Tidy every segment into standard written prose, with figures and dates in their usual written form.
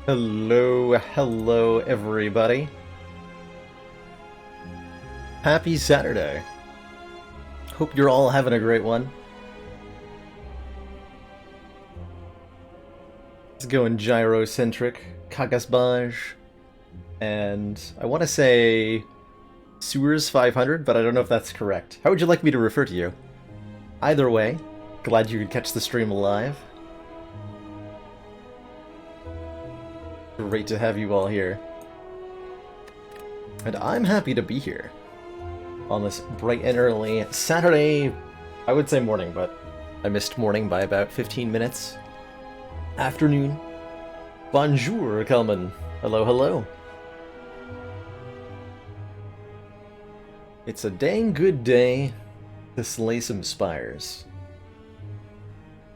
Hello everybody. Happy Saturday. Hope you're all having a great one. It's going gyrocentric, Kagasbaj, and I want to say Sewers 500, but I don't know if that's correct. How would you like me to refer to you? Either way, glad you could catch the stream live. Great to have you all here. And I'm happy to be here on this bright and early Saturday, I would say morning, but I missed morning by about 15 minutes. Afternoon. Bonjour, Kalman. Hello, hello. It's a dang good day to slay some spires,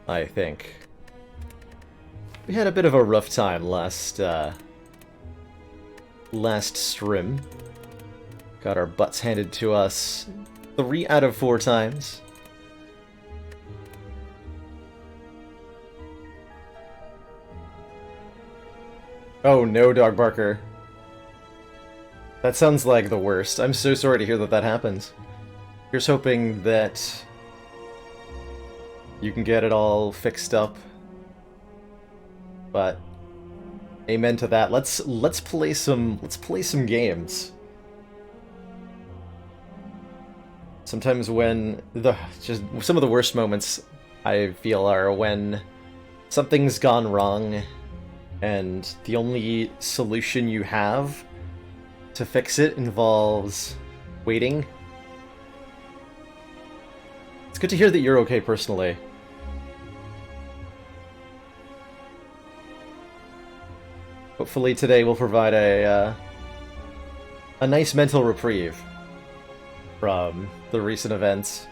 I think. We had a bit of a rough time last stream. Got our butts handed to us 3 out of 4 times. Oh no, Dog Barker. That sounds like the worst. I'm so sorry to hear that that happens. Here's hoping that you can get it all fixed up. But amen to that. Let's play some games. Sometimes when just some of the worst moments I feel are when something's gone wrong and the only solution you have to fix it involves waiting. It's good to hear that you're okay personally. Hopefully today will provide a nice mental reprieve from the recent events.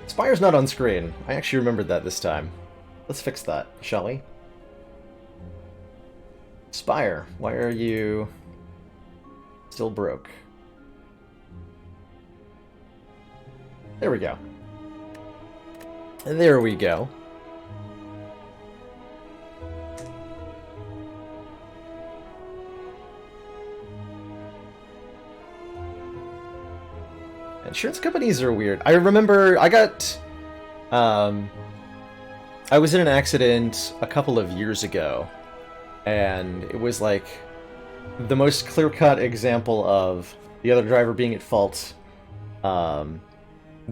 Spire's not on screen. I actually remembered that this time. Let's fix that, shall we? Spire, why are you still broke? There we go. There we go. Insurance companies are weird. I remember I was in an accident a couple of years ago, and it was like the most clear-cut example of the other driver being at fault that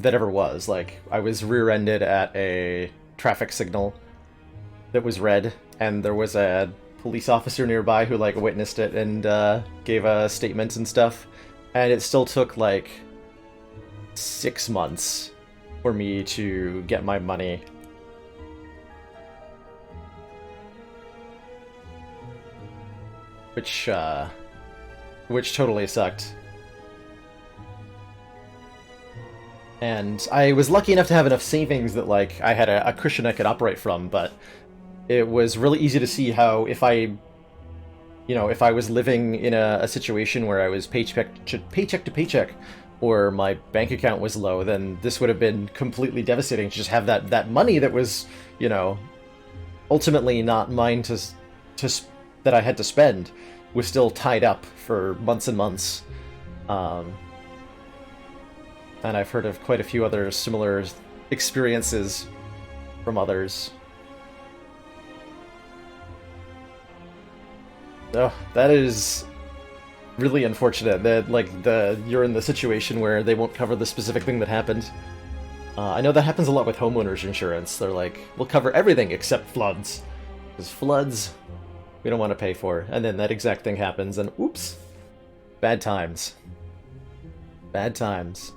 ever was. Like, I was rear-ended at a traffic signal that was red, and there was a police officer nearby who, like, witnessed it and gave a statement and stuff, and it still took, like, 6 months for me to get my money. Which totally sucked. And I was lucky enough to have enough savings that, like, I had a cushion I could operate from, but it was really easy to see how if I was living in a situation where I was paycheck to paycheck, or my bank account was low, then this would have been completely devastating to just have that money that was, ultimately not mine that I had to spend, was still tied up for months and months. And I've heard of quite a few other similar experiences from others. Oh, that is really unfortunate that, like, you're in the situation where they won't cover the specific thing that happened. I know that happens a lot with homeowners insurance. They're like, we'll cover everything except floods. Because floods, we don't want to pay for. And then that exact thing happens, and oops. Bad times. Bad times.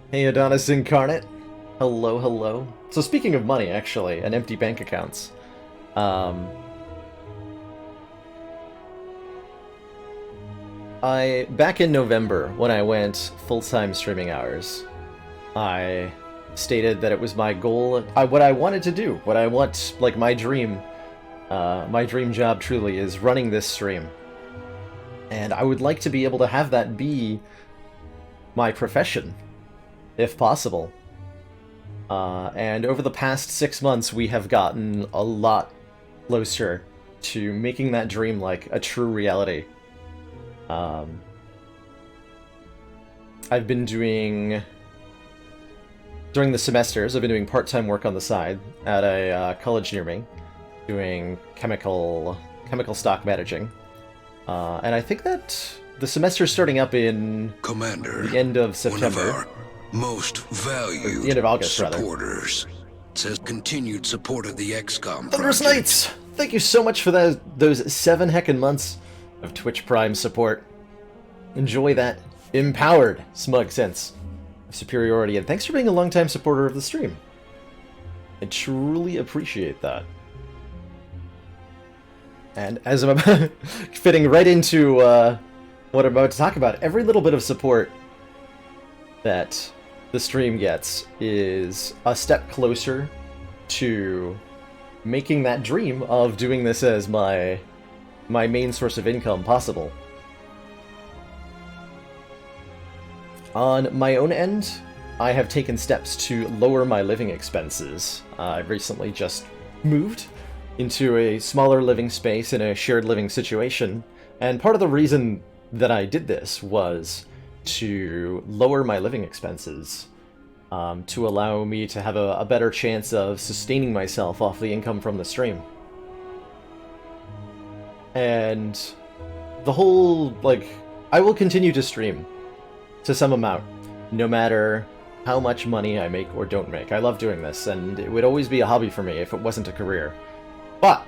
Hey, Adonis Incarnate. Hello, hello. So speaking of money, actually, and empty bank accounts, back in November, when I went full-time streaming hours, I stated that it was my goal, what I wanted to do, what I want, like, my dream job truly is running this stream. And I would like to be able to have that be my profession. if possible. And over the past 6 months, we have gotten a lot closer to making that dream like a true reality. I've been doing... During the semesters, I've been doing part-time work on the side at a college near me, doing chemical stock managing. And I think that the semester's starting up in Commander, the end of September. One of our most valued the end of August, supporters says continued support of the XCOM Thunderous project. Knights! Thank you so much for those 7 heckin' months of Twitch Prime support. Enjoy that empowered, smug sense of superiority, and thanks for being a longtime supporter of the stream. I truly appreciate that. And as I'm about fitting right into what I'm about to talk about, every little bit of support that the stream gets is a step closer to making that dream of doing this as my main source of income possible. On my own end, I have taken steps to lower my living expenses. I've recently just moved into a smaller living space in a shared living situation, and part of the reason that I did this was to lower my living expenses, to allow me to have a better chance of sustaining myself off the income from the stream. And the whole, like, I will continue to stream to some amount, no matter how much money I make or don't make. I love doing this, and it would always be a hobby for me if it wasn't a career. But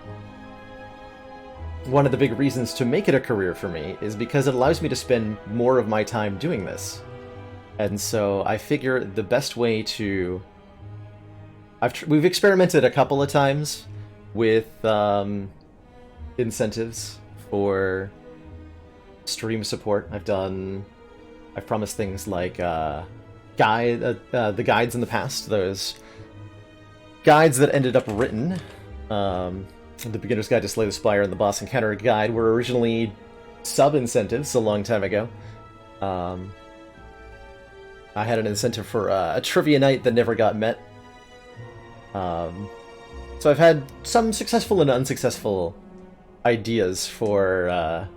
one of the big reasons to make it a career for me is because it allows me to spend more of my time doing this. And so I figure the best way to... we've experimented a couple of times with incentives for stream support. I've promised things like the guides in the past, those guides that ended up written. The Beginner's Guide to Slay the Spire and the Boss Encounter Guide were originally sub-incentives a long time ago. I had an incentive for a trivia night that never got met. So I've had some successful and unsuccessful ideas for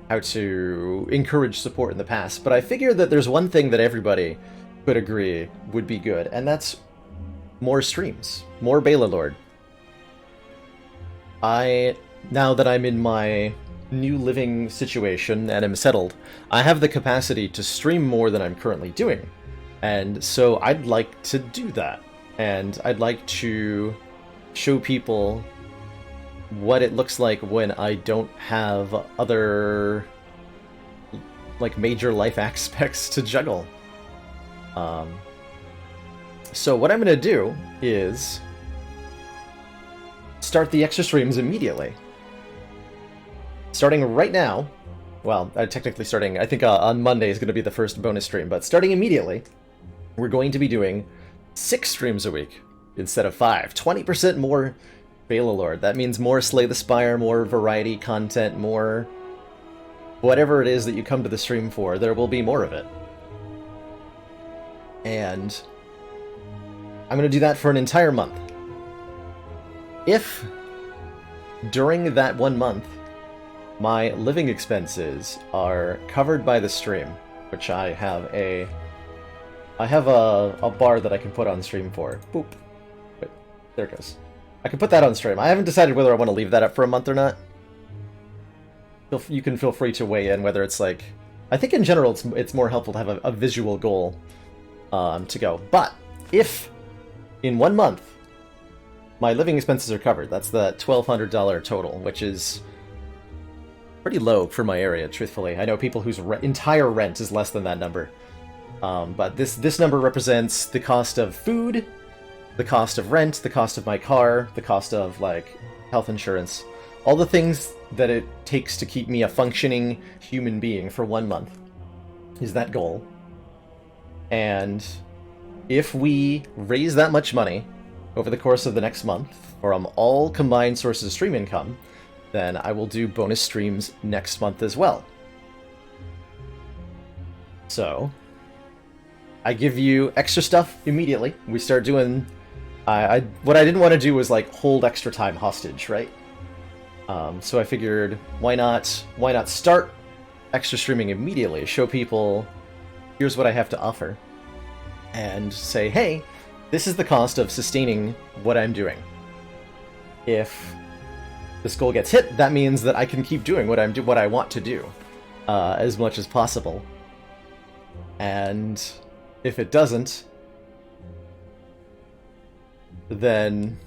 how to encourage support in the past, but I figure that there's one thing that everybody could agree would be good, and that's more streams, more Balor. Now that I'm in my new living situation and am settled, I have the capacity to stream more than I'm currently doing, and so I'd like to do that, and I'd like to show people what it looks like when I don't have other, like, major life aspects to juggle. So what I'm gonna do is start the extra streams immediately. Starting right now, well, technically starting, I think on Monday is going to be the first bonus stream, but starting immediately, we're going to be doing 6 streams a week instead of 5. 20% more Balor. That means more Slay the Spire, more variety content, more whatever it is that you come to the stream for, there will be more of it. And I'm going to do that for an entire month. If during that 1 month my living expenses are covered by the stream, which I have a bar that I can put on stream for. Boop. Wait, there it goes. I can put that on stream. I haven't decided whether I want to leave that up for a month or not. You can feel free to weigh in whether it's like... I think in general it's more helpful to have a visual goal to go. But if in 1 month my living expenses are covered, that's the $1,200 total, which is pretty low for my area, truthfully. I know people whose entire rent is less than that number. But this number represents the cost of food, the cost of rent, the cost of my car, the cost of, like, health insurance. All the things that it takes to keep me a functioning human being for 1 month is that goal. And if we raise that much money over the course of the next month from all combined sources of stream income, then I will do bonus streams next month as well. So, I give you extra stuff immediately. We start doing... what I didn't want to do was, like, hold extra time hostage, right? So I figured, why not start extra streaming immediately? Show people, here's what I have to offer. And say, hey, this is the cost of sustaining what I'm doing. If this goal gets hit, that means that I can keep doing what I want to do, as much as possible. And if it doesn't, then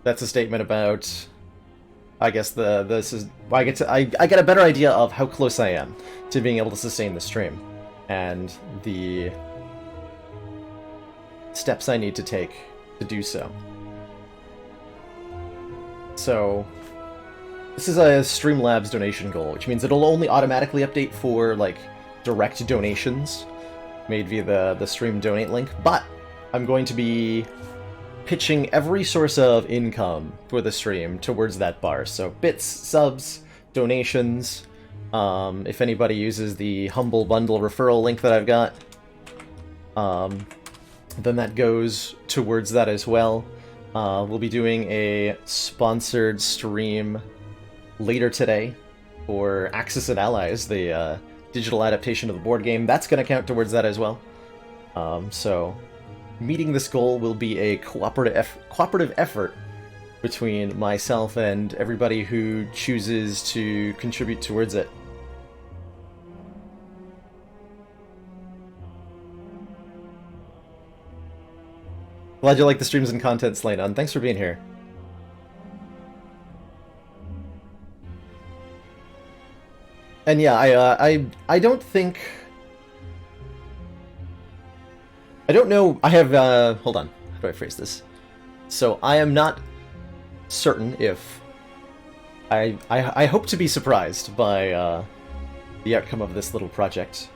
that's a statement about, I guess I get a better idea of how close I am to being able to sustain the stream and the steps I need to take to do so. So this is a Streamlabs donation goal, which means it'll only automatically update for, like, direct donations made via the stream donate link, but I'm going to be pitching every source of income for the stream towards that bar. So bits, subs, donations, if anybody uses the Humble Bundle referral link that I've got, then that goes towards that as well. We'll be doing a sponsored stream later today for Axis and Allies, the digital adaptation of the board game. That's going to count towards that as well. So meeting this goal will be a cooperative effort between myself and everybody who chooses to contribute towards it. Glad you like the streams and content, Slaydon. Thanks for being here. And yeah, I don't think... I don't know... I have... hold on. How do I phrase this? So, I am not certain if... I hope to be surprised by the outcome of this little project.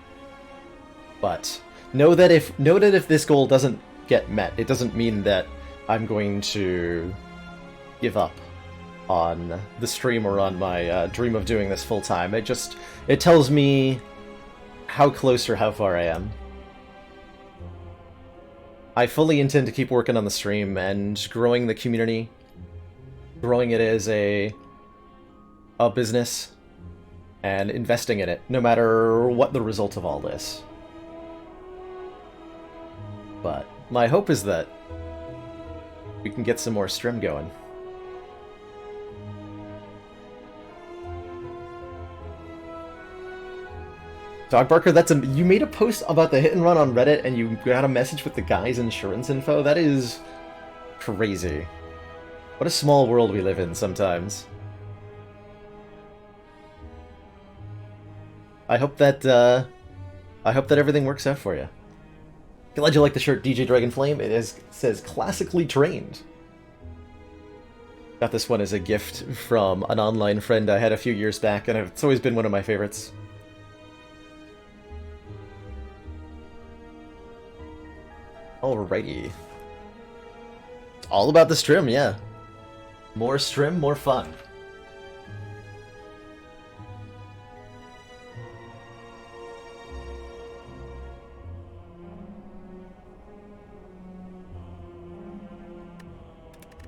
But know that if this goal doesn't get met, it doesn't mean that I'm going to give up on the stream or on my dream of doing this full time. It tells me how close or how far I am. I fully intend to keep working on the stream and growing the community, growing it as a business, and investing in it, no matter what the result of all this. But my hope is that we can get some more stream going. Dog Barker, you made a post about the hit and run on Reddit and you got a message with the guy's insurance info? That is crazy. What a small world we live in sometimes. I hope that everything works out for you. Glad you like the shirt, DJ Dragonflame. It says classically trained. Got this one as a gift from an online friend I had a few years back, and it's always been one of my favorites. Alrighty. It's all about the stream, yeah. More stream, more fun.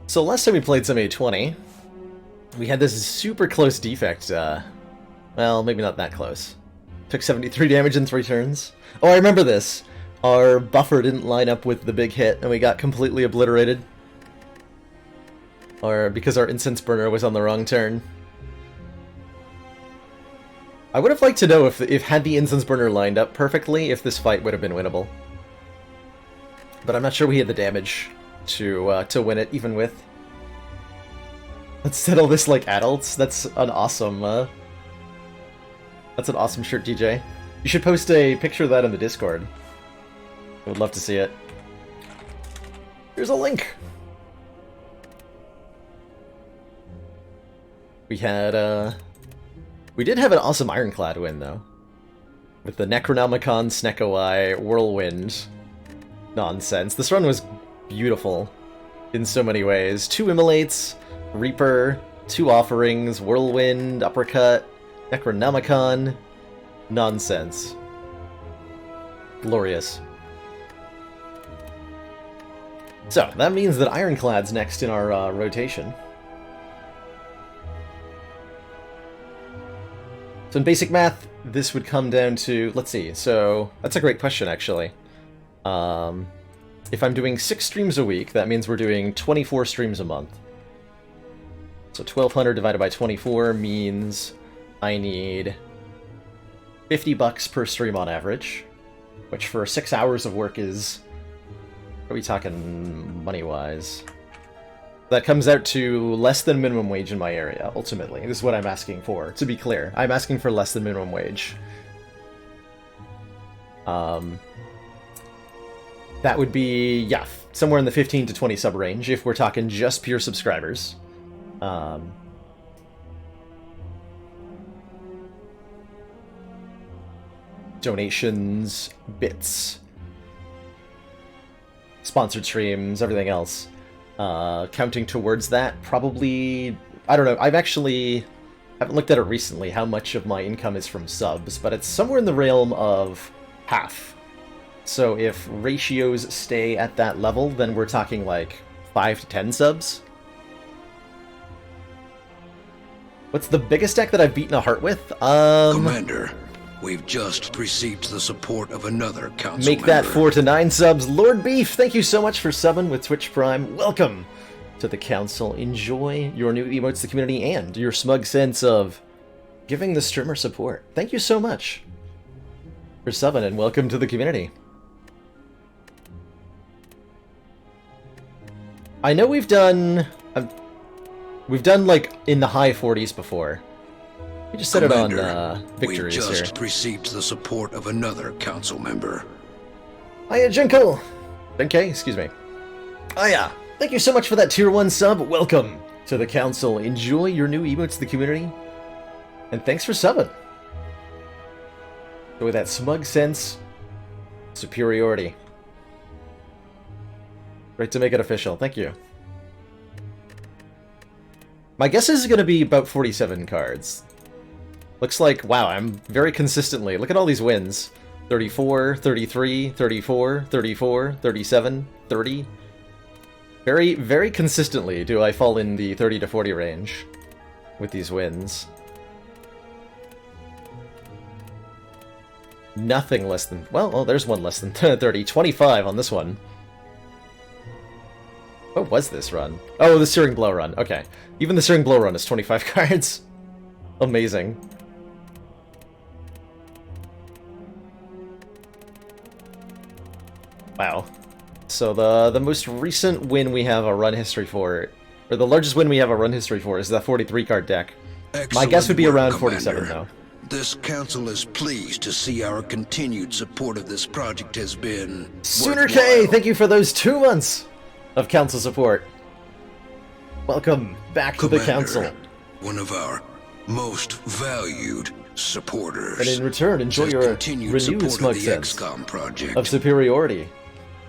So last time we played some A20, we had this super close defect, well, maybe not that close. Took 73 damage in 3 turns. Oh, I remember this. Our buffer didn't line up with the big hit, and we got completely obliterated. Or because our incense burner was on the wrong turn. I would have liked to know if had the incense burner lined up perfectly, if this fight would have been winnable. But I'm not sure we had the damage to win it, even with. Let's settle this like adults. That's an awesome shirt, DJ. You should post a picture of that in the Discord. I would love to see it. Here's a link. We had we did have an awesome Ironclad win though, with the Necronomicon Snekoi Whirlwind nonsense. This run was beautiful in so many ways. 2 Immolates, Reaper, 2 Offerings, Whirlwind, Uppercut, Necronomicon. Nonsense. Glorious. So, that means that Ironclad's next in our rotation. So in basic math, this would come down to, let's see, so that's a great question, actually. If I'm doing 6 streams a week, that means we're doing 24 streams a month. So 1,200 divided by 24 means I need $50 per stream on average, which for 6 hours of work is, what are we talking money-wise? That comes out to less than minimum wage in my area, ultimately. This is what I'm asking for, to be clear. I'm asking for less than minimum wage. That would be, yeah, somewhere in the 15 to 20 sub range, if we're talking just pure subscribers. Donations, bits, sponsored streams, everything else. Counting towards that, probably, I don't know, I haven't looked at it recently, how much of my income is from subs, but it's somewhere in the realm of half. So if ratios stay at that level, then we're talking like 5 to 10 subs. What's the biggest deck that I've beaten a heart with? Commander, we've just received the support of another council Make that 4 to 9 subs. Lord Beef, thank you so much for subbing with Twitch Prime. Welcome to the council. Enjoy your new emotes, the community, and your smug sense of giving the streamer support. Thank you so much for subbing, and welcome to the community. I know we've done like in the high 40s before. We just set it on victories here. We just received the support of another council member. Hiya, Junko! Benkei, excuse me. Hiya! Thank you so much for that tier 1 sub. Welcome to the council. Enjoy your new emotes to the community. And thanks for subbing. With that smug sense, superiority. Great to make it official. Thank you. My guess is going to be about 47 cards. Looks like, wow, I'm very consistently, look at all these wins. 34, 33, 34, 34, 37, 30. Very, very consistently do I fall in the 30 to 40 range with these wins. Nothing less than, well, oh, there's one less than 30. 25 on this one. What was this run? Oh, the Searing Blow run. Okay. Even the Searing Blow run is 25 cards. Amazing. Wow. So the most recent win we have a run history for, or the largest win we have a run history for, is that 43 card deck. My guess would be around 47 though. This council is pleased to see our continued support of this project has been Sooner K, thank you for those 2 months of council support. Welcome back to the council. One of our most valued supporters. And in return, enjoy your renewed smug sense of superiority.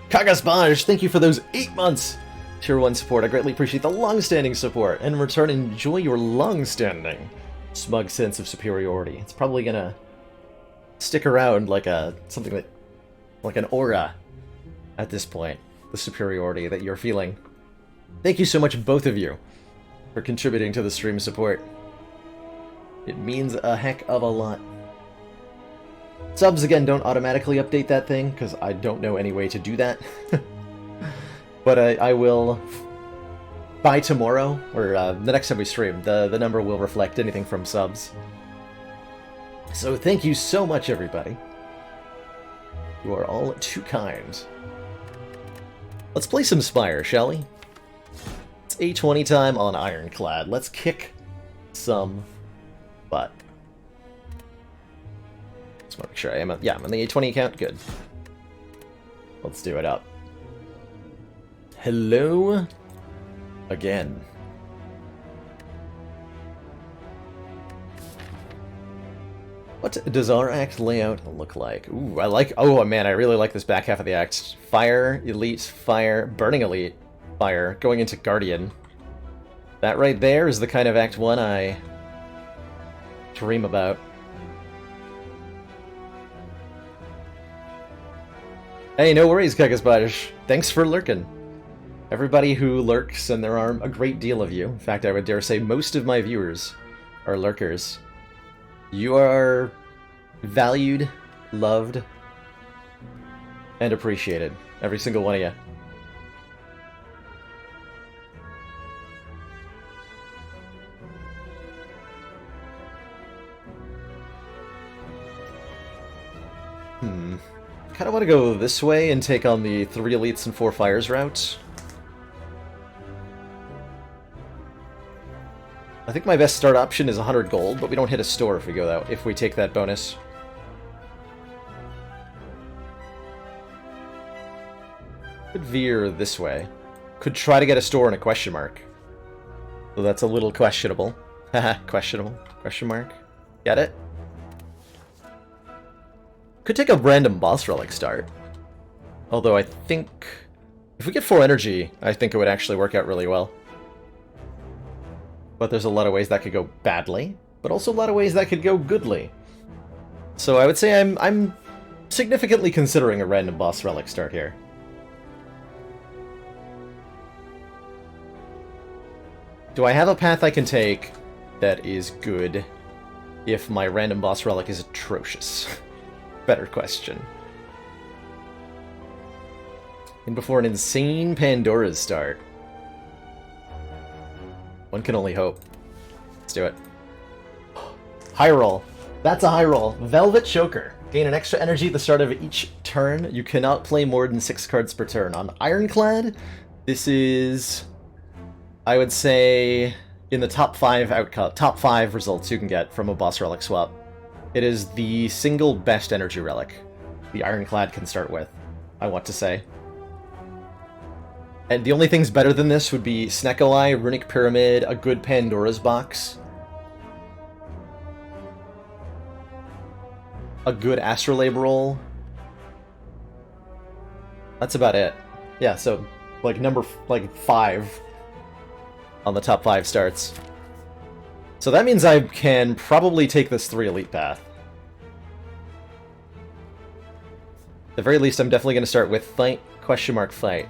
Kagasbaj, thank you for those 8 months tier 1 support. I greatly appreciate the long-standing support. And in return, enjoy your long-standing smug sense of superiority. It's probably gonna stick around like something that, like an aura at this point. The superiority that you're feeling. Thank you so much, both of you, for contributing to the stream support. It means a heck of a lot. Subs, again, don't automatically update that thing, because I don't know any way to do that. But I will, by tomorrow, or the next time we stream, the number will reflect anything from subs. So thank you so much, everybody. You are all too kind. Let's play some Spire, shall we? It's A20 time on Ironclad. Let's kick some butt. Just want to make sure I am. Yeah, I'm on the A20 account. Good. Let's do it up. Hello again. What does our act layout look like? Ooh, I like... Oh, man, I really like this back half of the act. Fire, Elite, Fire, Burning Elite, Fire, going into Guardian. That right there is the kind of Act 1 I dream about. Hey, no worries, Kagasbaj. Thanks for lurking. Everybody who lurks, and there are a great deal of you. In fact, I would dare say most of my viewers are lurkers. You are valued, loved, and appreciated. Every single one of you. Kind of want to go this way and take on the 3 elites and 4 fires route. I think my best start option is 100 gold, but we don't hit a store if we go that if we take that bonus. Could veer this way. Could try to get a store and a question mark. So that's a little questionable. Haha, questionable. Question mark. Get it? Could take a random boss relic start. Although I think if we get 4 energy, I think it would actually work out really well. But there's a lot of ways that could go badly, but also a lot of ways that could go goodly. So I would say I'm significantly considering a random boss relic start here. Do I have a path I can take that is good if my random boss relic is atrocious? Better question. And before an insane Pandora's start. One can only hope. Let's do it. High roll. That's a high roll. Velvet Choker. Gain an extra energy at the start of each turn. You cannot play more than 6 cards per turn. On Ironclad, this is, I would say, in the top 5 results you can get from a boss relic swap. It is the single best energy relic the Ironclad can start with, I want to say. And the only things better than this would be Snecko Eye, Runic Pyramid, a good Pandora's Box, a good Astrolabe roll. That's about it. Yeah, so like number 5 on the top 5 starts. So that means I can probably take this 3 elite path. At the very least, I'm definitely going to start with fight, question mark, fight.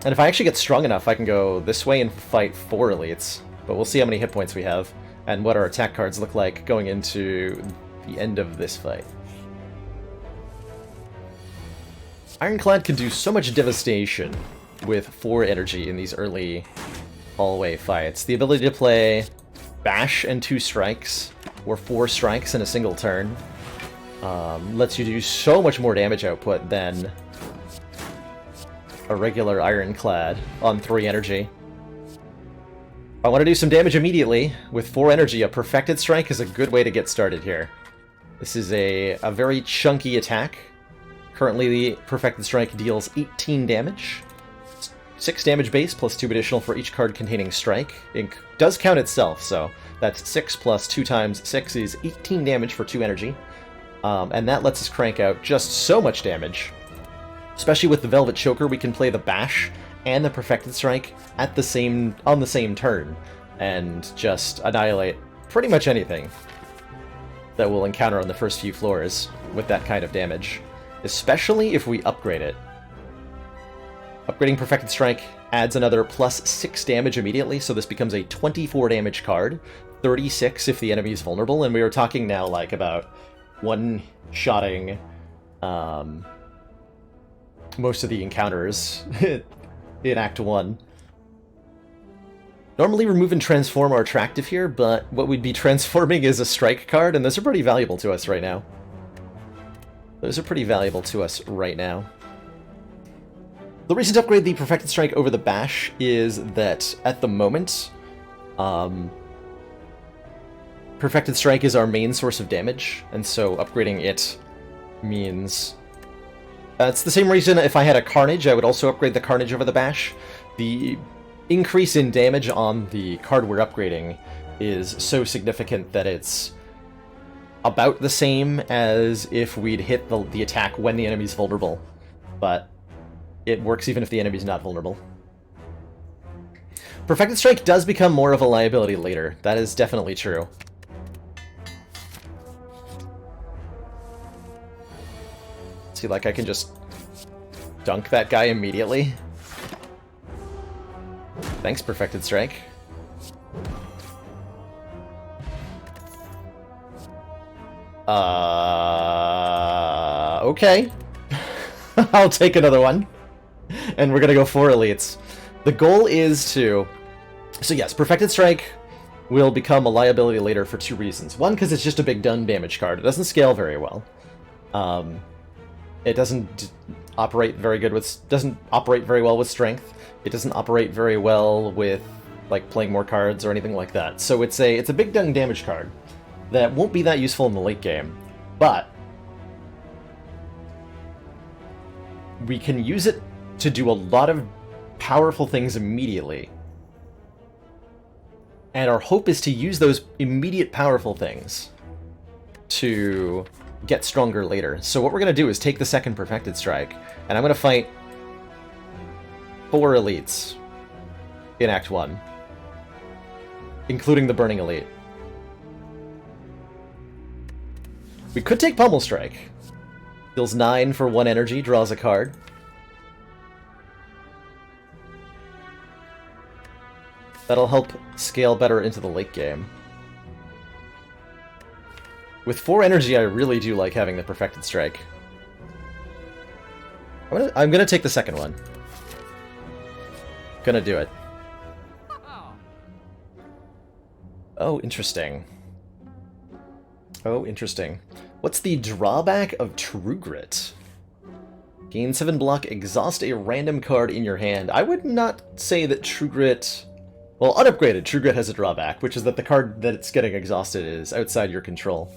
And if I actually get strong enough, I can go this way and fight 4 elites. But we'll see how many hit points we have, and what our attack cards look like going into the end of this fight. Ironclad can do so much devastation with 4 energy in these early hallway fights. The ability to play Bash and 2 strikes, or 4 strikes in a single turn, lets you do so much more damage output than a regular Ironclad on 3 energy. If I want to do some damage immediately, with 4 energy, a Perfected Strike is a good way to get started here. This is a very chunky attack. Currently, the Perfected Strike deals 18 damage. 6 damage base plus 2 additional for each card containing strike. It does count itself, so that's 6 plus 2 times 6 is 18 damage for 2 energy. And that lets us crank out just so much damage. Especially with the Velvet Choker, we can play the Bash and the Perfected Strike at on the same turn, and just annihilate pretty much anything that we'll encounter on the first few floors with that kind of damage. Especially if we upgrade it. Upgrading Perfected Strike adds another plus 6 damage immediately, so this becomes a 24 damage card, 36 if the enemy is vulnerable, and we were talking now like about one-shotting most of the encounters in Act 1. Normally remove and transform are attractive here, but what we'd be transforming is a strike card, and those are pretty valuable to us right now. Those are pretty valuable to us right now. The reason to upgrade the Perfected Strike over the Bash is that, at the moment, Perfected Strike is our main source of damage, and so upgrading it means... it's the same reason if I had a Carnage, I would also upgrade the Carnage over the Bash. The increase in damage on the card we're upgrading is so significant that it's about the same as if we'd hit the attack when the enemy's vulnerable, but it works even if the enemy's not vulnerable. Perfected Strike does become more of a liability later. That is definitely true. See, like, I can just dunk that guy immediately. Thanks, Perfected Strike. Okay. I'll take another one. And we're gonna go 4 elites. The goal is to... So yes, Perfected Strike will become a liability later for 2 reasons. One, because it's just a big done damage card. It doesn't scale very well. It doesn't operate very good with... Doesn't operate very well with strength. It doesn't operate very well with, like, playing more cards or anything like that. So it's a big done damage card that won't be that useful in the late game. But we can use it to do a lot of powerful things immediately. And our hope is to use those immediate powerful things to get stronger later. So what we're going to do is take the second Perfected Strike, and I'm going to fight 4 elites in Act 1, including the Burning Elite. We could take Pummel Strike. Deals 9 for 1 energy, draws a card. That'll help scale better into the late game. With 4 energy, I really do like having the Perfected Strike. I'm gonna take the second one. Gonna do it. Oh, interesting. Oh, interesting. What's the drawback of True Grit? Gain 7 block, exhaust a random card in your hand. I would not say that True Grit... Well, unupgraded, True Grit has a drawback, which is that the card that it's getting exhausted is outside your control.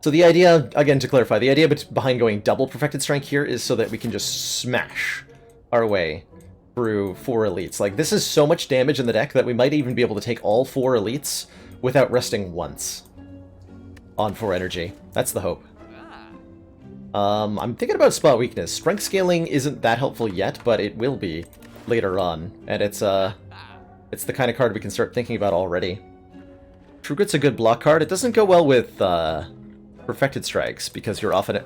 So the idea, again to clarify, the idea behind going double Perfected Strike here is so that we can just smash our way through 4 elites. Like, this is so much damage in the deck that we might even be able to take all 4 elites without resting once on 4 energy. That's the hope. I'm thinking about spot weakness. Strength scaling isn't that helpful yet, but it will be later on. And it's the kind of card we can start thinking about already. True Grit's a good block card. It doesn't go well with Perfected Strikes, because you're often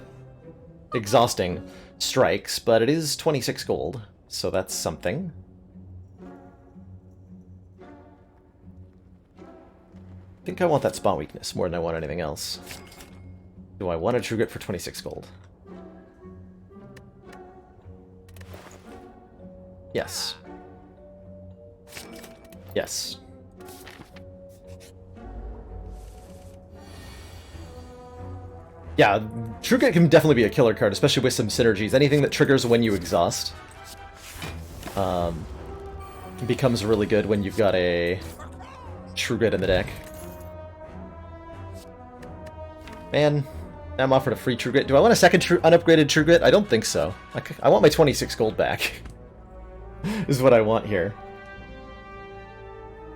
exhausting strikes, but it is 26 gold, so that's something. I think I want that spot weakness more than I want anything else. Do I want a True Grit for 26 gold? Yes. Yes. Yeah, True Grit can definitely be a killer card, especially with some synergies. Anything that triggers when you exhaust becomes really good when you've got a True Grit in the deck. Man, I'm offered a free True Grit. Do I want a second unupgraded True Grit? I don't think so. I want my 26 gold back. Is what I want here.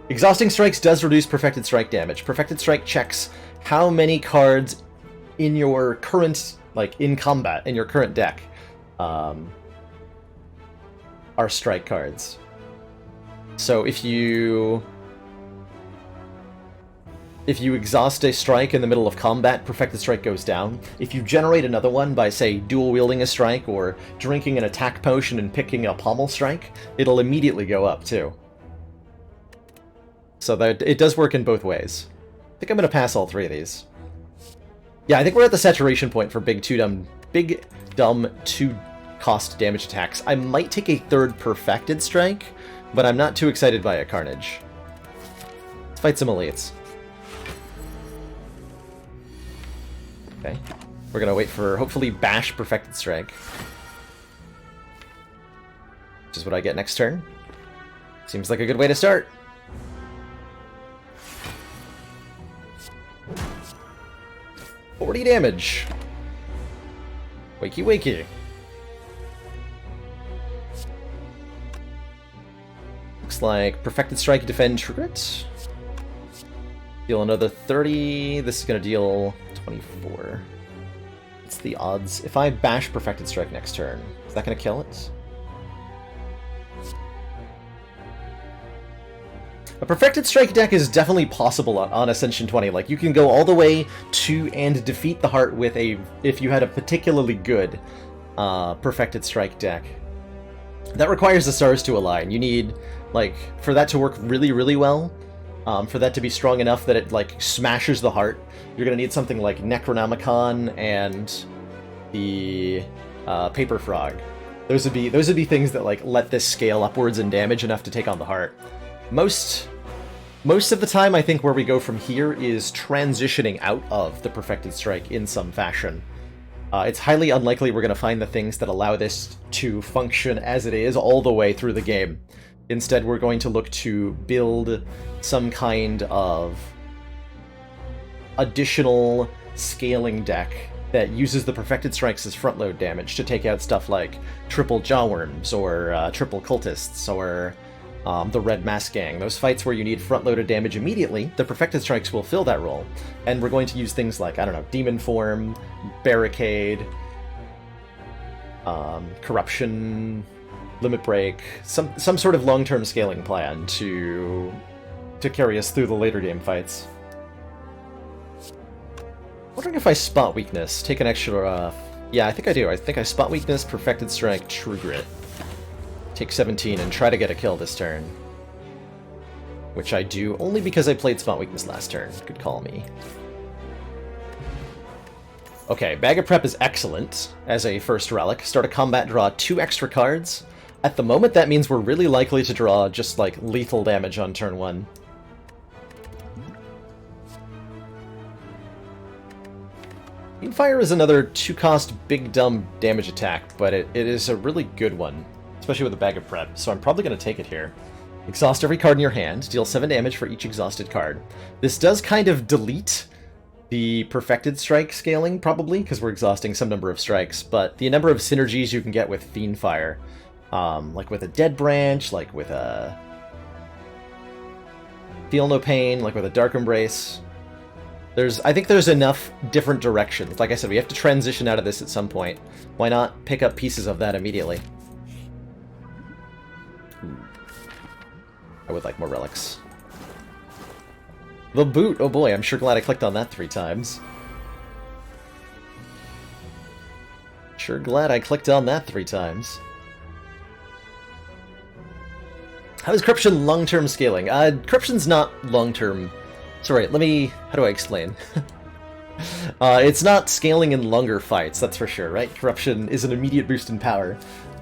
Exhausting Strikes does reduce Perfected Strike damage. Perfected Strike checks how many cards in your current, like, in combat, in your current deck, are strike cards. So if you exhaust a strike in the middle of combat, Perfected Strike goes down. If you generate another one by, say, dual-wielding a strike, or drinking an attack potion and picking a Pommel Strike, it'll immediately go up, too. So that it does work in both ways. I think I'm going to pass all 3 of these. Yeah, I think we're at the saturation point for big dumb 2-cost damage attacks. I might take a 3rd Perfected Strike, but I'm not too excited by a Carnage. Let's fight some elites. Okay. We're gonna wait for, hopefully, Bash Perfected Strike. Which is what I get next turn. Seems like a good way to start. $40 damage. Wakey wakey. Looks like Perfected Strike, defend, True Grit. Deal another 30. This is going to deal 24. What's the odds? If I bash Perfected Strike next turn, is that going to kill it? A Perfected Strike deck is definitely possible on Ascension 20. Like, you can go all the way to and defeat the heart with if you had a particularly good Perfected Strike deck. That requires the stars to align. You need, like, for that to work really, really well, for that to be strong enough that it, like, smashes the heart, you're gonna need something like Necronomicon and the Paper Frog. Those would be things that, like, let this scale upwards in damage enough to take on the heart. Most of the time, I think where we go from here is transitioning out of the Perfected Strike in some fashion. It's highly unlikely we're going to find the things that allow this to function as it is all the way through the game. Instead, we're going to look to build some kind of additional scaling deck that uses the Perfected Strikes as front-load damage to take out stuff like triple Jawworms or triple Cultists or the Red Mask Gang. Those fights where you need front-loaded damage immediately, the Perfected Strikes will fill that role. And we're going to use things like, I don't know, Demon Form, Barricade, Corruption, Limit Break, some sort of long-term scaling plan to carry us through the later game fights. Wondering if I Spot Weakness, take an extra, yeah, I think I do. I think I Spot Weakness, Perfected Strike, True Grit. Take 17 and try to get a kill this turn. Which I do only because I played Spot Weakness last turn. Good call me. Okay, Bag of Prep is excellent as a first relic. Start a combat, draw 2 extra cards. At the moment, that means we're really likely to draw just, like, lethal damage on turn 1. Fire is another 2-cost big dumb damage attack, but it is a really good one. Especially with a Bag of Prep, so I'm probably going to take it here. Exhaust every card in your hand, deal 7 damage for each exhausted card. This does kind of delete the Perfected Strike scaling, probably, because we're exhausting some number of strikes, but the number of synergies you can get with Fiendfire, like with a Dead Branch, like with a Feel No Pain, like with a Dark Embrace. I think there's enough different directions. Like I said, we have to transition out of this at some point. Why not pick up pieces of that immediately? I would like more relics. The boot! Oh boy, I'm sure glad I clicked on that 3 times. Sure glad I clicked on that 3 times. How is Corruption long-term scaling? Corruption's not long-term. Sorry, how do I explain? It's not scaling in longer fights, that's for sure, right? Corruption is an immediate boost in power,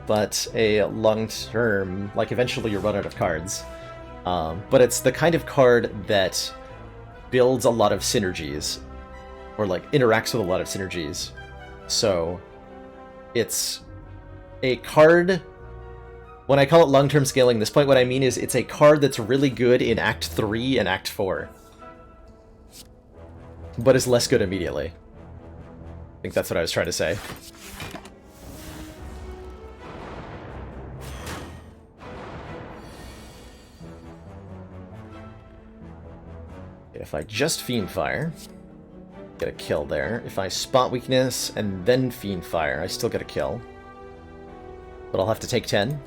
but a long-term, like eventually you run out of cards. But it's the kind of card that builds a lot of synergies, or like interacts with a lot of synergies. So it's a card, when I call it long-term scaling, this point what I mean is it's a card that's really good in Act 3 and Act 4. But is less good immediately. I think that's what I was trying to say. If I just Fiendfire, get a kill there. If I Spot Weakness and then Fiendfire, I still get a kill. But I'll have to take 10.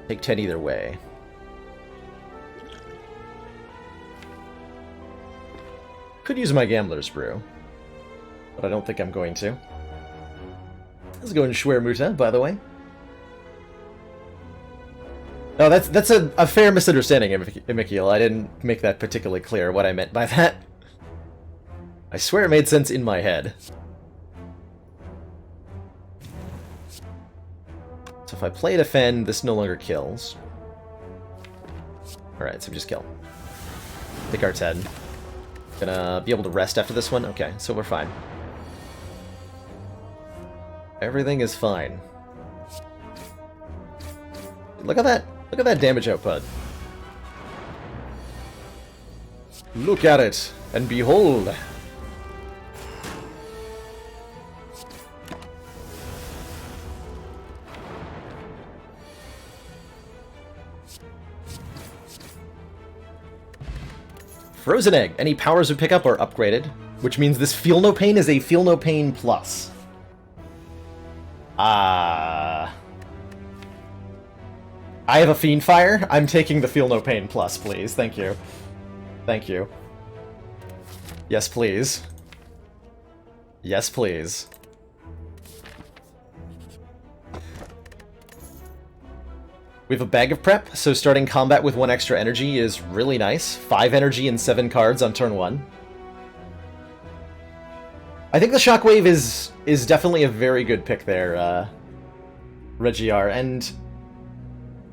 Take 10 either way. Could use my Gambler's Brew, but I don't think I'm going to. Let's go in Schwermuta, by the way. No, that's a fair misunderstanding, Mikhail. I didn't make that particularly clear what I meant by that. I swear it made sense in my head. So if I play Defend, this no longer kills. Alright, so just kill. Take our 10. Gonna be able to rest after this one? Okay, so we're fine. Everything is fine. Look at that! Look at that damage output. Look at it, and behold! Frozen Egg. Any powers we pick up are upgraded, which means this Feel No Pain is a Feel No Pain plus. I have a Fiend Fire. I'm taking the Feel No Pain plus, please. Thank you. Thank you. Yes, please. Yes, please. We have a Bag of Prep, so starting combat with 1 extra energy is really nice. 5 energy and 7 cards on turn 1. I think the Shockwave is definitely a very good pick there, Regiar, and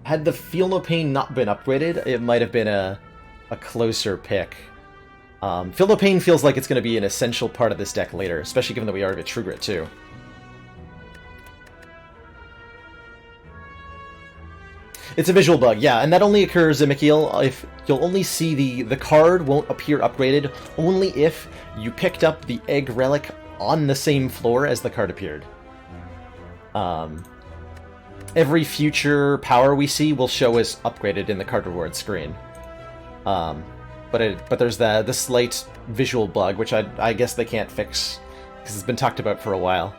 had the Feel No Pain not been upgraded, it might have been a closer pick. Feel No Pain feels like it's going to be an essential part of this deck later, especially given that we already have a True Grit too. It's a visual bug, yeah, and that only occurs, Mikhail, if you'll only see the card won't appear upgraded only if you picked up the Egg Relic on the same floor as the card appeared. Every future power we see will show as upgraded in the card reward screen. But there's the slight visual bug, which I guess they can't fix, because it's been talked about for a while.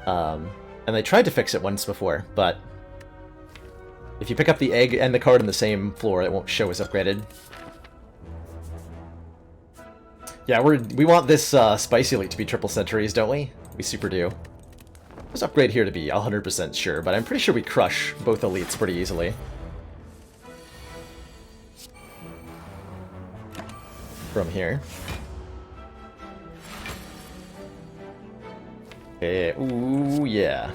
And they tried to fix it once before, but if you pick up the egg and the card on the same floor, it won't show as upgraded. Yeah, we want this Spicy Elite to be triple centuries, don't we? We super do. There's upgrade here to be 100% sure, but I'm pretty sure we crush both elites pretty easily. From here. Ooh, yeah.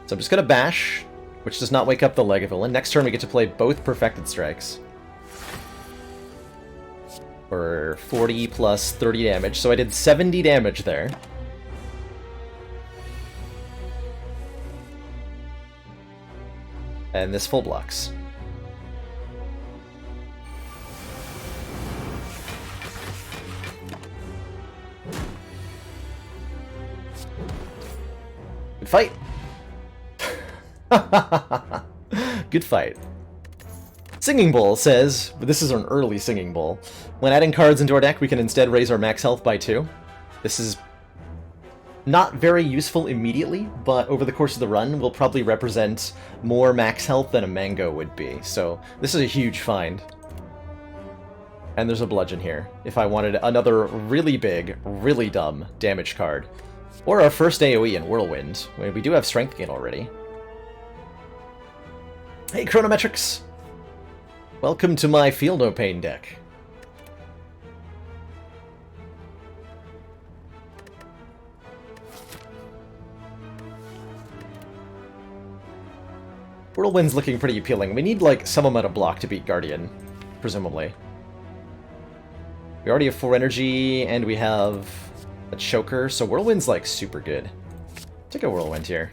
So I'm just gonna bash, which does not wake up the Legavillain. Next turn we get to play both Perfected Strikes. For 40 plus 30 damage, so I did 70 damage there. And this full blocks. Good fight! Good fight. Singing Bowl says, this is an early Singing Bowl, when adding cards into our deck we can instead raise our max health by 2. This is not very useful immediately, but over the course of the run will probably represent more max health than a Mango would be, so this is a huge find. And there's a Bludgeon here, if I wanted another really big, really dumb damage card. Or our first AoE in Whirlwind. We do have Strength Gain already. Hey, Chronometrics! Welcome to my Feel No Pain deck. Whirlwind's looking pretty appealing. We need, like, some amount of block to beat Guardian, presumably. We already have 4 energy, and we have a Choker, so Whirlwind's, like, super good. Take a Whirlwind here.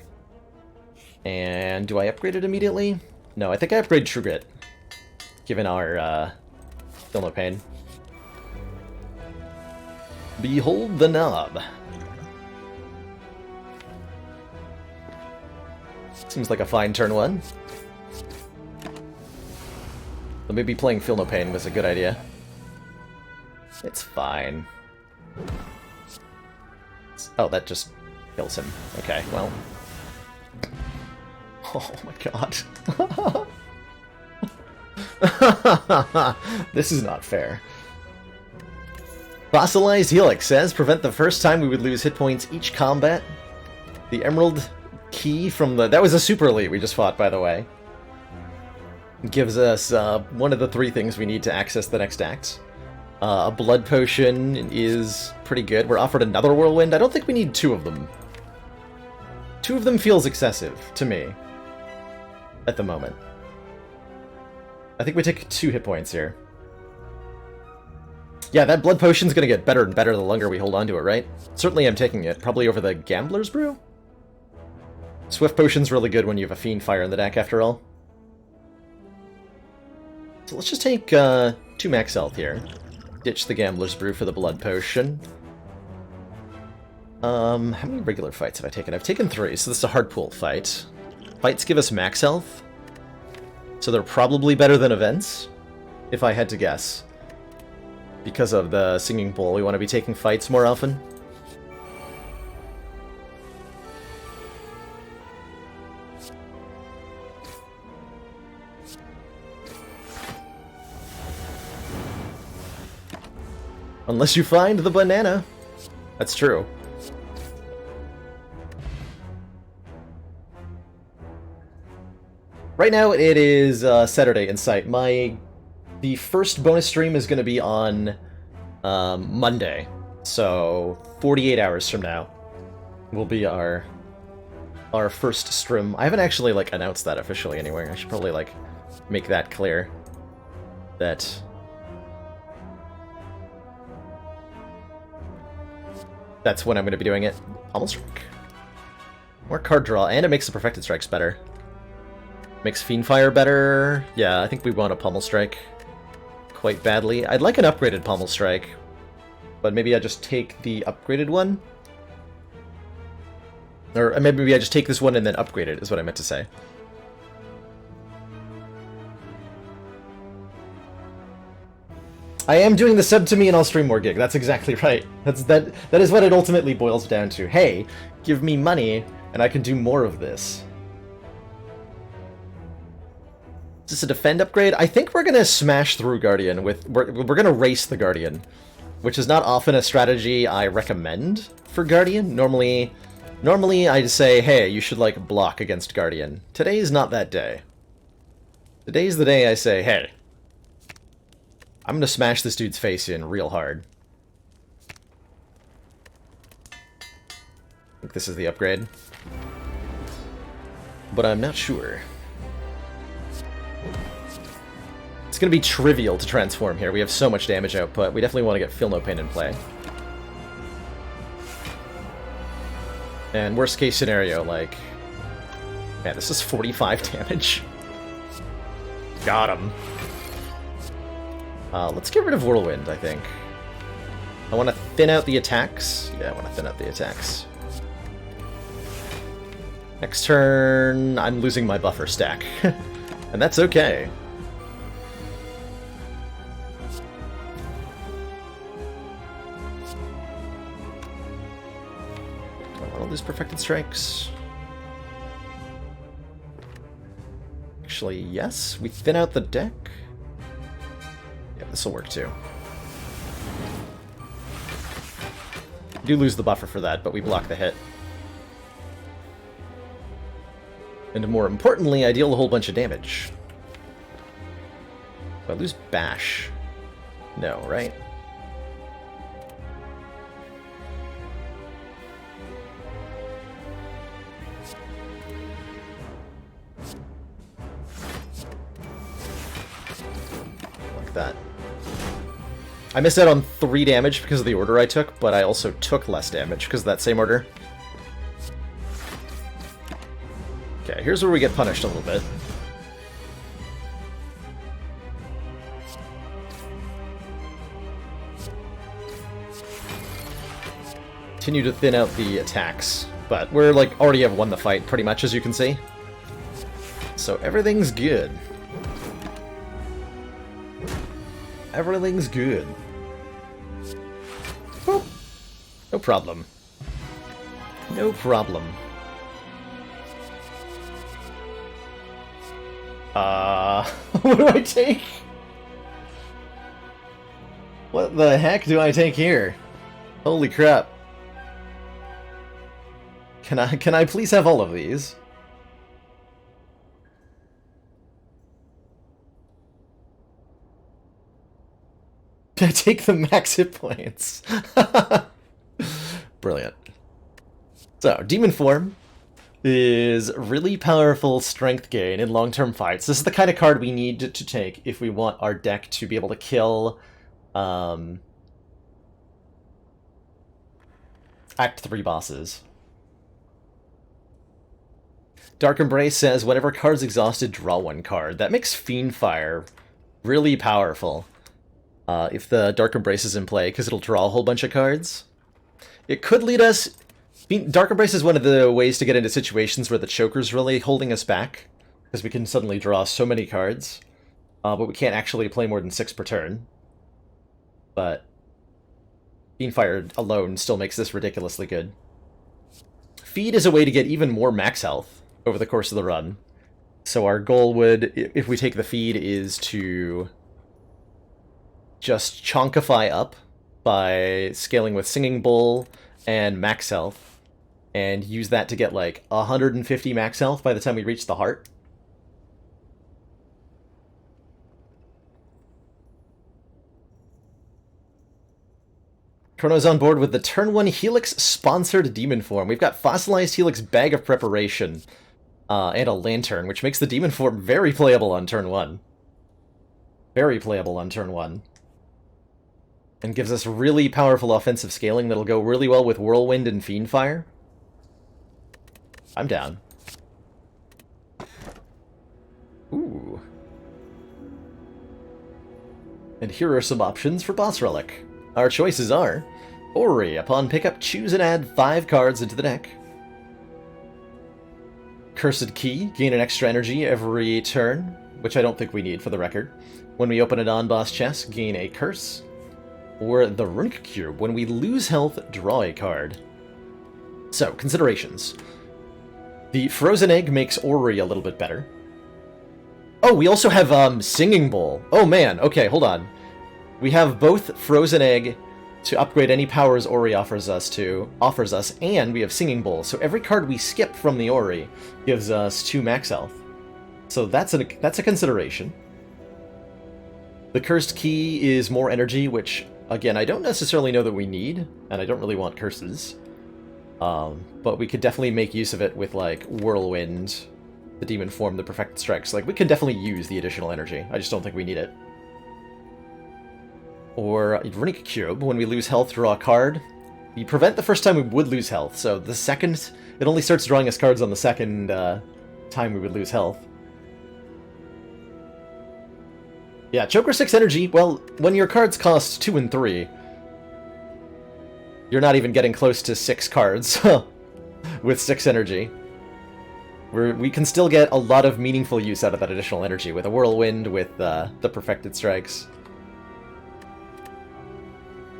And do I upgrade it immediately? No, I think I upgrade True Grit, given our Feel No Pain. Behold the knob. Seems like a fine turn 1. But maybe playing Feel No Pain was a good idea. It's fine. Oh, that just kills him. Okay, well. Oh my god. This is not fair. Fossilized Helix says, prevent the first time we would lose hit points each combat. The Emerald Key from the... That was a Super Elite we just fought, by the way. Gives us one of the 3 things we need to access the next act. A Blood Potion is pretty good. We're offered another Whirlwind. I don't think we need 2 of them. 2 of them feels excessive, to me. At the moment. I think we take 2 hit points here. Yeah, that Blood Potion's gonna get better and better the longer we hold on to it, right? Certainly I'm taking it. Probably over the Gambler's Brew? Swift Potion's really good when you have a Fiend Fire in the deck, after all. So let's just take 2 max health here. Ditch the Gambler's Brew for the Blood Potion. How many regular fights have I taken? I've taken 3, so this is a hard pool fight. Fights give us max health, so they're probably better than events, if I had to guess. Because of the Singing Bowl, we want to be taking fights more often. Unless you find the banana. That's true. Right now it is Saturday in sight. The first bonus stream is going to be on Monday, so 48 hours from now will be our first stream. I haven't actually like announced that officially anywhere. I should probably like make that clear that that's when I'm going to be doing it. Pummel Strike. More card draw, and it makes the Perfected Strikes better. Makes Fiendfire better. Yeah, I think we want a Pummel Strike quite badly. I'd like an upgraded Pummel Strike, but maybe I just take the upgraded one? Or maybe I just take this one and then upgrade it, is what I meant to say. I am doing the sub to me and I'll stream more gig. That's exactly right. That is what it ultimately boils down to. Hey, give me money and I can do more of this. Is this a defend upgrade? I think we're gonna smash through Guardian with... We're gonna race the Guardian, which is not often a strategy I recommend for Guardian. Normally I'd say, hey, you should, like, block against Guardian. Today's not that day. Today's the day I say, hey, I'm gonna smash this dude's face in real hard. I think this is the upgrade. But I'm not sure. It's going to be trivial to transform here. We have so much damage output. We definitely want to get Feel No Pain in play. And worst case scenario, like... Man, this is 45 damage. Got him. Let's get rid of Whirlwind, I think. I want to thin out the attacks. Yeah, I want to thin out the attacks. Next turn, I'm losing my buffer stack. And that's okay. All these Perfected Strikes. Actually, yes. We thin out the deck. Yeah, this will work too. We do lose the buffer for that, but we block the hit. And more importantly, I deal a whole bunch of damage. Do I lose Bash? No, right? That. I missed out on 3 damage because of the order I took, but I also took less damage because of that same order. Okay, here's where we get punished a little bit. Continue to thin out the attacks, but we're like already have won the fight pretty much, as you can see. So everything's good. Everything's good. Boop. No problem. No problem. What do I take? What the heck do I take here? Holy crap. Can I please have all of these? I take the max hit points. Brilliant. So, Demon Form is really powerful strength gain in long-term fights. This is the kind of card we need to take if we want our deck to be able to kill Act 3 bosses. Dark Embrace says, whenever card's exhausted, draw 1 card. That makes Fiendfire really powerful. If the Dark Embrace is in play, because it'll draw a whole bunch of cards. It could lead us... Dark Embrace is one of the ways to get into situations where the Choker's really holding us back, because we can suddenly draw so many cards, but we can't actually play more than 6 per turn. But Fiendfire alone still makes this ridiculously good. Feed is a way to get even more max health over the course of the run. So our goal would, if we take the feed, is to just chonkify up by scaling with Singing Bowl and max health, and use that to get like 150 max health by the time we reach the heart. Chrono's on board with the Turn 1 Helix-sponsored Demon Form. We've got Fossilized Helix Bag of Preparation and a Lantern, which makes the Demon Form very playable on Turn 1. Very playable on Turn 1. And gives us really powerful offensive scaling that'll go really well with Whirlwind and Fiendfire. I'm down. Ooh. And here are some options for Boss Relic. Our choices are Ori. Upon pickup, choose and add 5 cards into the deck. Cursed Key. Gain an extra energy every turn, which I don't think we need for the record. When we open a non-boss chest, gain a curse. Or the Runic Cube. When we lose health, draw a card. So, considerations. The Frozen Egg makes Ori a little bit better. Oh, we also have Singing Bowl. Oh man, okay, hold on. We have both Frozen Egg to upgrade any powers Ori offers us, and we have Singing Bowl. So every card we skip from the Ori gives us 2 max health. So that's a consideration. The Cursed Key is more energy, which, again, I don't necessarily know that we need, and I don't really want curses. But we could definitely make use of it with, like, Whirlwind, the Demon Form, the Perfected Strikes. Like, we could definitely use the additional energy. I just don't think we need it. Or Runic Cube. When we lose health, draw a card. We prevent the first time we would lose health, so the second... It only starts drawing us cards on the second time we would lose health. Yeah, Choker 6 energy. Well, when your cards cost 2 and 3, you're not even getting close to 6 cards with 6 energy. We can still get a lot of meaningful use out of that additional energy with a Whirlwind, with the Perfected Strikes.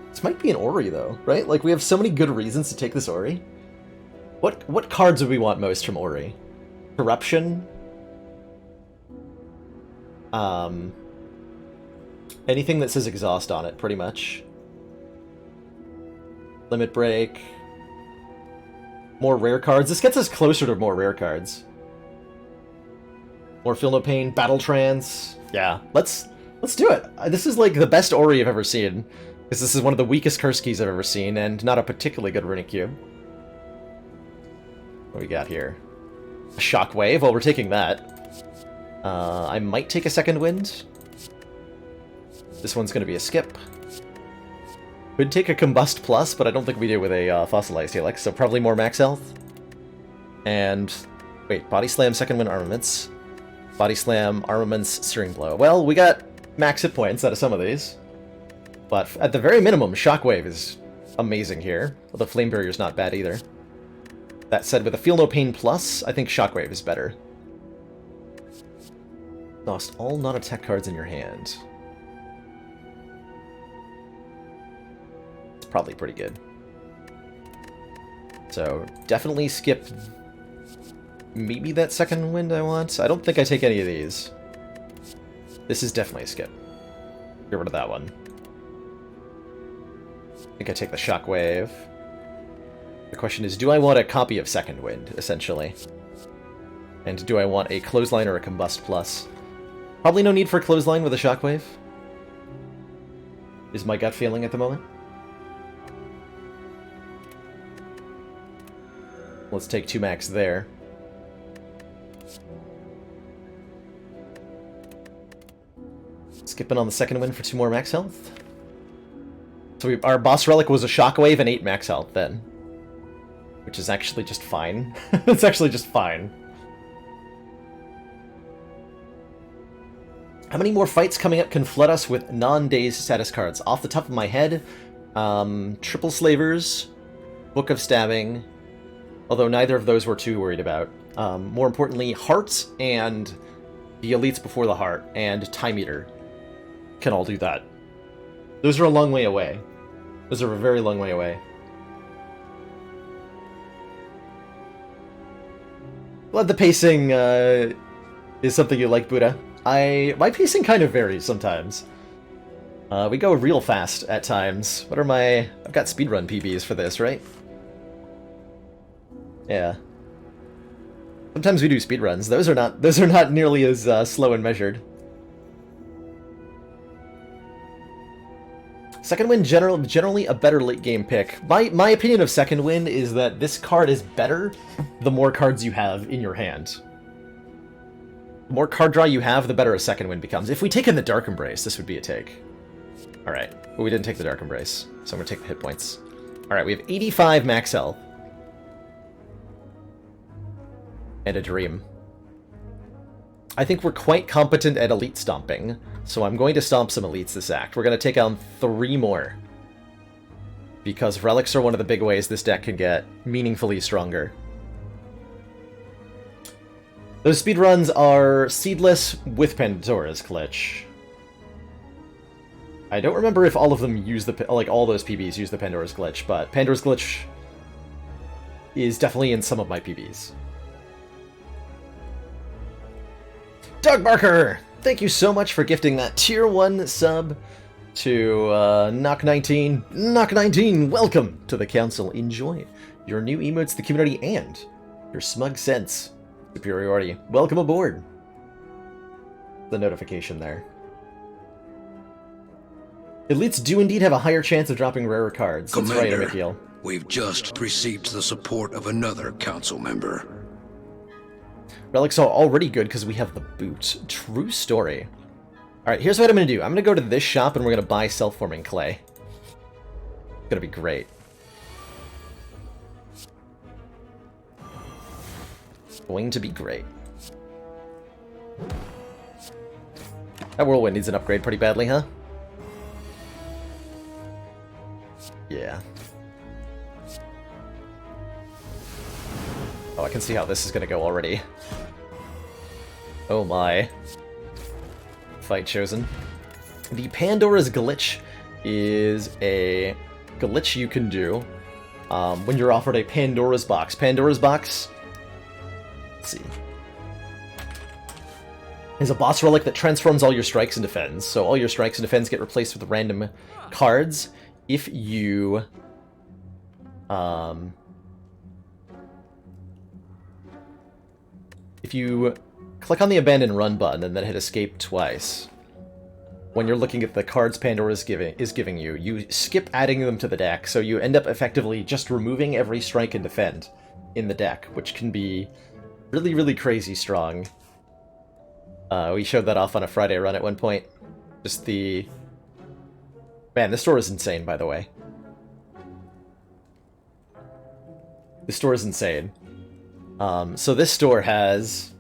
This might be an Ori, though, right? Like, we have so many good reasons to take this Ori. What cards would we want most from Ori? Corruption? Anything that says Exhaust on it, pretty much. Limit Break. More rare cards. This gets us closer to more rare cards. More Feel No Pain. Battle Trance. Yeah, let's do it. This is like the best Ori I've ever seen. Because this is one of the weakest curse keys I've ever seen, and not a particularly good Runic Cube. What do we got here? A Shockwave. Well, we're taking that. I might take a Second Wind. This one's going to be a skip. Could take a Combust Plus, but I don't think we do with a Fossilized Helix, so probably more max health. And... wait, Body Slam, Second Wind, Armaments. Body Slam, Armaments, Searing Blow. Well, we got max hit points out of some of these. But at the very minimum, Shockwave is amazing here. Although Flame Barrier's not bad either. That said, with a Feel No Pain Plus, I think Shockwave is better. Lost all non-attack cards in your hand. It's probably pretty good. So, definitely skip maybe that Second Wind I want. I don't think I take any of these. This is definitely a skip. Get rid of that one. I think I take the Shockwave. The question is, do I want a copy of Second Wind, essentially? And do I want a Clothesline or a Combust Plus? Probably no need for a Clothesline with a Shockwave. Is my gut feeling at the moment. Let's take 2 max there. Skipping on the Second Wind for 2 more max health. So our boss relic was a Shockwave and 8 max health then. Which is actually just fine. It's actually just fine. How many more fights coming up can flood us with non-dazed status cards? Off the top of my head, Triple Slavers, Book of Stabbing, although neither of those we're too worried about. More importantly, Heart and the Elites Before the Heart and Time Eater can all do that. Those are a long way away. Those are a very long way away. Glad the pacing is something you like, Buddha. My pacing kind of varies sometimes. We go real fast at times. What are my... I've got speedrun PBs for this, right? Yeah. Sometimes we do speedruns. Those are not nearly as slow and measured. Second Wind generally a better late game pick. My opinion of Second Wind is that this card is better the more cards you have in your hand. The more card draw you have, the better a Second Wind becomes. If we take in the Dark Embrace, this would be a take. Alright, but we didn't take the Dark Embrace, so I'm going to take the hit points. Alright, we have 85 max health. And a Dream. I think we're quite competent at elite stomping, so I'm going to stomp some elites this act. We're going to take on 3 more. Because relics are one of the big ways this deck can get meaningfully stronger. Those speedruns are Seedless with Pandora's Glitch. I don't remember if all of them use the... like, all those PBs use the Pandora's Glitch, but Pandora's Glitch is definitely in some of my PBs. Doug Barker! Thank you so much for gifting that tier 1 sub to Knock19. Knock19, welcome to the council. Enjoy your new emotes to the community and your smug sense superiority. Welcome aboard. The notification there. Elites do indeed have a higher chance of dropping rarer cards. That's right, Amikil. We've just received the support of another council member. Relics are already good because we have the boot. True story. Alright, here's what I'm going to do. I'm going to go to this shop and we're going to buy self-forming clay. It's going to be great. It's going to be great. That Whirlwind needs an upgrade pretty badly, huh? Yeah. Oh, I can see how this is going to go already. Oh my. Fight chosen. The Pandora's Glitch is a glitch you can do when you're offered a Pandora's Box. Pandora's Box, let's see, is a boss relic that transforms all your strikes into fens. So all your strikes and defense get replaced with random cards if you click on the Abandon Run button and then hit Escape twice. When you're looking at the cards Pandora is giving you, you skip adding them to the deck, so you end up effectively just removing every strike and defend in the deck, which can be really, really crazy strong. We showed that off on a Friday run at one point. Just the... Man, this store is insane, by the way. This store is insane. So this store has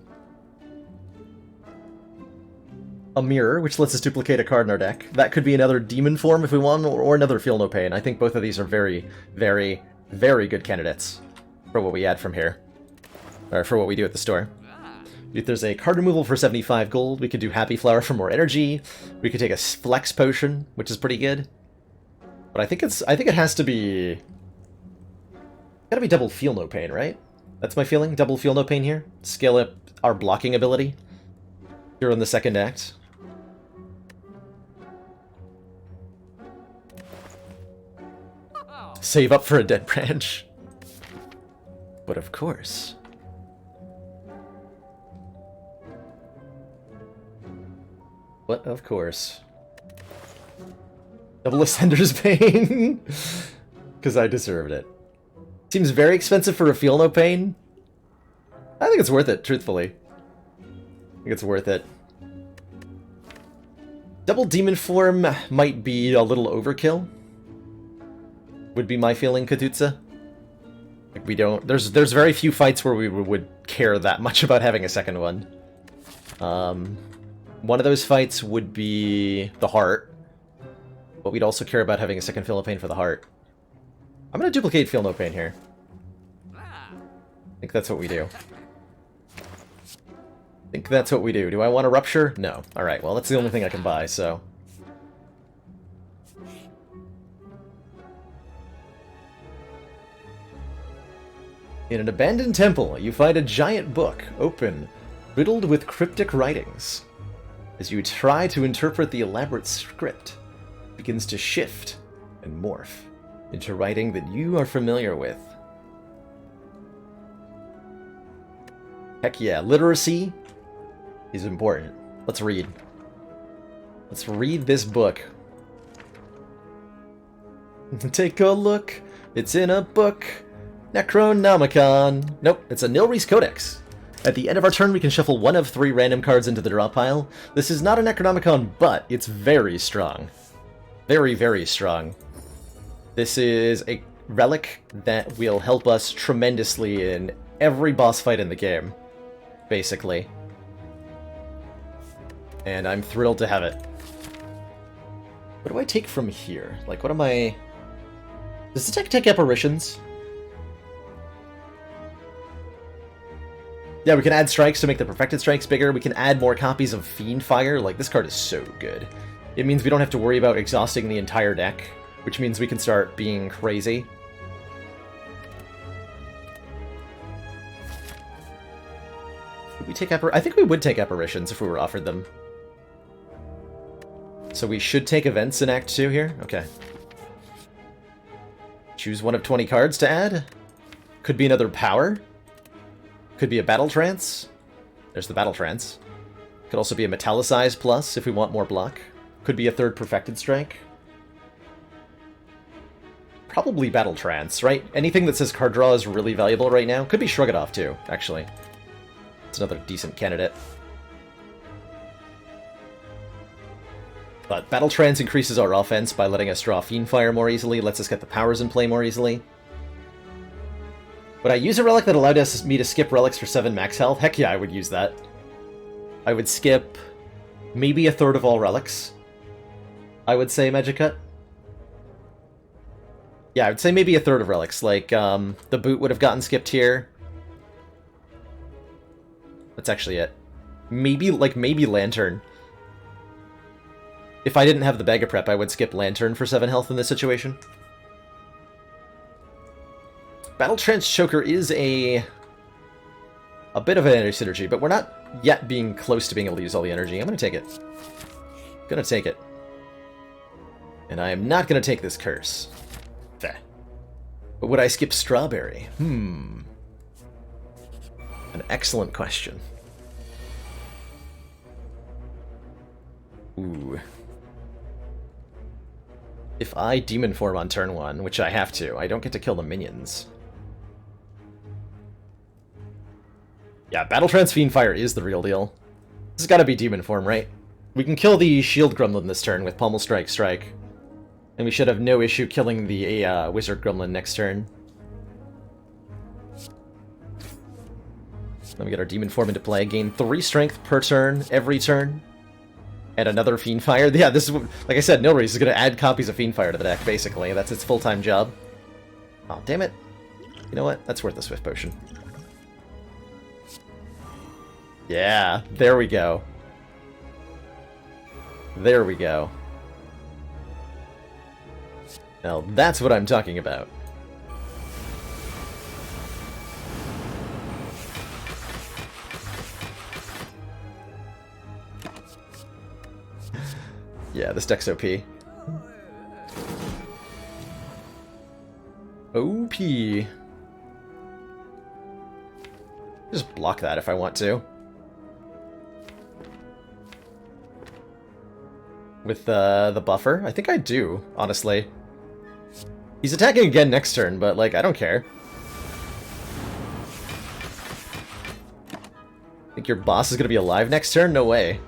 a mirror, which lets us duplicate a card in our deck. That could be another demon form if we want, or another Feel No Pain. I think both of these are very, very, very good candidates for what we add from here. Or for what we do at the store. If there's a card removal for 75 gold, we could do Happy Flower for more energy. We could take a Flex Potion, which is pretty good. But I think it has to be... Gotta be double Feel No Pain, right? That's my feeling. Double Feel No Pain here. Scale up our blocking ability here in the second act. Save up for a dead branch. But of course. But of course. Double Ascender's Pain. Because I deserved it. Seems very expensive for a Feel No Pain. I think it's worth it, truthfully. I think it's worth it. Double Demon Form might be a little overkill. Would be my feeling, Katutsa. Like, we don't... There's very few fights where we would care that much about having a second one. One of those fights would be the Heart. But we'd also care about having a second Feel No Pain for the Heart. I'm gonna duplicate Feel No Pain here. I think that's what we do. I think that's what we do. Do I want a Rupture? No. Alright, well that's the only thing I can buy, so... In an abandoned temple, you find a giant book, open, riddled with cryptic writings. As you try to interpret the elaborate script, begins to shift and morph into writing that you are familiar with. Heck yeah, literacy is important. Let's read. Let's read this book. Take a look. It's in a book. Necronomicon. Nope, it's a Nilre's Codex. At the end of our turn, we can shuffle one of 3 random cards into the draw pile. This is not a Necronomicon, but it's very strong. Very, very strong. This is a relic that will help us tremendously in every boss fight in the game, basically. And I'm thrilled to have it. What do I take from here? Like, what am I... Does the deck take apparitions? Yeah, we can add strikes to make the perfected strikes bigger. We can add more copies of Fiendfire. Like, this card is so good. It means we don't have to worry about exhausting the entire deck, which means we can start being crazy. Would we take I think we would take apparitions if we were offered them. So we should take events in Act 2 here? Okay. Choose one of 20 cards to add. Could be another power. Could be a Battle Trance. There's the Battle Trance. Could also be a Metallicize Plus if we want more block. Could be a third Perfected Strike. Probably Battle Trance, right? Anything that says card draw is really valuable right now. Could be Shrug It Off too, actually. It's another decent candidate. But Battle Trance increases our offense by letting us draw Fiendfire more easily, lets us get the powers in play more easily. Would I use a relic that allowed me to skip relics for 7 max health? Heck yeah, I would use that. I would skip maybe a third of all relics. I would say Magic Cut. Yeah, I would say maybe a third of relics. Like, the boot would have gotten skipped here. That's actually it. Maybe Lantern. If I didn't have the Bag of Prep, I would skip Lantern for 7 health in this situation. Battle Trance Choker is a bit of an energy synergy, but we're not yet being close to being able to use all the energy. I'm going to take it. Gonna take it. And I am not going to take this curse. Feh. But would I skip Strawberry? An excellent question. Ooh. If I Demon Form on turn 1, which I have to, I don't get to kill the minions. Yeah, Battle Trance Fiendfire is the real deal. This has got to be Demon Form, right? We can kill the Shield Gremlin this turn with Pommel Strike Strike. And we should have no issue killing the Wizard Gremlin next turn. Let me get our Demon Form into play. Gain 3 strength per turn, every turn. And another Fiendfire. Yeah, this is, like I said, Nilre's is going to add copies of Fiendfire to the deck, basically. That's its full-time job. Oh, damn it. You know what? That's worth a Swift Potion. Yeah, there we go. There we go. Now, that's what I'm talking about. Yeah, this deck's OP. OP. Just block that if I want to. With the buffer? I think I do, honestly. He's attacking again next turn, but, like, I don't care. Think your boss is gonna be alive next turn? No way.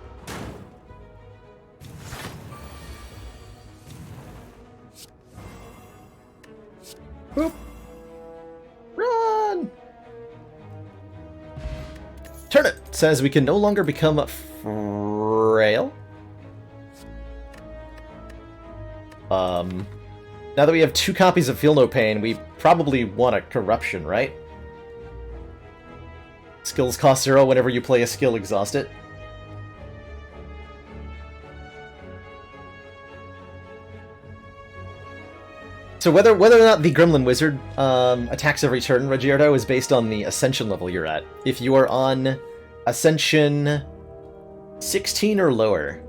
Boop. Run! Turn it! Says we can no longer become frail. Now that we have 2 copies of Feel No Pain, we probably want a Corruption, right? Skills cost 0 whenever you play a skill, exhaust it. So whether or not the Gremlin Wizard attacks every turn, Regiardo, is based on the Ascension level you're at. If you are on Ascension 16 or lower,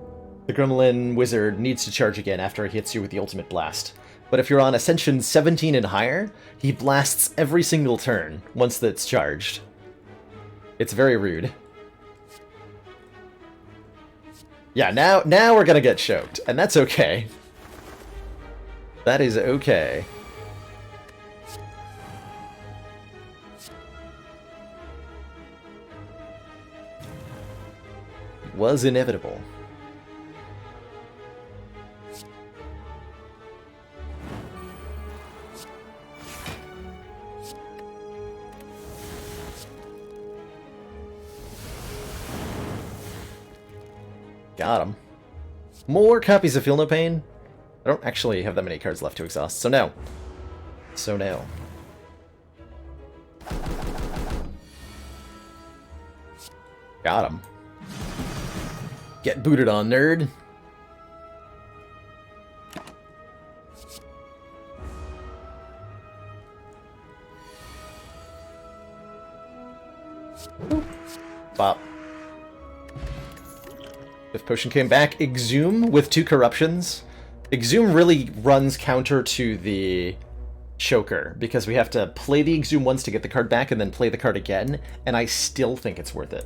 the Gremlin Wizard needs to charge again after he hits you with the ultimate blast. But if you're on Ascension 17 and higher, he blasts every single turn once that's charged. It's very rude. Yeah, now we're gonna get choked, and that's okay. That is okay. It was inevitable. Got him. More copies of Feel No Pain? I don't actually have that many cards left to exhaust, so no. So no. Got him. Get booted on, nerd. Bop. Fifth potion came back. Exhume with 2 corruptions. Exhume really runs counter to the choker, because we have to play the Exhume once to get the card back and then play the card again, and I still think it's worth it.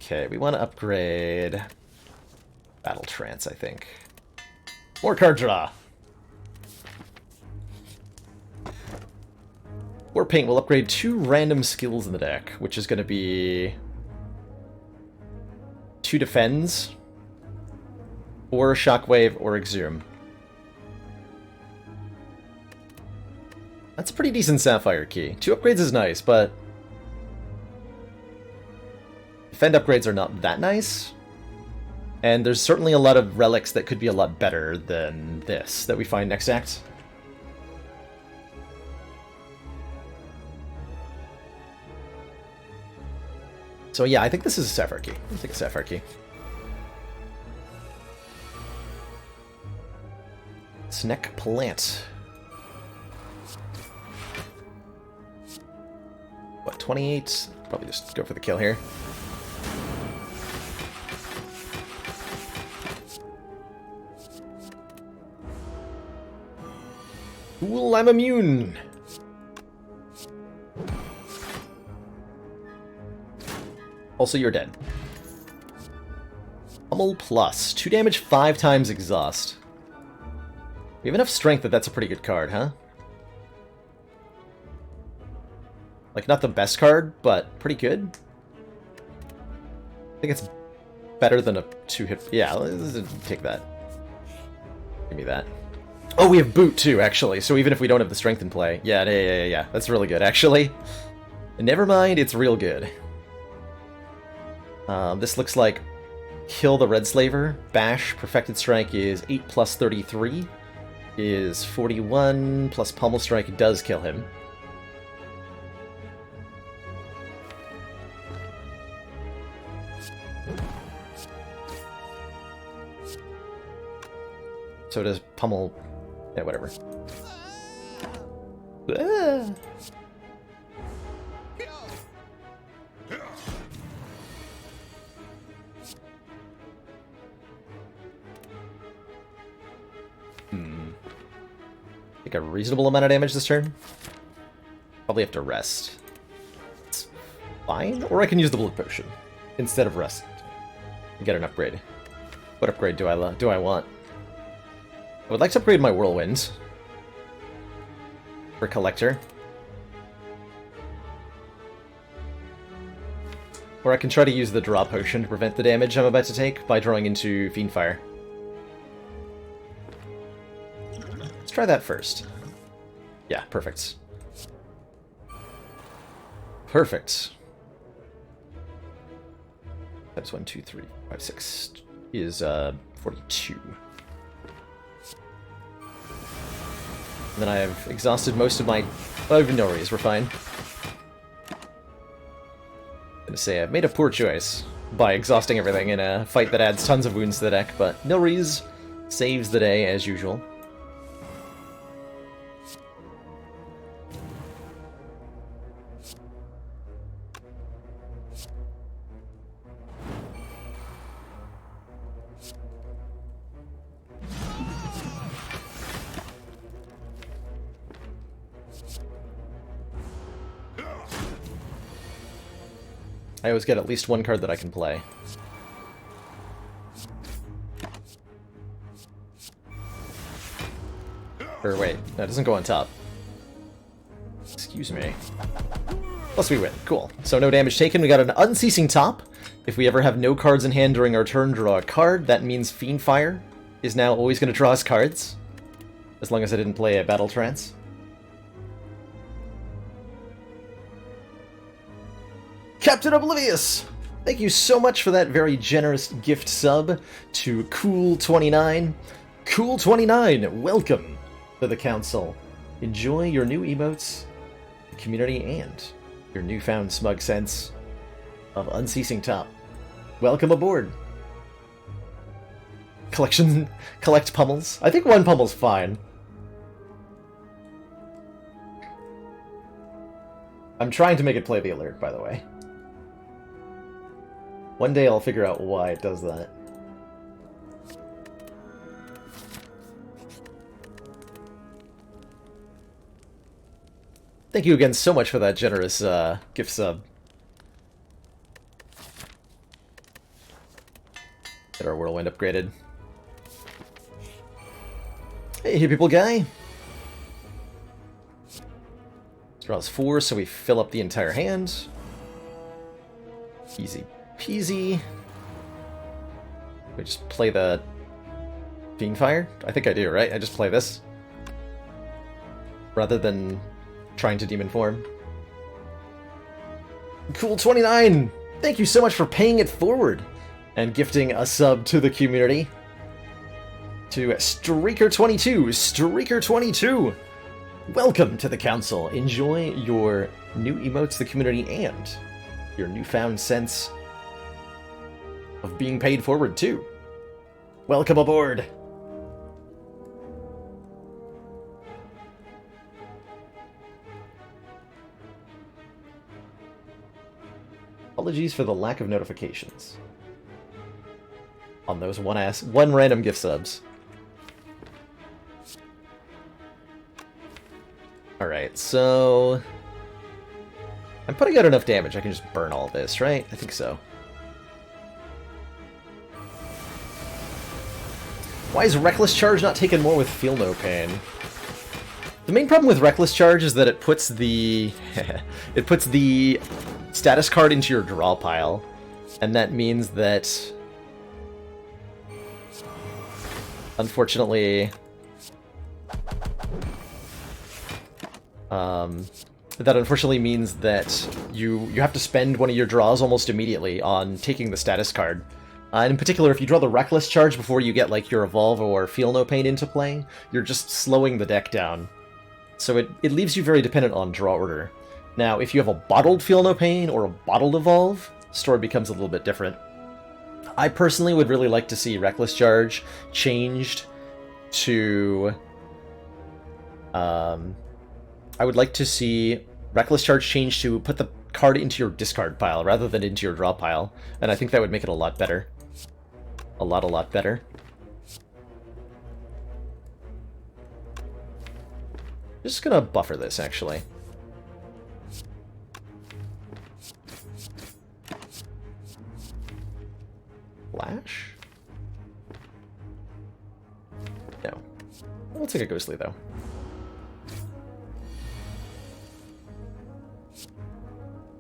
Okay, we want to upgrade Battle Trance, I think. More card draw! War Paint will upgrade 2 random skills in the deck, which is going to be 2 Defends, or Shockwave, or Exhume. That's a pretty decent Sapphire key. 2 upgrades is nice, but Defend upgrades are not that nice. And there's certainly a lot of relics that could be a lot better than this that we find next act. So yeah, I think this is a Sapphire key. I'll take a Sapphire key. Snack Plant. What, 28? Probably just go for the kill here. Cool, I'm immune! Also, you're dead. Pummel Plus. 2 damage, 5 times exhaust. We have enough strength that that's a pretty good card, huh? Like, not the best card, but pretty good. I think it's better than a 2-hit... Yeah, let's take that. Give me that. Oh, we have Boot, too, actually, so even if we don't have the strength in play... Yeah, that's really good, actually. And never mind, it's real good. This looks like Kill the Red Slaver. Bash, Perfected Strike is 8 plus 33. Is 41, plus Pummel Strike does kill him. So does Pummel... Yeah, whatever. Ah. Take a reasonable amount of damage this turn. Probably have to rest. It's fine. Or I can use the Blood Potion instead of rest and get an upgrade. What upgrade do I want? I would like to upgrade my Whirlwind for Collector. Or I can try to use the Draw Potion to prevent the damage I'm about to take by drawing into Fiendfire. Let's try that first. Yeah, perfect. Perfect. Times 1, 2, 3, 5, 6 is 42. And then I have exhausted most of my... Oh, even Nilries, we're fine. I'm gonna say I've made a poor choice by exhausting everything in a fight that adds tons of wounds to the deck, but Nilries saves the day as usual. I always get at least one card that I can play. Or wait, that doesn't go on top. Excuse me. Plus we win. Cool. So no damage taken. We got an unceasing top. If we ever have no cards in hand during our turn, draw a card. That means Fiendfire is now always going to draw us cards. As long as I didn't play a Battle Trance. Captain Oblivious! Thank you so much for that very generous gift sub to Cool29. Cool29, welcome to the council. Enjoy your new emotes, community, and your newfound smug sense of unceasing top. Welcome aboard. Collect pummels. I think one pummel's fine. I'm trying to make it play the alert, by the way. One day I'll figure out why it does that. Thank you again so much for that generous gift sub. Get our whirlwind upgraded. Hey, here people guy. Draws 4, so we fill up the entire hand. Easy peasy. We just play the Fiendfire? I think I do, right? I just play this. Rather than trying to demon form. Cool29! Thank you so much for paying it forward and gifting a sub to the community. To Streaker22! Streaker22! Welcome to the council. Enjoy your new emotes, the community, and your newfound sense of being paid forward too. Welcome aboard. Apologies for the lack of notifications on those one random gift subs. Alright, so I'm putting out enough damage. I can just burn all this, right? I think so. Why is Reckless Charge not taken more with Feel No Pain? The main problem with Reckless Charge is that it puts the it puts the status card into your draw pile, and that means that unfortunately means that you have to spend one of your draws almost immediately on taking the status card. And in particular, if you draw the Reckless Charge before you get like your Evolve or Feel No Pain into play, you're just slowing the deck down. So it leaves you very dependent on draw order. Now, if you have a bottled Feel No Pain or a bottled Evolve, the story becomes a little bit different. I personally would really like to see Reckless Charge changed to... I would like to see Reckless Charge changed to put the card into your discard pile rather than into your draw pile, and I think that would make it a lot better. A lot better. Just gonna buffer this, actually. Flash? No. We'll take a Ghostly, though.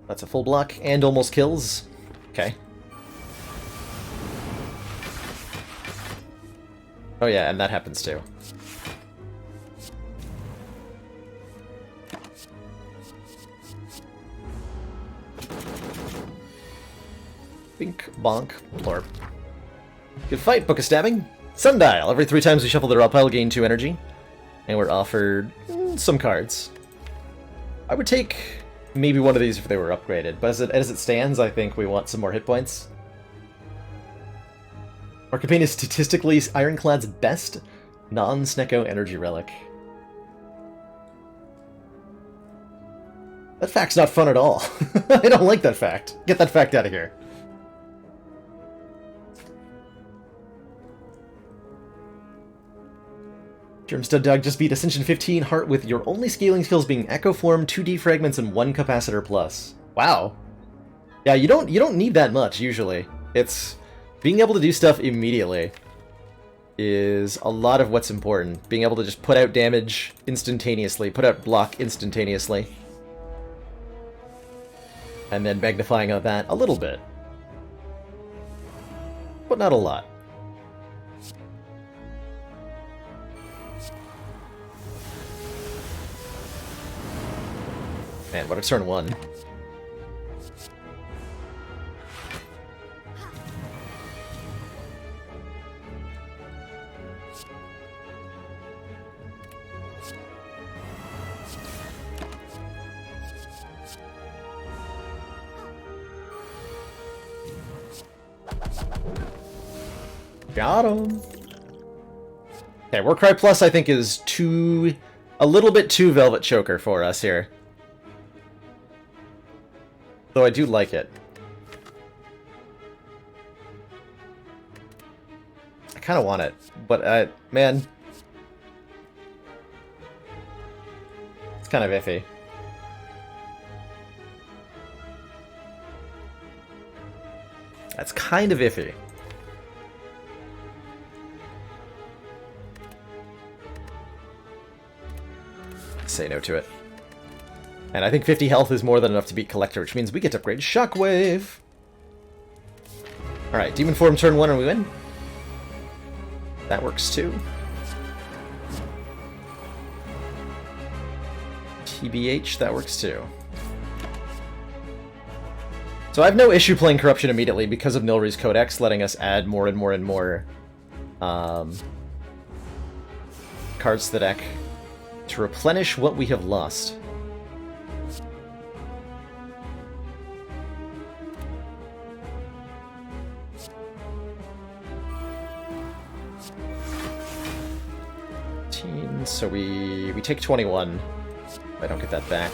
That's a full block and almost kills. Okay. Oh yeah, and that happens too. Bink, bonk, blorp. Good fight, Book of Stabbing. Sundial. Every 3 times we shuffle the draw pile, gain 2 energy. And we're offered some cards. I would take maybe one of these if they were upgraded, but as it stands, I think we want some more hit points. Marketpain is statistically Ironclad's best non-Snecko energy relic. That fact's not fun at all. I don't like that fact. Get that fact out of here. Germstud Dog just beat Ascension 15 Heart with your only scaling skills being Echo Form, 2 defragments, and 1 Capacitor Plus. Wow. Yeah, you don't need that much usually. It's being able to do stuff immediately is a lot of what's important. Being able to just put out damage instantaneously, put out block instantaneously. And then magnifying on that a little bit. But not a lot. Man, what a turn one. Got him. Okay, Warcry Plus I think is a little bit too Velvet Choker for us here. Though I do like it. I kind of want it, but man, it's kind of iffy. That's kind of iffy. Say no to it. And I think 50 health is more than enough to beat Collector, which means we get to upgrade Shockwave. Alright, Demon Form turn 1 and we win. That works too. TBH, that works too. So I have no issue playing Corruption immediately because of Nilri's Codex, letting us add more and more and more cards to the deck to replenish what we have lost. So we take 21. I don't get that back.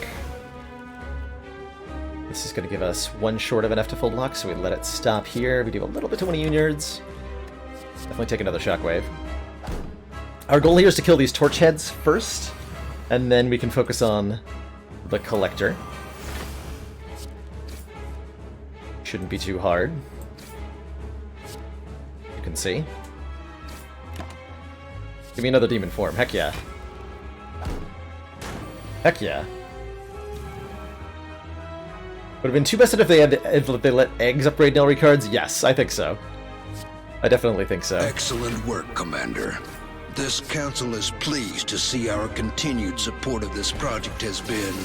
This is going to give us one short of enough to full block, so we let it stop here. We do a little bit to 20 Unards. Definitely take another Shockwave. Our goal here is to kill these Torch Heads first, and then we can focus on the Collector. Shouldn't be too hard. You can see. Give me another Demon Form. Heck yeah. Heck yeah. Would have been too bested if they let eggs upgrade Nilri cards? Yes, I think so. I definitely think so. Excellent work, Commander. This council is pleased to see our continued support of this project has been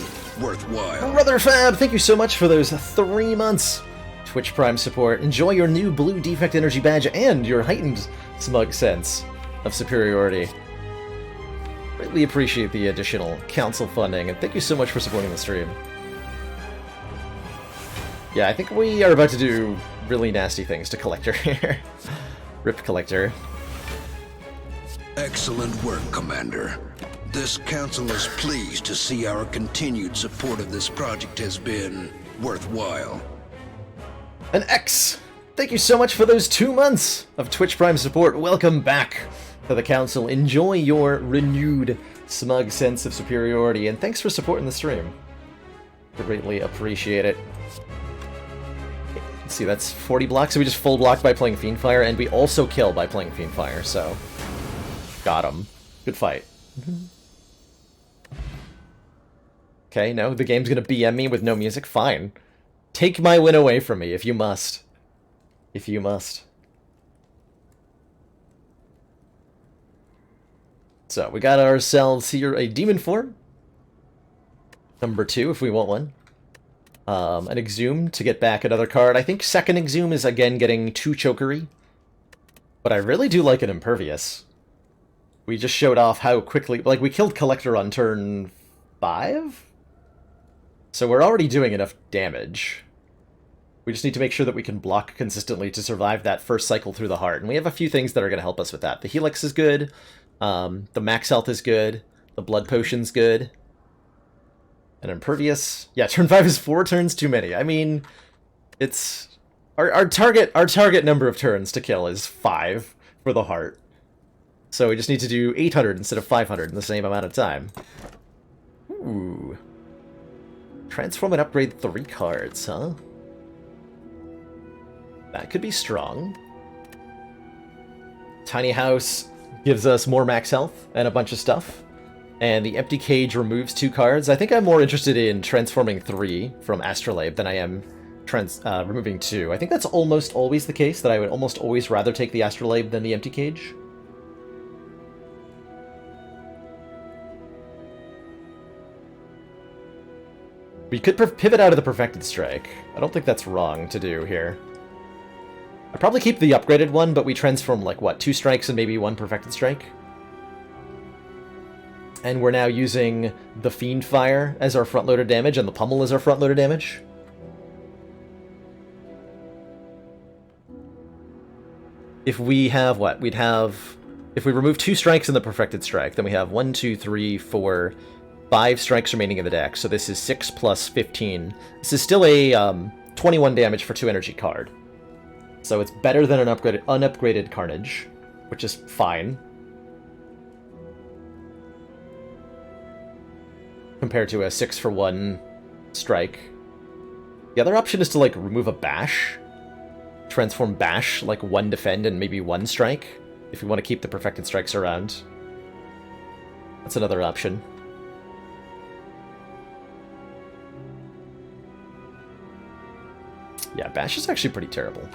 worthwhile. Brother Fab, thank you so much for those 3 months Twitch Prime support. Enjoy your new blue Defect Energy badge and your heightened smug sense of superiority. Greatly appreciate the additional council funding, and thank you so much for supporting the stream. Yeah, I think we are about to do really nasty things to Collector here. Rip Collector. Excellent work, Commander. This council is pleased to see our continued support of this project has been worthwhile. An X! Thank you so much for those 2 months of Twitch Prime support. Welcome back to the council. Enjoy your renewed smug sense of superiority, and thanks for supporting the stream. Greatly appreciate it. Let's see, that's 40 blocks, so we just full block by playing Fiendfire, and we also kill by playing Fiendfire, so... Got him. Good fight. Okay, no, the game's gonna BM me with no music? Fine. Take my win away from me, if you must. If you must. So, we got ourselves here a Demon Form. Number 2, if we want one. An Exhume to get back another card. I think second Exhume is, again, getting too chokery. But I really do like an Impervious. We just showed off how quickly... Like, we killed Collector on turn 5? So we're already doing enough damage. We just need to make sure that we can block consistently to survive that first cycle through the heart. And we have a few things that are going to help us with that. The Helix is good. The Max Health is good. The Blood Potion's good. An Impervious. Yeah, turn 5 is 4 turns too many. I mean, it's... Our target number of turns to kill is 5 for the heart. So we just need to do 800 instead of 500 in the same amount of time. Ooh. Transform and upgrade 3 cards, huh? That could be strong. Tiny house gives us more max health and a bunch of stuff. And the empty cage removes 2 cards. I think I'm more interested in transforming 3 from Astrolabe than I am removing 2. I think that's almost always the case, that I would almost always rather take the Astrolabe than the empty cage. We could pivot out of the Perfected Strike. I don't think that's wrong to do here. I'd probably keep the upgraded one, but we transform, like, what, 2 strikes and maybe 1 Perfected Strike? And we're now using the Fiend Fire as our front-loaded damage and the Pummel as our front-loaded damage. If we have what? We'd have... If we remove 2 strikes in the Perfected Strike, then we have 1, 2, 3, 4, 5 strikes remaining in the deck. So this is 6 plus 15. This is still a 21 damage for 2 energy card. So it's better than an unupgraded Carnage, which is fine. Compared to a 6 for 1 strike. The other option is to, like, remove a Bash. Transform Bash, like, 1 defend and maybe 1 strike, if we want to keep the Perfected Strikes around. That's another option. Yeah, Bash is actually pretty terrible.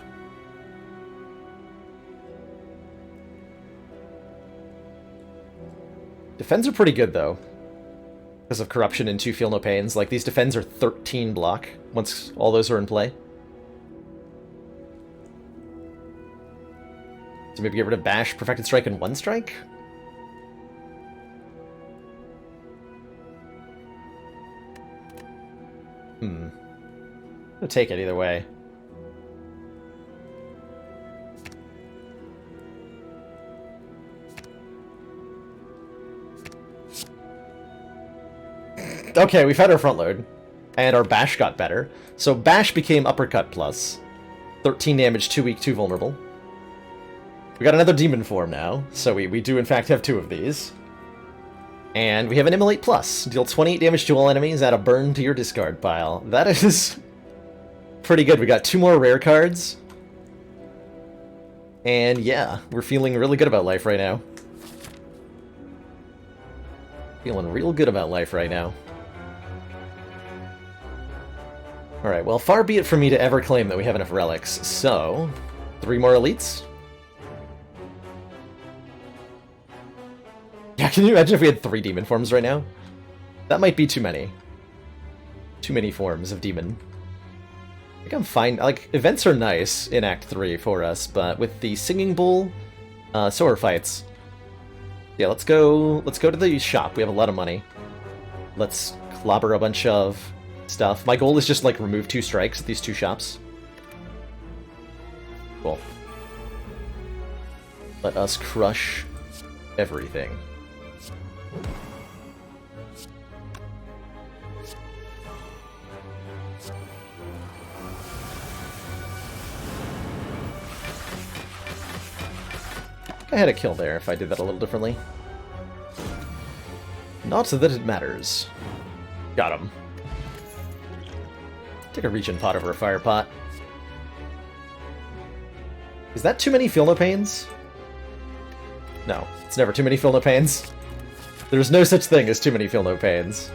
Defends are pretty good, though. Because of Corruption and 2 Feel No Pains. Like, these defends are 13 block once all those are in play. So maybe get rid of Bash, Perfected Strike, and 1 strike? I'll take it either way. Okay, we've had our front load, and our Bash got better. So Bash became Uppercut Plus. 13 damage, 2 weak, 2 vulnerable. We got another Demon form now, so we do in fact have 2 of these. And we have an Immolate Plus. Deal 28 damage to all enemies, add a burn to your discard pile. That is pretty good. We got 2 more rare cards. And yeah, we're feeling really good about life right now. Feeling real good about life right now. Alright, well, far be it from me to ever claim that we have enough relics, so 3 more elites? Yeah, can you imagine if we had 3 demon forms right now? That might be too many. Too many forms of demon. I think I'm fine. Like, events are nice in Act 3 for us, but with the Singing Bull, so are fights. Yeah, let's go to the shop. We have a lot of money. Let's clobber a bunch of stuff. My goal is just, like, remove 2 strikes at these 2 shops. Cool. Let us crush everything. I had a kill there if I did that a little differently. Not that it matters. Got him. Take a regen pot over a fire pot. Is that too many Feel No Pains? No, it's never too many Feel No Pains. There's no such thing as too many Feel No Pains.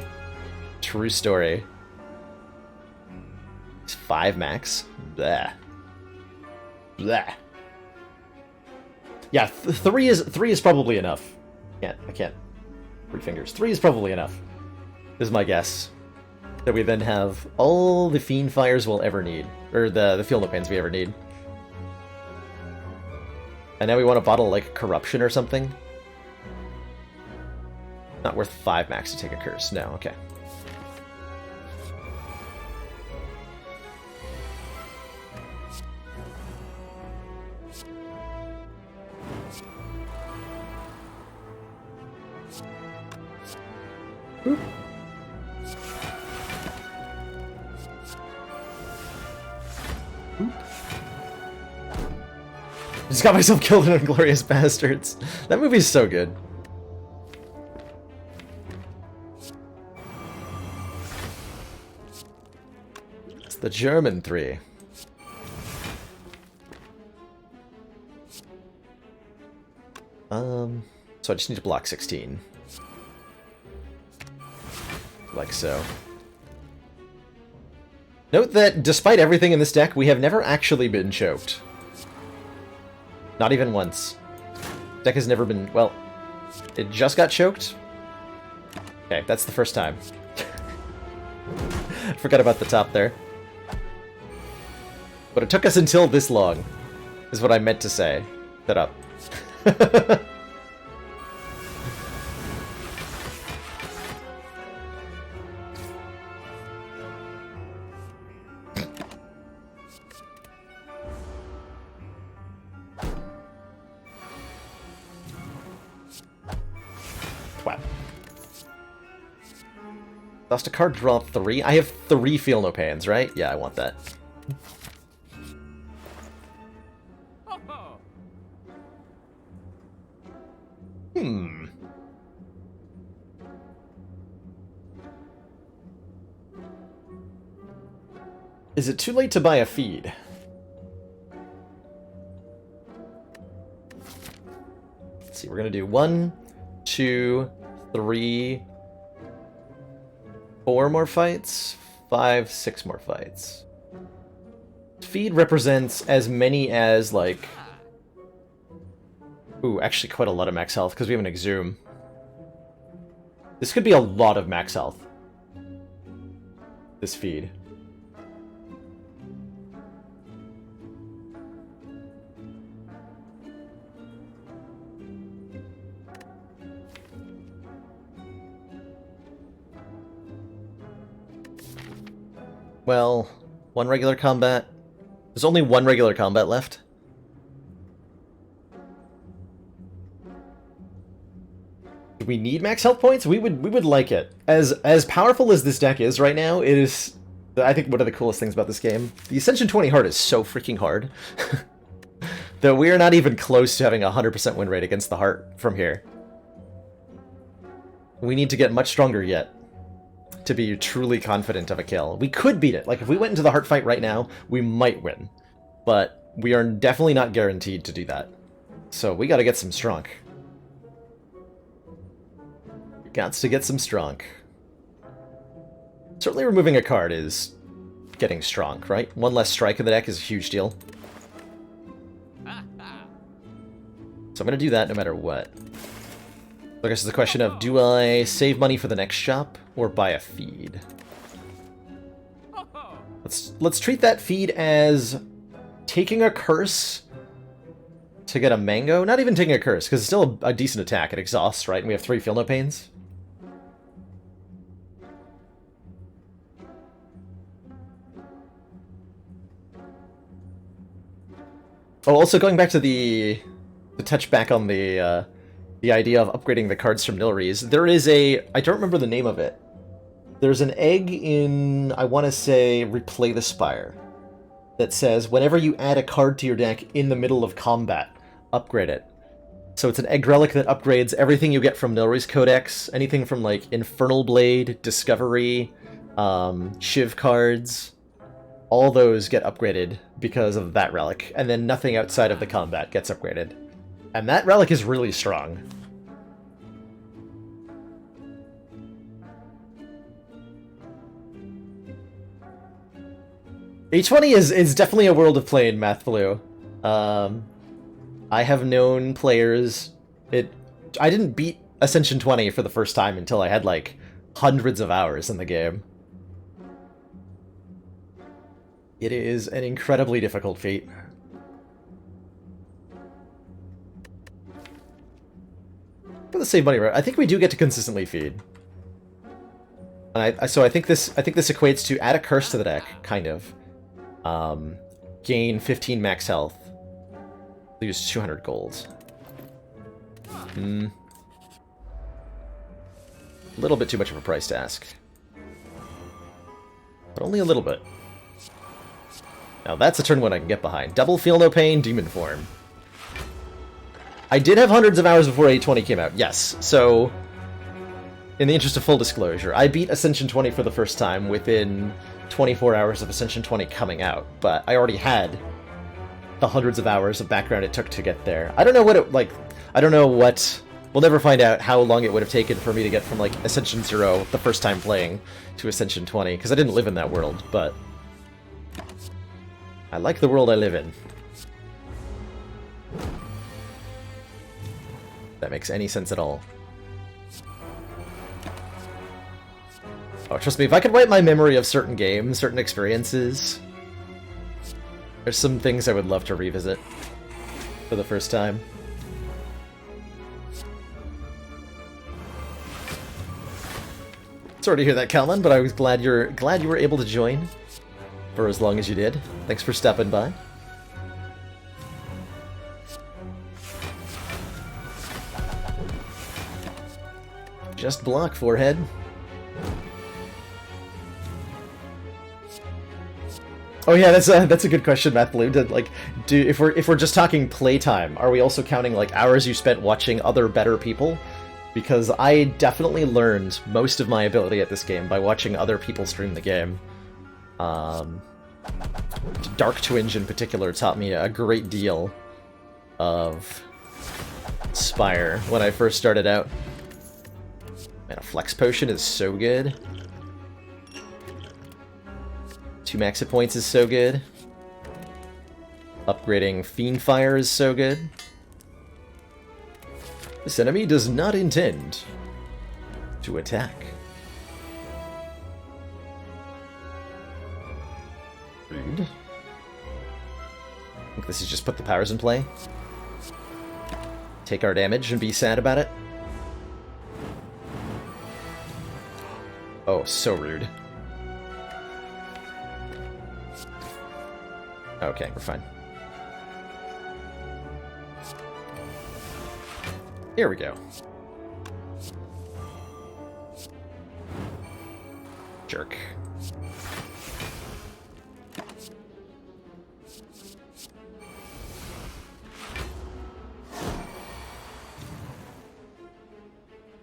True story. It's 5 max. Blah. Blah. Yeah, 3 is probably enough. I can't. 3 fingers. 3 is probably enough. Is my guess. That we then have all the Fiend Fires we'll ever need. Or the Feel No Pains we ever need. And now we want to bottle, like, Corruption or something. Not worth 5 max to take a curse. No, okay. Oop. Oop. Just got myself killed in Inglourious Bastards. That movie's so good. It's the German 3. So I just need to block 16. Like so. Note that despite everything in this deck, we have never actually been choked. Not even once. Deck has never been, well, it just got choked. Okay, that's the first time. Forgot about the top there. But it took us until this long, is what I meant to say. Shut up. Wow. Lost a card, draw 3. I have 3 Feel No Pains, right? Yeah, I want that. Is it too late to buy a feed? Let's see, we're gonna do 1, 2, 3, 4 more fights, 5, 6 more fights. Feed represents as many as, like... Ooh, actually quite a lot of max health, because we have an Exhume. This could be a lot of max health. This feed. Well, 1 regular combat. There's only 1 regular combat left. Do we need max health points? We would like it. As powerful as this deck is right now, it is, I think, one of the coolest things about this game. The Ascension 20 Heart is so freaking hard. That we are not even close to having a 100% win rate against the Heart from here. We need to get much stronger yet to be truly confident of a kill. We could beat it. Like, if we went into the Heart fight right now, we might win. But we are definitely not guaranteed to do that. So we gotta get some strong. Gots to get some strong. Certainly removing a card is getting strong, right? 1 less strike in the deck is a huge deal. So I'm gonna do that no matter what. I guess it's a question of, do I save money for the next shop or buy a feed? Let's treat that feed as taking a curse to get a mango. Not even taking a curse, because it's still a decent attack. It exhausts, right? And we have 3 Feel No Pains. Oh, also going back to the touch back on the idea of upgrading the cards from Nilries, there is a, I don't remember the name of it. There's an egg in, I want to say, Replay the Spire, that says whenever you add a card to your deck in the middle of combat, upgrade it. So it's an egg relic that upgrades everything you get from Nilries Codex, anything from like Infernal Blade, Discovery, Shiv cards. All those get upgraded because of that relic, and then nothing outside of the combat gets upgraded. And that relic is really strong. H20 is definitely a world of play in Math Blue. I have known players... I didn't beat Ascension 20 for the first time until I had, like, hundreds of hours in the game. It is an incredibly difficult feat. For the save money route, I think we do get to consistently feed. And so I think this equates to add a curse to the deck, kind of. Gain 15 max health. Lose 200 gold. A little bit too much of a price to ask. But only a little bit. Now that's a turn one I can get behind. Double Feel No Pain, Demon Form. I did have hundreds of hours before A20 came out, yes. So, in the interest of full disclosure, I beat Ascension 20 for the first time within 24 hours of Ascension 20 coming out, but I already had the hundreds of hours of background it took to get there. I don't know what it, like, I don't know what, we'll never find out how long it would have taken for me to get from, like, Ascension 0 the first time playing to Ascension 20, because I didn't live in that world, but I like the world I live in. If that makes any sense at all. Oh, trust me, if I could wipe my memory of certain games, certain experiences, there's some things I would love to revisit for the first time. Sorry to hear that, Callan, but I was glad you were able to join for as long as you did. Thanks for stopping by. Just block, forehead. Oh yeah, that's a good question, Matt Blue. If we're just talking playtime, are we also counting like hours you spent watching other better people? Because I definitely learned most of my ability at this game by watching other people stream the game. Dark Twinge in particular taught me a great deal of Spire when I first started out. Man, a Flex Potion is so good. 2 max hit points is so good. Upgrading Fiend Fire is so good. This enemy does not intend to attack. Rude. I think this is just put the powers in play. Take our damage and be sad about it. Oh, so rude. Okay, we're fine. Here we go. Jerk.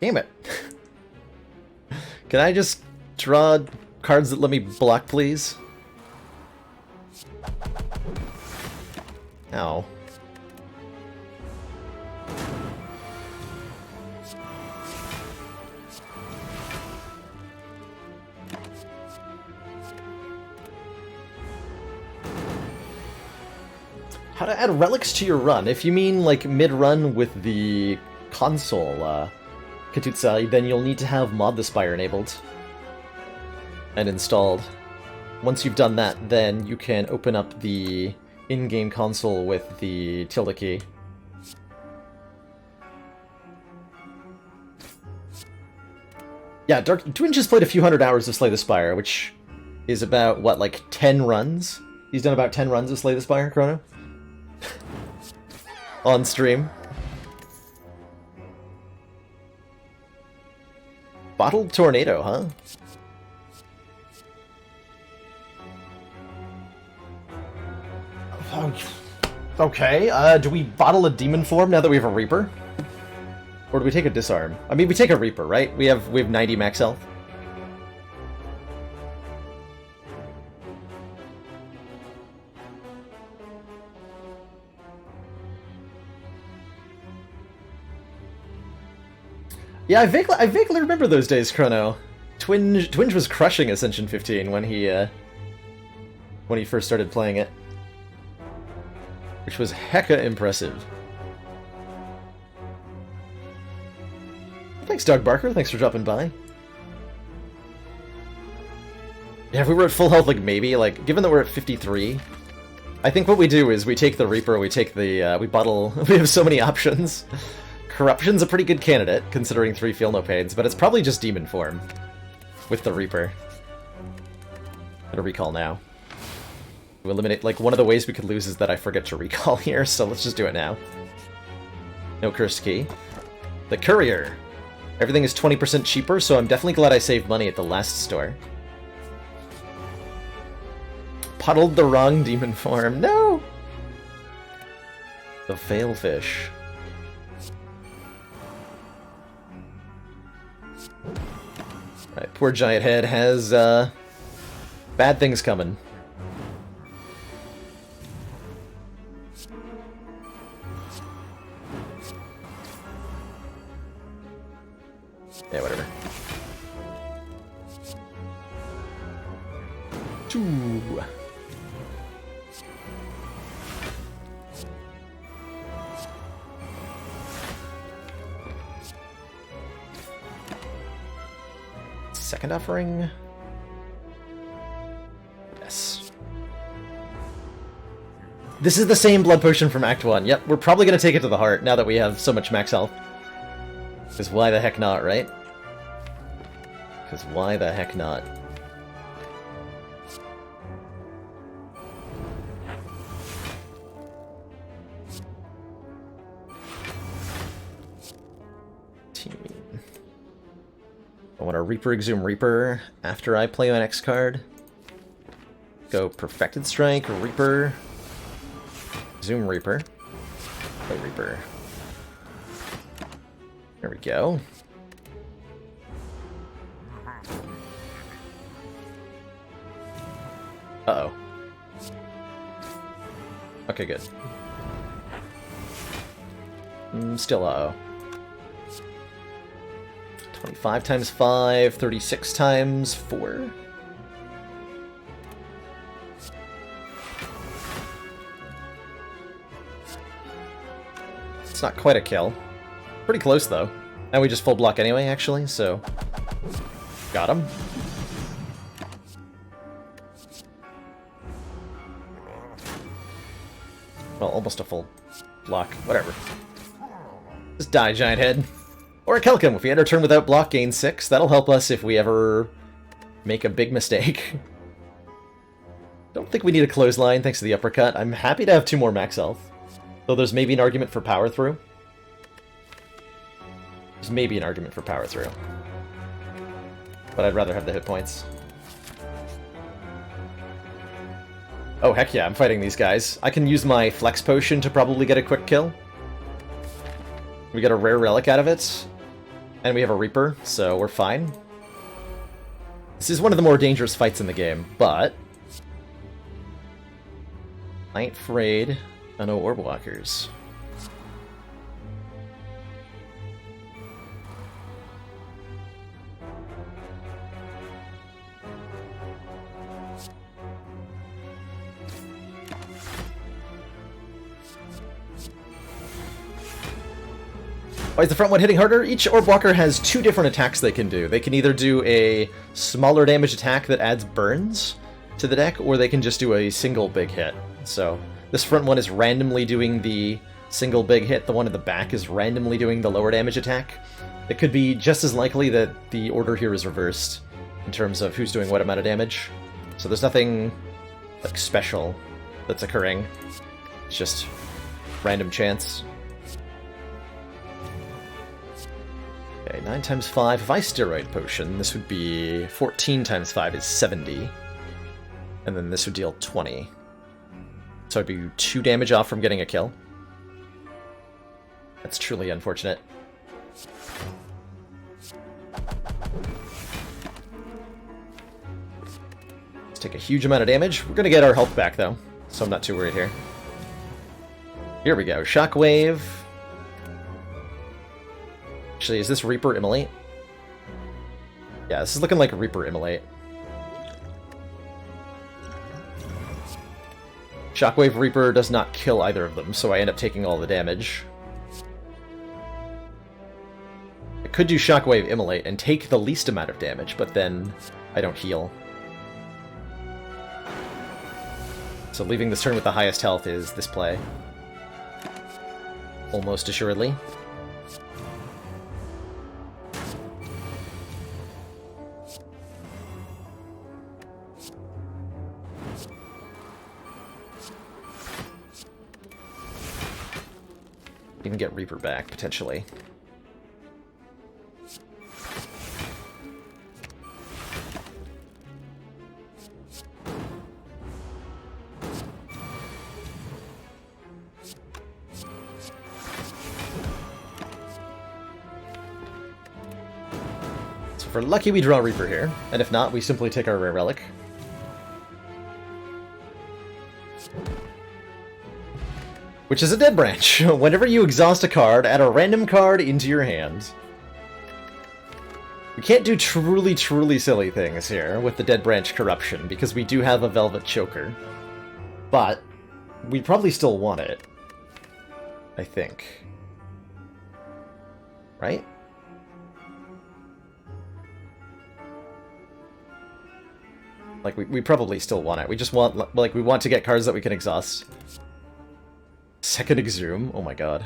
Damn it. Can I just draw cards that let me block, please? Ow. How to add relics to your run? If you mean like mid-run with the console, Katutsa, then you'll need to have Mod the Spire enabled and installed. Once you've done that, then you can open up the in-game console with the tilde key. Yeah, Dark Twin just played a few hundred hours of Slay the Spire, which is about, what, like 10 runs? He's done about 10 runs of Slay the Spire, Chrono? On stream. Bottled Tornado, huh? Okay, do we bottle a demon form now that we have a Reaper? Or do we take a disarm? I mean, we take a Reaper, right? We have 90 max health. Yeah, I vaguely remember those days, Chrono. Twinge was crushing Ascension 15 when he first started playing it, which was hecka impressive. Thanks, Doug Barker. Thanks for dropping by. Yeah, if we were at full health, like maybe, like given that we're at 53, I think what we do is we take the Reaper, we take the we bottle. We have so many options. Corruption's a pretty good candidate, considering 3 Feel No Pains, but it's probably just Demon form with the Reaper. I'm gonna recall now. We eliminate, like, one of the ways we could lose is that I forget to recall here, so let's just do it now. No cursed key. The Courier. Everything is 20% cheaper, so I'm definitely glad I saved money at the last store. Puddled the wrong demon form. No! The Failfish. Right, poor Giant Head has, bad things coming. Yeah, whatever. 2. Second offering. Yes. This is the same blood potion from Act 1. Yep, we're probably going to take it to the heart now that we have so much max health. Because why the heck not, right? Because why the heck not? I want to Reaper Exhume Reaper after I play my next card. Go Perfected Strike, Reaper, Exhume Reaper, play Reaper. There we go. Uh-oh. Okay, good. Still uh-oh. 25 times 5, 36 times 4. It's not quite a kill. Pretty close, though. And we just full block anyway, actually, so... Got him. Well, almost a full block. Whatever. Just die, Giant Head. Or a Kelkim. If we end our turn without block, gain 6. That'll help us if we ever make a big mistake. Don't think we need a clothesline thanks to the uppercut. I'm happy to have 2 more max health. Though there's maybe an argument for power through. There's maybe an argument for power through. But I'd rather have the hit points. Oh, heck yeah, I'm fighting these guys. I can use my Flex Potion to probably get a quick kill. We get a rare relic out of it. And we have a Reaper, so we're fine. This is one of the more dangerous fights in the game, but... I ain't afraid of no Orb Walkers. Why is the front one hitting harder? Each Orb Walker has 2 different attacks they can do. They can either do a smaller damage attack that adds burns to the deck, or they can just do a single big hit. So this front one is randomly doing the single big hit. The one at the back is randomly doing the lower damage attack. It could be just as likely that the order here is reversed in terms of who's doing what amount of damage. So there's nothing like special that's occurring. It's just random chance. Okay, 9 times 5. If I Steroid Potion, this would be 14 times 5 is 70. And then this would deal 20. So I'd be 2 damage off from getting a kill. That's truly unfortunate. Let's take a huge amount of damage. We're going to get our health back, though, so I'm not too worried here. Here we go. Shockwave. Actually, is this Reaper Immolate? Yeah, this is looking like a Reaper Immolate. Shockwave Reaper does not kill either of them, so I end up taking all the damage. I could do Shockwave Immolate and take the least amount of damage, but then I don't heal. So leaving this turn with the highest health is this play. Almost assuredly. Even get Reaper back, potentially. So if we're lucky, we draw Reaper here, and if not, we simply take our rare relic. Which is a dead branch. Whenever you exhaust a card, add a random card into your hand. We can't do truly, truly silly things here with the Dead Branch Corruption, because we do have a Velvet Choker. But we probably still want it. I think. Right? Like, we probably still want it. We just want, like, we want to get cards that we can exhaust. Second Exhume? Oh my god.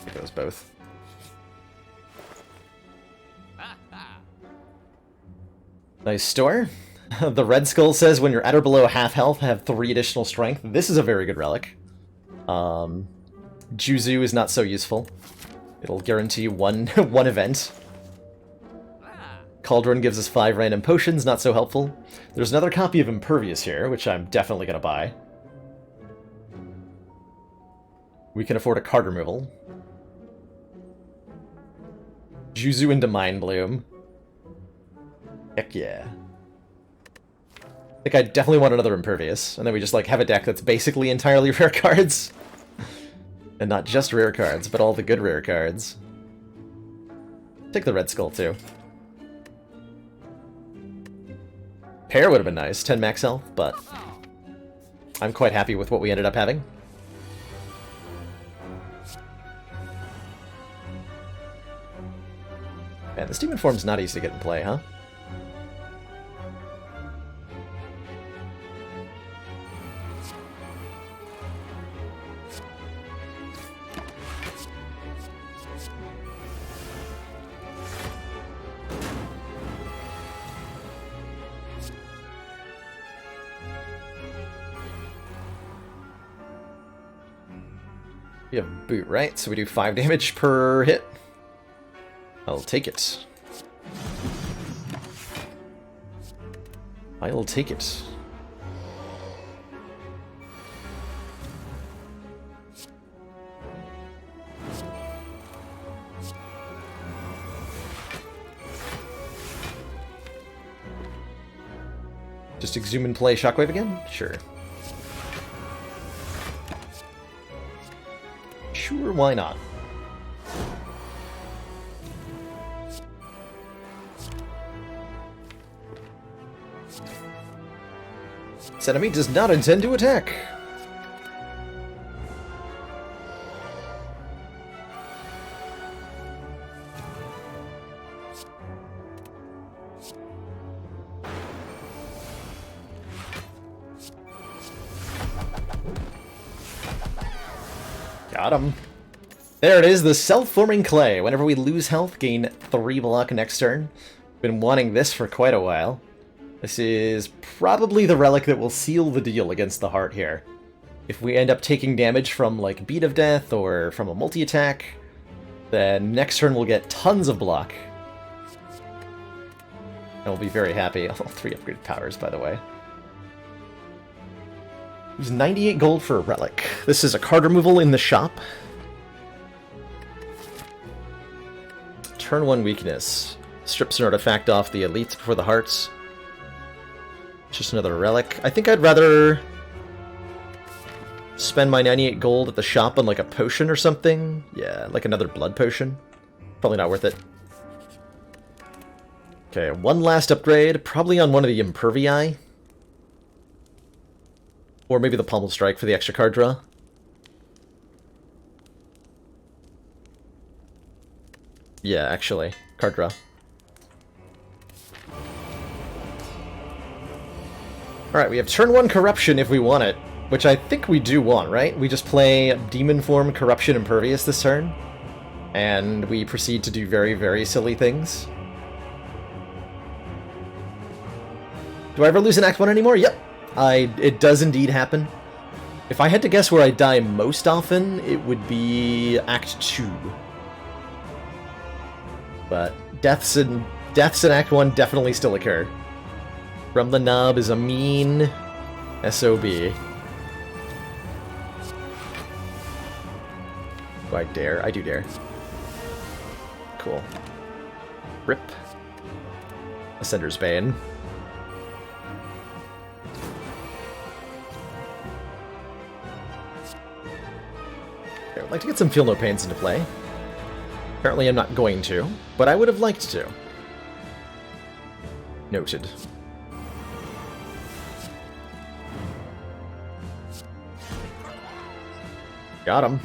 Take those both. Nice store. The Red Skull says when you're at or below half health, have 3 additional strength. This is a very good relic. Juzu is not so useful. It'll guarantee one event. Cauldron gives us 5 random potions, not so helpful. There's another copy of Impervious here, which I'm definitely gonna buy. We can afford a card removal. Juzu into Mind Bloom. Heck yeah. I think I definitely want another Impervious, and then we just like have a deck that's basically entirely rare cards. And not just rare cards, but all the good rare cards. Take the Red Skull too. Pair would have been nice, 10 max health, but I'm quite happy with what we ended up having. Man, this Demon Form's not easy to get in play, huh? We have boot, right? So we do 5 damage per hit. I'll take it. I'll take it. Just Exhume and play Shockwave again? Sure. Sure, why not? This enemy does not intend to attack. Got him. There it is, the self-forming clay. Whenever we lose health, gain 3 block next turn. Been wanting this for quite a while. This is probably the relic that will seal the deal against the heart here. If we end up taking damage from, like, Beat of Death or from a multi-attack, then next turn we'll get tons of block. And we'll be very happy. All 3 upgraded powers, by the way. It was 98 gold for a relic. This is a card removal in the shop. Turn 1 weakness. Strips an artifact off the elites before the hearts. Just another relic. I think I'd rather spend my 98 gold at the shop on like a potion or something. Yeah, like another blood potion. Probably not worth it. Okay, 1 last upgrade. Probably on one of the Impervii. Or maybe the Pommel Strike for the extra card draw. Yeah, actually. Card draw. Alright, we have turn 1 Corruption if we want it. Which I think we do want, right? We just play Demon Form, Corruption, Impervious this turn. And we proceed to do very, very silly things. Do I ever lose an Act 1 anymore? Yep. It does indeed happen. If I had to guess where I die most often, it would be Act 2. But deaths in Act 1 definitely still occur. From the Knob is a mean SOB. Do I dare? I do dare. Cool. Rip. Ascender's Bane. I'd like to get some Feel No Pains into play. Apparently I'm not going to, but I would have liked to. Noted. Got him.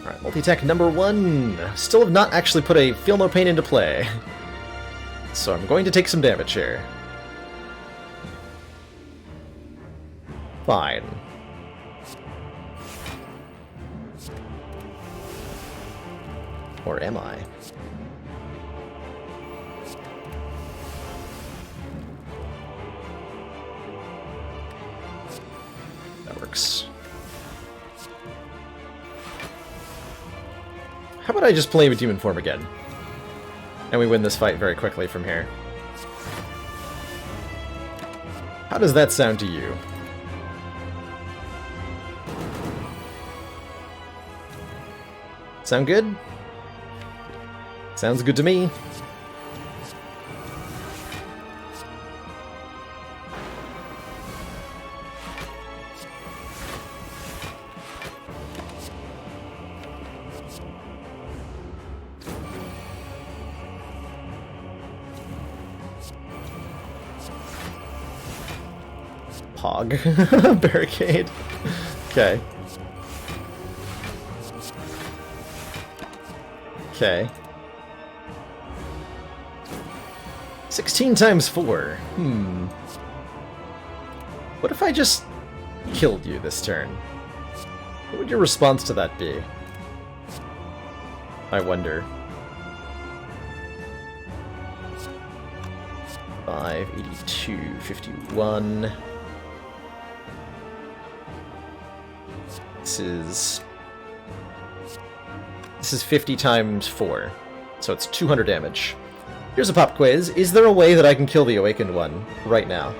Alright, multi-attack number 1. Still have not actually put a Feel No Pain into play. So I'm going to take some damage here. Fine. Or am I? That works. How about I just play with Demon Form again? And we win this fight very quickly from here. How does that sound to you? Sound good? Sounds good to me. Pog. Barricade. Okay. Okay. 16 times 4. What if I just killed you this turn? What would your response to that be? I wonder. 5, 82, 51. This is 50 times 4, so it's 200 damage. Here's a pop quiz. Is there a way that I can kill the Awakened One right now?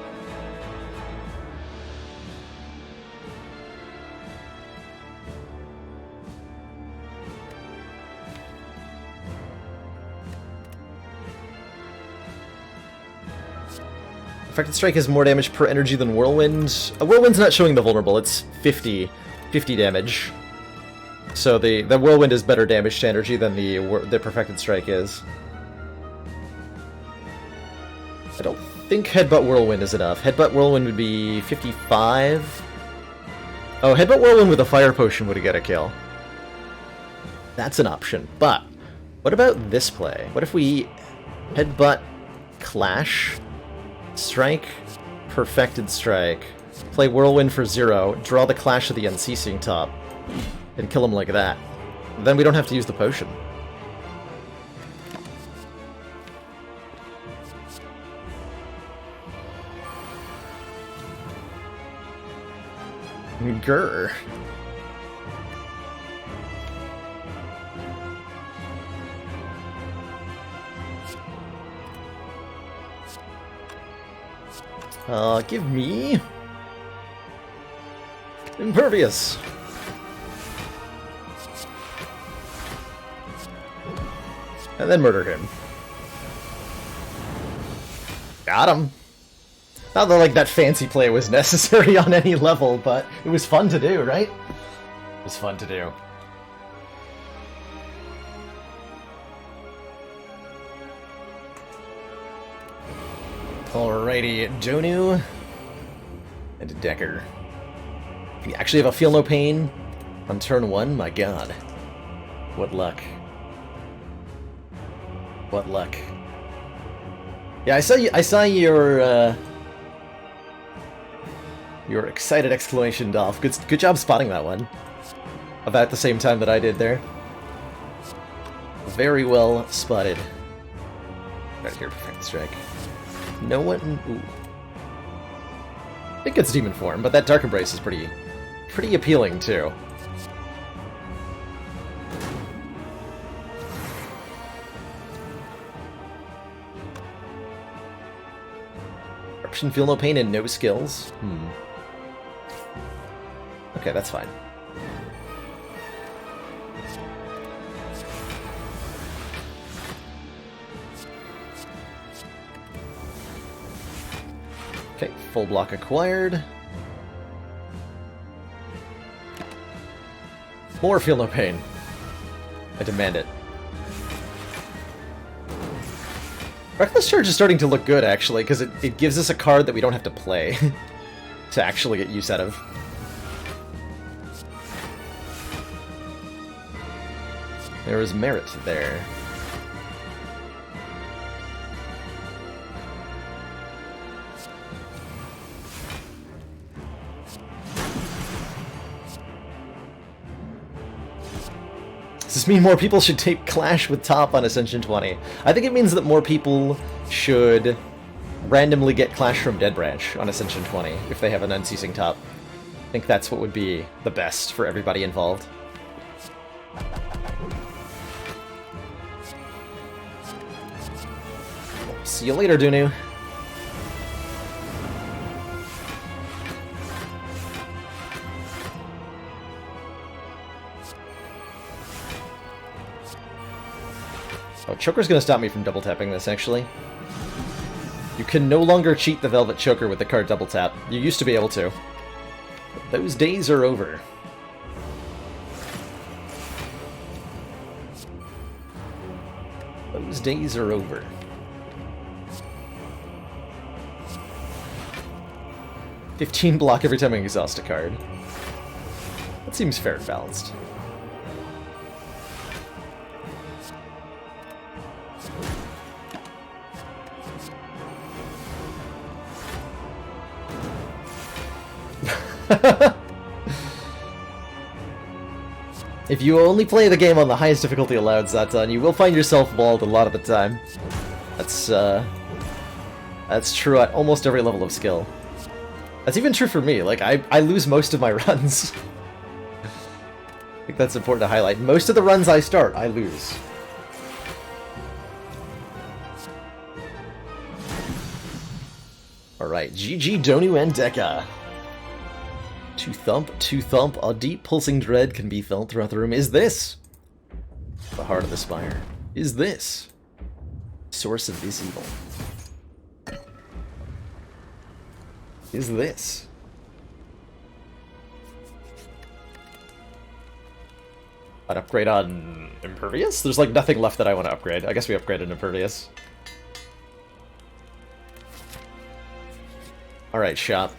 Affected Strike has more damage per energy than Whirlwind. Whirlwind's not showing the vulnerable, it's 50 damage. So the Whirlwind is better damage to energy than the Perfected Strike is. I don't think Headbutt Whirlwind is enough. Headbutt Whirlwind would be 55. Oh, Headbutt Whirlwind with a Fire Potion would get a kill. That's an option. But what about this play? What if we Headbutt Clash, Strike, Perfected Strike, play Whirlwind for 0, draw the Clash of the Unceasing top, and kill him like that. Then we don't have to use the potion. Grr. Give me Impervious. And then murder him. Got him. Not that, like, that fancy play was necessary on any level, but it was fun to do, right? It was fun to do. Alrighty, Jonu and Decker. We actually have a Feel No Pain on turn 1? My god. What luck. What luck. Yeah, I saw your excited exclamation, Dolph. Good job spotting that one. About the same time that I did there. Very well spotted. Right here, Perfect Strike. No one... Ooh. I think it's Demon Form, but that Dark Embrace is pretty appealing, too. Corruption, Feel No Pain, and no skills? Okay, that's fine. Okay, full block acquired. More Feel No Pain. I demand it. Reckless Charge is starting to look good, actually, because it gives us a card that we don't have to play to actually get use out of. There is merit there. Does this mean more people should take Clash with Top on Ascension 20? I think it means that more people should randomly get Clash from Dead Branch on Ascension 20 if they have an Unceasing Top. I think that's what would be the best for everybody involved. See you later, Dunu. Oh, Choker's gonna stop me from double tapping this, actually. You can no longer cheat the Velvet Choker with the card double tap. You used to be able to. But those days are over. Those days are over. $15 block every time I exhaust a card. That seems fair and balanced. If you only play the game on the highest difficulty allowed, Zatan, you will find yourself walled a lot of the time. That's true at almost every level of skill. That's even true for me. Like, I lose most of my runs. I think that's important to highlight. Most of the runs I start, I lose. Alright, GG Donu and Deka. Two thump, a deep pulsing dread can be felt throughout the room. Is this the heart of the Spire? Is this source of this evil? Is this an upgrade on Impervious? There's like nothing left that I want to upgrade. I guess we upgraded Impervious. Alright, shop.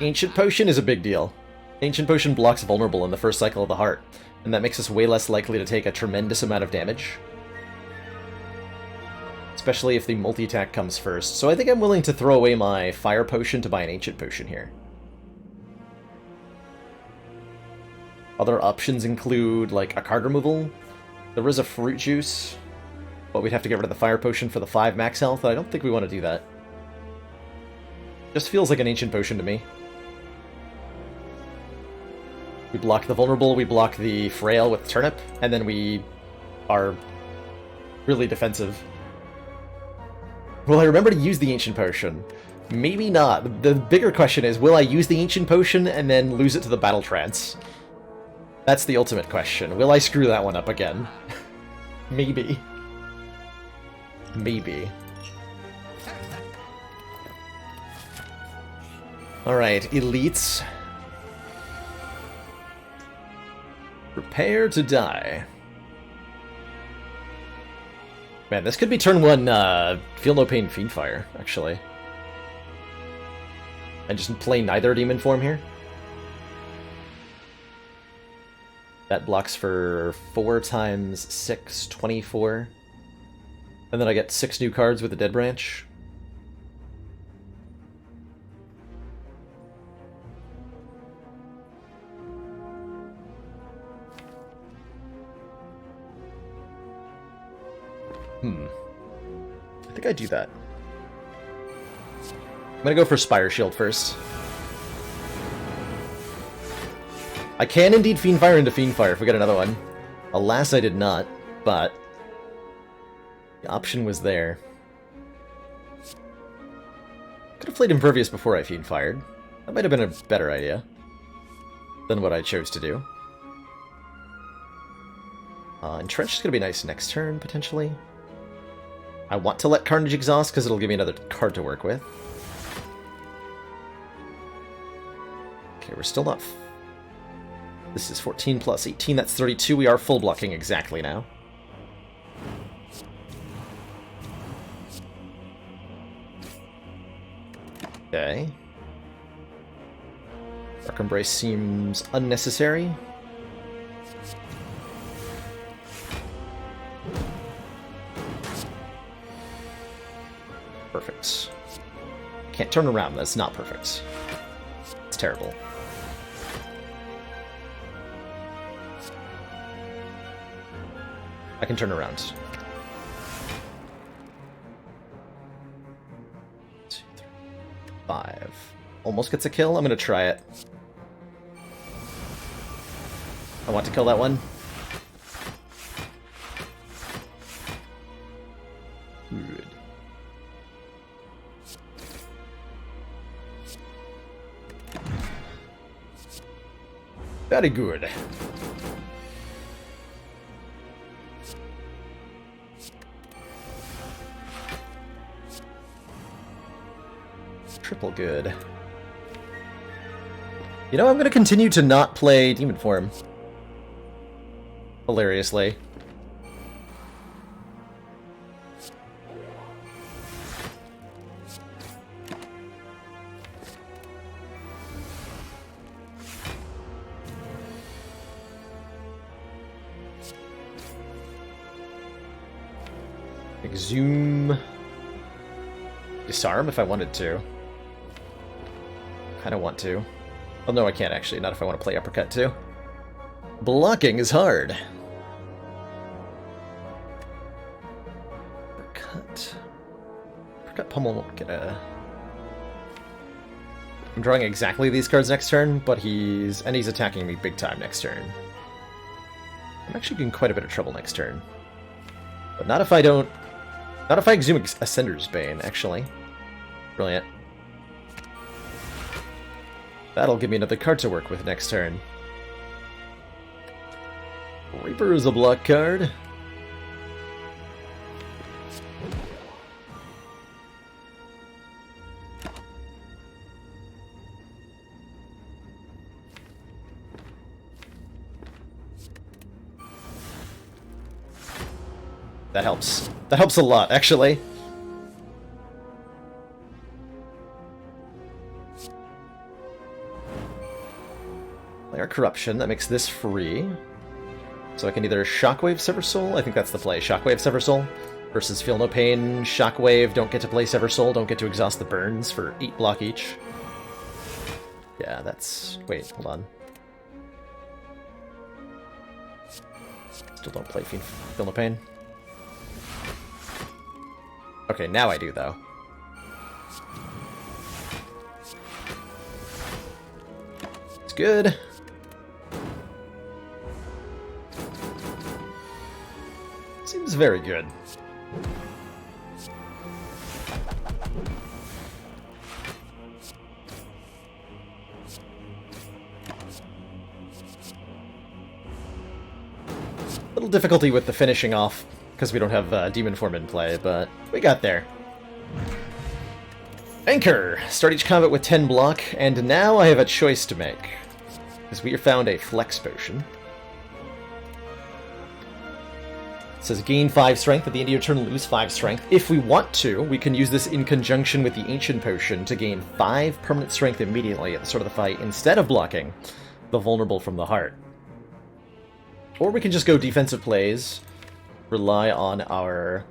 Ancient Potion is a big deal. Ancient Potion blocks Vulnerable in the first cycle of the heart, and that makes us way less likely to take a tremendous amount of damage. Especially if the multi-attack comes first. So I think I'm willing to throw away my Fire Potion to buy an Ancient Potion here. Other options include, like, a card removal. There is a Fruit Juice, but we'd have to get rid of the Fire Potion for the 5 max health. I don't think we want to do that. Just feels like an Ancient Potion to me. We block the Vulnerable, we block the Frail with Turnip, and then we are really defensive. Will I remember to use the Ancient Potion? Maybe not. The bigger question is, will I use the Ancient Potion and then lose it to the Battle Trance? That's the ultimate question. Will I screw that one up again? Maybe. Maybe. Alright, Elites. Prepare to die. Man, this could be turn 1 Feel No Pain Fiendfire, actually. And just play neither demon form here. That blocks for 4 times 6, 24. And then I get 6 new cards with the Dead Branch. I think I do that. I'm gonna go for Spire Shield first. I can indeed Fiendfire into Fiendfire if we get another one. Alas, I did not, but the option was there. Could have played Impervious before I Fiendfired. That might have been a better idea than what I chose to do. Entrench is gonna be nice next turn, potentially. I want to let Carnage exhaust because it'll give me another card to work with. Okay, we're still not... This is 14 plus 18, that's 32. We are full blocking exactly now. Okay. Dark Embrace seems unnecessary. Perfect. Can't turn around, that's not perfect. It's terrible. I can turn around. 2, 3, 5. Almost gets a kill. I'm gonna try it. I want to kill that one. Good. Very good. Triple good. You know, I'm gonna continue to not play Demon Form. Hilariously. Exhume. Disarm if I wanted to. Kinda want to. Oh no, I can't actually, not if I want to play Uppercut too. Blocking is hard. Uppercut. Uppercut Pummel won't get a... I'm drawing exactly these cards next turn, but he's attacking me big time next turn. I'm actually in quite a bit of trouble next turn. But not if I don't... Not if I exhume Ascender's Bane, actually. Brilliant. That'll give me another card to work with next turn. Reaper is a block card. That helps. That helps a lot, actually. Layer Corruption, that makes this free. So I can either Shockwave Sever Soul, I think that's the play, Shockwave Sever Soul, versus Feel No Pain, Shockwave, don't get to play Sever Soul, don't get to exhaust the burns for 8 block each. Yeah, that's... wait, hold on. Still don't play Feel No Pain. Okay, now I do, though. It's good. Seems very good. Little difficulty with the finishing off, because we don't have Demon Form in play, but we got there. Anchor! Start each combat with 10 block, and now I have a choice to make. Because we found a Flex Potion. It says gain 5 strength, at the end of your turn lose 5 strength. If we want to, we can use this in conjunction with the Ancient Potion to gain 5 permanent strength immediately at the start of the fight, instead of blocking the Vulnerable from the Heart. Or we can just go defensive plays, rely on our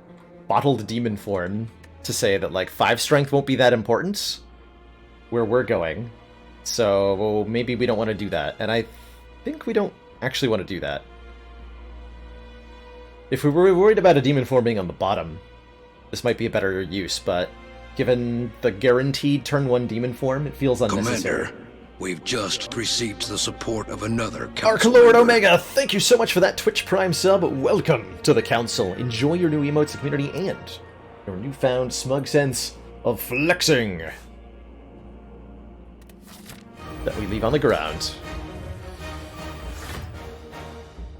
bottled Demon Form to say that, like, 5 strength won't be that important where we're going. So maybe we don't want to do that. And I think we don't actually want to do that. If we were worried about a Demon Form being on the bottom, this might be a better use, but given the guaranteed turn 1 Demon Form, it feels unnecessary. Commander, we've just received the support of another Council Archlord Omega, thank you so much for that Twitch Prime sub. Welcome to the Council. Enjoy your new emotes and community and your newfound smug sense of flexing that we leave on the ground.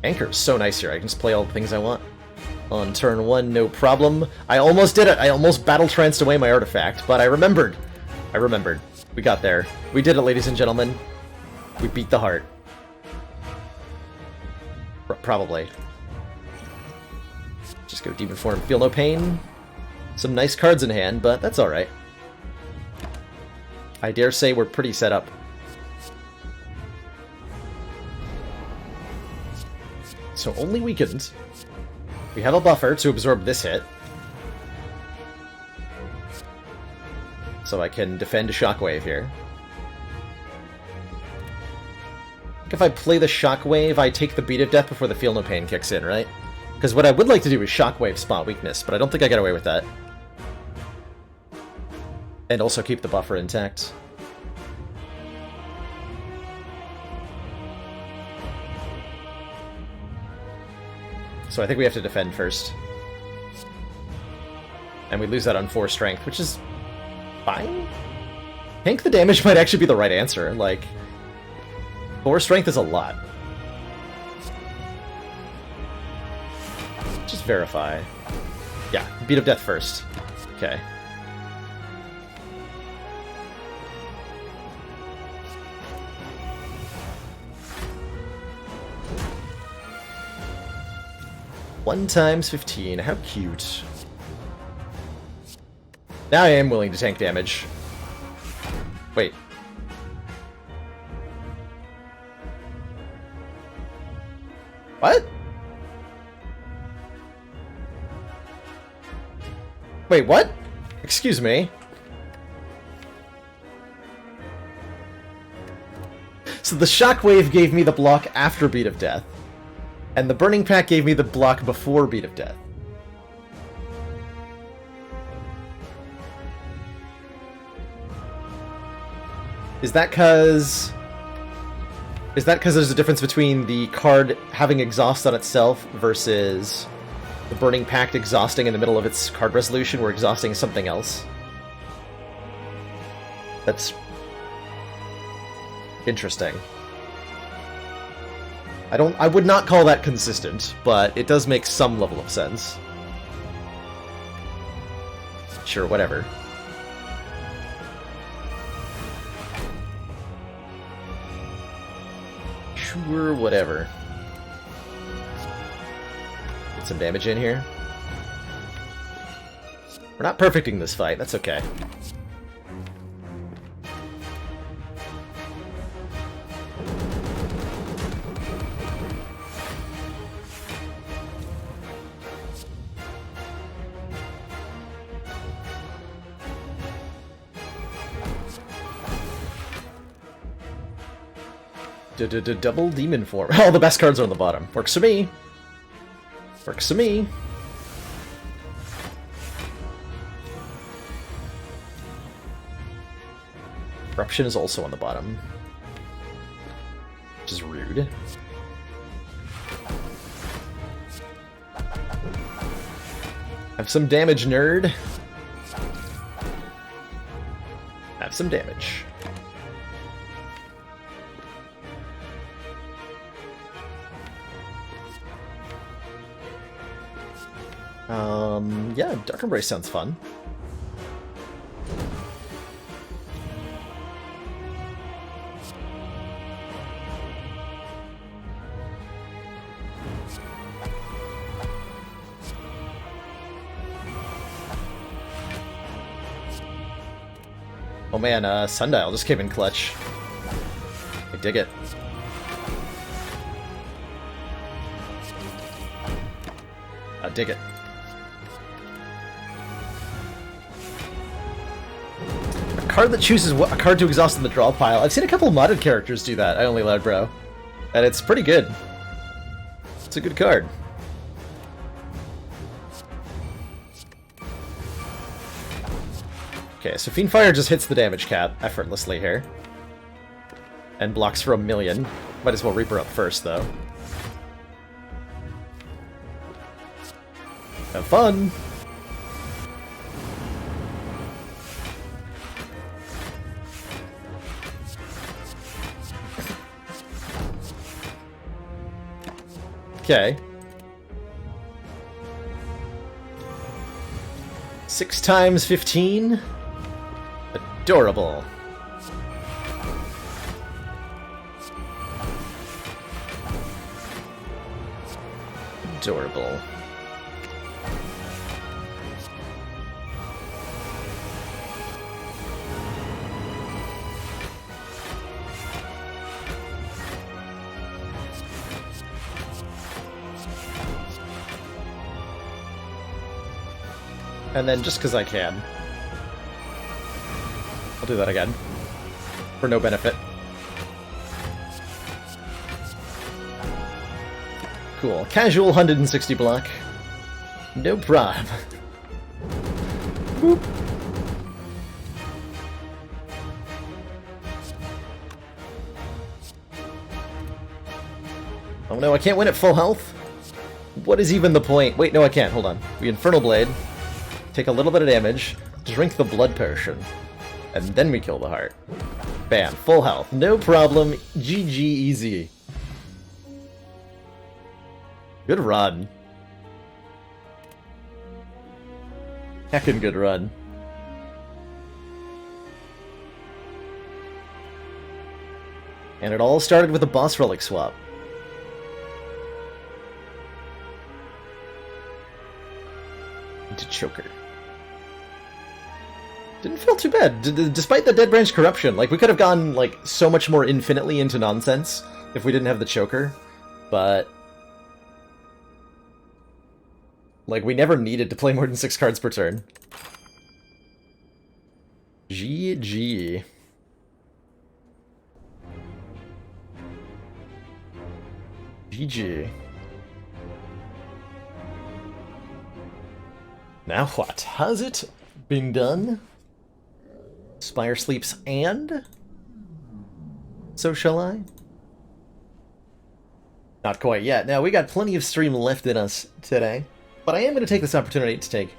Anchor's so nice here. I can just play all the things I want. On turn 1, no problem. I almost did it. I almost battle-tranced away my artifact, but I remembered. We got there. We did it, ladies and gentlemen. We beat the heart. Probably. Just go Demon Form, feel no pain. Some nice cards in hand, but that's alright. I dare say we're pretty set up. So only weakened. We have a buffer to absorb this hit. So I can defend a Shockwave here. If I play the Shockwave, I take the Beat of Death before the Feel No Pain kicks in, right? Because what I would like to do is Shockwave spot weakness, but I don't think I get away with that. And also keep the buffer intact. So I think we have to defend first. And we lose that on 4 strength, which is fine? Tank the damage might actually be the right answer. Like, 4 strength is a lot. Just verify. Yeah, Beat of Death first. Okay. One times 15. How cute. Now I am willing to tank damage. Wait. What? Wait, what? Excuse me. So the Shockwave gave me the block after Beat of Death, and the Burning Pack gave me the block before Beat of Death. Is that because there's a difference between the card having exhaust on itself versus the Burning Pact exhausting in the middle of its card resolution, where exhausting is something else? That's interesting. I would not call that consistent, but it does make some level of sense. Sure, whatever. Sure, whatever. Get some damage in here. We're not perfecting this fight, that's okay. Double Demon Form. All the best cards are on the bottom. Works for me. Works for me. Corruption is also on the bottom. Which is rude. Have some damage, nerd. Have some damage. Yeah, Dark Embrace sounds fun. Oh man, Sundial just came in clutch. I dig it. I dig it. Card that chooses a card to exhaust in the draw pile. I've seen a couple of modded characters do that, I Only Loudbrow. And it's pretty good. It's a good card. Okay, so Fiendfire just hits the damage cap effortlessly here. And blocks for 1,000,000. Might as well Reaper up first, though. Have fun! Okay. 6 times 15? Adorable. And then, just because I can, I'll do that again. For no benefit. Cool. Casual 160 block. No problem. Boop. Oh no, I can't win at full health? What is even the point? Wait, no I can't. Hold on. We Infernal Blade. Take a little bit of damage, drink the blood potion, and then we kill the heart. Bam, full health, no problem, GG easy. Good run. Heckin' good run. And it all started with a boss relic swap. Into Choker. Didn't feel too bad, despite the Dead Branch corruption. Like, we could have gone, like, so much more infinitely into nonsense if we didn't have the Choker, but... like, we never needed to play more than 6 cards per turn. GG. GG. Now what? Has it been done? Spire sleeps and? So shall I? Not quite yet. Now, we got plenty of stream left in us today, but I am going to take this opportunity to take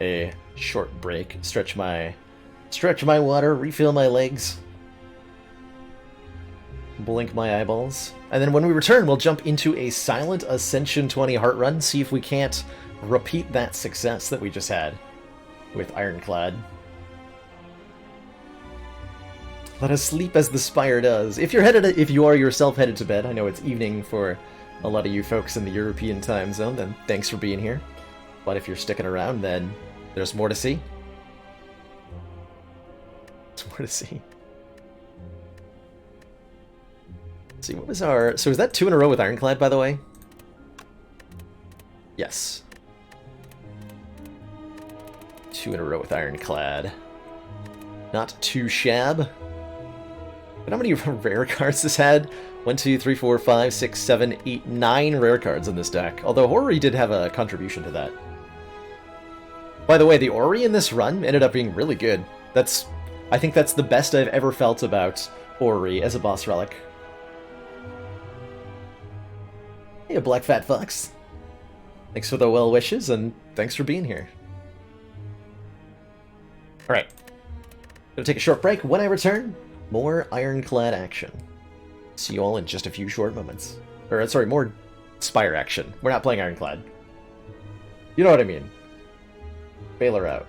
a short break, stretch my water, refill my legs, blink my eyeballs, and then when we return, we'll jump into a silent Ascension 20 heart run, see if we can't repeat that success that we just had with Ironclad. Let us sleep as the Spire does. If you are yourself headed to bed, I know it's evening for a lot of you folks in the European time zone, then thanks for being here. But if you're sticking around, then there's more to see. There's more to see. Let's see, what was our... so is that 2 in a row with Ironclad, by the way? Yes. 2 in a row with Ironclad. Not too shab. But how many rare cards this had? 1, 2, 3, 4, 5, 6, 7, 8, 9 rare cards in this deck. Although Ori did have a contribution to that. By the way, the Ori in this run ended up being really good. I think that's the best I've ever felt about Ori as a boss relic. Hey, a Black Fat Fox. Thanks for the well wishes, and thanks for being here. Alright. Gonna take a short break. When I return, more Ironclad action. See you all in just a few short moments. Or, sorry, more Spire action. We're not playing Ironclad. You know what I mean. Bail her out.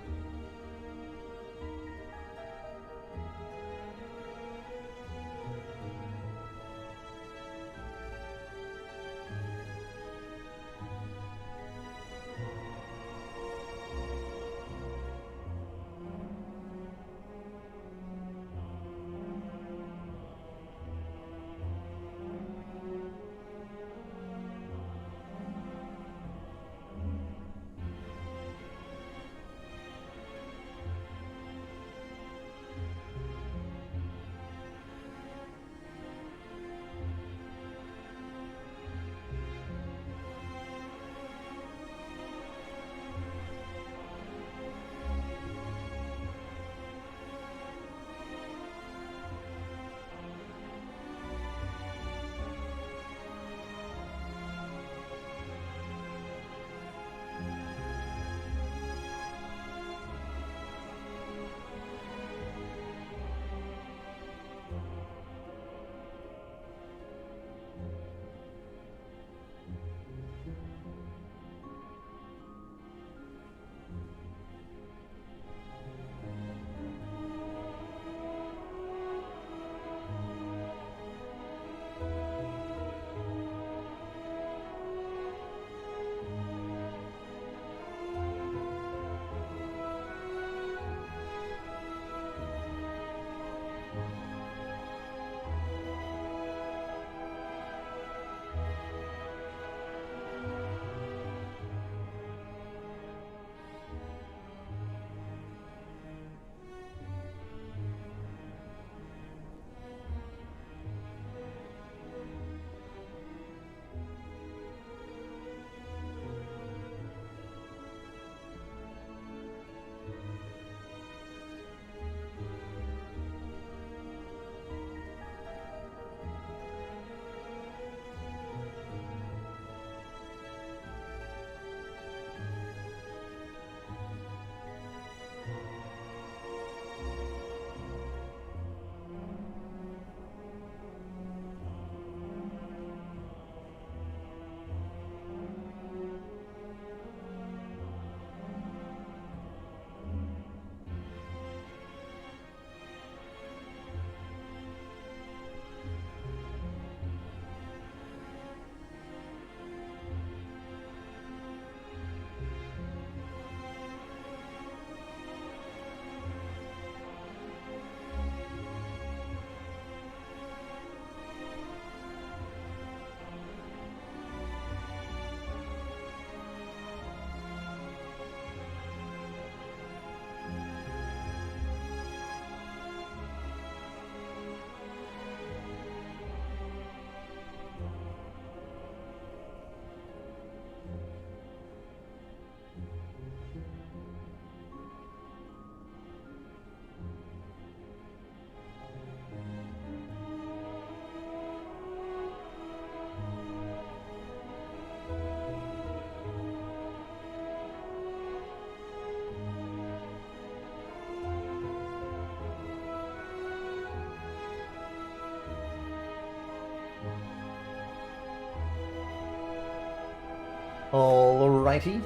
Alrighty,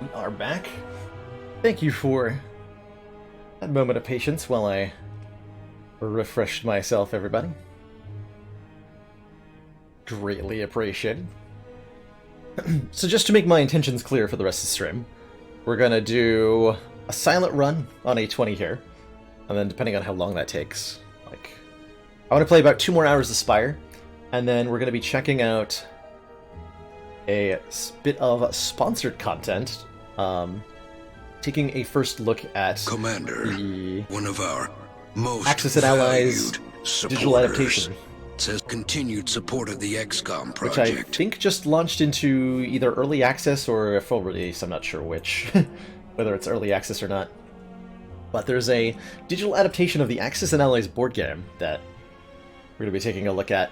we are back. Thank you for that moment of patience while I refreshed myself, everybody. Greatly appreciated. So just to make my intentions clear for the rest of the stream, we're gonna do a silent run on A20 here, and then depending on how long that takes, like, I want to play about 2 more hours of Spire, and then we're gonna be checking out a bit of sponsored content, taking a first look at Commander, the one of our most Axis and Allies valued digital supporters, adaptation, says continued support of the XCOM which I project. think just launched into either early access or a full release. I'm not sure which, whether it's early access or not. But there's a digital adaptation of the Axis and Allies board game that we're going to be taking a look at.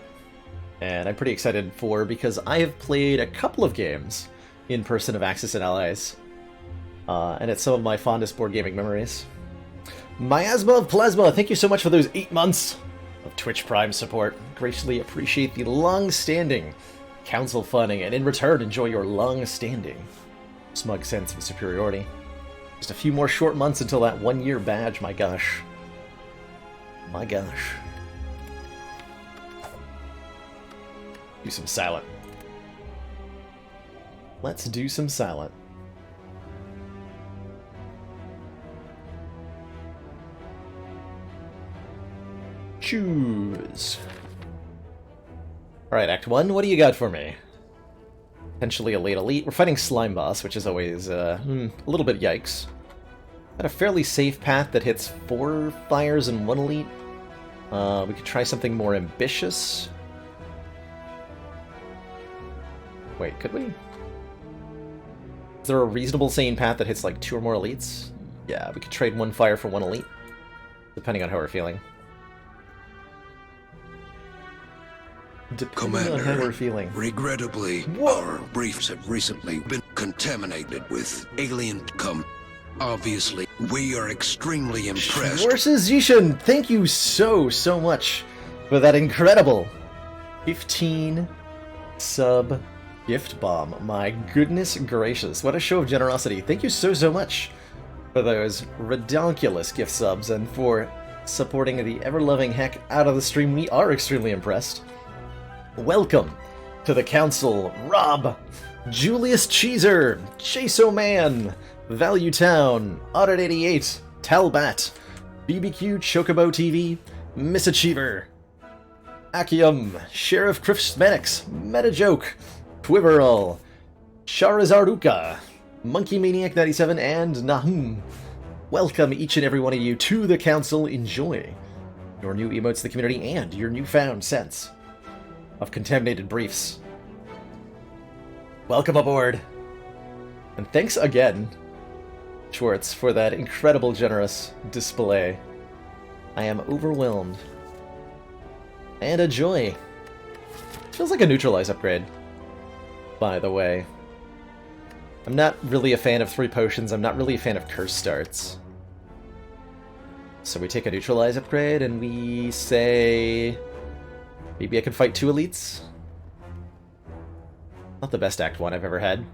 And I'm pretty excited for, because I have played a couple of games in person of Axis and Allies. And it's some of my fondest board gaming memories. Miasma of Plasma, thank you so much for those 8 months of Twitch Prime support. Graciously appreciate the long-standing council funding, and in return enjoy your long-standing smug sense of superiority. Just a few more short months until that 1-year badge, my gosh. My gosh. Do some silent. Let's do some silent. Choose. Alright, Act 1, what do you got for me? Potentially a late elite. We're fighting Slime Boss, which is always a little bit yikes. Got a fairly safe path that hits 4 fires and 1 elite. We could try something more ambitious. Wait, could we? Is there a reasonable sane path that hits like 2 or more elites? Yeah, we could trade 1 fire for 1 elite, depending on how we're feeling. Depending on how we're feeling. Regrettably, Whoa. our briefs have recently been contaminated with alien cum. Obviously, we are extremely impressed. Schwartz's Yishin, thank you so much for that incredible 15 sub gift bomb. My goodness gracious, what a show of generosity. Thank you so much for those ridiculous gift subs and for supporting the ever-loving heck out of the stream. We are extremely impressed. Welcome to the council, Rob, Julius Cheeser, Chaso Man, Value Town, Audit88, Talbat, BBQ Chocobo TV, Misachiever, Akium, Sheriff Krifsmanix, Metajoke, Quiverall, Charizarduka, Monkey Maniac 97, and Nahum. Welcome each and every one of you to the council. Enjoy your new emotes to the community and your newfound sense of contaminated briefs. Welcome aboard. And thanks again, Schwartz, for that incredible generous display. I am overwhelmed. And a joy. Feels like a neutralize upgrade, by the way. I'm not really a fan of 3 potions, I'm not really a fan of curse starts. So we take a neutralize upgrade and we say maybe I can fight 2 elites? Not the best Act 1 I've ever had.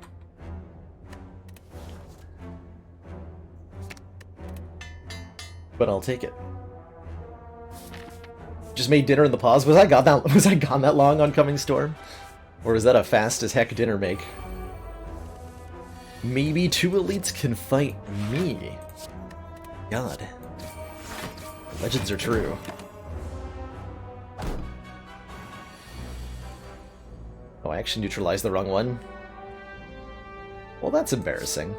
But I'll take it. Just made dinner in the pause. Was I gone that long on Coming Storm? Or is that a fast as heck dinner make? Maybe 2 elites can fight me. God. The legends are true. Oh, I actually neutralized the wrong one. Well, that's embarrassing.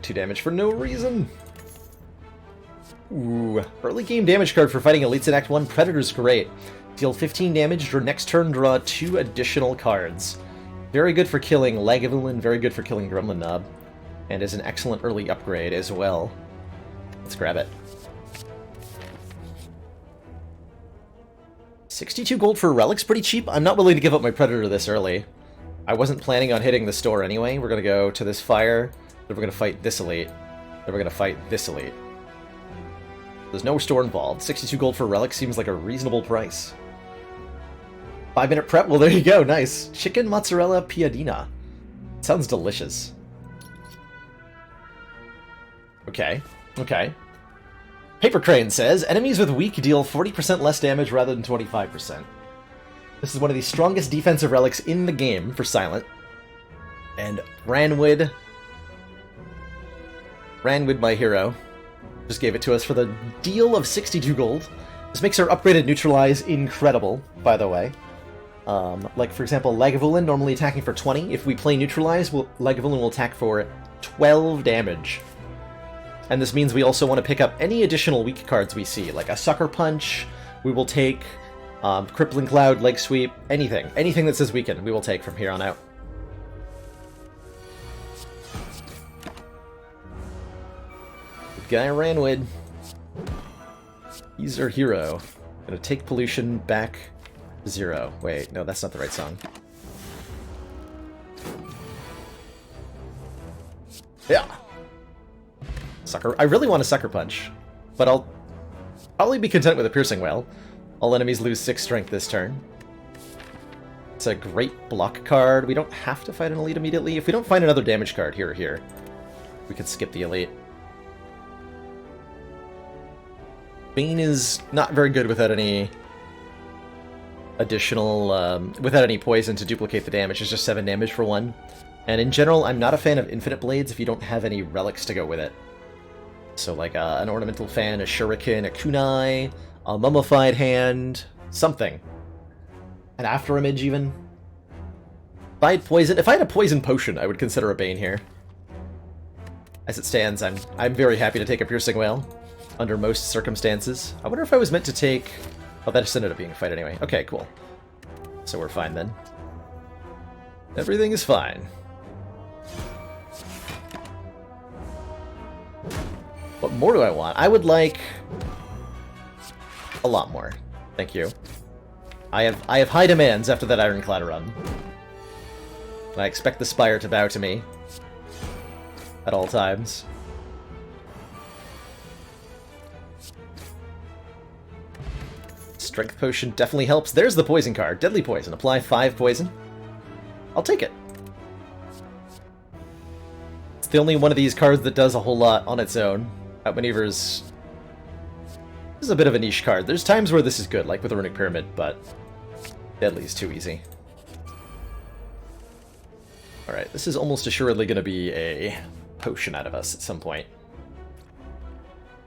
Two damage for no reason. Ooh, early game damage card for fighting elites in Act 1. Predator's great. Deal 15 damage, draw next turn, draw 2 additional cards. Very good for killing Lagavulin, very good for killing Gremlin Knob. And is an excellent early upgrade as well. Let's grab it. 62 gold for relics, pretty cheap. I'm not willing to give up my Predator this early. I wasn't planning on hitting the store anyway. We're gonna go to this fire, then we're gonna fight this elite, then we're gonna fight this elite. There's no store involved. 62 gold for a relic seems like a reasonable price. 5-minute prep? Well, there you go. Nice. Chicken mozzarella piadina. Sounds delicious. Okay. Okay. Paper Crane says, enemies with weak deal 40% less damage rather than 25%. This is one of the strongest defensive relics in the game for Silent. And Ranwood, my hero, just gave it to us for the deal of 62 gold. This makes our upgraded neutralize incredible, by the way. Like, for example, Lagavulin normally attacking for 20. If we play neutralize, Lagavulin will attack for 12 damage. And this means we also want to pick up any additional weak cards we see, like a Sucker Punch. We will take Crippling Cloud, Leg Sweep, anything. Anything that says weaken, we will take from here on out. Good guy Ranwood. He's our hero. Gonna take pollution back to 0. Wait, no, that's not the right song. Yeah. Sucker. I really want a Sucker Punch, but I'll probably be content with a Piercing Wail. All enemies lose 6 strength this turn. It's a great block card. We don't have to fight an elite immediately. If we don't find another damage card here or here, we can skip the elite. Bane is not very good without any additional, without any poison to duplicate the damage. It's just 7 damage for 1. And in general, I'm not a fan of Infinite Blades if you don't have any relics to go with it. So like an Ornamental Fan, a Shuriken, a Kunai, a Mummified Hand, something. An After Image, even. If I had a Poison Potion, I would consider a Bane here. As it stands, I'm very happy to take a Piercing Wail, under most circumstances. I wonder if I was meant to take... Oh, that just ended up being a fight anyway. Okay, cool. So we're fine then. Everything is fine. What more do I want? I would like a lot more. Thank you. I have high demands after that Ironclad run. And I expect the Spire to bow to me at all times. Strength Potion definitely helps. There's the poison card. Deadly Poison. Apply 5 poison. I'll take it. It's the only one of these cards that does a whole lot on its own. Outmaneuver's... This is a bit of a niche card. There's times where this is good, like with the Runic Pyramid, but Deadly is too easy. Alright, this is almost assuredly going to be a potion out of us at some point.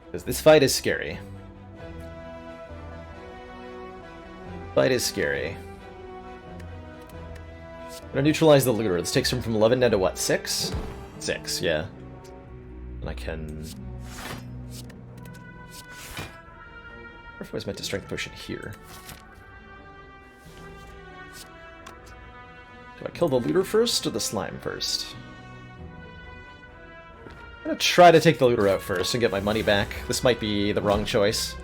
Because this fight is scary. Fight is scary. I'm gonna neutralize the looter. This takes him from 11 down to what, 6? 6, yeah. And I can... I wonder if I was meant to Strength Potion here. Do I kill the looter first or the slime first? I'm gonna try to take the looter out first and get my money back. This might be the wrong choice.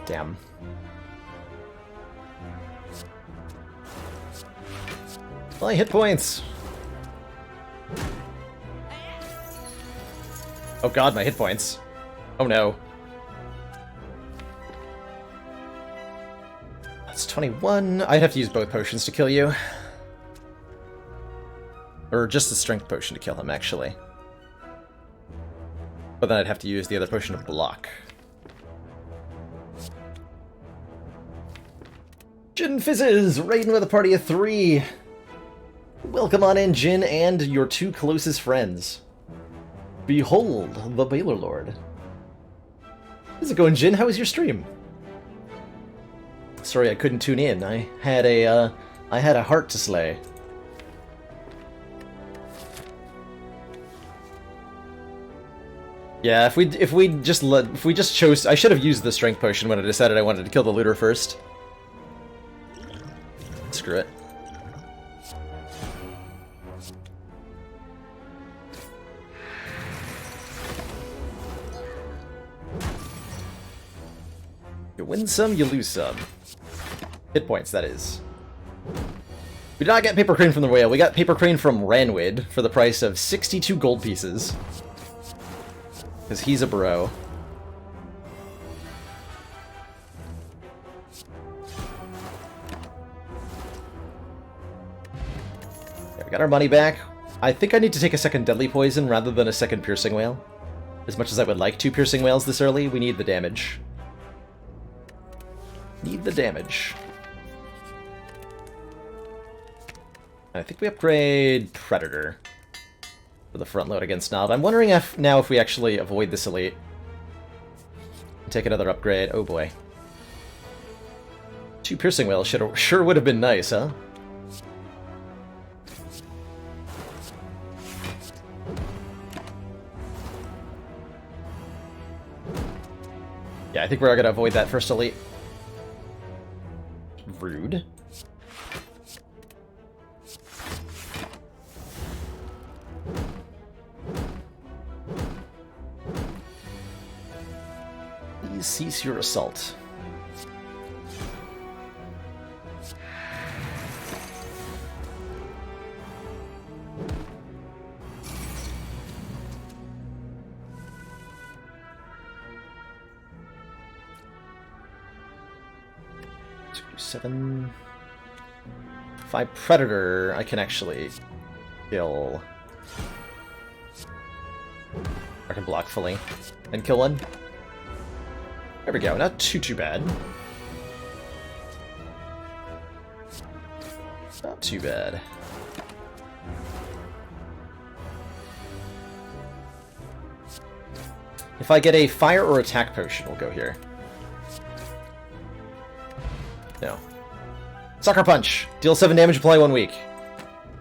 Damn. My hit points! Oh god, my hit points. Oh no. That's 21. I'd have to use both potions to kill you. Or just the strength potion to kill him, actually. But then I'd have to use the other potion to block. Jin Fizzes, raiding with a party of 3. Welcome on in, Jin, and your 2 closest friends. Behold, the Baylor Lord. How's it going, Jin? How was your stream? Sorry I couldn't tune in. I had a heart to slay. Yeah, if we just chose, I should have used the strength potion when I decided I wanted to kill the looter first. Screw it. You win some, you lose some. Hit points, that is. We did not get Paper Crane from the whale. We got Paper Crane from Ranwid for the price of 62 gold pieces. Because he's a bro. Yeah, we got our money back. I think I need to take a second Deadly Poison rather than a second Piercing Whale. As much as I would like 2 Piercing Whales this early, we need the damage. Need the damage. I think we upgrade Predator for the front load against Snob. I'm wondering if now if we actually avoid this elite. Take another upgrade. Oh boy. 2 Piercing Whales sure would have been nice, huh? Yeah, I think we're gonna avoid that first elite. Rude. Please cease your assault. Seven. 5 Predator, I can actually kill. I can block fully and kill one. There we go, not too bad. Not too bad. If I get a fire or attack potion, we'll go here. No. Sucker Punch! Deal 7 damage, apply 1 week.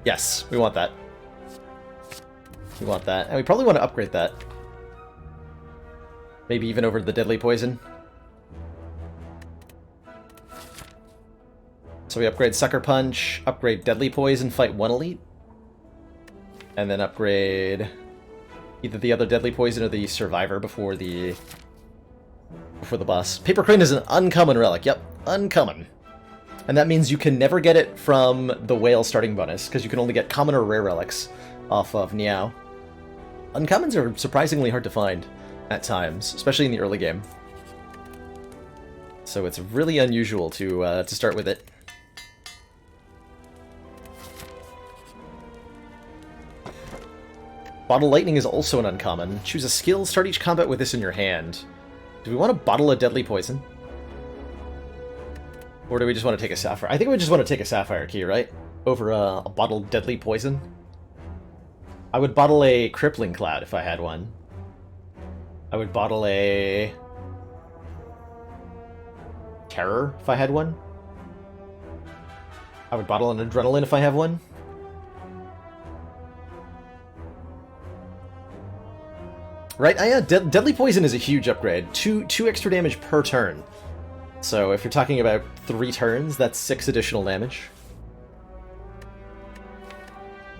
Yes, we want that. We want that. And we probably want to upgrade that. Maybe even over the Deadly Poison. So we upgrade Sucker Punch, upgrade Deadly Poison, fight 1 elite. And then upgrade either the other Deadly Poison or the Survivor before the boss. Paper Crane is an uncommon relic. Yep, uncommon. And that means you can never get it from the whale starting bonus, because you can only get common or rare relics off of Niao. Uncommons are surprisingly hard to find at times, especially in the early game. So it's really unusual to start with it. Bottle Lightning is also an uncommon. Choose a skill, start each combat with this in your hand. Do we want to bottle a Deadly Poison? Or do we just want to take a Sapphire? I think we just want to take a Sapphire Key, right? Over a bottled Deadly Poison. I would bottle a Crippling Cloud if I had one. I would bottle a Terror if I had one. I would bottle an Adrenaline if I have one. Right? Deadly Poison is a huge upgrade. 2 extra damage per turn. So if you're talking about 3 turns, that's 6 additional damage.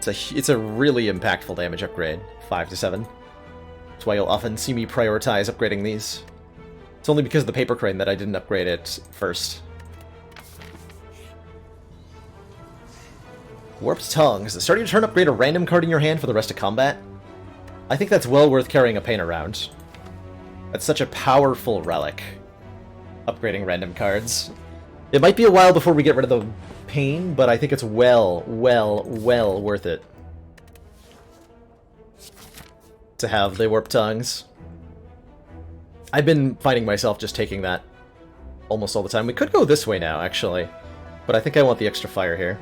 It's a really impactful damage upgrade, 5 to 7. That's why you'll often see me prioritize upgrading these. It's only because of the Paper Crane that I didn't upgrade it first. Warped Tongues. Start your turn, upgrade a random card in your hand for the rest of combat. I think that's well worth carrying a pain around. That's such a powerful relic. Upgrading random cards. It might be a while before we get rid of the pain, but I think it's well worth it to have the Warped Tongues. I've been finding myself just taking that almost all the time. We could go this way now, actually, but I think I want the extra fire here.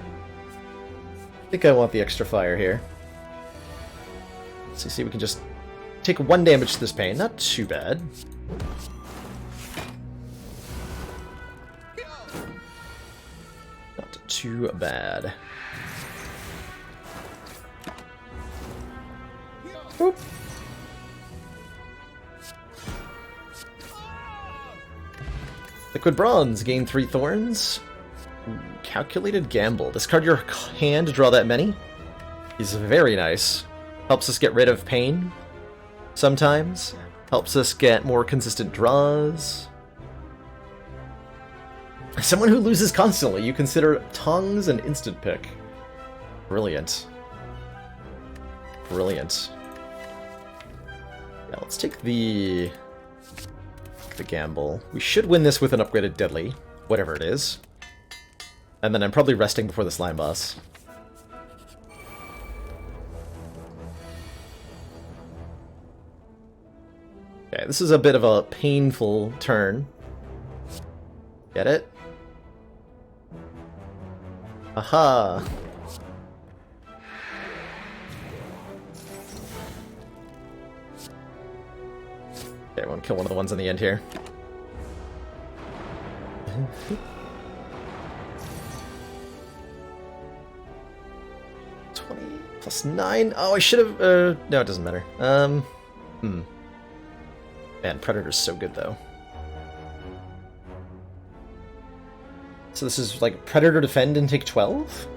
So see, we can just take 1 damage to this pain. Not too bad. Not too bad. Boop. Liquid Bronze. Gain 3 thorns. Calculated Gamble. Discard your hand to draw that many. Is very nice. Helps us get rid of pain. Sometimes. Helps us get more consistent draws. Someone who loses constantly, you consider Tongues an instant pick. Brilliant. Brilliant. Yeah, let's take the gamble. We should win this with an upgraded deadly, whatever it is. And then I'm probably resting before the slime boss. Okay, this is a bit of a painful turn. Get it? Aha! Okay, I want to kill one of the ones on the end here. 20 plus 9? Oh, I should have... no, it doesn't matter. Man, Predator's so good, though. So this is, like, Predator defend and take 12?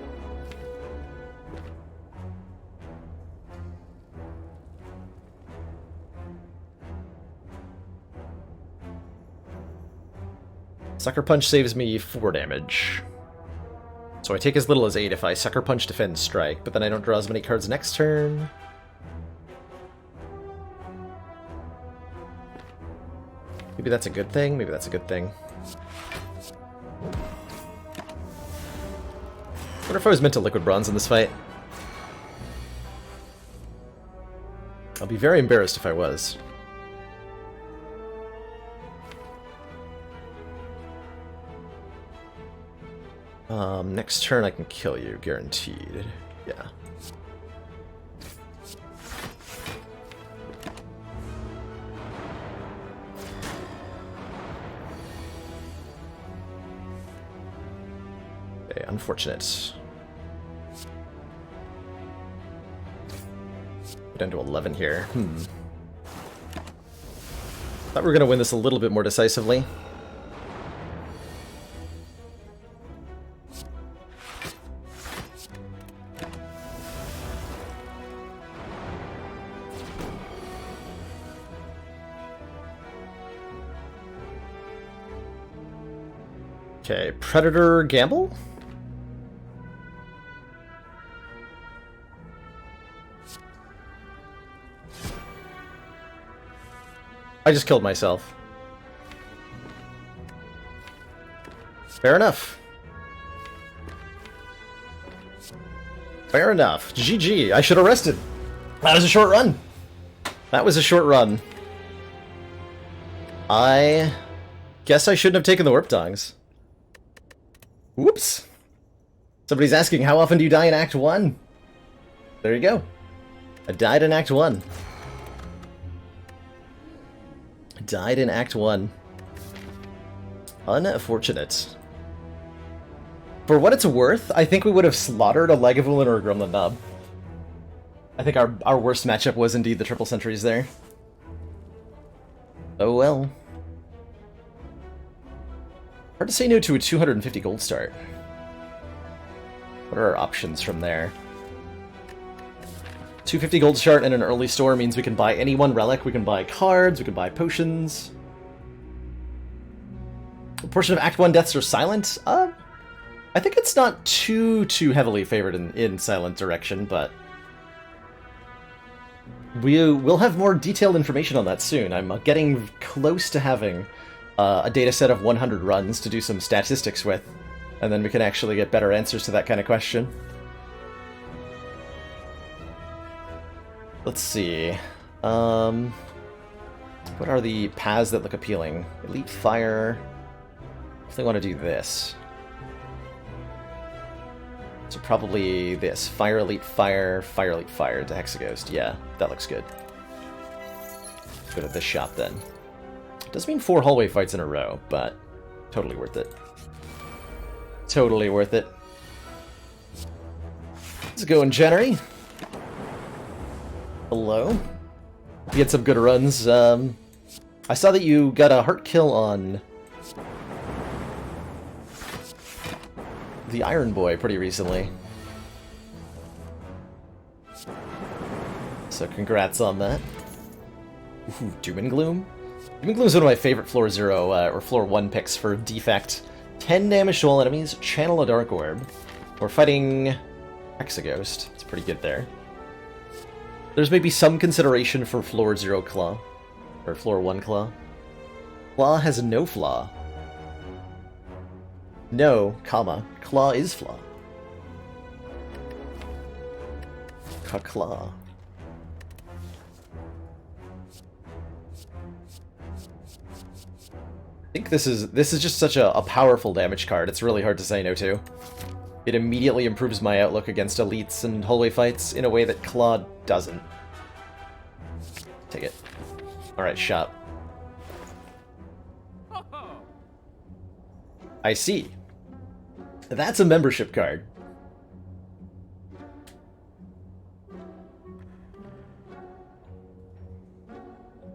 Sucker Punch saves me 4 damage. So I take as little as 8 if I Sucker Punch, Defend, Strike, but then I don't draw as many cards next turn. Maybe that's a good thing, maybe that's a good thing. I wonder if I was meant to Liquid Bronze in this fight. I'll be very embarrassed if I was. Next turn I can kill you, guaranteed. Yeah. Okay, unfortunate. Go down to 11 here. Thought we were gonna win this a little bit more decisively. Okay, Predator Gamble? I just killed myself. Fair enough. Fair enough. GG. I should have rested. That was a short run. That was a short run. I guess I shouldn't have taken the Warp Tongs. Whoops. Somebody's asking, how often do you die in Act 1? There you go. I died in Act 1. Died in Act 1. Unfortunate. For what it's worth, I think we would have slaughtered a Lagavulin or a Gremlin Nub. I think our worst matchup was indeed the triple sentries there. Oh well. Hard to say no to a 250 gold start. What are our options from there? 250 gold start and an early store means we can buy any one relic, we can buy cards, we can buy potions. A portion of Act 1 deaths are silent? I think it's not too heavily favored in silent direction, but we'll have more detailed information on that soon. I'm getting close to having a data set of 100 runs to do some statistics with, and then we can actually get better answers to that kind of question. Let's see. What are the paths that look appealing? Elite Fire. If they want to do this. So probably this. Fire Elite Fire, Fire Elite Fire to Hexaghost. Yeah, that looks good. Let's go to this shop then. Does mean 4 hallway fights in a row, but totally worth it. Totally worth it. Let's go in January. Hello. You had some good runs. I saw that you got a heart kill on the Iron Boy pretty recently. So congrats on that. Ooh, Doom and Gloom. Doom and Gloom is one of my favorite floor 0 or floor 1 picks for defect. 10 damage to all enemies, channel a Dark Orb. We're fighting Hexaghost. It's pretty good there. There's maybe some consideration for floor 0 Claw. Or floor 1 Claw. Claw has no flaw. No, comma, Claw is flaw. Claw. I think this is just such a powerful damage card. It's really hard to say no to. It immediately improves my outlook against elites and hallway fights in a way that Claw doesn't. Take it. Alright, shop. I see. That's a membership card.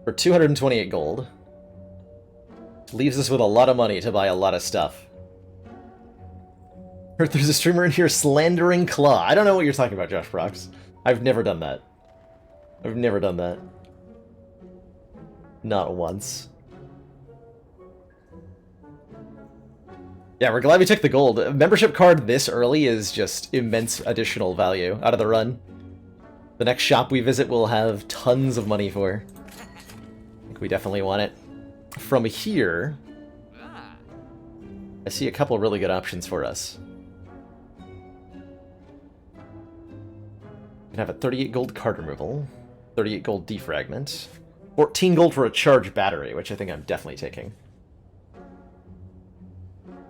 For 228 gold. Leaves us with a lot of money to buy a lot of stuff. Heard there's a streamer in here slandering Claw. I don't know what you're talking about, Josh Brox. I've never done that. I've never done that. Not once. Yeah, we're glad we took the gold. A membership card this early is just immense additional value out of the run. The next shop we visit we'll have tons of money for. I think we definitely want it. From here, I see a couple really good options for us. We can have a 38 gold card removal, 38 gold defragment, 14 gold for a charged battery, which I think I'm definitely taking.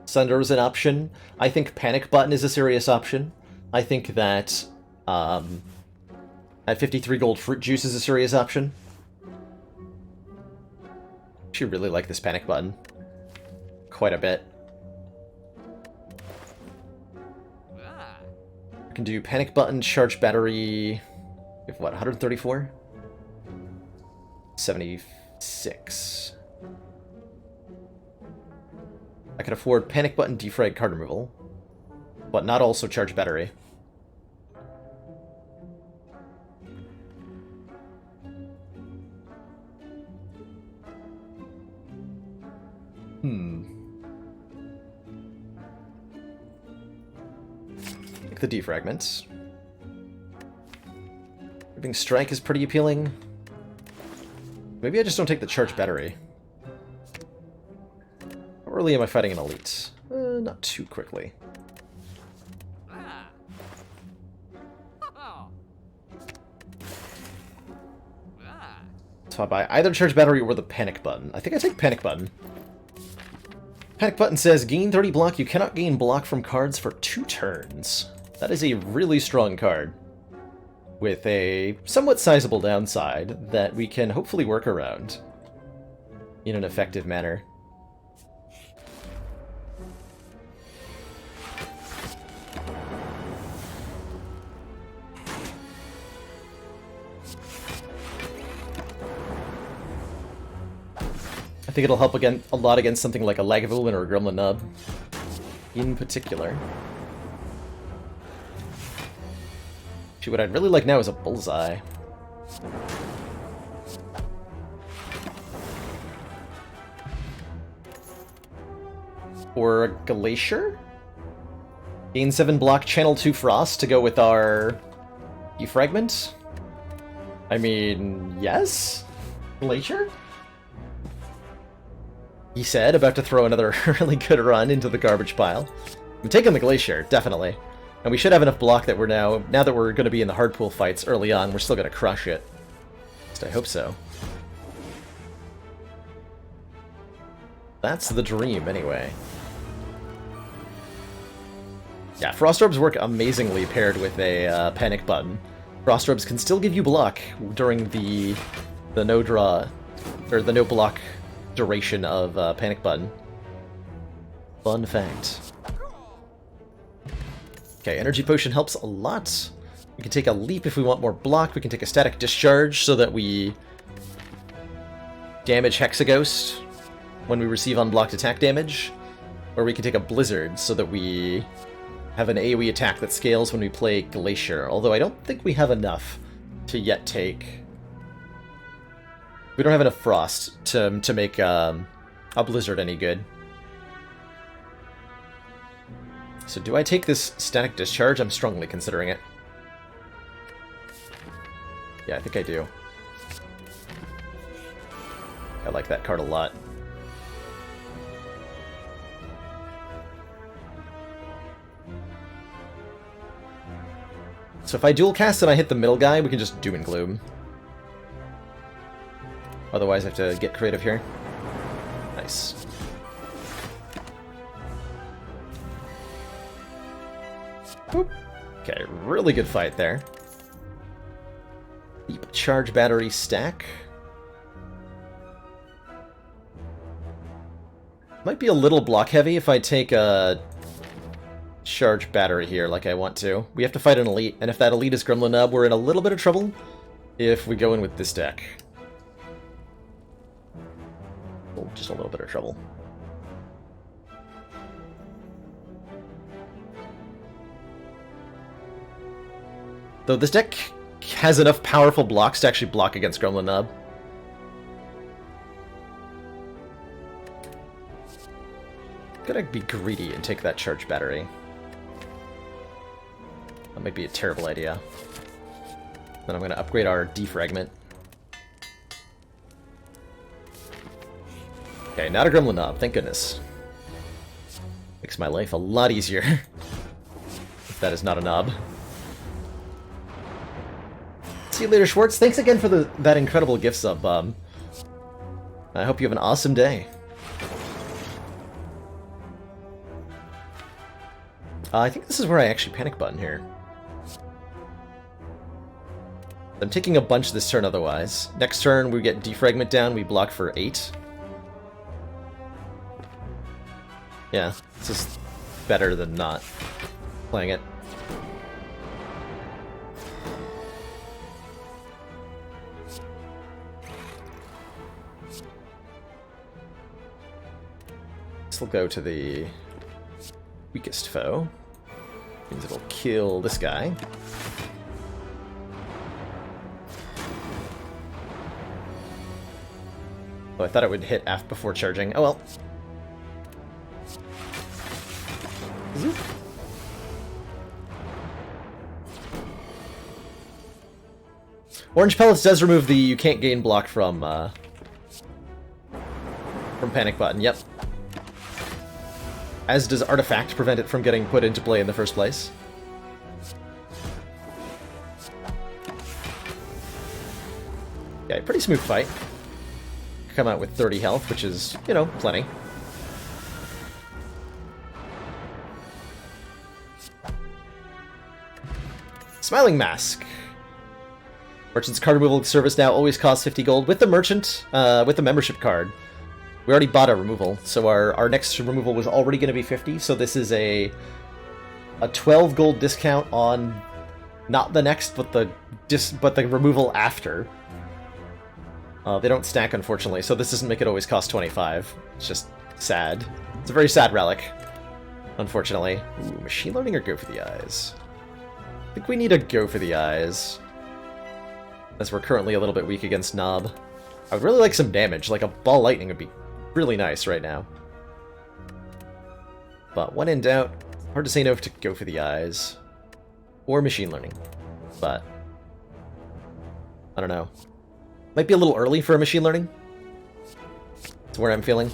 Sunder's an option. I think Panic Button is a serious option. I think that at 53 gold, Fruit Juice is a serious option. I actually really like this Panic Button. Quite a bit. I can do Panic Button, Charged Battery... We have what, 134? 76. I can afford Panic Button, Defrag, card removal, but not also Charged Battery. Take the defragments. Ripping Strike is pretty appealing. Maybe I just don't take the Charged Battery. How early am I fighting an elite? Not too quickly. So I buy either Charged Battery or the Panic Button. I think I take Panic Button. Panic Button says, gain 30 block, you cannot gain block from cards for 2 turns. That is a really strong card, with a somewhat sizable downside that we can hopefully work around in an effective manner. I think it'll help again a lot against something like a Lagavulin or a Gremlin Nub, in particular. Actually, what I'd really like now is a Bullseye. Or a Glacier? Gain 7 block, channel 2 Frost to go with our Defragment? I mean, yes? Glacier? He said, about to throw another really good run into the garbage pile. I'm taking the Glacier, definitely. And we should have enough block that we're now that we're going to be in the hardpool fights early on, we're still going to crush it. At least I hope so. That's the dream, anyway. Yeah, Frost Orbs work amazingly paired with a Panic Button. Frost Orbs can still give you block during the no draw, or the no block duration of Panic Button. Fun fact. Okay, Energy Potion helps a lot. We can take a leap if we want more block. We can take a Static Discharge so that we damage Hexaghost when we receive unblocked attack damage. Or we can take a Blizzard so that we have an AoE attack that scales when we play Glacier. Although I don't think we have enough to yet take... We don't have enough Frost to make a Blizzard any good. So do I take this static discharge? I'm strongly considering it. Yeah, I think I do. I like that card a lot. So if I dual cast and I hit the middle guy, we can just Doom and Gloom. Otherwise I have to get creative here. Nice. Boop. Okay, really good fight there. Deep charge battery stack. Might be a little block heavy if I take a charge battery here like I want to. We have to fight an elite, and if that elite is Gremlin Nub, we're in a little bit of trouble if we go in with this deck. Oh, just a little bit of trouble. Though this deck has enough powerful blocks to actually block against Gremlin Nub. Gotta be greedy and take that charge battery. That might be a terrible idea. Then I'm gonna upgrade our defragment. Okay, not a Gremlin Nub, thank goodness. Makes my life a lot easier. If that is not a knob. See you later, Schwartz. Thanks again for that incredible gift sub, Bum. I hope you have an awesome day. I think this is where I actually panic button here. I'm taking a bunch this turn otherwise. Next turn we get defragment down, we block for 8. Yeah, this is better than not playing it. This will go to the weakest foe. Means it'll kill this guy. Oh, I thought it would hit after before charging. Oh well. Zoop. Orange Pellets does remove the you can't gain block from panic button. Yep. As does Artifact prevent it from getting put into play in the first place. Yeah, pretty smooth fight. Come out with 30 health, which is, you know, plenty. Smiling Mask. Merchant's card removal service now always costs 50 gold. With the merchant, with the membership card, we already bought a removal, so our next removal was already going to be 50, so this is a 12 gold discount on not the next, but the removal after. They don't stack, unfortunately, so this doesn't make it always cost 25. It's just sad. It's a very sad relic, unfortunately. Ooh, machine learning or go for the eyes? I think we need to go for the eyes, as we're currently a little bit weak against Nob. I would really like some damage, like a ball lightning would be really nice right now. But when in doubt, hard to say no to go for the eyes. Or machine learning. But I don't know. Might be a little early for a machine learning. That's where I'm feeling.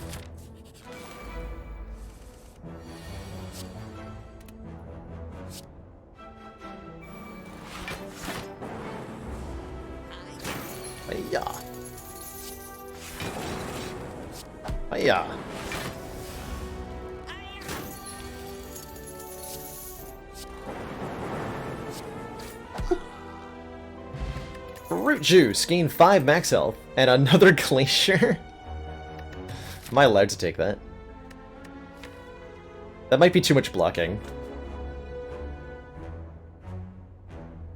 Hiya. Hiya. Root Juice, gain 5 max health, and another Glacier? Am I allowed to take that? That might be too much blocking.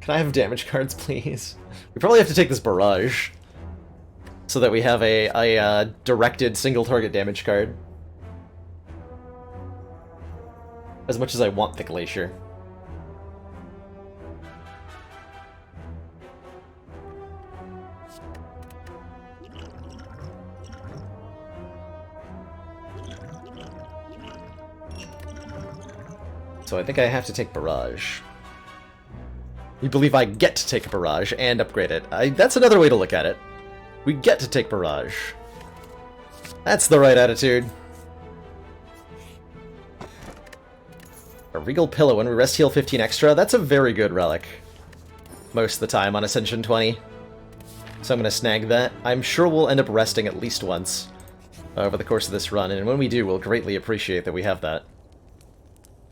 Can I have damage cards, please? We probably have to take this Barrage, so that we have a directed single target damage card. As much as I want the Glacier. So I think I have to take Barrage. You believe I get to take a Barrage and upgrade it. That's another way to look at it. We get to take Barrage. That's the right attitude. A Regal Pillow when we rest heal 15 extra. That's a very good relic. Most of the time on Ascension 20. So I'm going to snag that. I'm sure we'll end up resting at least once over the course of this run, and when we do, we'll greatly appreciate that we have that.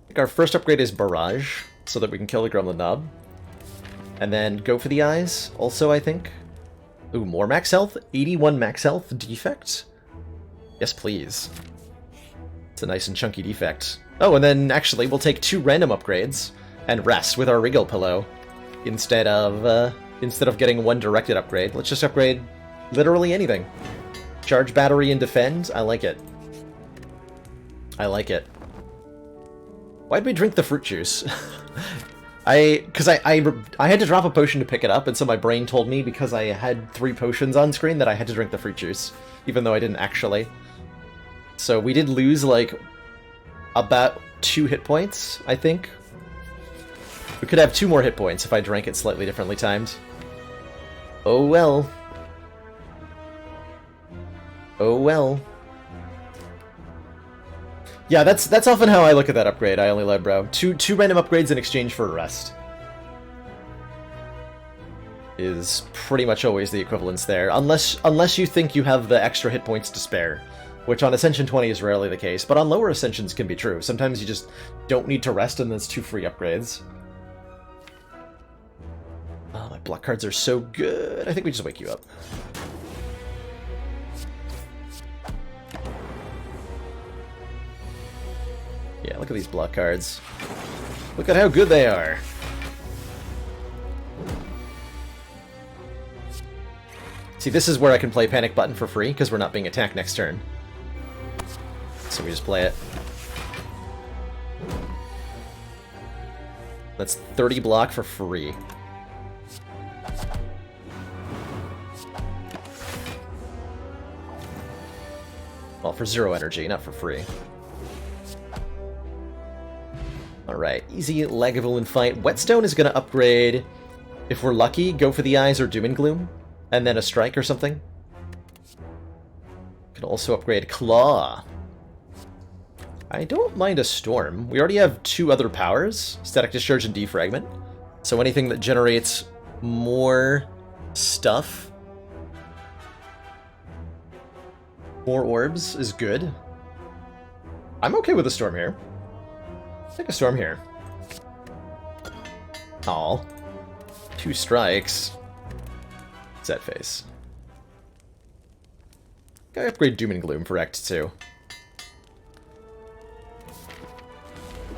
I think our first upgrade is Barrage, so that we can kill the Gremlin Knob. And then go for the eyes, also, I think. Ooh, more max health? 81 max health defect? Yes, please. It's a nice and chunky defect. Oh, and then, actually, we'll take 2 random upgrades and rest with our Regal Pillow instead of getting 1 directed upgrade. Let's just upgrade literally anything. Charge battery and defend? I like it. I like it. Why'd we drink the fruit juice? Because I had to drop a potion to pick it up, and so my brain told me because I had 3 potions on screen that I had to drink the fruit juice, even though I didn't actually. So we did lose, like, about 2 hit points, I think. We could have 2 more hit points if I drank it slightly differently timed. Oh well. Oh well. Yeah, that's often how I look at that upgrade, I only let bro. Two random upgrades in exchange for a rest. Is pretty much always the equivalence there. Unless you think you have the extra hit points to spare. Which on Ascension 20 is rarely the case, but on lower Ascensions can be true. Sometimes you just don't need to rest and there's 2 free upgrades. Oh, my block cards are so good. I think we just wake you up. Yeah, look at these block cards. Look at how good they are. See, this is where I can play Panic Button for free, because we're not being attacked next turn. So we just play it. That's 30 block for free. Well, for 0 energy, not for free. Alright, easy Lagavulin fight. Whetstone is going to upgrade, if we're lucky, go for the eyes or Doom and Gloom, and then a strike or something. Can also upgrade Claw. I don't mind a Storm. We already have 2 other powers, Static Discharge and Defragment. So anything that generates more stuff, more orbs, is good. I'm okay with a Storm here. Take a Storm here. Aw. 2 strikes. Set face. I upgrade Doom and Gloom for Act 2.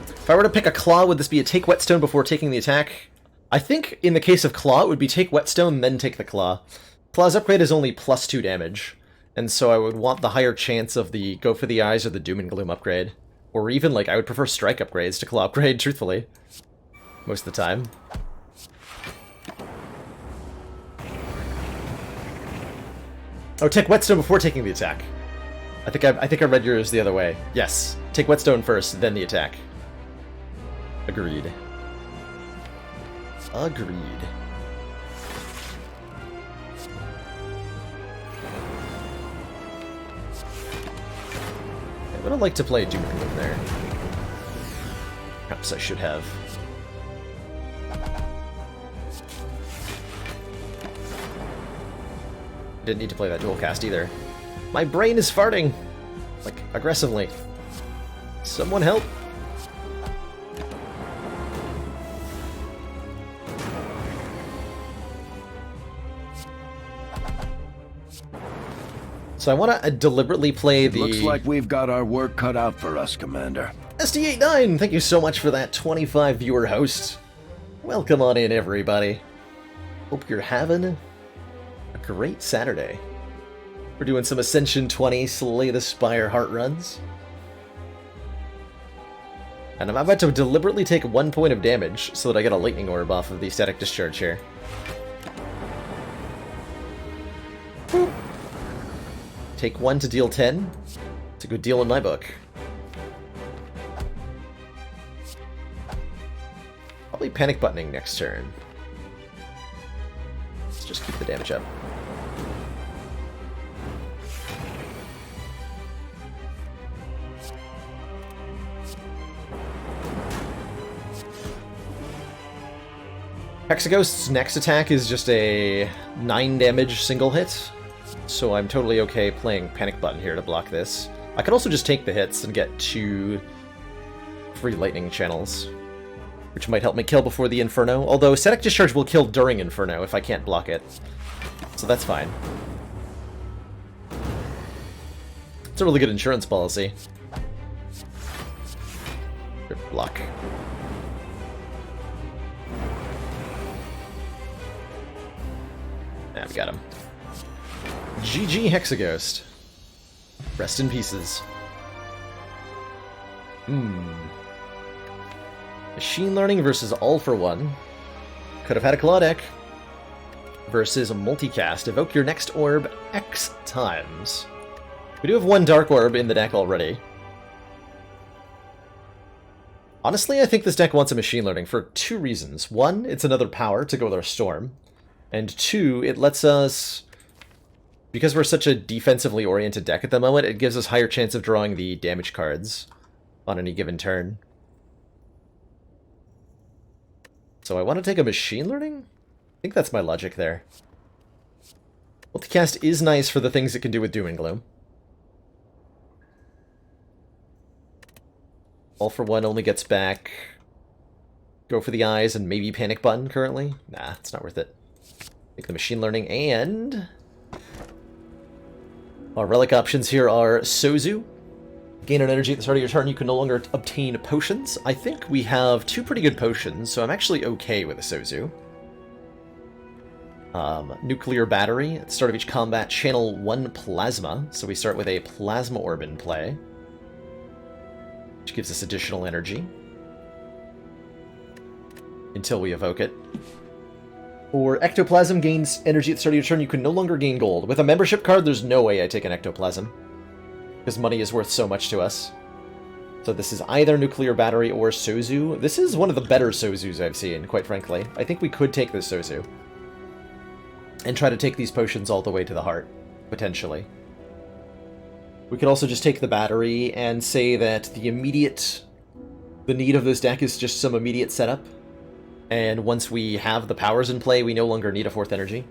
If I were to pick a Claw, would this be a take Whetstone before taking the attack? I think in the case of Claw, it would be take Whetstone, then take the Claw. Claw's upgrade is only +2 damage, and so I would want the higher chance of the go for the eyes or the Doom and Gloom upgrade. Or even, like, I would prefer strike upgrades to Claw upgrade, truthfully. Most of the time. Oh, take Whetstone before taking the attack. I think I read yours the other way. Yes. Take Whetstone first, then the attack. Agreed. Agreed. I would have liked to play Doom and Gloom there. Perhaps I should have. Didn't need to play that dual cast either. My brain is farting! Like, aggressively. Someone help! So I want to deliberately play the... Looks like we've got our work cut out for us, Commander. SD89, thank you so much for that 25 viewer host. Welcome on in, everybody. Hope you're having a great Saturday. We're doing some Ascension 20 Slay the Spire heart runs. And I'm about to deliberately take 1 point of damage so that I get a lightning orb off of the static discharge here. Boop. Take 1 to deal 10. It's a good deal in my book. Probably panic buttoning next turn. Let's just keep the damage up. Hexaghost's next attack is just a 9 damage single hit, so I'm totally okay playing Panic Button here to block this. I could also just take the hits and get 2 free lightning channels, which might help me kill before the Inferno, although Static Discharge will kill during Inferno if I can't block it, so that's fine. It's a really good insurance policy. Good block. Yeah, we got him. GG Hexaghost. Rest in pieces. Machine Learning versus All for One. Could have had a claw deck. Versus a multicast. Evoke your next orb X times. We do have 1 Dark Orb in the deck already. Honestly, I think this deck wants a Machine Learning for 2 reasons. 1, it's another power to go with our Storm. And 2, it lets us... Because we're such a defensively oriented deck at the moment, it gives us higher chance of drawing the damage cards on any given turn. So I want to take a Machine Learning? I think that's my logic there. Multicast is nice for the things it can do with Doom and Gloom. All for One only gets back... Go for the Eyes and maybe Panic Button currently? Nah, it's not worth it. Take the Machine Learning, and... Our relic options here are Sozu. Gain an energy at the start of your turn, you can no longer obtain potions. I think we have 2 pretty good potions, so I'm actually okay with a Sozu. Nuclear Battery. At the start of each combat, channel 1 Plasma. So we start with a Plasma Orb in play, which gives us additional energy until we evoke it. Or Ectoplasm gains energy at the start of your turn, you can no longer gain gold. With a membership card, there's no way I take an Ectoplasm, because money is worth so much to us. So this is either Nuclear Battery or Sozu. This is one of the better Sozus I've seen, quite frankly. I think we could take this Sozu and try to take these potions all the way to the heart, potentially. We could also just take the battery and say that the need of this deck is just some immediate setup. And once we have the powers in play, we no longer need a 4th energy.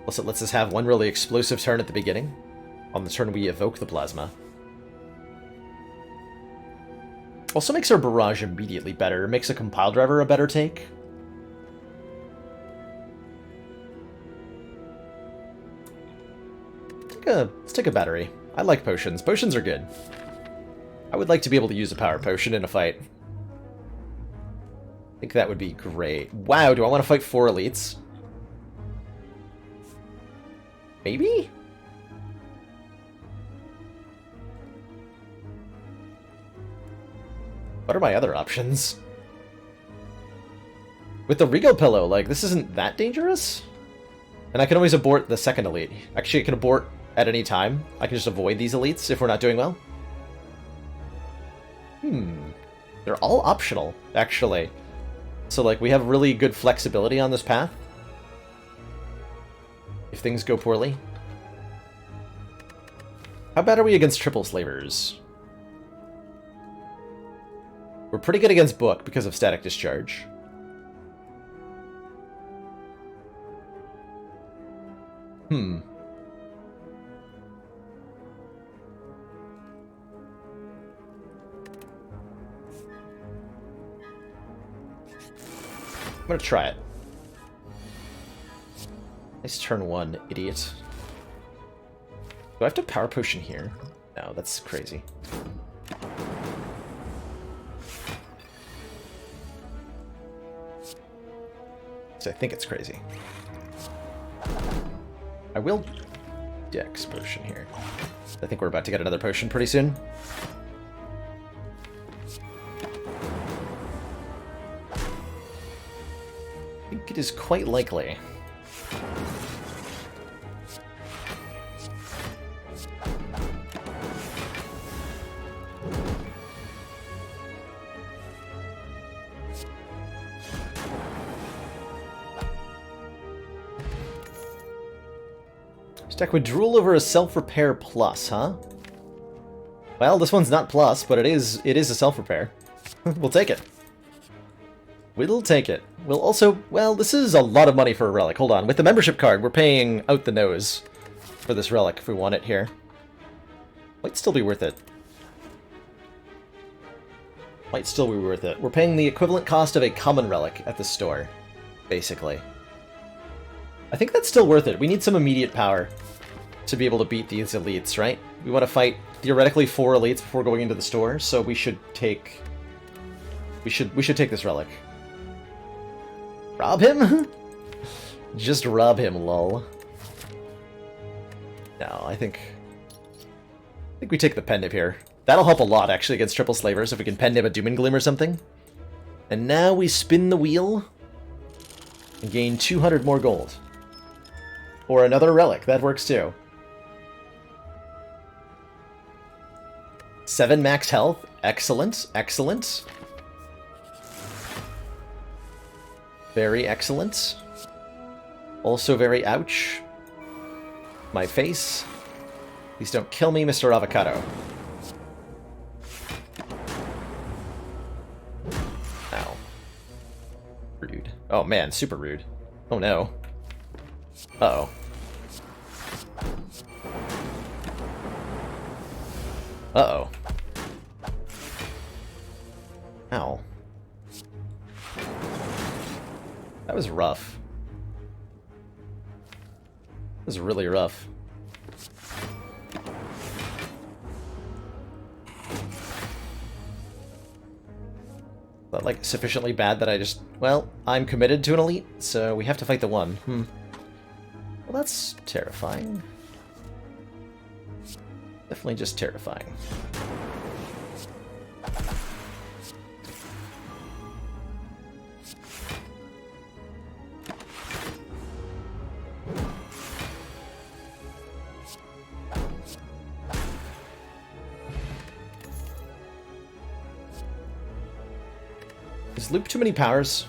Plus it lets us have 1 really explosive turn at the beginning. On the turn we evoke the Plasma. Also makes our Barrage immediately better. Makes a Compile Driver a better take. Let's take a battery. I like potions. Potions are good. I would like to be able to use a power potion in a fight. I think that would be great. Wow, do I want to fight 4 elites? Maybe? What are my other options? With the Regal Pillow, like, this isn't that dangerous? And I can always abort the 2nd elite. Actually, I can abort at any time. I can just avoid these elites if we're not doing well. They're all optional, actually. So, like, we have really good flexibility on this path. If things go poorly. How bad are we against triple slavers? We're pretty good against Book because of Static Discharge. I'm gonna try it. Nice turn 1, idiot. Do I have to power potion here? No, that's crazy. So I think it's crazy. I will Dex potion here. I think we're about to get another potion pretty soon. I think it is quite likely. Deck would drool over a self-repair plus, huh? Well, this one's not plus, but it is a self-repair. We'll take it. We'll take it. We'll also... Well, this is a lot of money for a relic. Hold on. With the membership card, we're paying out the nose for this relic if we want it here. Might still be worth it. Might still be worth it. We're paying the equivalent cost of a common relic at the store, basically. I think that's still worth it. We need some immediate power to be able to beat these elites, right? We want to fight, theoretically, 4 elites before going into the store, so we should take... We should take this relic. Rob him? Just rob him, lol. No, I think we take the Pendib here. That'll help a lot, actually, against triple slavers, if we can Pendib a Doom and Gloom or something. And now we spin the wheel and gain 200 more gold. Or another relic, that works too. 7 max health, excellent, excellent. Very excellent. Also very ouch. My face. Please don't kill me, Mr. Avocado. Ow. Rude. Oh man, super rude. Oh no. Uh-oh. Uh-oh. Ow. That was rough. That was really rough. But, like, sufficiently bad that I just... Well, I'm committed to an elite, so we have to fight the one. Well, that's terrifying. Definitely just terrifying. Is loop too many powers?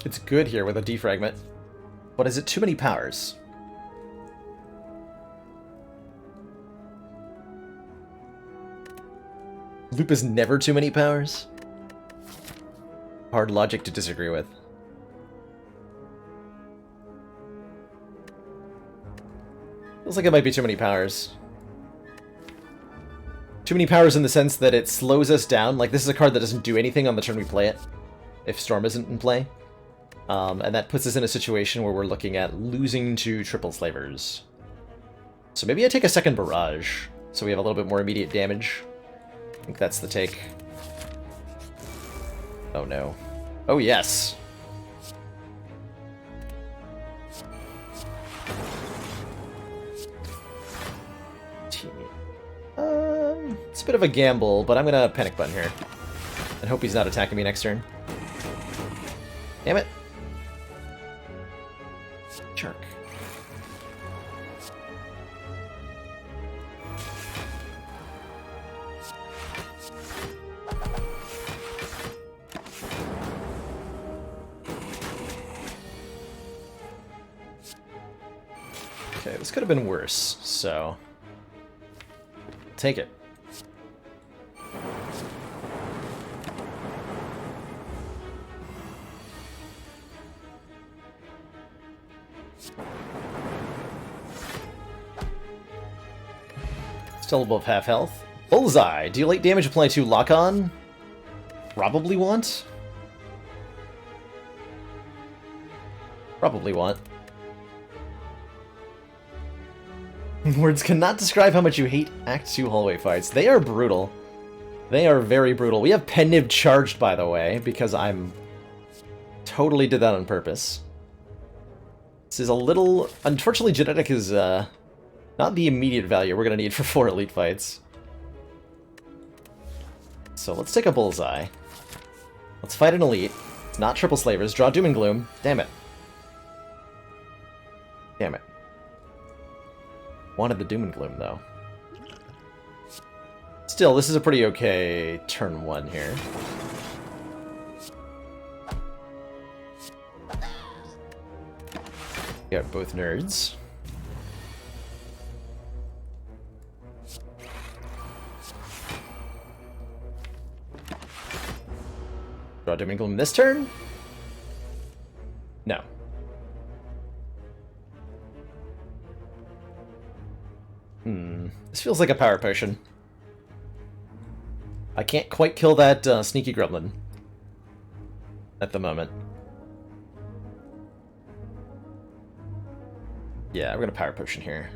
It's good here with a defragment. But is it too many powers? Loop is never too many powers? Hard logic to disagree with. Feels like it might be too many powers. Too many powers in the sense that it slows us down. Like, this is a card that doesn't do anything on the turn we play it, if Storm isn't in play. And that puts us in a situation where we're looking at losing to triple slavers. So maybe I take a second barrage, so we have a little bit more immediate damage. I think that's the take. Oh no. Oh yes! It's a bit of a gamble, but I'm gonna panic button here. And hope he's not attacking me next turn. Damn it. Jerk. Okay, this could have been worse, so... Take it. Still above half health. Bullseye! Deal 8 damage, apply 2 lock-on? Probably want? Probably want. Words cannot describe how much you hate Act 2 hallway fights. They are brutal. They are very brutal. We have Penib charged, by the way, because I'm... Totally did that on purpose. This is a little... Unfortunately, genetic is, not the immediate value we're going to need for 4 elite fights. So let's take a bullseye. Let's fight an elite. It's not triple slavers. Draw Doom and Gloom. Damn it. Damn it. Wanted the Doom and Gloom, though. Still, this is a pretty okay turn 1 here. Got both nerds. Draw Dooming Gloom this turn? No. This feels like a power potion. I can't quite kill that sneaky gremlin at the moment. Yeah, we're gonna power potion here.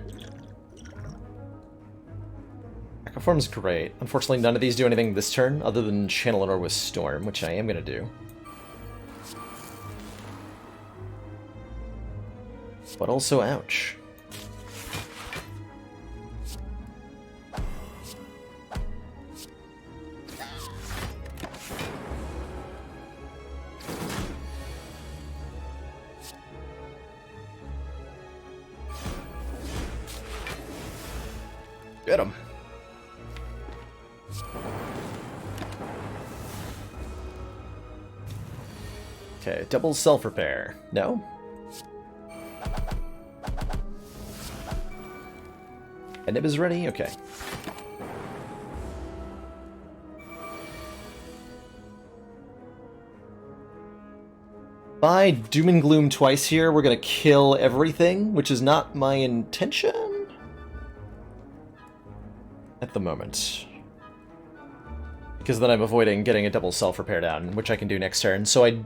Echo Form's great. Unfortunately, none of these do anything this turn other than channel an Orb with Storm, which I am gonna do. But also, ouch. Get him. Okay, double self-repair. No? And Nib is ready? Okay. By Doom and Gloom twice here, we're gonna kill everything, which is not my intention at the moment. Because then I'm avoiding getting a double self-repair down, which I can do next turn. So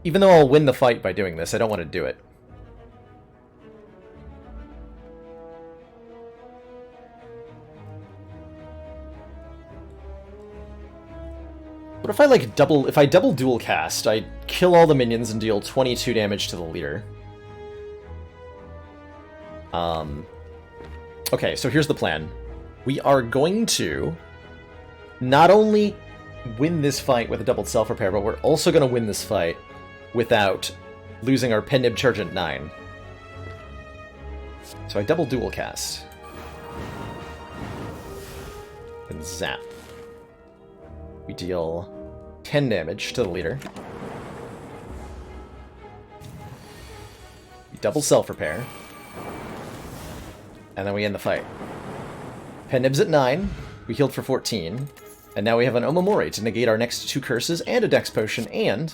even though I'll win the fight by doing this, I don't want to do it. But if I double dual cast, I kill all the minions and deal 22 damage to the leader. Okay, so here's the plan. We are going to not only win this fight with a double self-repair, but we're also going to win this fight without losing our Pen Nib Charge at 9. So I double dual cast. And zap. We deal 10 damage to the leader. We double self-repair. And then we end the fight. Pen Nib's at 9. We healed for 14. And now we have an Omamori to negate our next 2 curses, and a Dex Potion, and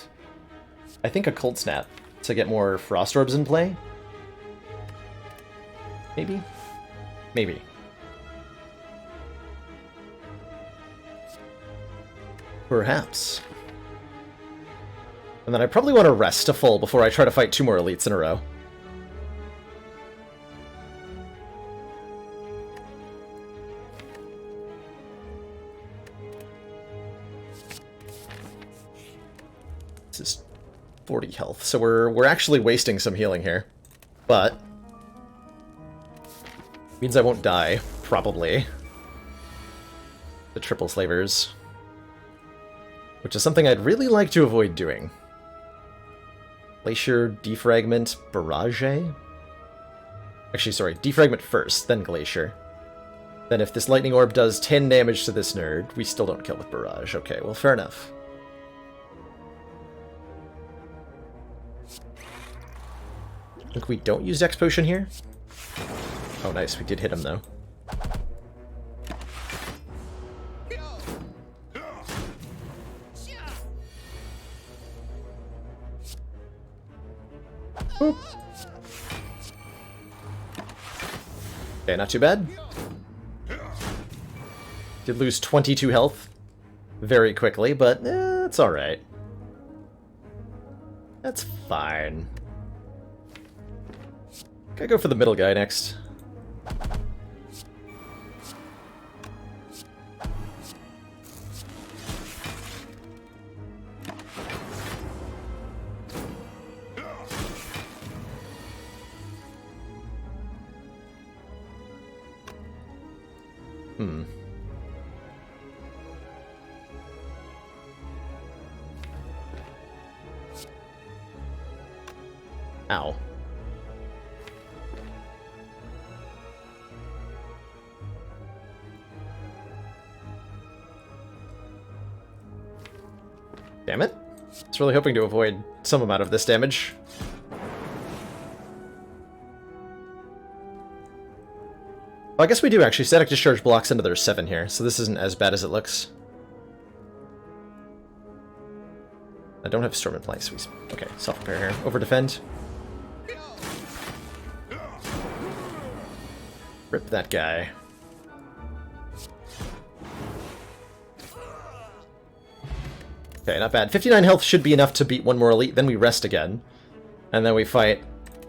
I think a Cold Snap to get more Frost Orbs in play. Maybe? Maybe. Perhaps. And then I probably want to rest to full before I try to fight 2 more elites in a row. This is 40 health, so we're actually wasting some healing here. But means I won't die, probably. The triple slavers. Which is something I'd really like to avoid doing. Glacier, Defragment, Barrage? Actually, sorry, Defragment first, then Glacier. Then if this Lightning Orb does 10 damage to this nerd, we still don't kill with Barrage. Okay, well, fair enough. I think we don't use Dex Potion here. Oh, nice, we did hit him, though. Boop. Okay, not too bad. Did lose 22 health very quickly, but it's alright. That's fine. Gotta go for the middle guy next. Ow. Damn it. I was really hoping to avoid some amount of this damage. I guess we do actually. Static Discharge blocks into their 7 here, so this isn't as bad as it looks. I don't have Storm in place. Okay, self-repair here. Over-defend. Rip that guy. Okay, not bad. 59 health should be enough to beat one more elite, then we rest again. And then we fight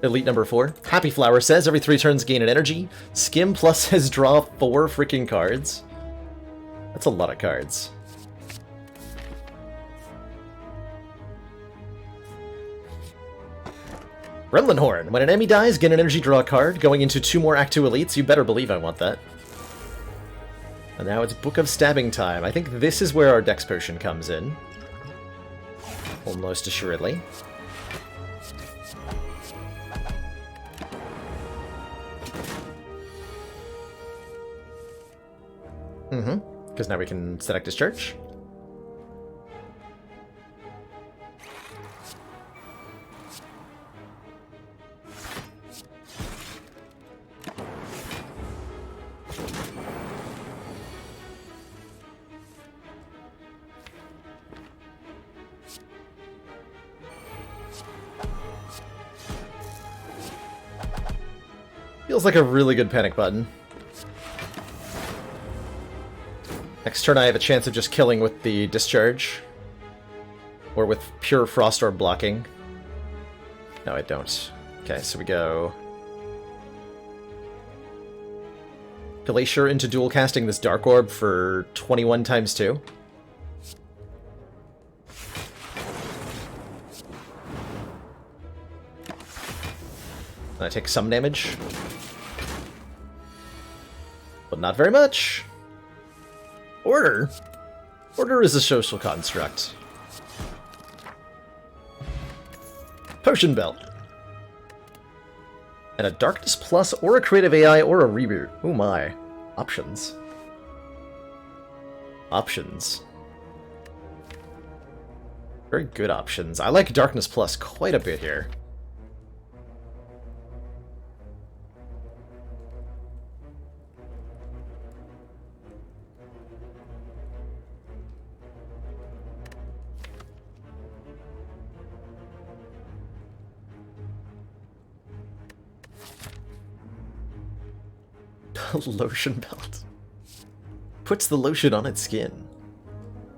elite number 4. Happy Flower says, every 3 turns gain an energy. Skim plus says draw 4 freaking cards. That's a lot of cards. Gremlin Horn. When an enemy dies, get an energy, draw a card. Going into 2 more Act 2 elites. You better believe I want that. And now it's Book of Stabbing time. I think this is where our Dex Potion comes in. Almost assuredly. Because now we can Static Discharge. Feels like a really good panic button. Next turn I have a chance of just killing with the discharge. Or with pure Frost Orb blocking. No, I don't. Okay, so we go... Glacier into dual casting this Dark Orb for 21 times 2. And I take some damage. But not very much. Order? Order is a social construct. Potion Belt. And a Darkness Plus, or a Creative AI, or a Reboot. Oh my. Options. Options. Very good options. I like Darkness Plus quite a bit here. Lotion belt. Puts the lotion on its skin.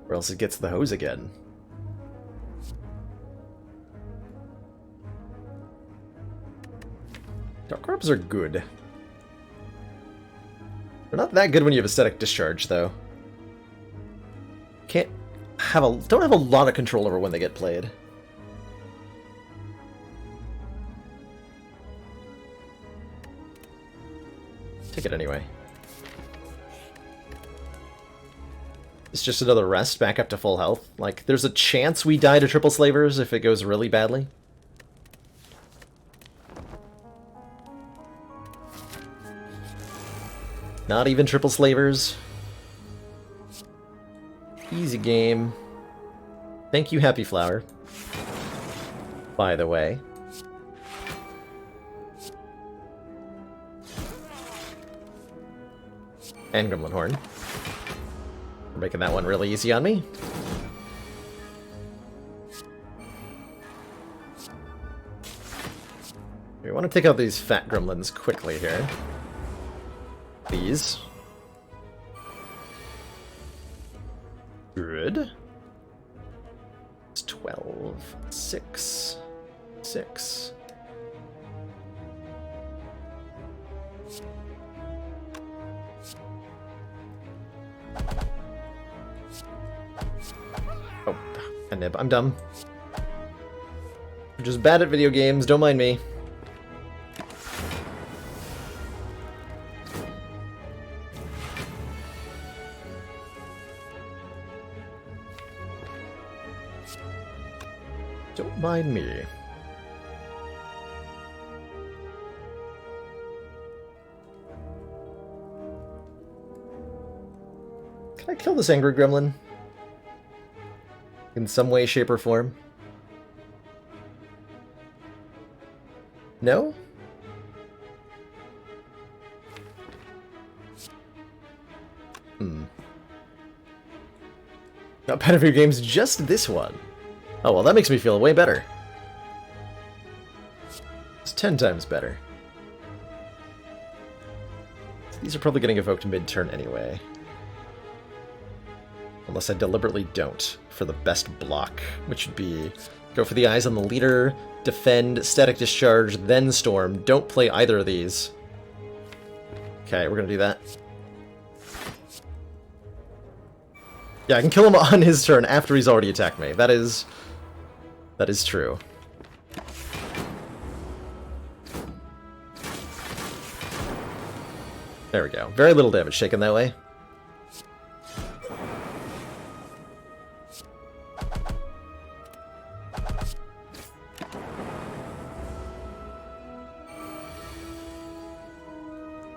Or else it gets the hose again. Dark Orbs are good. They're not that good when you have Aesthetic Discharge, though. Don't have a lot of control over when they get played. Take it anyway. It's just another rest, back up to full health. Like, there's a chance we die to Triple Slavers if it goes really badly. Not even Triple Slavers. Easy game. Thank you, Happy Flower. By the way. And Gremlin Horn. We're making that one really easy on me. We want to take out these fat gremlins quickly here. These. Good. It's 12. 6. 6. Oh, a nib. I'm dumb. I'm just bad at video games, don't mind me. Don't mind me. Can I kill this angry gremlin? In some way, shape, or form? No? Not bad of your games, just this one. Oh, well, that makes me feel way better. It's 10 times better. These are probably getting evoked mid-turn anyway. Unless I deliberately don't, for the best block, which would be go for the eyes on the leader, defend, static discharge, then storm. Don't play either of these. Okay, we're gonna do that. Yeah, I can kill him on his turn after he's already attacked me. That is true. There we go. Very little damage taken that way.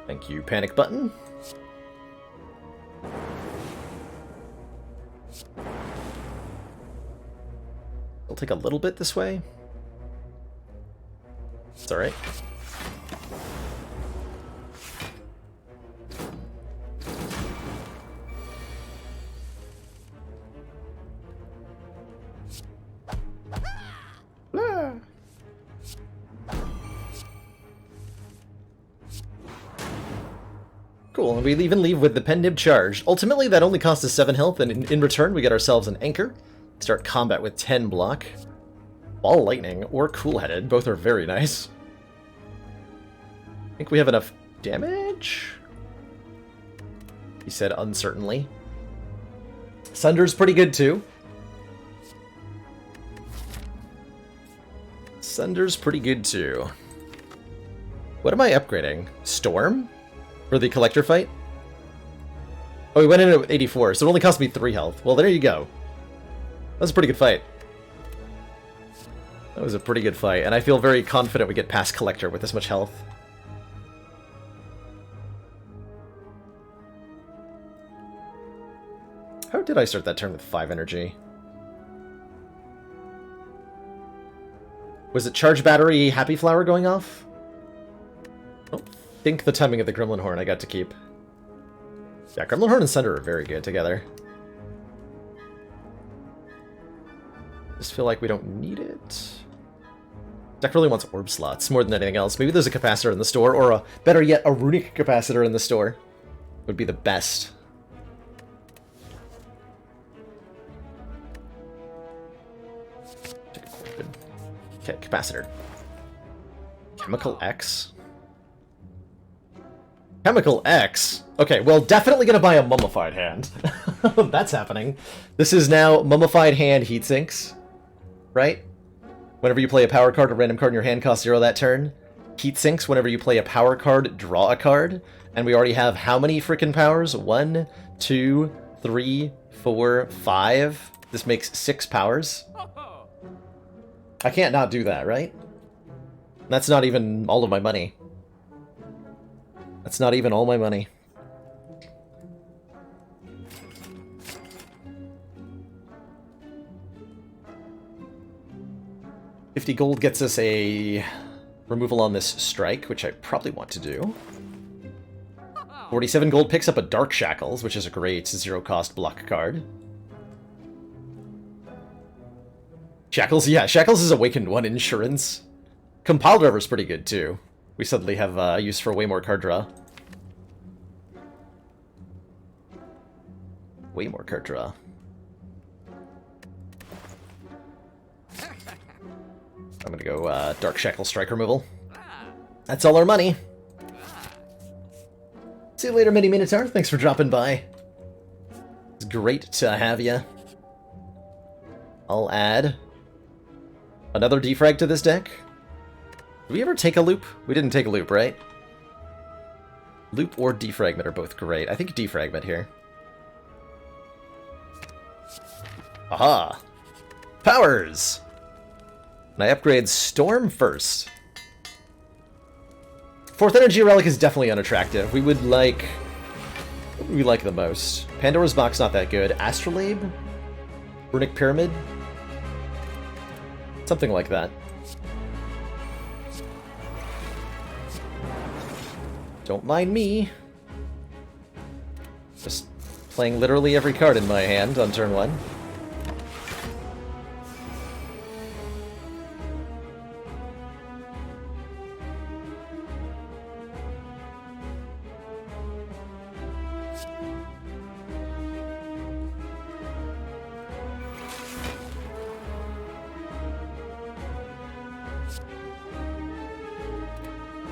Thank you, panic button. I'll take a little bit this way. It's alright. Cool, and we even leave with the pen nib charged. Ultimately, that only costs us 7 health, and in return, we get ourselves an anchor. Start combat with 10 block. Ball lightning or cool-headed, both are very nice. I think we have enough damage? He said uncertainly. Sunder's pretty good too. Sunder's pretty good too. What am I upgrading? Storm? For the collector fight? Oh, we went in at 84, so it only cost me 3 health. Well, there you go. That was a pretty good fight. That was a pretty good fight, and I feel very confident we get past collector with this much health. How did I start that turn with 5 energy? Was it charge battery happy flower going off? I don't think the timing of the Gremlin Horn I got to keep. Yeah, Gremlin Horn and Sunder are very good together. Just feel like we don't need it. Deck really wants orb slots more than anything else. Maybe there's a capacitor in the store, or a better yet, a runic capacitor in the store. Would be the best. Okay, capacitor. Chemical X. Chemical X? Okay, well, definitely gonna buy a mummified hand. That's happening. This is now mummified hand heatsinks, right? Whenever you play a power card, a random card in your hand costs 0 that turn. Heatsinks, whenever you play a power card, draw a card. And we already have how many freaking powers? 1, 2, 3, 4, 5. This makes 6 powers. I can't not do that, right? That's not even all of my money. That's not even all my money. $50 gold gets us a removal on this strike, which I probably want to do. 47 gold picks up a Dark Shackles, which is a great 0-cost block card. Shackles, yeah, Shackles is Awakened 1 insurance. Compile Driver's pretty good, too. We suddenly have use for way more card draw. Way more card draw. I'm gonna go Dark Shackle strike removal. That's all our money. See you later, Mini Minotaur. Thanks for dropping by. It's great to have you. I'll add another defrag to this deck. Did we ever take a loop? We didn't take a loop, right? Loop or defragment are both great. I think defragment here. Aha! Powers! And I upgrade Storm first. 4th Energy Relic is definitely unattractive. We would like... What would we like the most? Pandora's Box, not that good. Astrolabe? Runic Pyramid? Something like that. Don't mind me. Just Playing literally every card in my hand on turn 1.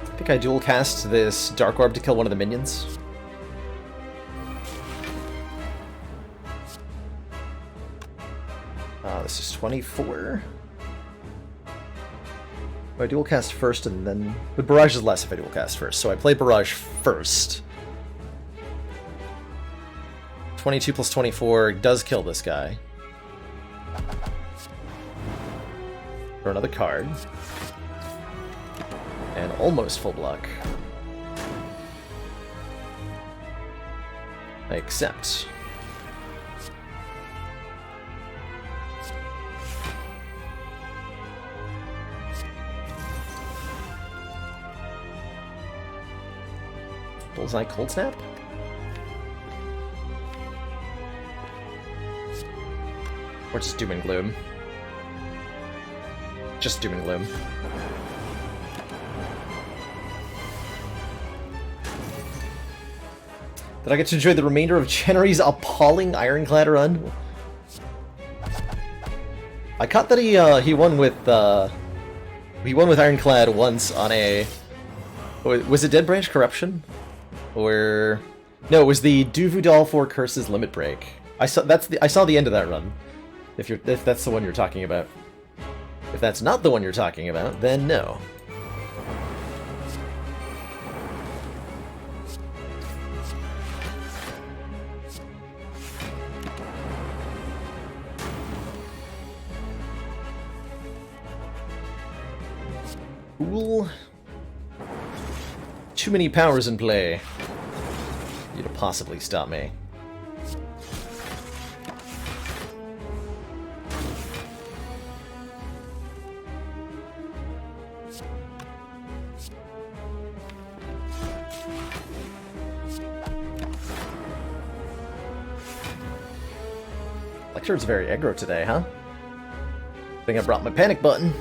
I think I dual cast this Dark Orb to kill one of the minions. This is 24. I dual cast first and then... But Barrage is less if I dual cast first, so I play Barrage first. 22 plus 24 does kill this guy. For another card. And almost full block. I accept. Bullseye Cold Snap? Or just Doom and Gloom? Just Doom and Gloom. Did I get to enjoy the remainder of Chenery's appalling Ironclad run? I caught that he won with Ironclad once on a... Was it Dead Branch Corruption? Or... No, it was the Duvudal 4 Curses Limit Break. I saw the end of that run. If that's the one you're talking about. If that's not the one you're talking about, then no. Cool. Too many powers in play. You to possibly stop me. Lecture's very aggro today, huh? I think I brought my panic button.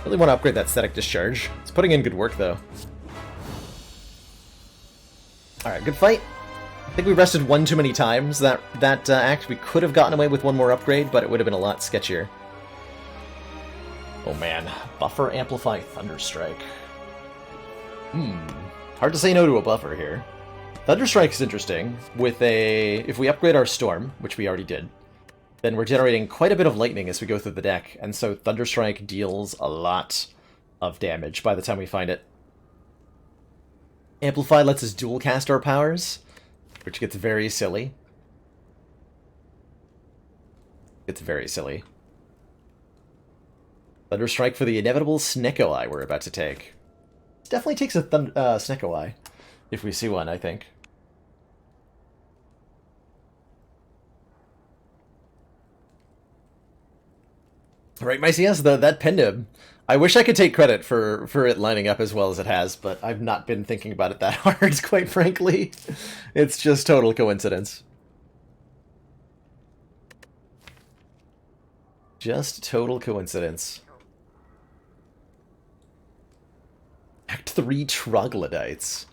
Really want to upgrade that Static Discharge. It's putting in good work, though. Alright, good fight. I think we rested one too many times. That act, we could have gotten away with one more upgrade, but it would have been a lot sketchier. Oh man, Buffer Amplify Thunderstrike. Hard to say no to a buffer here. Thunderstrike is interesting. If we upgrade our Storm, which we already did, then we're generating quite a bit of lightning as we go through the deck, and so Thunderstrike deals a lot of damage by the time we find it. Amplify lets us dual cast our powers, which gets very silly. It's very silly. Thunderstrike for the inevitable Snecko Eye we're about to take. It definitely takes a Snecko Eye, if we see one, I think. Right, Mycius, that Pendib. I wish I could take credit for it lining up as well as it has, but I've not been thinking about it that hard, quite frankly. It's just total coincidence. Just total coincidence. Act 3 Troglodytes.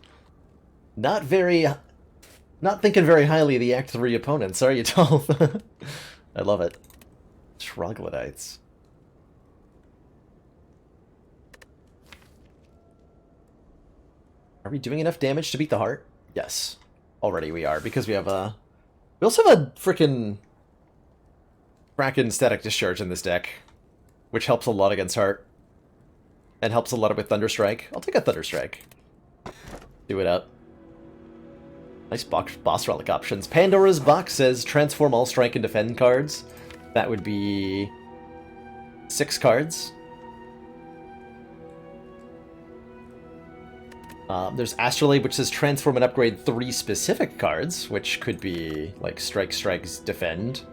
Not thinking very highly of the Act 3 opponents, are you, Tolf? I love it. Troglodytes. Are we doing enough damage to beat the heart? Yes. Already we are, because we have a... We also have a frickin' Kraken Static Discharge in this deck, which helps a lot against heart. And helps a lot with Thunderstrike. I'll take a Thunderstrike. Do it up. Nice boss relic options. Pandora's Box says transform all strike and defend cards. That would be 6 cards. There's Astrolabe, which says transform and upgrade 3 specific cards, which could be like Strike, Strikes, Defend.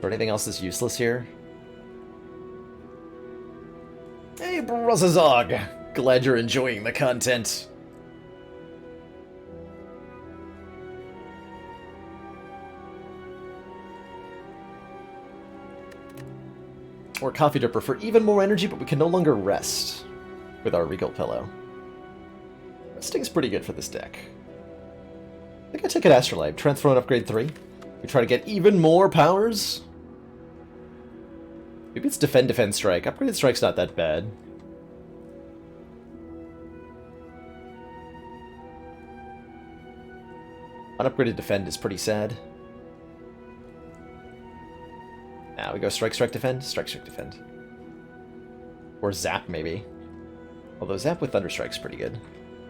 Or anything else that's useless here? Bruzzazog! Glad you're enjoying the content. Or Coffee Dripper for even more energy, but we can no longer rest with our Regal Pillow. Resting's pretty good for this deck. I think I take an Astrolabe. Transfer on upgrade 3. We try to get even more powers. Maybe it's Defend, Strike. Upgraded Strike's not that bad. Unupgraded Defend is pretty sad. Now we go Strike, Defend. Strike, Defend. Or Zap, maybe. Although Zap with Thunderstrike's pretty good.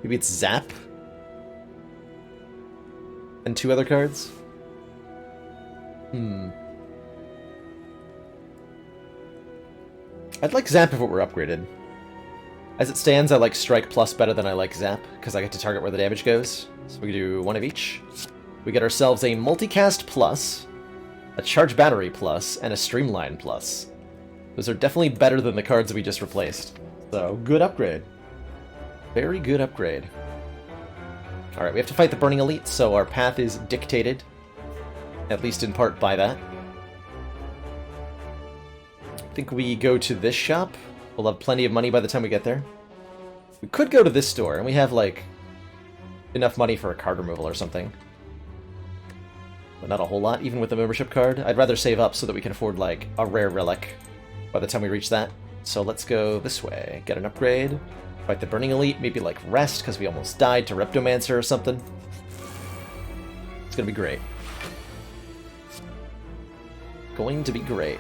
Maybe it's Zap. And 2 other cards? I'd like Zap if it were upgraded. As it stands, I like Strike Plus better than I like Zap, because I get to target where the damage goes. So we do 1 of each. We get ourselves a Multicast Plus, a Charge Battery Plus, and a Streamline Plus. Those are definitely better than the cards we just replaced. So, good upgrade. Very good upgrade. Alright, we have to fight the Burning Elite, so our path is dictated. At least in part by that. I think we go to this shop. We'll have plenty of money by the time we get there. We could go to this store, and we have, like, enough money for a card removal or something. But not a whole lot, even with the membership card. I'd rather save up so that we can afford, like, a rare relic by the time we reach that. So let's go this way. Get an upgrade. Fight the Burning Elite. Maybe, like, rest, because we almost died to Reptomancer or something. It's gonna be great. Going to be great.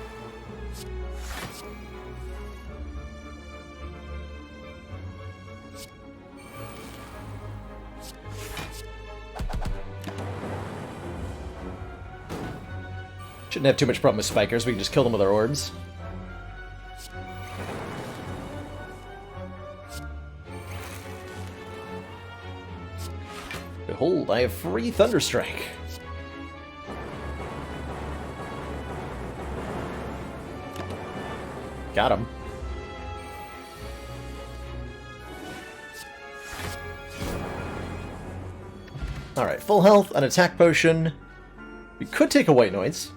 Shouldn't have too much problem with spikers, we can just kill them with our orbs. Behold, I have free Thunderstrike. Got him. Alright, full health, an attack potion. We could take a white noise.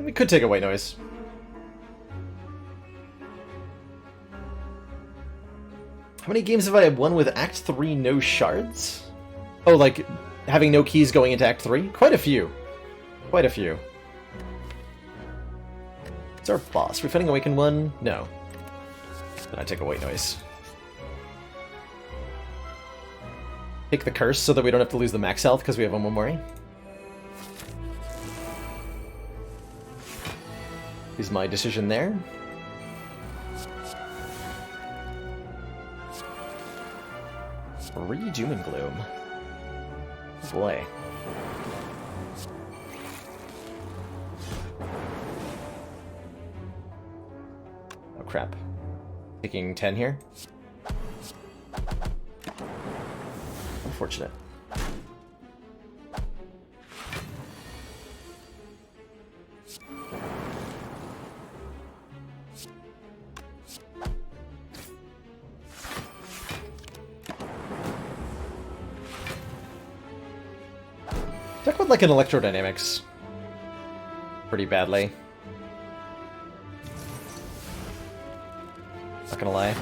We could take a white noise. How many games have I won with Act 3 no shards? Oh, like having no keys going into Act 3? Quite a few. Quite a few. It's our boss. We're fighting Awaken 1? No. Then I take a white noise. Take the curse so that we don't have to lose the max health because we have Omomori. Is my decision there. Doom and Gloom. Oh boy. Oh crap. Taking 10 here. Unfortunate. Deck would like an Electrodynamics pretty badly. Not gonna lie.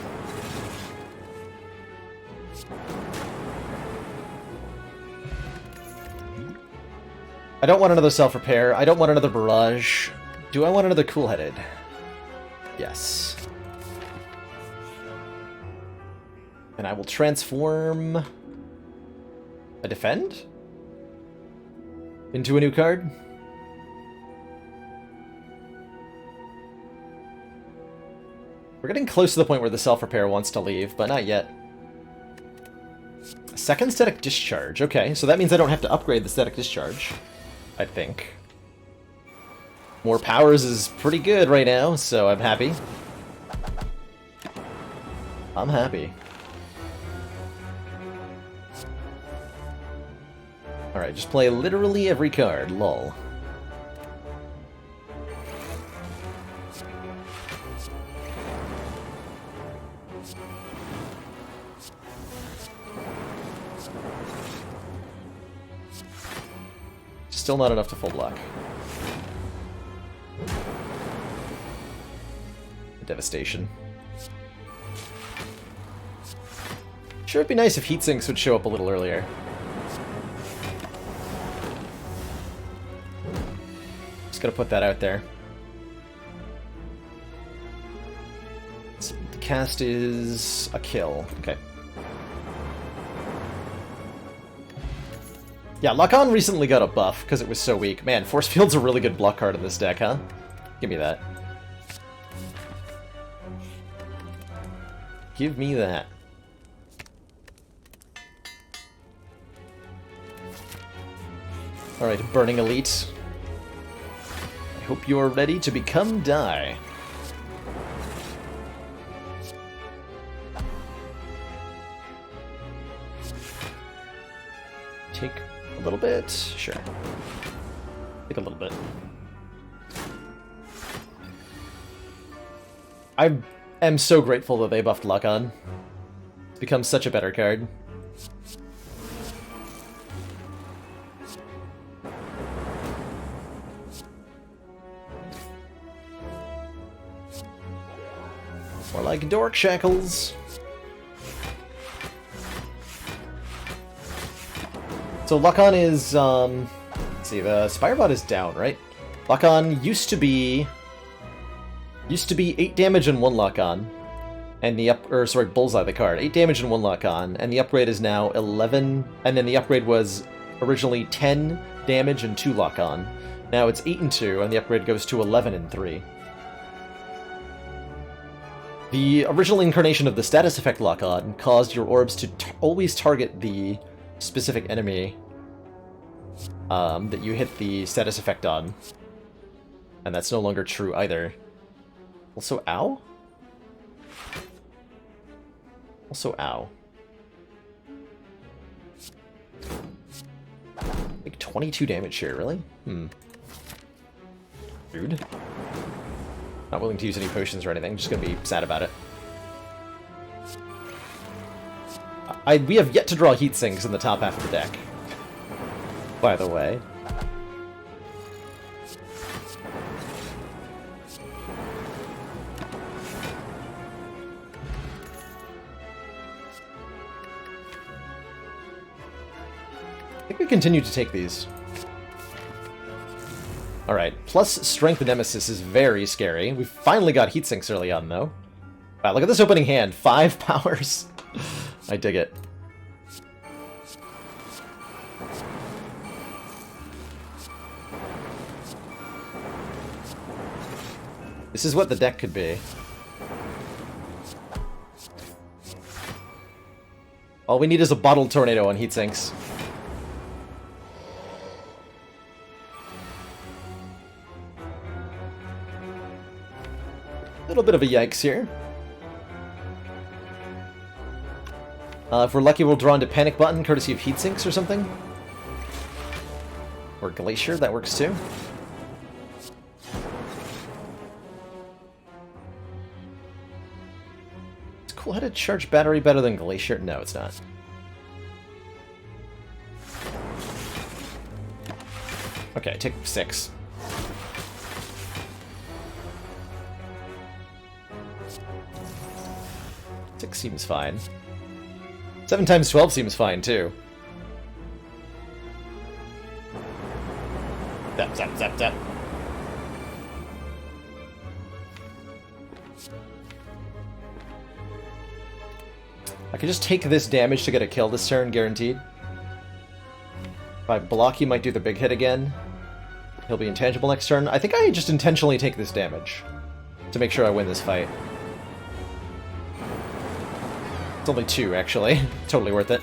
I don't want another Self-Repair. I don't want another Barrage. Do I want another Cool-Headed? Yes. And I will transform a Defend into a new card. We're getting close to the point where the Self-Repair wants to leave, but not yet. Second Static Discharge. Okay, so that means I don't have to upgrade the Static Discharge, I think. More powers is pretty good right now, so I'm happy. I'm happy. Alright, just play literally every card, lol. Still not enough to full block. Devastation. Sure, it'd be nice if heat sinks would show up a little earlier. Just gonna put that out there. So the cast is a kill. Okay. Yeah, Lock-On recently got a buff because it was so weak. Man, Force Field's a really good block card in this deck, huh? Give me that. Give me that. Alright, Burning Elite. I hope you're ready to become Die. Take a little bit? Sure. Take a little bit. I am so grateful that they buffed Lock-On. It's become such a better card. More like Dork Shackles. So Lock-On is, let's see, the Spirebot is down, right? Lock-On used to be 8 damage and 1 Lock-On, and the Bullseye the card, 8 damage and 1 Lock-On, and the upgrade is now 11, and then the upgrade was originally 10 damage and 2 Lock-On. Now it's 8 and 2, and the upgrade goes to 11 and 3. The original incarnation of the status effect Lock-On caused your orbs to always target the specific enemy that you hit the status effect on. And that's no longer true either. Also, ow? Also, ow. Like 22 damage here, really? Rude. Not willing to use any potions or anything, just gonna be sad about it. We have yet to draw heat sinks in the top half of the deck, by the way. I think we continue to take these. Alright, plus Strength Nemesis is very scary. We finally got heat sinks early on, though. Wow, look at this opening hand. 5 powers. I dig it. This is what the deck could be. All we need is a bottled tornado on heat sinks. A little bit of a yikes here. If we're lucky, we'll draw into Panic Button, courtesy of heat sinks or something. Or Glacier, that works too. Is Cool-Headed Charge Battery better than Glacier? No, it's not. Okay, take 6. Seems fine. 7 times 12 seems fine, too. Zap, zap, zap, zap. I could just take this damage to get a kill this turn, guaranteed. If I block, he might do the big hit again. He'll be intangible next turn. I think I just intentionally take this damage to make sure I win this fight. It's only 2, actually. Totally worth it.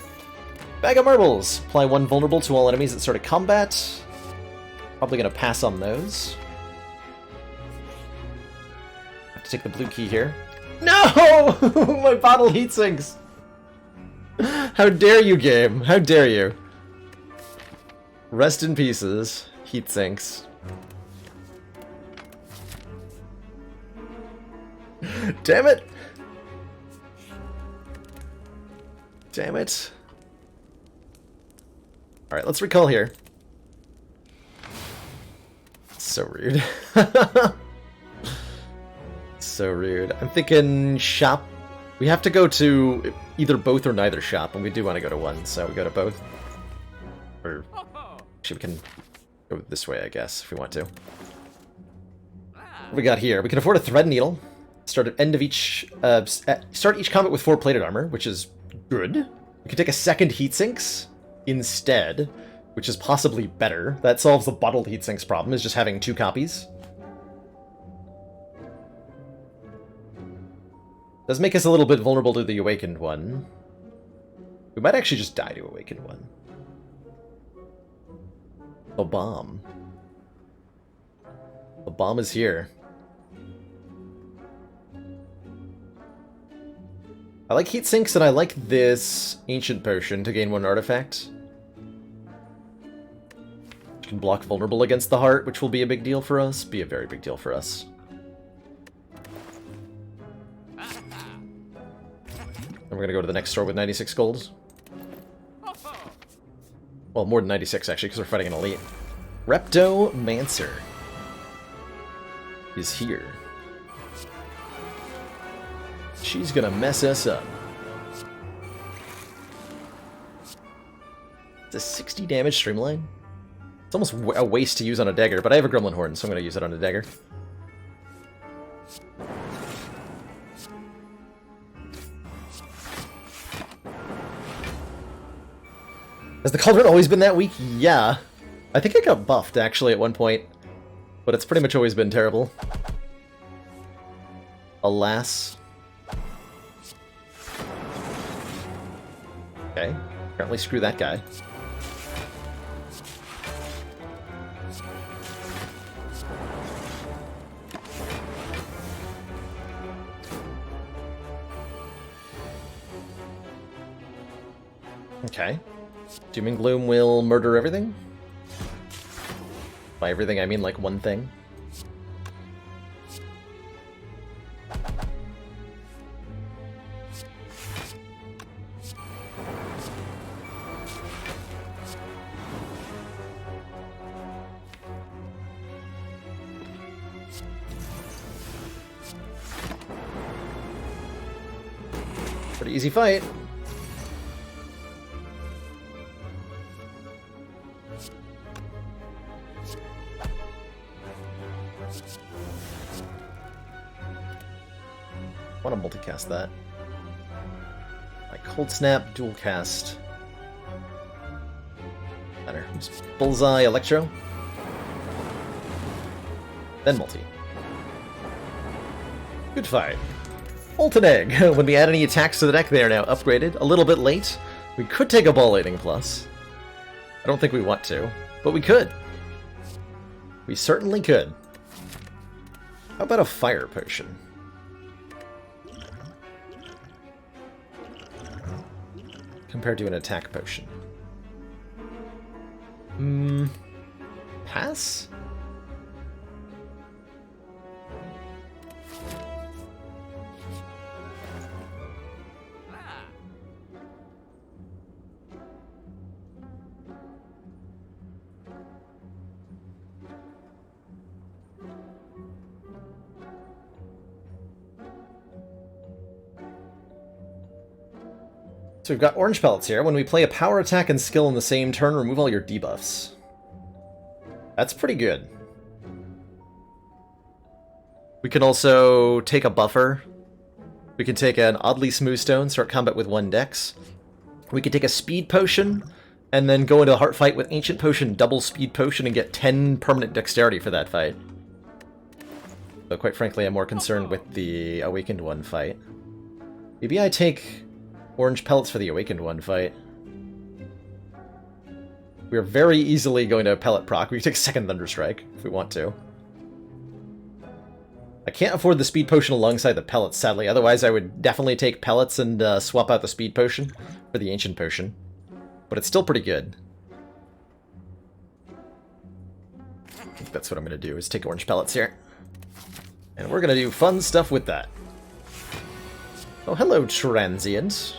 Bag of Marbles! Apply 1 vulnerable to all enemies at start of combat. Probably gonna pass on those. Have to take the blue key here. No! My bottle heat sinks! How dare you, game? How dare you? Rest in pieces. Heat sinks. Damn it! Damn it. Alright, let's recall here. So rude. So rude. I'm thinking shop. We have to go to either both or neither shop, and we do want to go to one, so we go to both. Or actually, we can go this way, I guess, if we want to. What we got here? We can afford a thread needle. Start at end of each. Start each combat with 4 plated armor, which is good. We can take a second heatsinks instead, which is possibly better. That solves the bottled heatsinks problem, is just having 2 copies. Does make us a little bit vulnerable to the Awakened one. We might actually just die to Awakened one. A bomb. The bomb is here. I like heat sinks, and I like this ancient potion to gain 1 artifact. Which can block vulnerable against the heart, which will be a big deal for us. Be a very big deal for us. And we're gonna go to the next store with 96 gold. Well, more than 96 actually, because we're fighting an elite. Reptomancer is here. She's gonna mess us up. It's a 60 damage streamline. It's almost a waste to use on a dagger, but I have a Gremlin Horn, so I'm gonna use it on a dagger. Has the Cauldron always been that weak? Yeah. I think it got buffed, actually, at one point. But it's pretty much always been terrible. Alas. Okay. Apparently screw that guy. Okay. Doom and Gloom will murder everything? By everything, I mean like one thing. Pretty easy fight. I want to multicast that. My Cold Snap, dual cast. Better. Just Bullseye, Electro. Then multi. Good fight. Molten Egg. When we add any attacks to the deck, they are now upgraded. A little bit late. We could take a Ball Lightning Plus. I don't think we want to, but we could. We certainly could. How about a Fire Potion? Compared to an attack potion. Pass? So we've got orange pellets here. When we play a power attack and skill in the same turn, remove all your debuffs. That's pretty good. We can also take a buffer. We can take an oddly smooth stone, start combat with 1 dex. We could take a speed potion, and then go into a heart fight with ancient potion, double speed potion, and get 10 permanent dexterity for that fight. But quite frankly, I'm more concerned with the Awakened One fight. Maybe I take orange pellets for the Awakened One fight. We're very easily going to pellet proc. We can take second Thunderstrike if we want to. I can't afford the speed potion alongside the pellets, sadly. Otherwise, I would definitely take pellets and swap out the speed potion for the ancient potion. But it's still pretty good. I think that's what I'm going to do, is take orange pellets here. And we're going to do fun stuff with that. Oh, hello, Transient.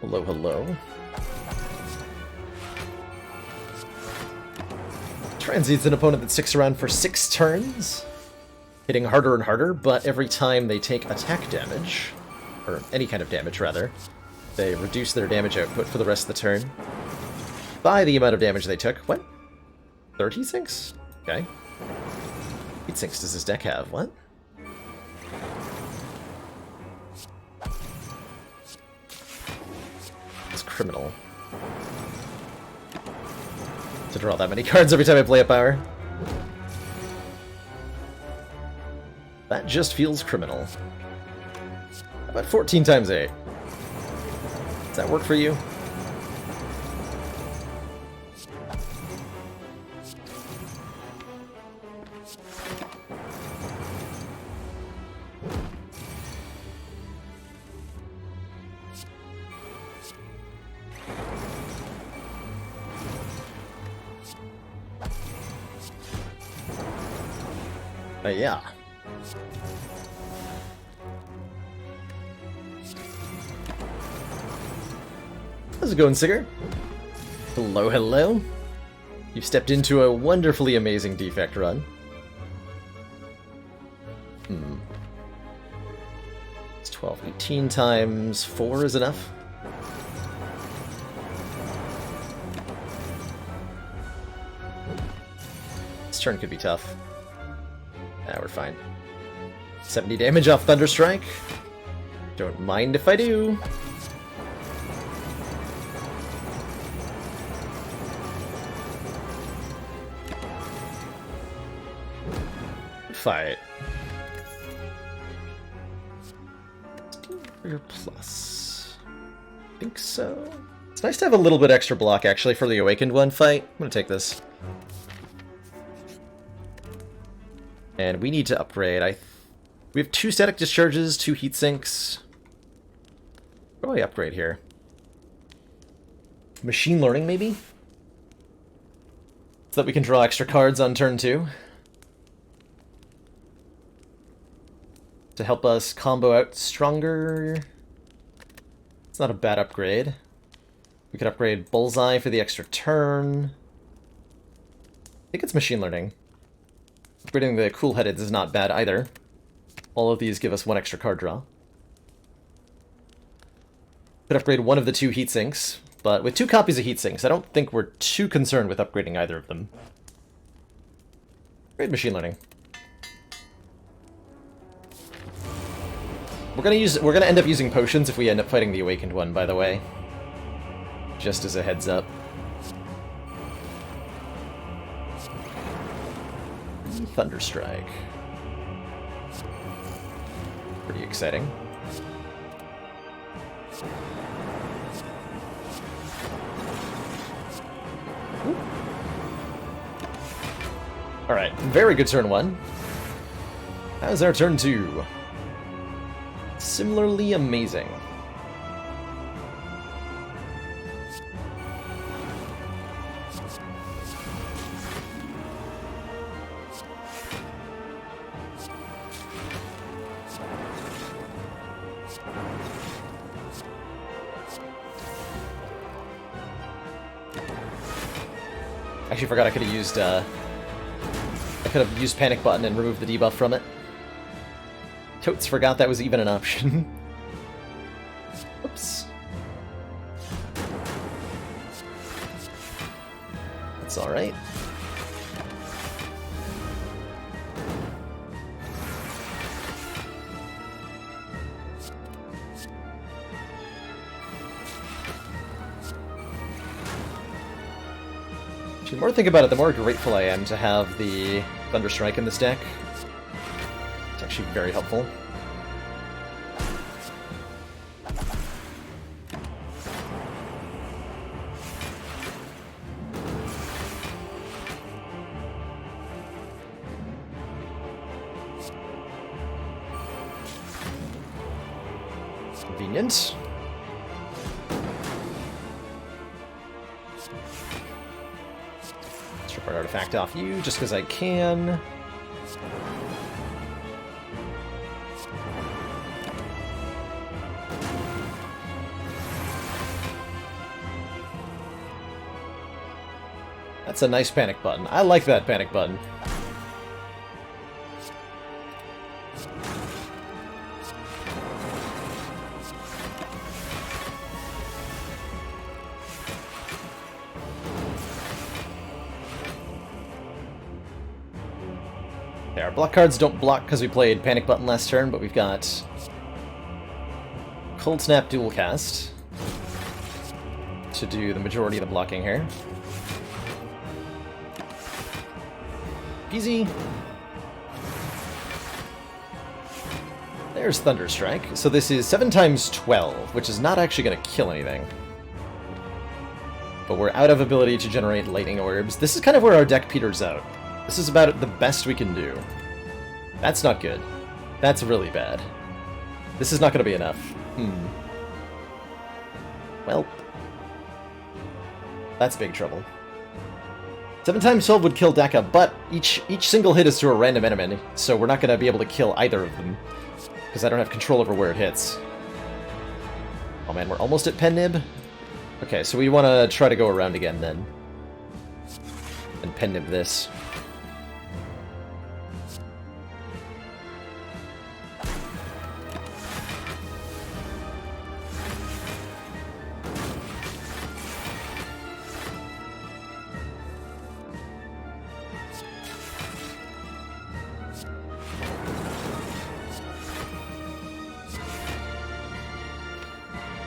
Hello, hello. Transient's an opponent that sticks around for 6 turns, hitting harder and harder, but every time they take attack damage, or any kind of damage rather, they reduce their damage output for the rest of the turn by the amount of damage they took. What? 30 sinks? Okay. Heat sinks does this deck have? What? It's criminal to draw that many cards every time I play a power. That just feels criminal. How about 14 times 8? Does that work for you? Yeah. How's it going, Sigger? Hello, hello. You've stepped into a wonderfully amazing defect run. It's 12, 18 times 4 is enough. This turn could be tough. Nah, we're fine. 70 damage off Thunderstrike. Don't mind if I do. Fight. Plus. I think so. It's nice to have a little bit extra block, actually, for the Awakened one fight. I'm gonna take this. And we need to upgrade. We have 2 static discharges, 2 heat sinks. What do I upgrade here? Machine learning, maybe? So that we can draw extra cards on turn 2. To help us combo out stronger. It's not a bad upgrade. We could upgrade Bullseye for the extra turn. I think it's machine learning. Upgrading the Cool-Headed is not bad either. All of these give us 1 extra card draw. Could upgrade one of the 2 heat sinks, but with 2 copies of heat sinks, I don't think we're too concerned with upgrading either of them. Upgrade machine learning. We're gonna end up using potions if we end up fighting the Awakened one, by the way. Just as a heads up. Thunderstrike. Pretty exciting. Alright, very good turn 1. How's our turn 2? Similarly amazing. Actually forgot I could have used Panic Button and removed the debuff from it. Totes forgot that was even an option. Oops. That's alright. The more I think about it, the more grateful I am to have the Thunderstrike in this deck. It's actually very helpful. Convenient. Strip an artifact off you just because I can. That's a nice panic button. I like that panic button. Okay, our block cards don't block because we played panic button last turn, but we've got Cold Snap Dual Cast to do the majority of the blocking here. Easy. There's Thunderstrike. So this is 7 times 12, which is not actually going to kill anything. But we're out of ability to generate lightning orbs. This is kind of where our deck peters out. This is about the best we can do. That's not good. That's really bad. This is not going to be enough. Well, that's big trouble. 7 times 12 would kill Deka, but each single hit is to a random enemy, so we're not going to be able to kill either of them, because I don't have control over where it hits. Oh man, we're almost at Pen Nib? Okay, so we want to try to go around again then. And Pen Nib this.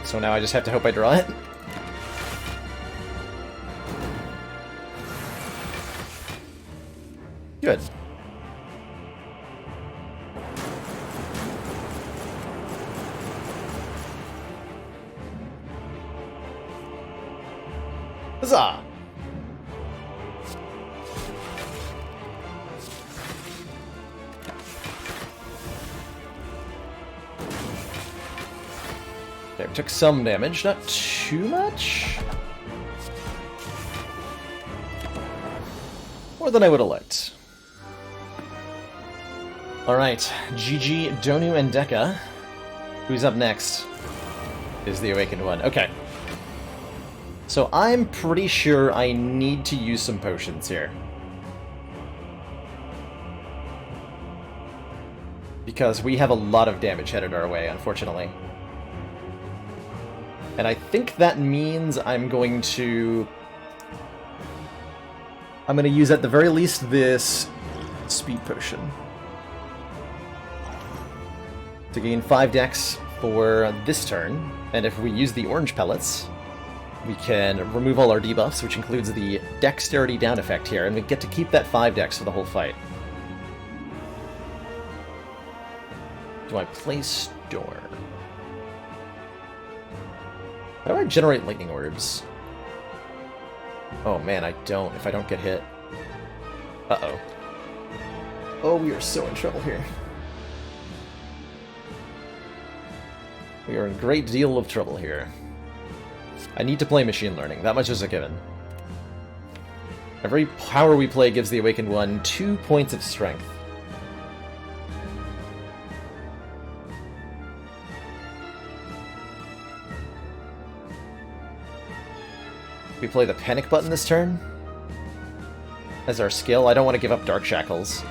So now I just have to hope I draw it. Good. Huzzah! Okay, we took some damage, not too much. More than I would have liked. Alright, GG, Donu, and Deka. Who's up next? Is the Awakened one. Okay. So I'm pretty sure I need to use some potions here. Because we have a lot of damage headed our way, unfortunately. And I think that means I'm going to use at the very least this speed potion to gain 5 dex for this turn. And if we use the orange pellets, we can remove all our debuffs, which includes the dexterity down effect here, and we get to keep that 5 dex for the whole fight. Do I play Storm? How do I generate lightning orbs? Oh man, I don't, if I don't get hit. Uh-oh. Oh, we are so in trouble here. We are in a great deal of trouble here. I need to play Machine Learning, that much is a given. Every power we play gives the Awakened One 2 points of strength. We play the Panic button this turn as our skill. I don't want to give up Dark Shackles.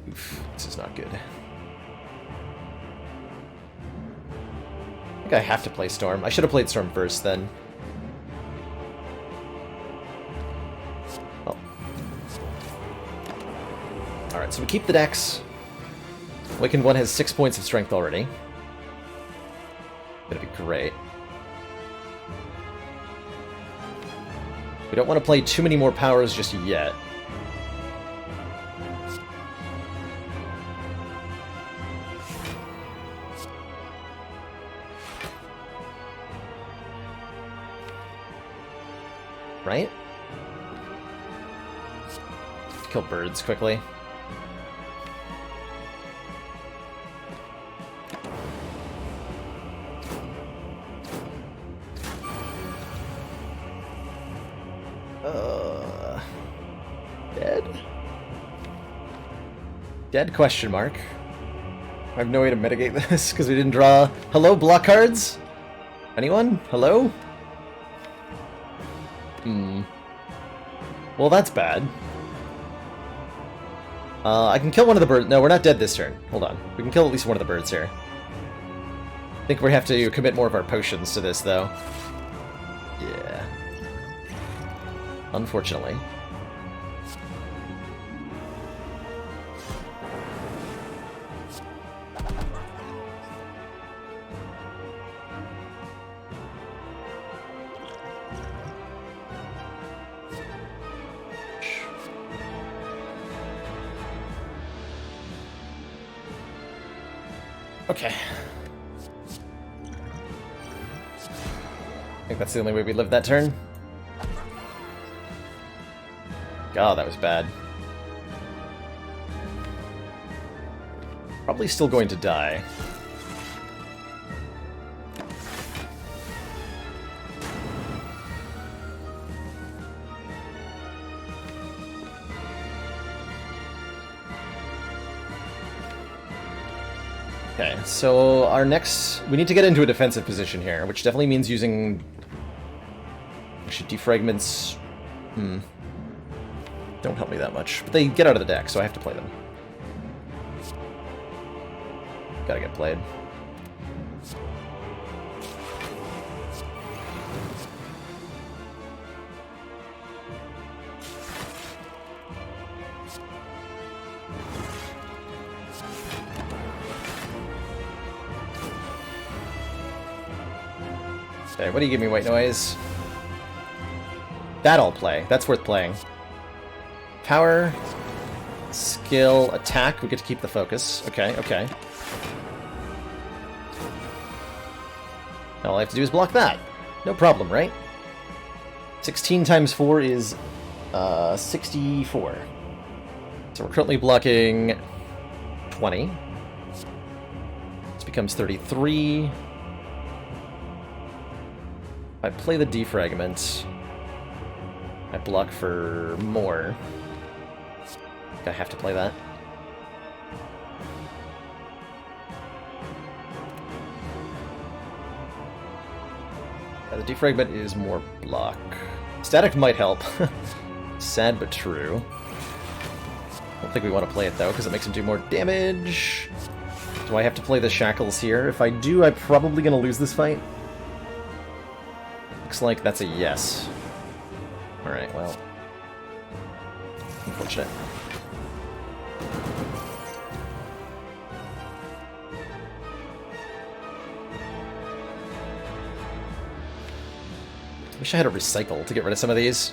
Oof, this is not good. I think I have to play Storm. I should have played Storm first then. Alright, so we keep the dex. Awakened One has 6 points of strength already. Gonna be great. We don't want to play too many more powers just yet. Right? Kill birds quickly. Dead? Dead question mark. I have no way to mitigate this because we didn't draw... Hello, block cards? Anyone? Hello? Well, that's bad. I can kill one of the birds. No, we're not dead this turn. Hold on. We can kill at least one of the birds here. I think we have to commit more of our potions to this, though. Yeah. Unfortunately. Okay. I think that's the only way we live that turn. God, that was bad. Probably still going to die. Okay, so our next... We need to get into a defensive position here, which definitely means using... Actually, defragments... Don't help me that much. But they get out of the deck, so I have to play them. Gotta get played. Okay, what do you give me, white noise? That I'll play. That's worth playing. Power, skill, attack. We get to keep the focus. Okay, okay. All I have to do is block that. No problem, right? 16 times 4 is 64. So we're currently blocking 20. This becomes 33. If I play the defragment, I block for more. I have to play that. Yeah, the defragment is more block. Static might help. Sad but true. I don't think we want to play it though, because it makes him do more damage. Do I have to play the shackles here? If I do, I'm probably going to lose this fight. Looks like that's a yes. Alright, well. Unfortunate. Wish I had a recycle to get rid of some of these.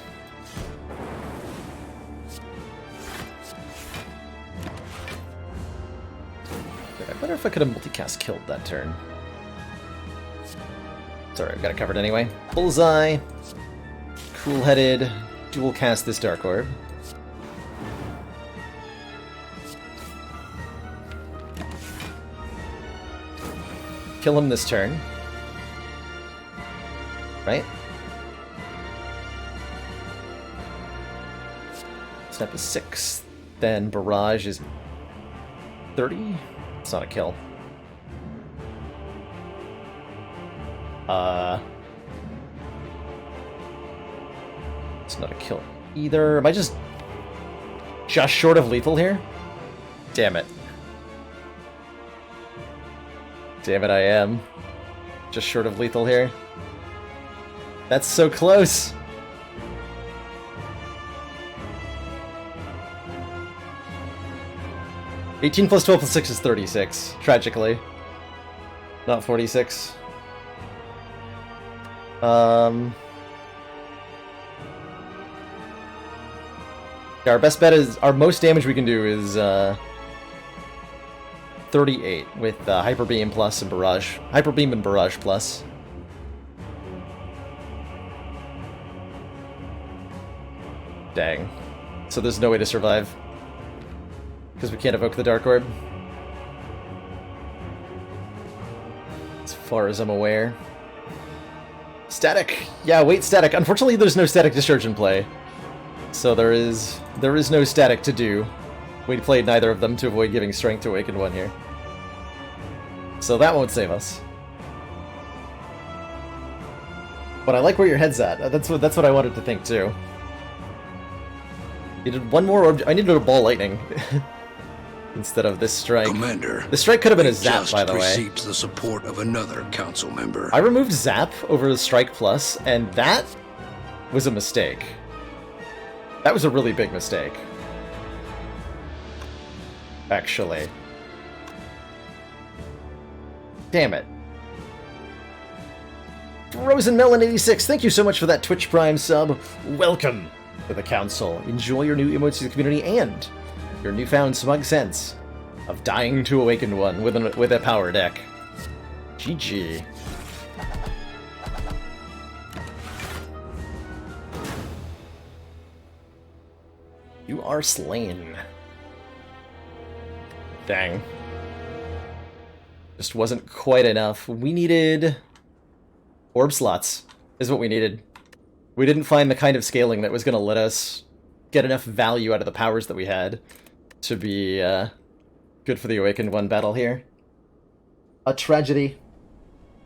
I wonder if I could have multicast killed that turn. Sorry, I've got it covered anyway. Bullseye. Cool-headed. Dual cast this Dark Orb. Kill him this turn. Right? Snap is 6. Then Barrage is 30? It's not a kill. It's not a kill either. Am I just short of lethal here? Damn it. Damn it, I am. Just short of lethal here. That's so close! +18 + 12 + 6 is 36, tragically. Not 46. Yeah, our best bet is... Our most damage we can do is, 38 with Hyper Beam plus and Barrage. Hyper Beam and Barrage plus. Dang. So there's no way to survive. Because we can't evoke the Dark Orb. As far as I'm aware. Static! Yeah, wait, static. Unfortunately, there's no static discharge in play. So there is no static to do. We played neither of them to avoid giving strength to Awakened 1 here. So that won't save us. But I like where your head's at. That's what I wanted to think too. Needed one more orb. I needed a ball lightning instead of this strike. Commander, the strike could have been a zap, just by the way. received the support of another council member. I removed zap over the strike plus, and that was a mistake. That was a really big mistake. Actually. Damn it. Frozen Melon 86, thank you so much for that Twitch Prime sub. Welcome to the council. Enjoy your new emotes to the community and your newfound smug sense of dying to awaken one with a power deck. GG. You are slain. Dang. Just wasn't quite enough. We needed orb slots, is what we needed. We didn't find the kind of scaling that was going to let us get enough value out of the powers that we had to be good for the Awakened One battle here. A tragedy.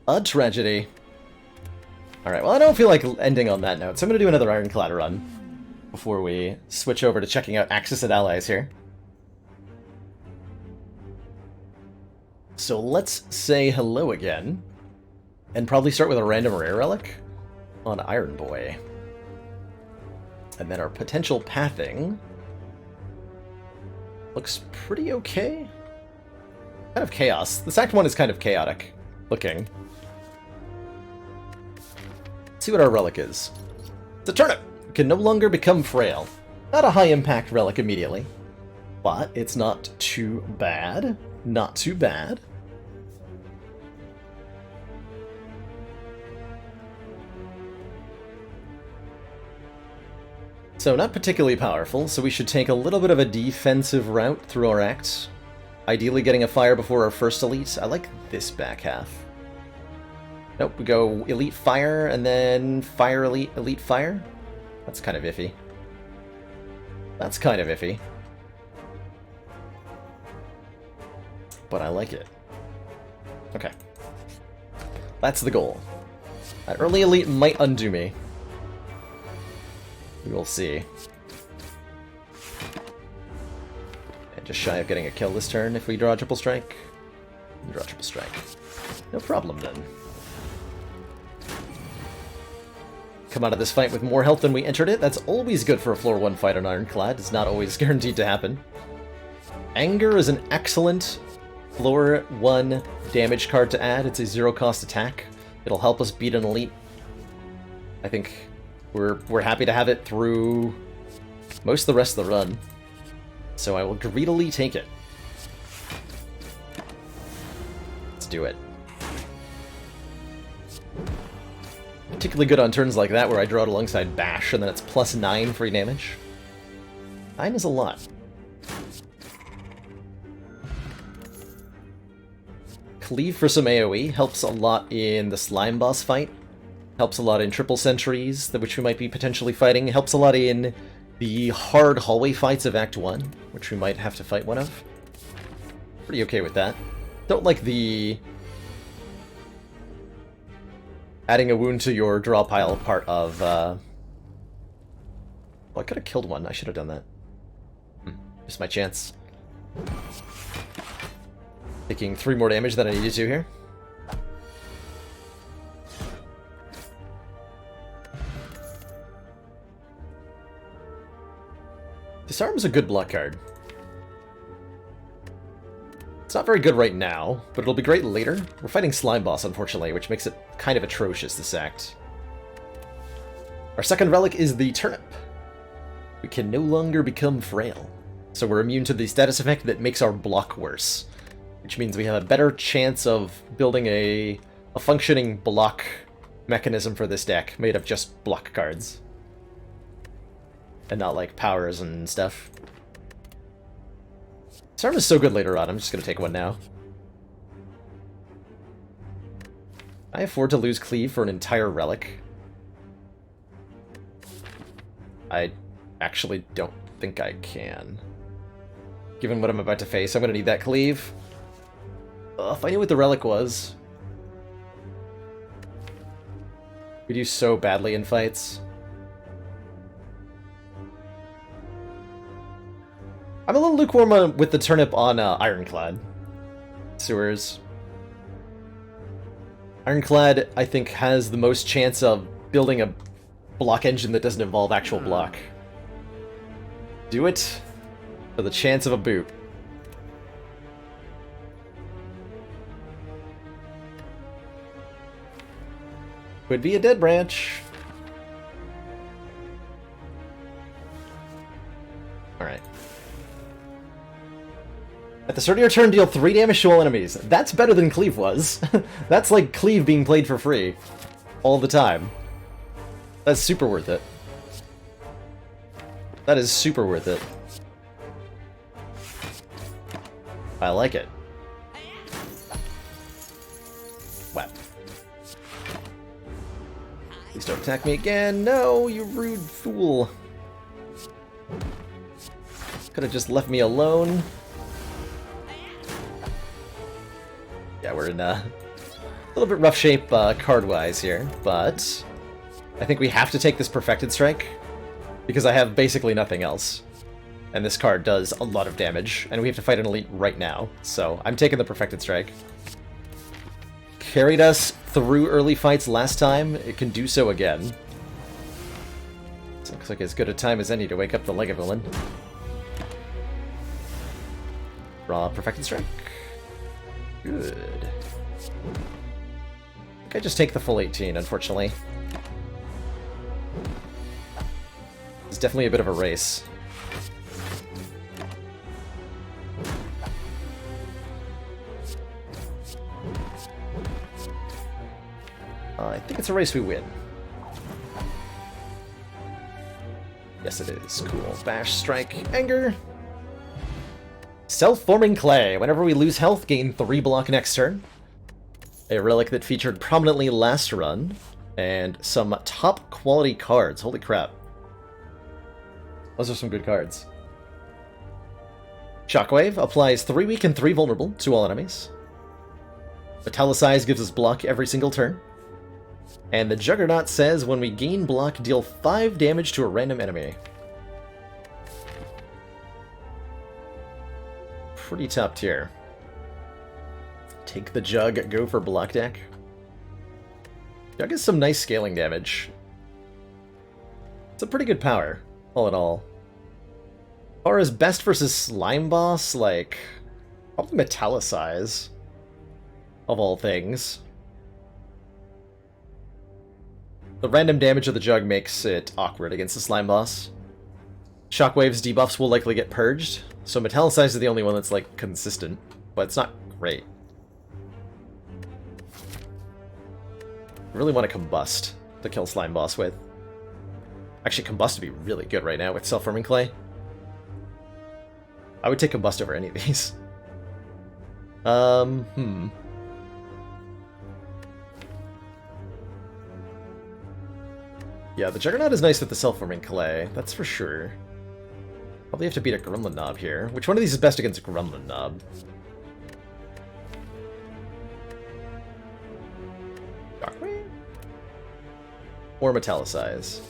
A tragedy. Alright, well I don't feel like ending on that note, so I'm going to do another Ironclad run before we switch over to checking out Axis and Allies here. So let's say hello again, and probably start with a random rare relic on Iron Boy. And then our potential pathing looks pretty okay. Kind of chaos. This Act 1 is kind of chaotic looking. Let's see what our relic is. It's a turnip! It can no longer become frail. Not a high impact relic immediately, but it's not too bad. Not too bad. So not particularly powerful, so we should take a little bit of a defensive route through our acts. Ideally getting a fire before our first elite. I like this back half. Nope, we go elite fire and then fire elite, elite fire. That's kind of iffy. That's kind of iffy. But I like it. Okay. That's the goal. That early elite might undo me. We will see. And just shy of getting a kill this turn if we draw a triple strike. Draw a triple strike. No problem then. Come out of this fight with more health than we entered it. That's always good for a floor 1 fight on Ironclad. It's not always guaranteed to happen. Anger is an excellent floor 1 damage card to add. It's a 0-cost attack. It'll help us beat an elite. I think we're happy to have it through most of the rest of the run. So I will greedily take it. Let's do it. Particularly good on turns like that where I draw it alongside Bash and then it's +9 free damage. 9 is a lot. Cleave for some AoE helps a lot in the slime boss fight. Helps a lot in triple sentries, which we might be potentially fighting. Helps a lot in the hard hallway fights of Act 1, which we might have to fight one of. Pretty okay with that. Don't like the adding a wound to your draw pile part of... Well, I could have killed one. I should have done that. Missed my chance. Taking 3 more damage than I needed to here. Disarm's a good block card. It's not very good right now, but it'll be great later. We're fighting Slime Boss, unfortunately, which makes it kind of atrocious, this act. Our second relic is the Turnip. We can no longer become frail, so we're immune to the status effect that makes our block worse, which means we have a better chance of building a functioning block mechanism for this deck made of just block cards. And not like powers and stuff. Disarm is so good later on, I'm just gonna take one now. Can I afford to lose Cleave for an entire relic? I actually don't think I can. Given what I'm about to face, I'm gonna need that Cleave. If I knew what the relic was. We do so badly in fights. I'm a little lukewarm with the turnip on Ironclad. Sewers. Ironclad, I think, has the most chance of building a block engine that doesn't involve actual block. Do it for the chance of a boot. Could be a dead branch. Alright. At the start of your turn, deal 3 damage to all enemies. That's better than Cleave was. That's like Cleave being played for free. All the time. That's super worth it. That is super worth it. I like it. Whap. Please don't attack me again. No, you rude fool. Could have just left me alone. Yeah, we're in a little bit rough shape card-wise here, but I think we have to take this Perfected Strike because I have basically nothing else. And this card does a lot of damage, and we have to fight an elite right now, so I'm taking the Perfected Strike. Carried us through early fights last time, it can do so again. This looks like as good a time as any to wake up the Legavillain. Draw Perfected Strike. Good. I think I just take the full 18, unfortunately. It's definitely a bit of a race. I think it's a race we win. Yes, it is. Cool. Bash, Strike, Anger. Self-forming Clay. Whenever we lose health, gain 3 block next turn. A relic that featured prominently last run. And some top quality cards. Holy crap. Those are some good cards. Shockwave applies 3 weak and 3 vulnerable to all enemies. Metallicize gives us block every single turn. And the Juggernaut says when we gain block, deal 5 damage to a random enemy. Pretty top tier. Take the Jug, go for block deck. Jug has some nice scaling damage. It's a pretty good power, all in all. Or is best versus Slime Boss, like, probably Metallicize, of all things. The random damage of the Jug makes it awkward against the Slime Boss. Shockwave's debuffs will likely get purged, so Metallicize is the only one that's, like, consistent, but it's not great. I really want to Combust to kill Slime Boss with. Actually, Combust would be really good right now with Self-Forming Clay. I would take Combust over any of these. Yeah, the Juggernaut is nice with the Self-Forming Clay, that's for sure. Probably have to beat a Gremlin Knob here. Which one of these is best against a Gremlin Knob? Shockwave? Or Metallicize?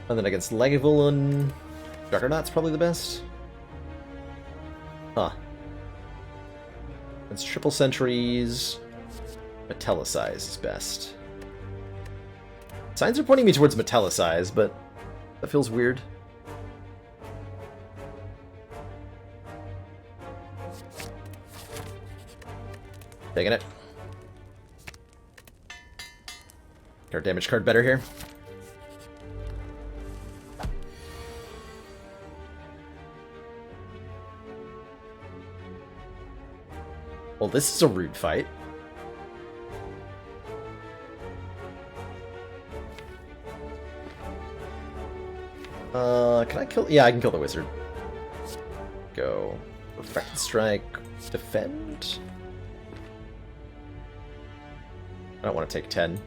And then against Legavillain, Juggernaut's probably the best. Huh. Against Triple Sentries, Metallicize is best. Signs are pointing me towards Metallicize, but that feels weird. Taking it. Get our damage card better here. Well, this is a rude fight. Can I kill? Yeah, I can kill the wizard. Go. Perfect Strike. Defend. I don't want to take 10.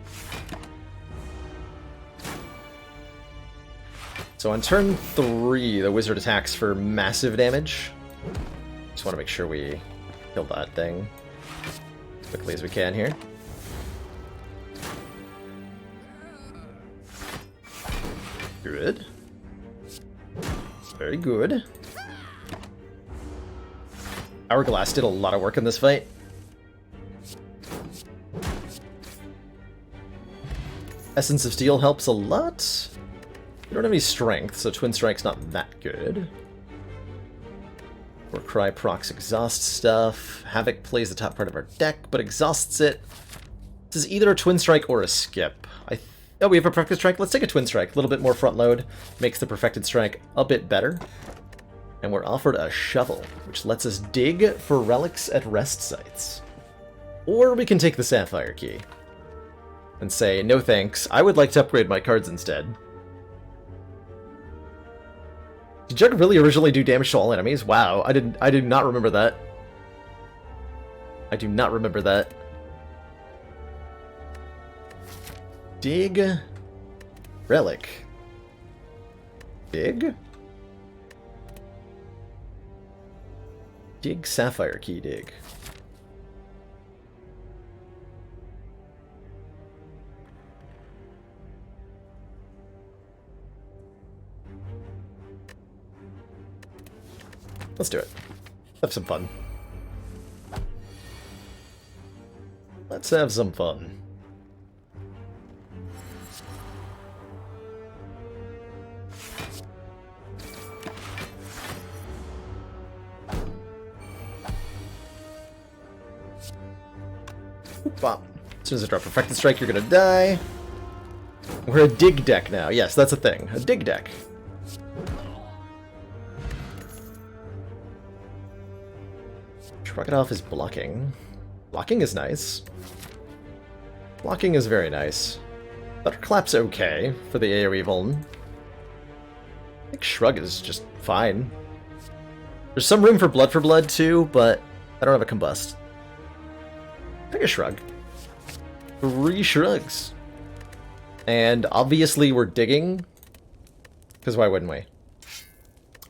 So on turn 3, the wizard attacks for massive damage. want to make sure we kill that thing as quickly as we can here. Good. Very good. Hourglass did a lot of work in this fight. Essence of Steel helps a lot. We don't have any strength, so Twin Strike's not that good. Warcry procs exhaust stuff. Havoc plays the top part of our deck, but exhausts it. This is either a Twin Strike or a skip. Oh, we have a Perfected Strike? Let's take a Twin Strike. A little bit more front load. Makes the Perfected Strike a bit better. And we're offered a Shovel, which lets us dig for relics at rest sites. Or we can take the Sapphire Key and say, no thanks, I would like to upgrade my cards instead. Did Jug really originally do damage to all enemies? Wow, I did not remember that. I do not remember that. Dig. Relic. Dig? Dig Sapphire Key dig. Let's do it. Have some fun. Let's have some fun. Bop. As soon as I drop Perfected Strike, you're gonna die. We're a dig deck now. Yes, that's a thing. A dig deck. Shrug it off is blocking. Blocking is nice. Blocking is very nice. Thunderclap's okay for the AoE vuln. I think Shrug is just fine. There's some room for Blood too, but I don't have a Combust. Take a Shrug. 3 Shrugs. And obviously we're digging, because why wouldn't we?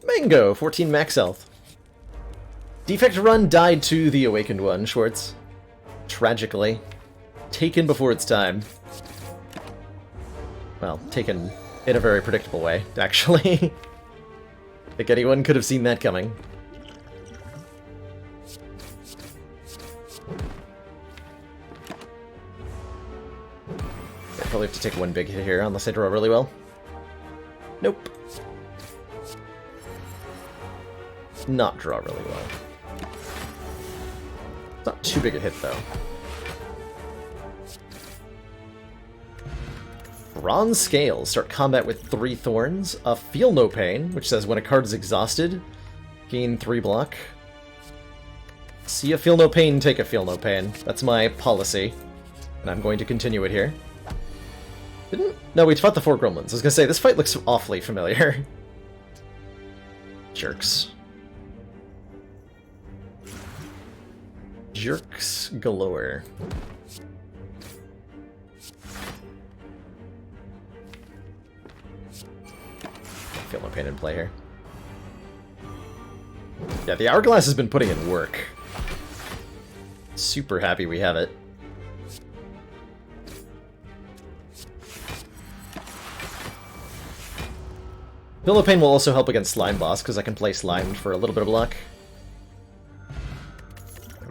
Mango, 14 max health. Defect Run died to the Awakened one, Schwartz. Tragically. Taken before its time. Well, taken in a very predictable way, actually. I think anyone could have seen that coming. I probably have to take one big hit here, unless I draw really well. Nope. Not draw really well. It's not too big a hit, though. Bronze Scales. Start combat with 3 Thorns. Feel No Pain, which says when a card is exhausted, gain 3 block. See a Feel No Pain, take a Feel No Pain. That's my policy, and I'm going to continue it here. No, we fought the 4 Gremlins. I was gonna say, this fight looks awfully familiar. Jerks. Jerks galore. Feel no pain in play here. Yeah, the Hourglass has been putting in work. Super happy we have it. Feel no Pain will also help against Slime Boss, because I can play Slimed for a little bit of luck.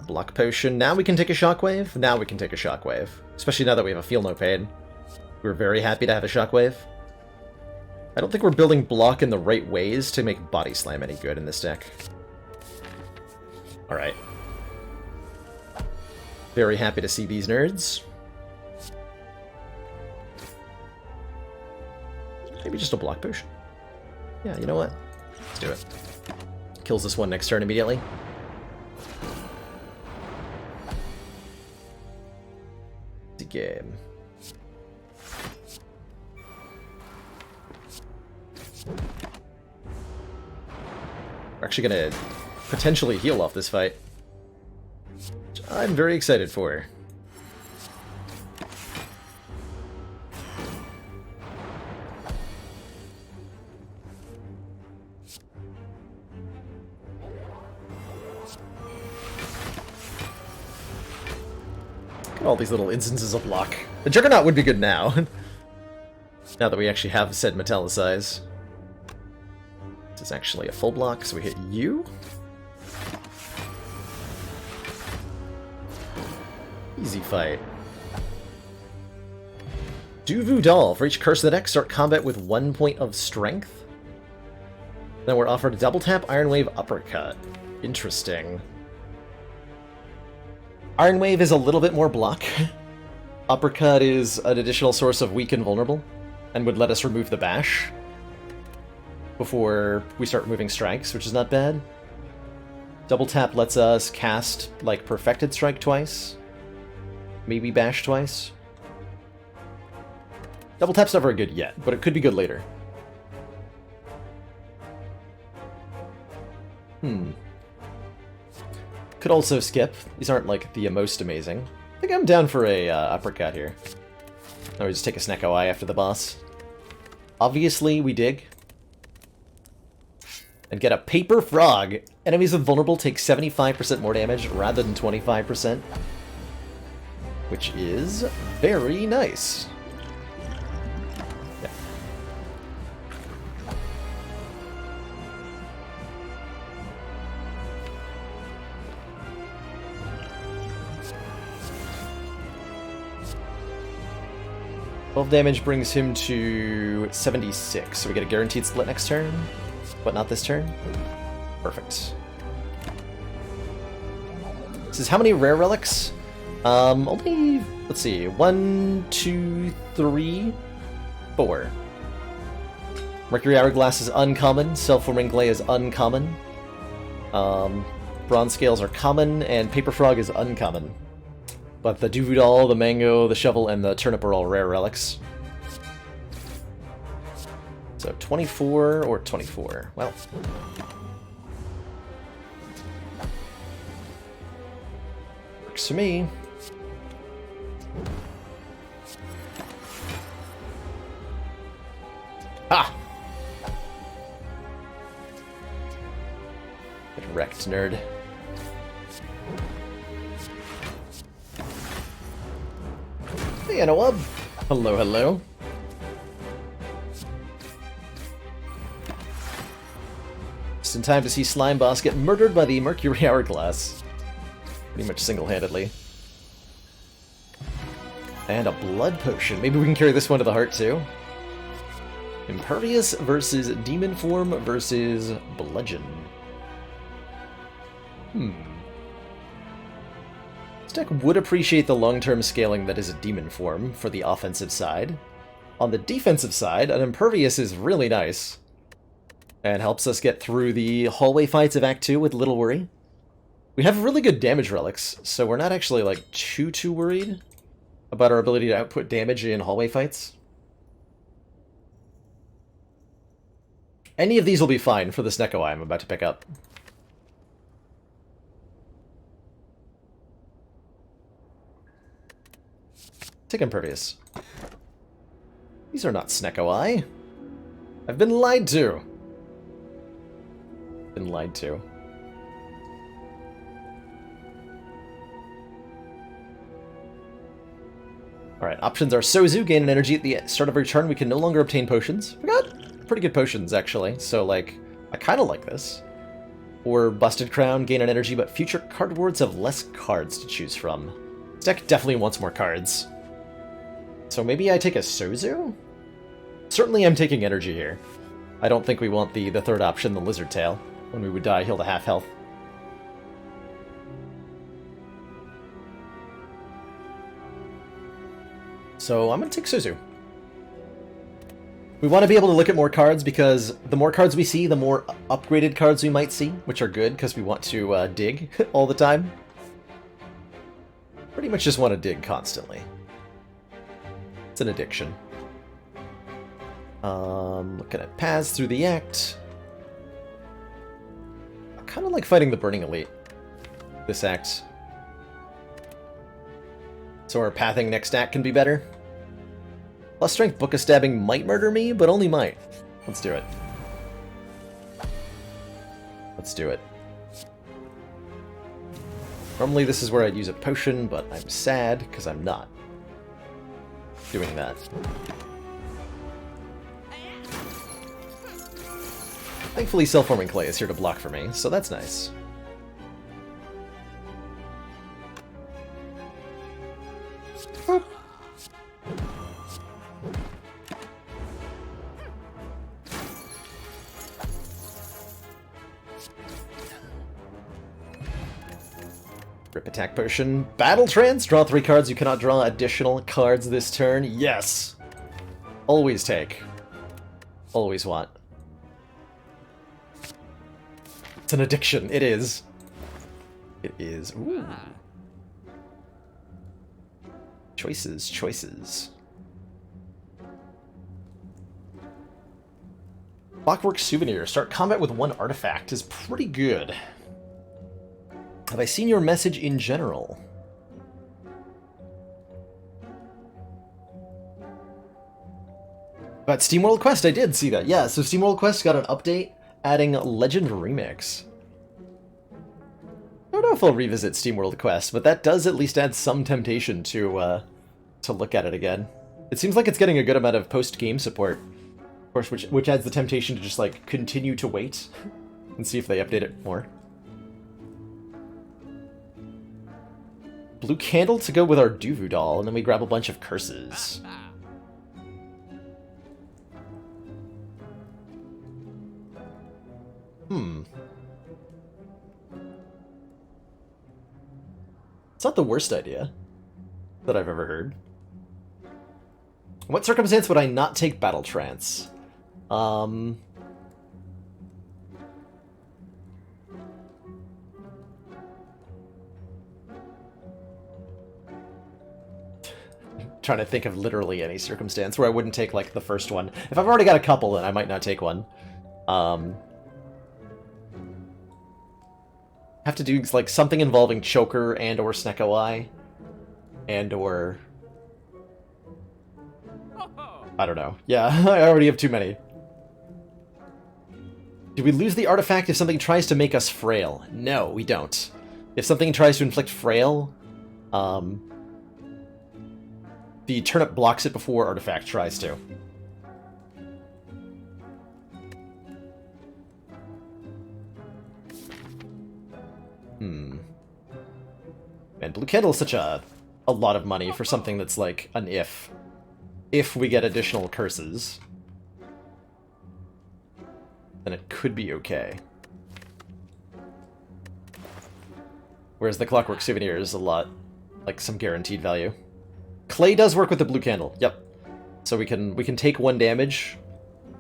Block Potion. Now we can take a Shockwave? Now we can take a Shockwave. Especially now that we have a Feel No Pain. We're very happy to have a Shockwave. I don't think we're building block in the right ways to make Body Slam any good in this deck. Alright. Very happy to see these nerds. Maybe just a Block Potion. Yeah, you know what? Let's do it. Kills this one next turn immediately. The game. We're actually gonna potentially heal off this fight, which I'm very excited for. All these little instances of block. The Juggernaut would be good now. Now that we actually have said metallicize. This is actually a full block, so we hit you. Easy fight. Duvu Doll. For each curse of the deck, start combat with 1 point of strength. Then we're offered a double tap Iron Wave Uppercut. Interesting. Iron Wave is a little bit more block. Uppercut is an additional source of weak and vulnerable, and would let us remove the bash before we start removing strikes, which is not bad. Double tap lets us cast, like, Perfected Strike twice. Maybe bash twice. Double tap's not very good yet, but it could be good later. Could also skip. These aren't, like, the most amazing. I think I'm down for a uppercut here. Or we just take a Snecko Eye after the boss. Obviously, we dig. And get a Paper Frog. Enemies with vulnerable take 75% more damage rather than 25%. Which is very nice. Yeah. Twelve damage brings him to 76, so we get a guaranteed split next turn, but not this turn. Perfect. This is how many rare relics? Only, let's see, 1, 2, 3, 4. Mercury Hourglass is uncommon, Self-Forming Clay is uncommon, Bronze Scales are common, and Paper Frog is uncommon. But the Duvu Doll, the Mango, the Shovel, and the Turnip are all rare relics. So 24 or 24, well. Works for me. Ah! Get wrecked, nerd. Hey, Anawab. Hello, hello. Just in time to see Slime Boss get murdered by the Mercury Hourglass. Pretty much single-handedly. And a Blood Potion. Maybe we can carry this one to the heart, too. Impervious versus Demon Form versus Bludgeon. This deck would appreciate the long-term scaling that is a Demon Form for the offensive side. On the defensive side, an Impervious is really nice. And helps us get through the hallway fights of Act 2 with little worry. We have really good damage relics, so we're not actually, like, too worried about our ability to output damage in hallway fights. Any of these will be fine for the Snecko Eye I'm about to pick up. Take Impervious. These are not Snecko Eye. I've been lied to. Been lied to. Alright, options are Sozu, gain an energy at the start of every turn. We can no longer obtain potions. We got pretty good potions, actually, so, like, I kind of like this. Or Busted Crown, gain an energy, but future card wards have less cards to choose from. This deck definitely wants more cards. So maybe I take a Sozu? Certainly I'm taking energy here. I don't think we want the third option, the Lizard Tail. When we would die, heal to half health. So I'm going to take Sozu. We want to be able to look at more cards because the more cards we see, the more upgraded cards we might see, which are good because we want to dig all the time. Pretty much just want to dig constantly. It's an addiction. Looking at paths through the act. I kind of like fighting the Burning Elite. This act. So our pathing next act can be better. Plus strength Book of Stabbing might murder me, but only might. Let's do it. Let's do it. Normally this is where I'd use a potion, but I'm sad because I'm not doing that. Thankfully, self-forming clay is here to block for me, so that's nice. Boop. Rip attack potion. Battle trance. Draw 3 cards. You cannot draw additional cards this turn. Yes. Always take. Always want. It's an addiction. It is. It is. Ooh. Choices. Choices. Clockwork Souvenir. Start combat with 1 artifact is pretty good. Have I seen your message in general? But SteamWorld Quest, I did see that. Yeah, so SteamWorld Quest got an update adding Legend Remix. I don't know if I'll revisit SteamWorld Quest, but that does at least add some temptation to look at it again. It seems like it's getting a good amount of post-game support, of course, which adds the temptation to just, like, continue to wait and see if they update it more. Blue candle to go with our Duvu doll, and then we grab a bunch of curses. It's not the worst idea that I've ever heard. In what circumstance would I not take Battle Trance? Trying to think of literally any circumstance where I wouldn't take, like, the first one. If I've already got a couple, then I might not take one. Have to do, like, something involving Choker and or Snecko Eye. And or... I don't know. Yeah, I already have too many. Do we lose the artifact if something tries to make us frail? No, we don't. If something tries to inflict frail, the turnip blocks it before artifact tries to. Man, Blue Candle is such a lot of money for something that's like an if. If we get additional curses, then it could be okay. Whereas the Clockwork Souvenir is a lot, like, some guaranteed value. Clay does work with the Blue Candle, yep. So we can take 1 damage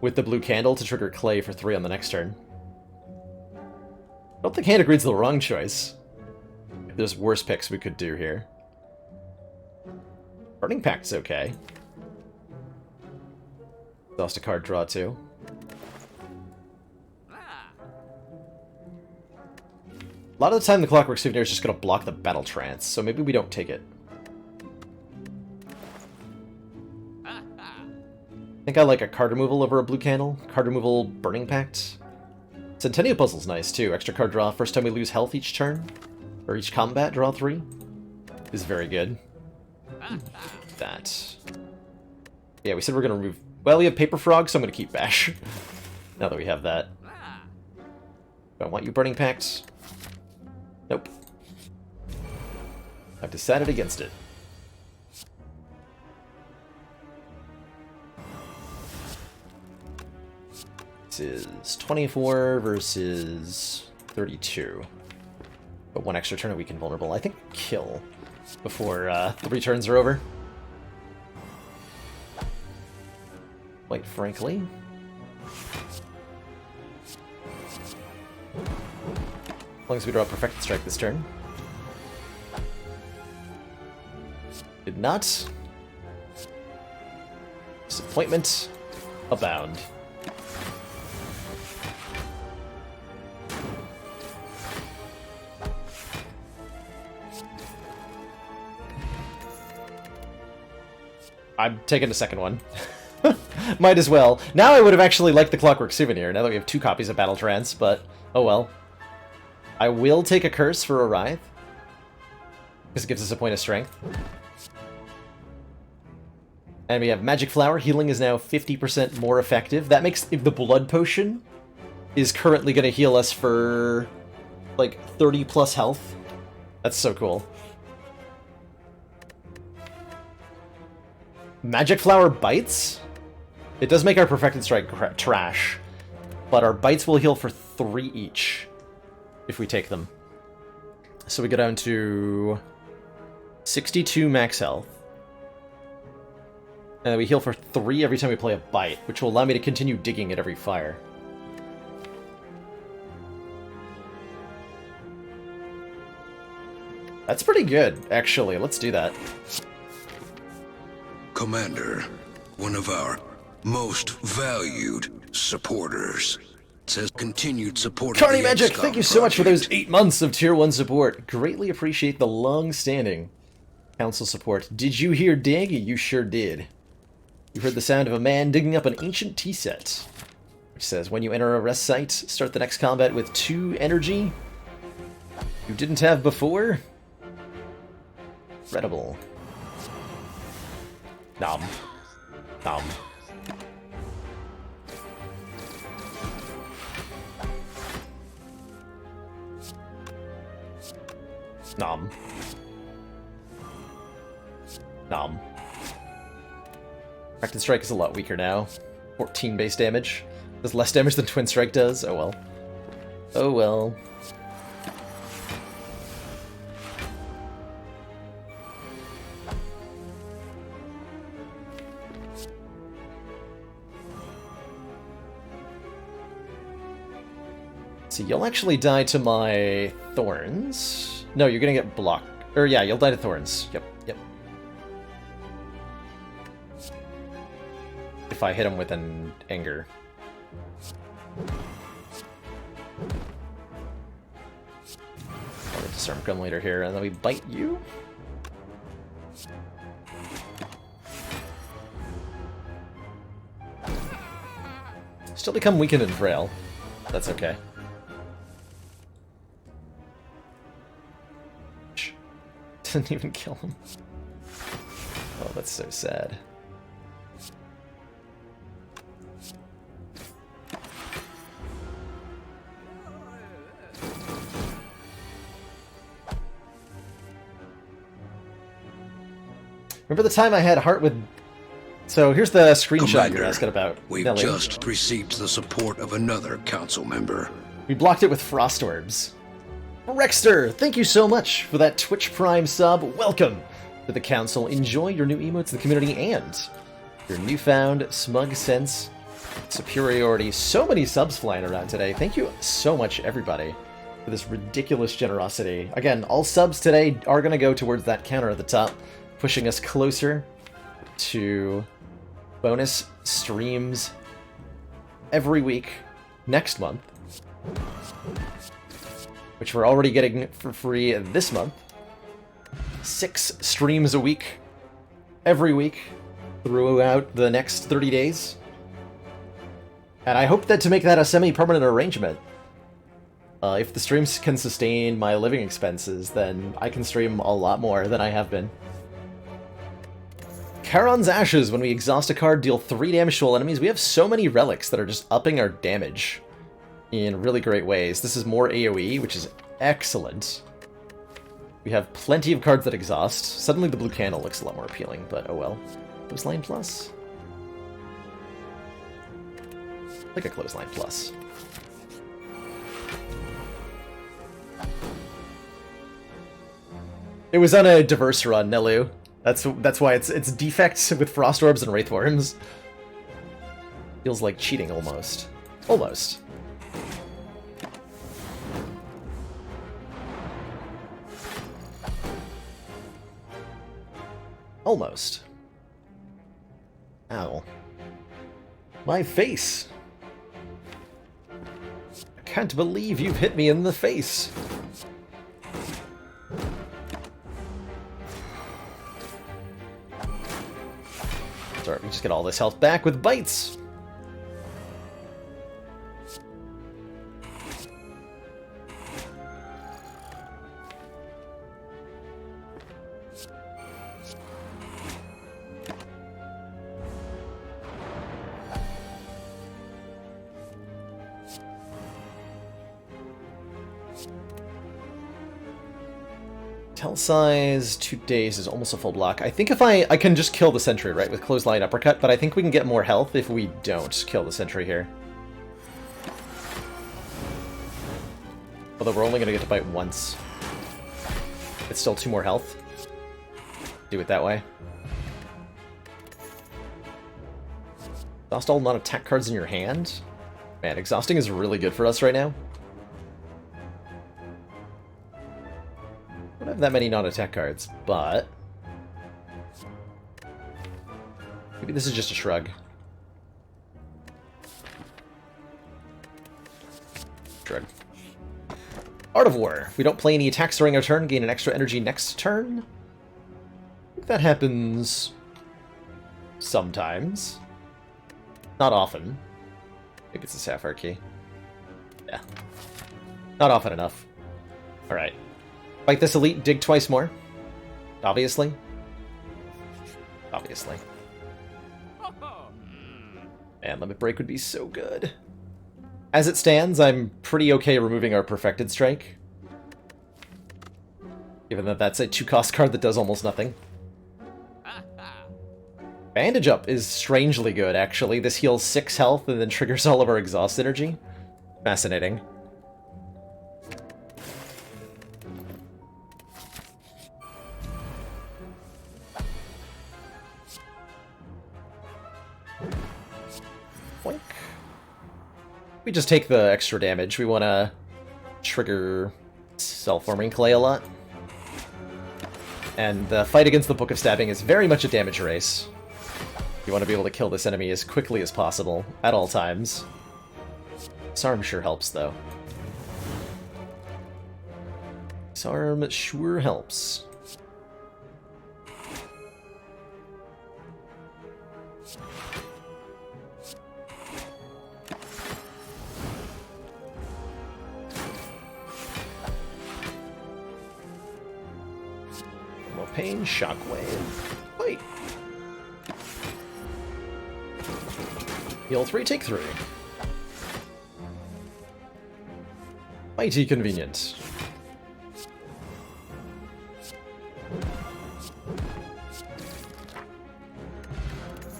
with the Blue Candle to trigger Clay for 3 on the next turn. I don't think Hand of Greed's the wrong choice. There's worse picks we could do here. Burning Pact's okay. Lost a card, draw 2. A lot of the time the Clockwork Souvenir is just going to block the Battle Trance, so maybe we don't take it. I think I like a card removal over a Blue Candle. Card removal, Burning Pact. Centennial Puzzle's nice too. Extra card draw. First time we lose health each turn, or each combat, draw 3. Is very good. That. Yeah, we said we're going to remove... Well, we have Paper Frog, so I'm going to keep Bash. Now that we have that. Do I want you Burning Pact? Nope. I've decided against it. This is 24 versus 32. But 1 extra turn a weaken vulnerable. I think kill before 3 turns are over. Quite frankly. As long as we draw a Perfected Strike this turn. Did not. Disappointment abound. I'm taking the second one. Might as well. Now I would have actually liked the Clockwork Souvenir, now that we have 2 copies of Battle Trance, but oh well. I will take a curse for a Writhe. because it gives us a point of strength. And we have Magic Flower. Healing is now 50% more effective. That makes the Blood Potion is currently going to heal us for like 30 plus health. That's so cool. Magic Flower bites? It does make our Perfected Strike trash, but our bites will heal for 3 each if we take them. So we go down to 62 max health. And we heal for 3 every time we play a bite, which will allow me to continue digging at every fire. That's pretty good, actually. Let's do that. Commander, one of our most valued supporters, says continued support Carney of the Magic, XCOM thank you so much for those project. 8 months of Tier 1 support. Greatly appreciate the long-standing Council support. Did you hear dig? You sure did. You heard the sound of a man digging up an ancient tea set, which says, when you enter a rest site, start the next combat with 2 energy you didn't have before. Incredible. Nom. Nom. Nom. Nom. Practice Strike is a lot weaker now. 14 base damage. Does less damage than Twin Strike does? Oh well. Oh well. See, you'll actually die to my thorns. No, you're gonna get blocked. Or yeah, you'll die to thorns. Yep, yep. If I hit him with an anger. I'll get Disarm Grim Leader here, and then we bite you? Still become weakened and frail. That's okay. Didn't even kill him. Oh, that's so sad. Remember the time I had heart with... So here's the screenshot Commander, you're asking about. We've Nelly. just received the support of another council member. We blocked it with frost orbs. Rexter, thank you so much for that Twitch Prime sub. Welcome to the council. Enjoy your new emotes, the community, and your newfound smug sense superiority. So many subs flying around today. Thank you so much, everybody, for this ridiculous generosity. Again, all subs today are going to go towards that counter at the top, pushing us closer to bonus streams every week next month, which we're already getting for free this month. 6 streams a week, every week, throughout the next 30 days. And I hope that to make that a semi-permanent arrangement. If the streams can sustain my living expenses, then I can stream a lot more than I have been. Charon's Ashes. When we exhaust a card, deal 3 damage to all enemies. We have so many relics that are just upping our damage in really great ways. This is more AoE, which is excellent. We have plenty of cards that exhaust. Suddenly the blue candle looks a lot more appealing, but oh well. Clothesline Plus? Like a Clothesline Plus. It was on a diverse run, Nelu. That's why it's defects with Frost Orbs and Wraithworms. Feels like cheating almost. Almost. Almost. Ow. My face! I can't believe you've hit me in the face! Sorry, we just get all this health back with bites! Tell size, 2 days is almost a full block. I think if I can just kill the sentry, right, with clothesline uppercut, but I think we can get more health if we don't kill the sentry here. Although we're only going to get to bite once. It's still 2 more health. Do it that way. Exhaust all non-attack cards in your hand? Man, exhausting is really good for us right now. Don't have that many non-attack cards, but maybe this is just a shrug. Shrug. Art of War. We don't play any attacks during our turn, gain an extra energy next turn. I think that happens sometimes. Not often. Maybe it's a Sapphire Key. Yeah. Not often enough. Alright. Fight this elite, dig twice more. Obviously. Obviously. Man, Limit Break would be so good. As it stands, I'm pretty okay removing our Perfected Strike. Given that that's a 2-cost card that does almost nothing. Bandage Up is strangely good, actually. This heals 6 health and then triggers all of our exhaust energy. Fascinating. Boink. We just take the extra damage. We want to trigger Self-Forming Clay a lot. And the fight against the Book of Stabbing is very much a damage race. You want to be able to kill this enemy as quickly as possible, at all times. Disarm sure helps, though. Disarm sure helps. No pain, shockwave. Wait. Heal 3, take 3. Mighty convenient.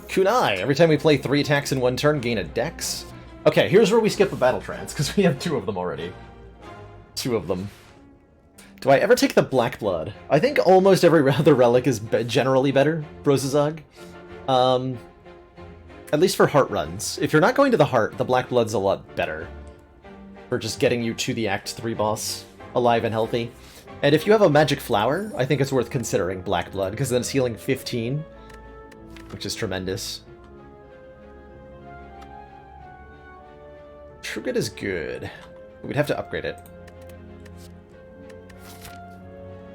Kunai! Every time we play 3 attacks in 1 turn, gain a dex. Okay, here's where we skip a battle trance, because we have 2 of them already. 2 of them. Do I ever take the Black Blood? I think almost every other relic is generally better, Brosazog. At least for heart runs. If you're not going to the heart, the Black Blood's a lot better. For just getting you to the Act 3 boss, alive and healthy. And if you have a Magic Flower, I think it's worth considering Black Blood, because then it's healing 15. Which is tremendous. True Grit is good. We'd have to upgrade it.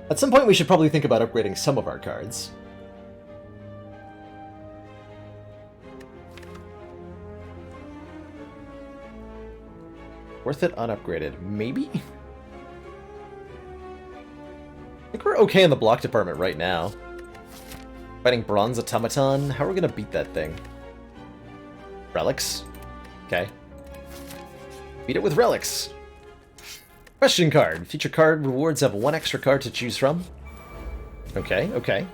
At some point we should probably think about upgrading some of our cards. Worth it unupgraded. Maybe? I think we're okay in the block department right now. Fighting Bronze Automaton. How are we going to beat that thing? Relics? Okay. Beat it with relics. Question card. Feature card rewards have 1 extra card to choose from. Okay, okay.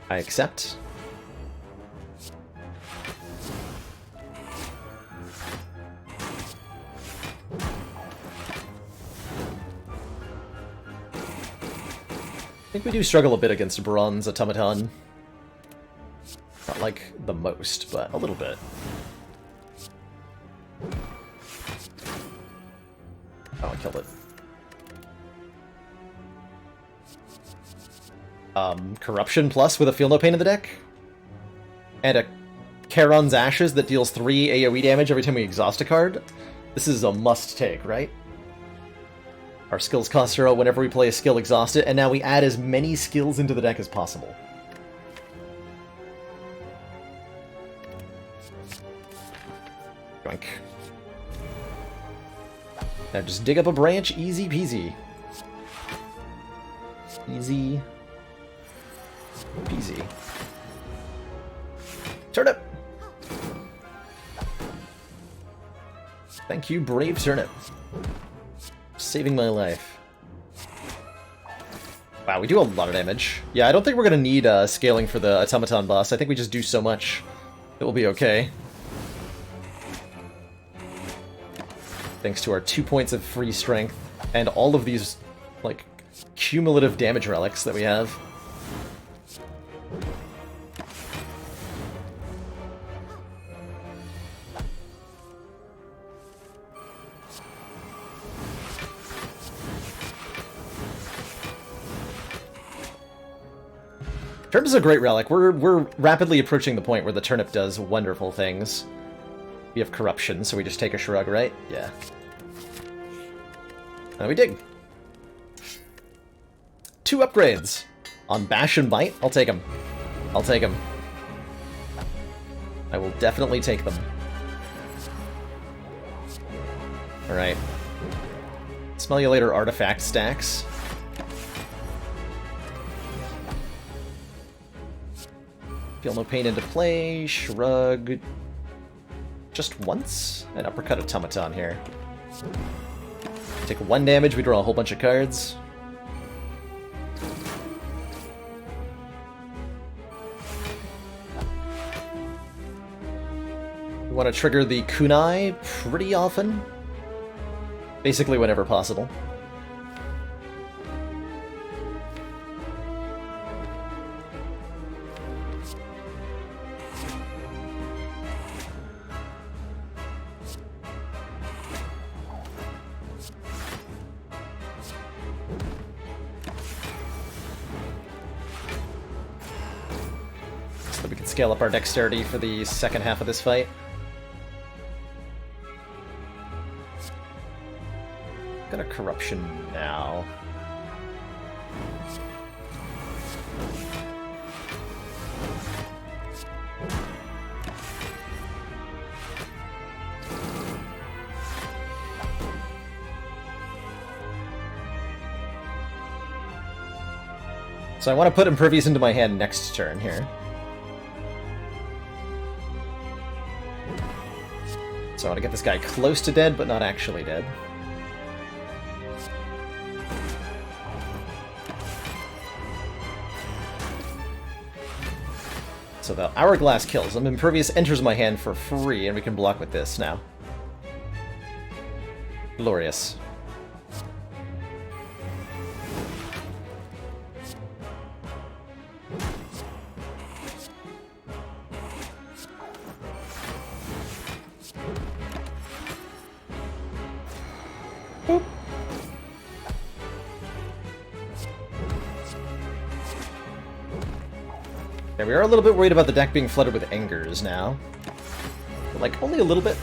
I accept. I think we do struggle a bit against Bronze Automaton. Not like the most, but a little bit. Oh, I killed it. Corruption Plus with a Feel No Pain in the deck? And a Charon's Ashes that deals 3 AoE damage every time we exhaust a card? This is a must-take, right? Our skills cost 0 whenever we play a skill exhausted, and now we add as many skills into the deck as possible. Yoink. Now just dig up a branch, easy peasy. Easy peasy. Turnip! Thank you, brave turnip. Saving my life. Wow, we do a lot of damage. Yeah, I don't think we're going to need scaling for the automaton boss. I think we just do so much that we'll be okay. Thanks to our 2 points of free strength and all of these, like, cumulative damage relics that we have. Turnip is a great relic. We're rapidly approaching the point where the turnip does wonderful things. We have corruption, so we just take a shrug, right? Yeah. And we dig. 2 upgrades. On Bash and Bite, I'll take them. I'll take them. I will definitely take them. Alright. Smell you later, artifact stacks. Feel no pain into play, shrug. Just once? An uppercut automaton here. Take 1 damage, we draw a whole bunch of cards. We want to trigger the kunai pretty often. Basically whenever possible. So that we can scale up our dexterity for the second half of this fight. Got a corruption now. So I want to put Impervious into my hand next turn here. So I want to get this guy close to dead, but not actually dead. So the Hourglass kills him. Impervious enters my hand for free, and we can block with this now. Glorious. Boop. Yeah, we are a little bit worried about the deck being flooded with Angers now. But, like, only a little bit.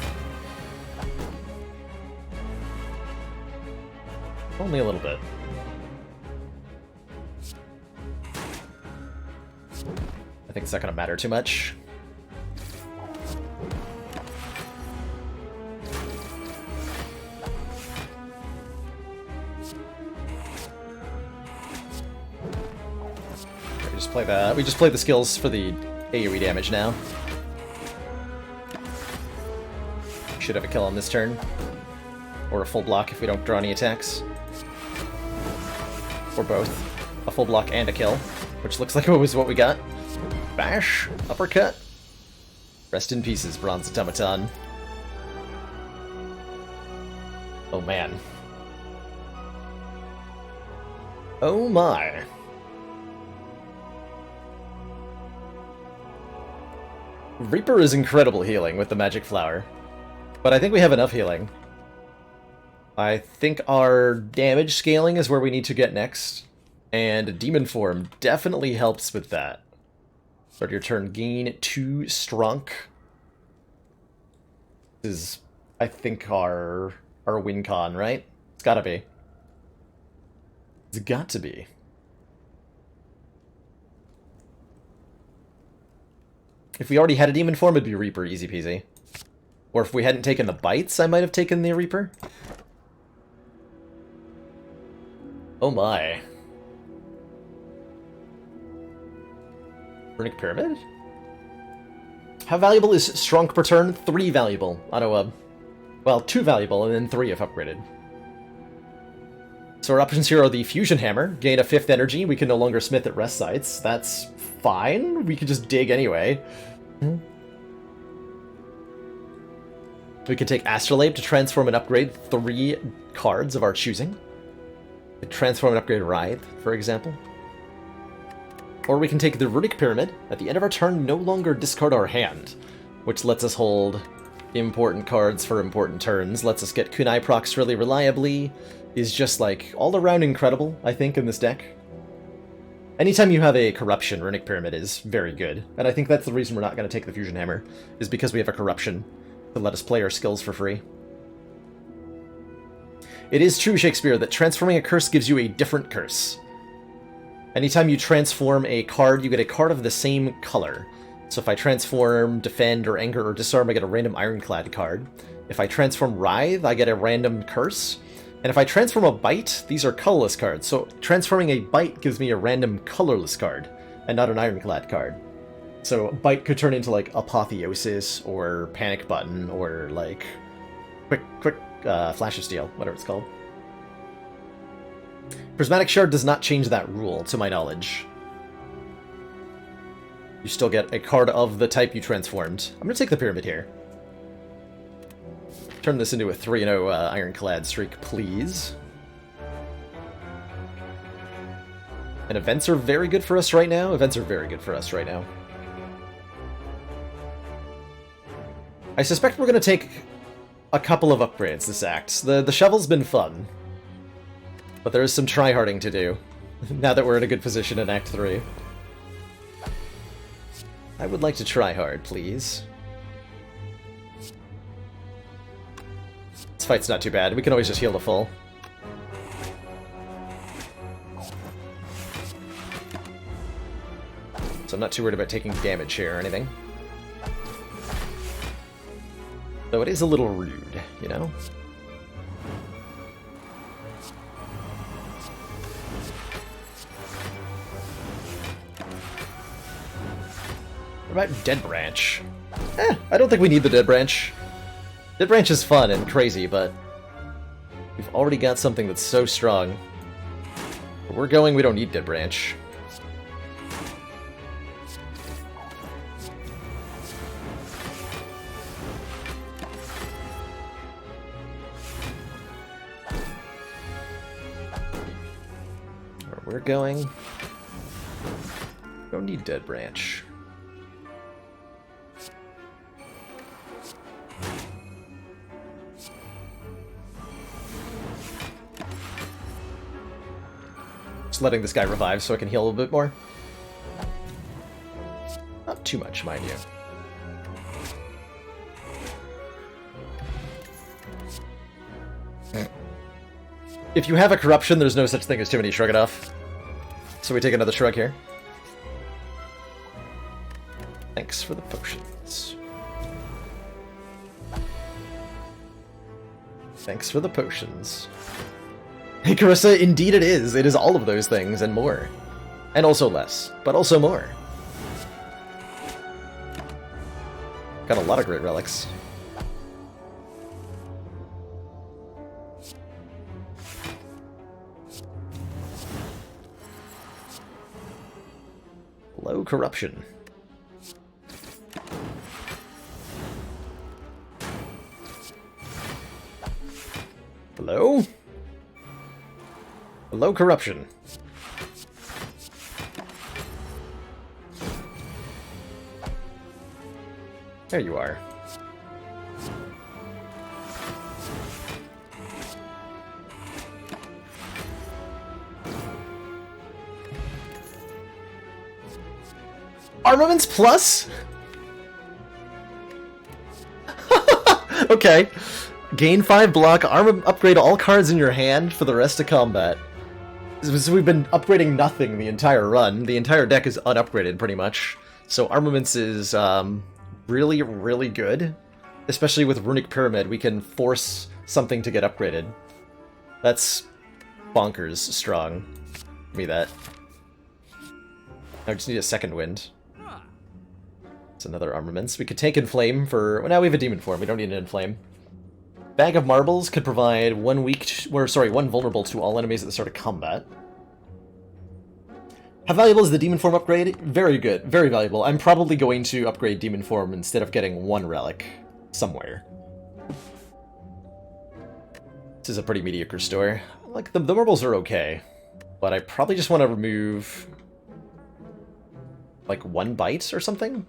Only a little bit. I think it's not going to matter too much. We just play the skills for the AoE damage now. Should have a kill on this turn. Or a full block if we don't draw any attacks. Or both. A full block and a kill. Which looks like it was what we got. Bash. Uppercut. Rest in pieces, Bronze Automaton. Oh man. Oh my. Reaper is incredible healing with the Magic Flower. But I think we have enough healing. I think our damage scaling is where we need to get next. And Demon Form definitely helps with that. Start your turn, gain 2 Strunk. This is, I think, our win con, right? It's gotta be. It's got to be. If we already had a Demon Form, it'd be Reaper, easy peasy. Or if we hadn't taken the bites, I might have taken the Reaper. Oh my. Runic Pyramid? How valuable is Strunk per turn? 3 valuable. Auto, well, 2 valuable, and then 3 if upgraded. So our options here are the Fusion Hammer, gain a 5th energy, we can no longer smith at rest sites. That's fine, we can just dig anyway. We can take Astrolabe to transform and upgrade 3 cards of our choosing. Transform and upgrade Writhe, for example. Or we can take the Runic Pyramid. At the end of our turn, no longer discard our hand, which lets us hold important cards for important turns, lets us get Kunai procs really reliably, is just, like, all around incredible, I think, in this deck. Anytime you have a Corruption, Runic Pyramid is very good, and I think that's the reason we're not going to take the Fusion Hammer, is because we have a Corruption to let us play our skills for free. It is true, Shakespeare, that transforming a curse gives you a different curse. Anytime you transform a card, you get a card of the same color. So if I transform Defend or Anger or Disarm, I get a random Ironclad card. If I transform Writhe, I get a random curse. And if I transform a Bite, these are colorless cards. So transforming a Bite gives me a random colorless card, and not an Ironclad card. So Bite could turn into, like, Apotheosis, or Panic Button, or, like, Quick Flash of Steel, whatever it's called. Prismatic Shard does not change that rule, to my knowledge. You still get a card of the type you transformed. I'm going to take the Pyramid here. Turn this into a 3-0 Ironclad streak, please. And events are very good for us right now. I suspect we're going to take a couple of upgrades this act. The shovel's been fun, but there is some tryharding to do, now that we're in a good position in Act 3. I would like to try hard, please. This fight's not too bad. We can always just heal to full. So I'm not too worried about taking damage here or anything. Though it is a little rude, you know? What about Dead Branch? I don't think we need the Dead Branch. Dead Branch is fun and crazy, but we've already got something that's so strong. Where we're going, we don't need Dead Branch. Where we're going, we don't need Dead Branch. Just letting this guy revive so I can heal a little bit more. Not too much, mind you. If you have a Corruption, there's no such thing as too many Shrug It Off. So we take another Shrug here. Thanks for the potions. Thanks for the potions. Hey Carissa, indeed it is. It is all of those things and more. And also less, but also more. Got a lot of great relics. Low Corruption. Hello? Hello, Corruption. There you are. Armaments Plus? Okay. Gain 5 block, upgrade all cards in your hand for the rest of combat. So we've been upgrading nothing the entire run. The entire deck is unupgraded, pretty much. So Armaments is really, really good. Especially with Runic Pyramid, we can force something to get upgraded. That's bonkers strong. Give me that. I just need a second wind. It's another Armaments. We could take Inflame for... Well, now we have a Demon form. We don't need an Inflame. Bag of Marbles could provide one vulnerable to all enemies at the start of combat. How valuable is the Demon Form upgrade? Very good, very valuable. I'm probably going to upgrade Demon Form instead of getting one relic somewhere. This is a pretty mediocre store. Like, the marbles are okay, but I probably just want to remove, like, 1 bite or something?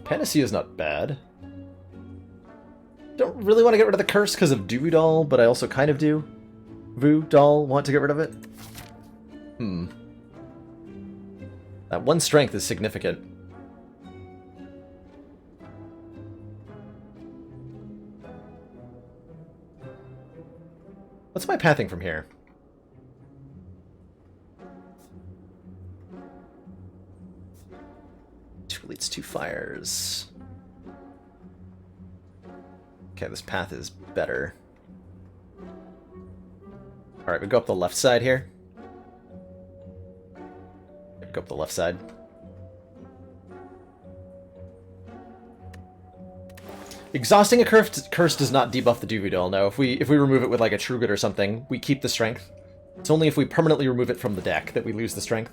Panacea is not bad. Don't really want to get rid of the curse because of Doodle, but I also kind of do. Voodoo want to get rid of it. That 1 strength is significant. What's my pathing from here? Two leads, 2 fires. Okay, this path is better. Alright, we go up the left side here. Go up the left side. Exhausting a curse does not debuff the Duvidol, no. If we remove it with like a True Good or something, we keep the strength. It's only if we permanently remove it from the deck that we lose the strength.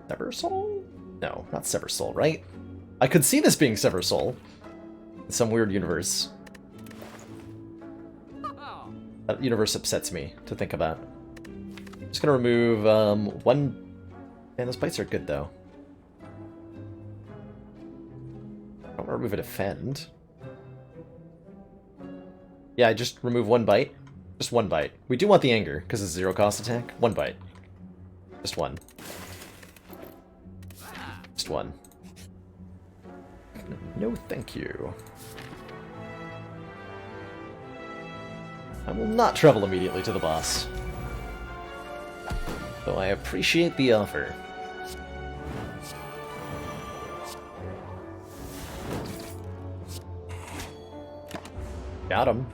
Sever Soul? No, not Sever Soul, right? I could see this being Sever Soul in some weird universe. That universe upsets me to think about. I'm just gonna remove 1. Man, those bites are good though. I don't want to remove a defend. Yeah, I just remove 1 bite. Just 1 bite. We do want the anger because it's 0 cost attack. 1 bite. Just 1. Just 1. No, thank you. I will not travel immediately to the boss. Though I appreciate the offer. Got him.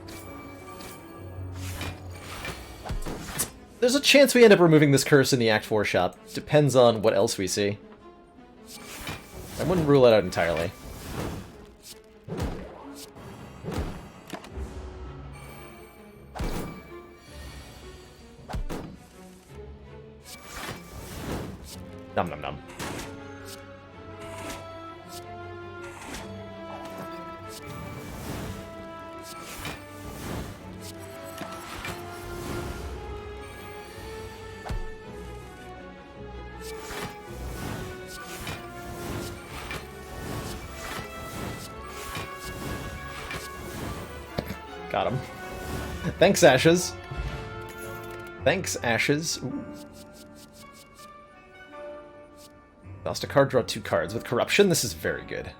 There's a chance we end up removing this curse in the Act 4 shop. Depends on what else we see. I wouldn't rule it out entirely. Nom nom nom. Got him. Thanks, Ashes. Thanks, Ashes. Ooh. Lost a card, draw 2 cards. With Corruption, this is very good.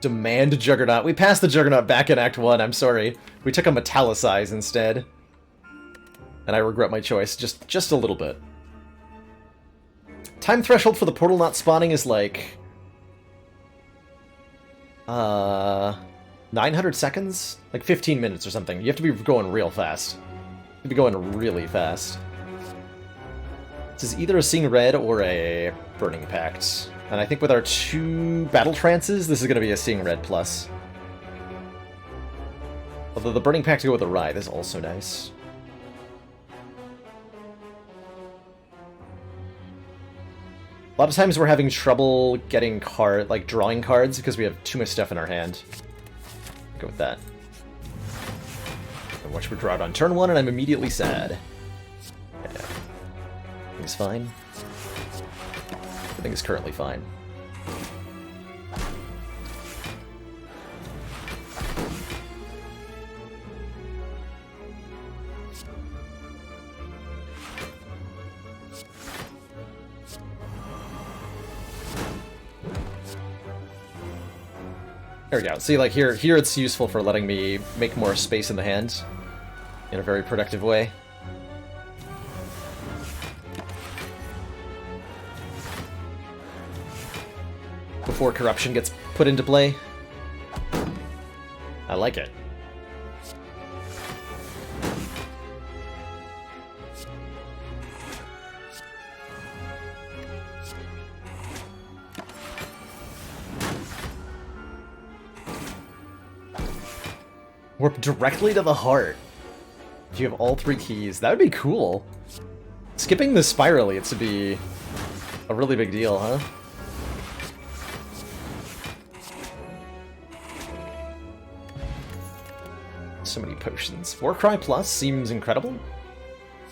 Demand Juggernaut. We passed the Juggernaut back in Act 1, I'm sorry. We took a Metallicize instead. And I regret my choice, just a little bit. Time threshold for the portal not spawning is like... 900 seconds? Like 15 minutes or something. You have to be going real fast. You have to be going really fast. This is either a Seeing Red or a Burning Pact. And I think with our 2 Battle Trances, this is going to be a Seeing Red plus. Although the Burning Pact to go with the Writhe is also nice. A lot of times we're having trouble getting drawing cards because we have too much stuff in our hand. Go with that. And watch we draw it on turn 1 and I'm immediately sad. Yeah. Everything's fine. Everything is currently fine. There we go. See, like here it's useful for letting me make more space in the hand in a very productive way. Before Corruption gets put into play. I like it. Warp directly to the heart. If you have all 3 keys, that would be cool. Skipping the Spire elites would be a really big deal, huh? So many potions. Warcry Plus seems incredible.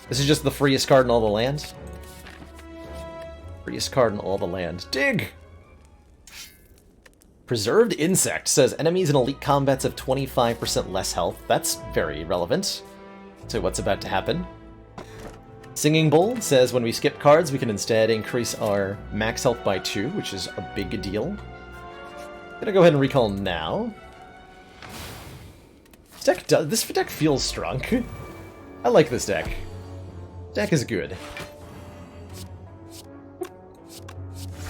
This is just the freest card in all the land. Freest card in all the land. Dig! Preserved Insect says enemies in elite combats have 25% less health. That's very relevant to what's about to happen. Singing Bowl says when we skip cards, we can instead increase our max health by 2, which is a big deal. Gonna go ahead and recall now. This deck feels strong. I like this deck. Deck is good.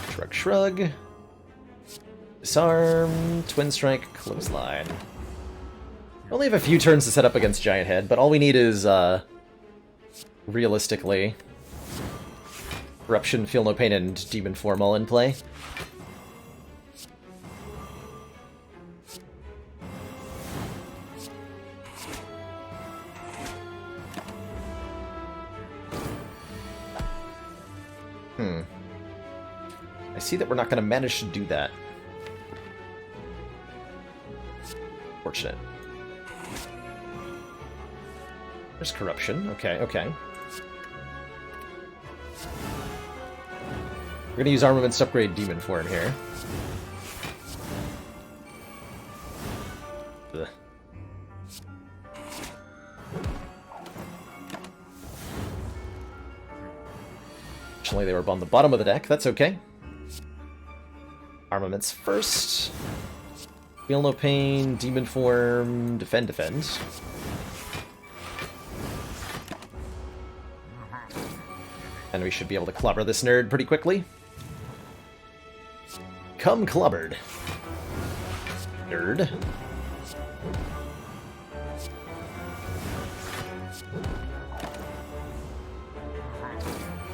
Shrug, shrug. Disarm, Twin Strike, Clothesline. We only have a few turns to set up against Giant Head, but all we need is, realistically, Corruption, Feel No Pain, and Demon Form all in play. I see that we're not going to manage to do that. Fortunate. There's Corruption. Okay, okay. We're going to use Armaments to upgrade Demon Form here. Ugh. Fortunately, they were on the bottom of the deck. That's okay. Armaments first. Feel No Pain, Demon Form, Defend, Defend. And we should be able to clobber this nerd pretty quickly. Come clobbered. Nerd.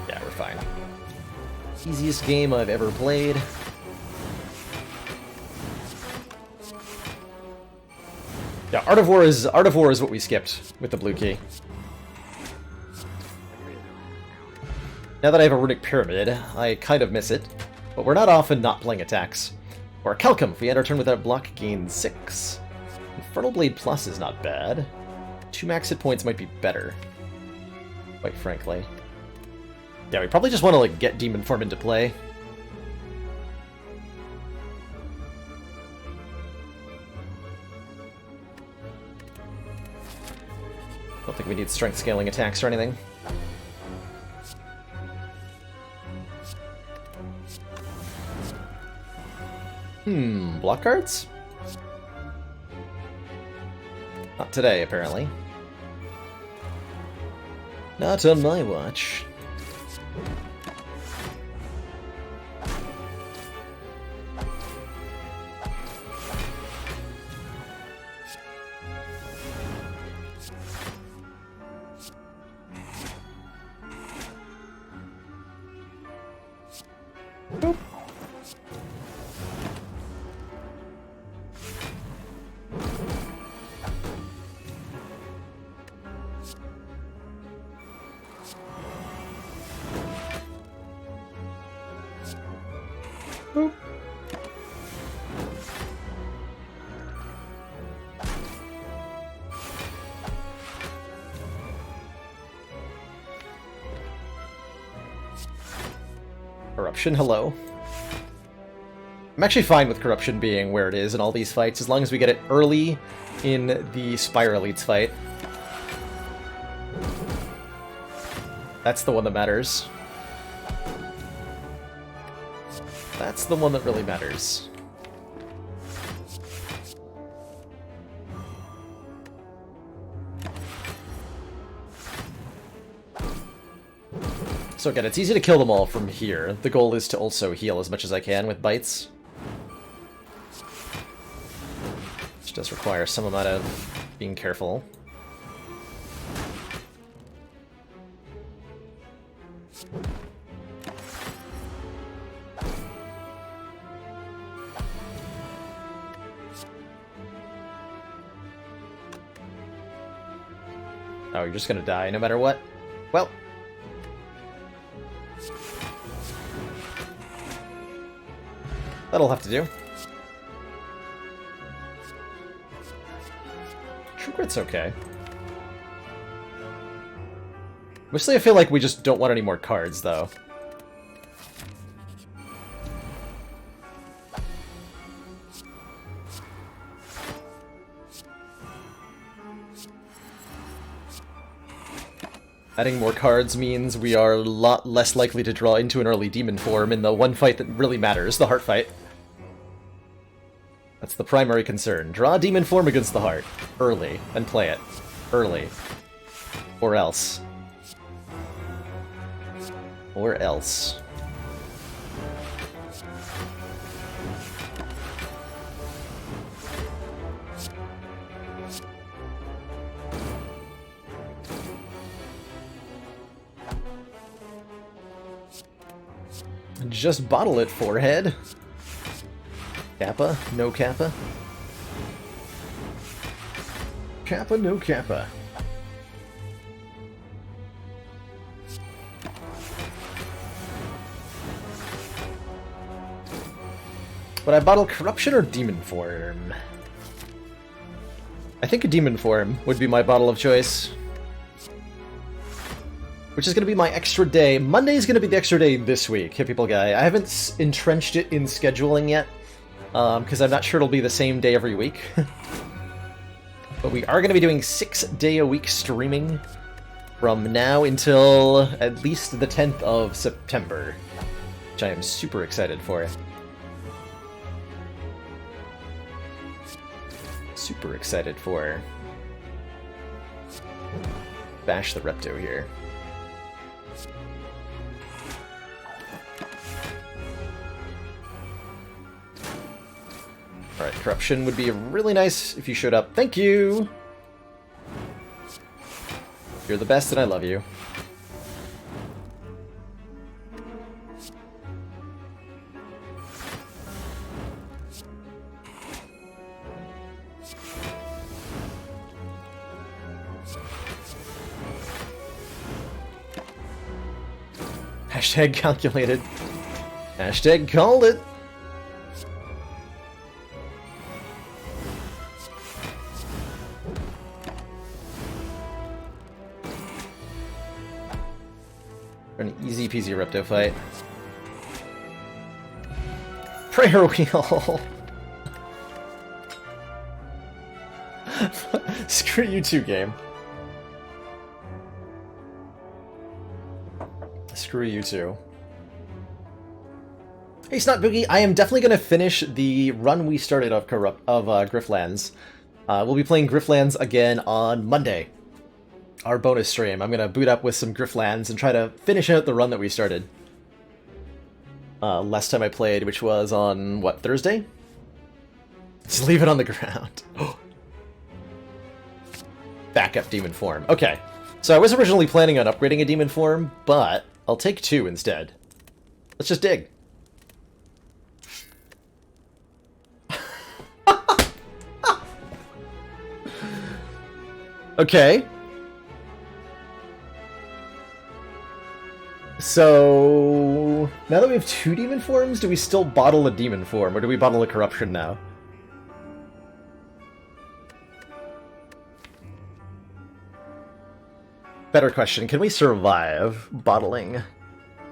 Yeah, we're fine. Easiest game I've ever played. Yeah, Art of War is what we skipped with the blue key. Now that I have a Runic Pyramid, I kind of miss it, but we're not often not playing attacks. Or a Calcum, if we end our turn without block, gain 6. Infernal Blade Plus is not bad. 2 max hit points might be better, quite frankly. Yeah, we probably just want to like get Demon Form into play. Don't think we need strength scaling attacks or anything. Block cards? Not today, apparently. Not on my watch. Boop. Boop. Corruption, hello. I'm actually fine with Corruption being where it is in all these fights, as long as we get it early in the Spire Elites fight. That's the one that matters. That's the one that really matters. So again, it's easy to kill them all from here. The goal is to also heal as much as I can with bites. Which does require some amount of being careful. Oh, you're just gonna die no matter what? Well. That'll have to do. True Grit's okay. Mostly I feel like we just don't want any more cards, though. Adding more cards means we are a lot less likely to draw into an early demon form in the one fight that really matters, the heart fight. That's the primary concern. Draw a demon form against the heart. Early. And play it. Early. Or else. Or else. Just bottle it, forehead. Kappa, no Kappa. Kappa, no Kappa. Would I bottle Corruption or Demon Form? I think a Demon Form would be my bottle of choice. Which is going to be my extra day. Monday is going to be the extra day this week, Hit People Guy. I haven't entrenched it in scheduling yet, because I'm not sure it'll be the same day every week. But we are going to be doing 6-day-a-week streaming from now until at least the 10th of September, which I am super excited for. Super excited for. Bash the Repto here. Alright, Corruption would be really nice if you showed up. Thank you! You're the best and I love you. Hashtag calculated. Hashtag called it. An easy peasy Repto fight. Prayer wheel. Screw you too, game. Screw you too. Hey, Snot Boogie, I am definitely going to finish the run we started of Grifflands. We'll be playing Grifflands again on Monday. Our bonus stream. I'm going to boot up with some Grifflands and try to finish out the run that we started. Last time I played, which was on, what, Thursday? Just leave it on the ground. Backup demon form. Okay. So I was originally planning on upgrading a demon form, but I'll take 2 instead. Let's just dig. Okay. So, now that we have 2 demon forms, do we still bottle a demon form, or do we bottle a Corruption now? Better question, can we survive bottling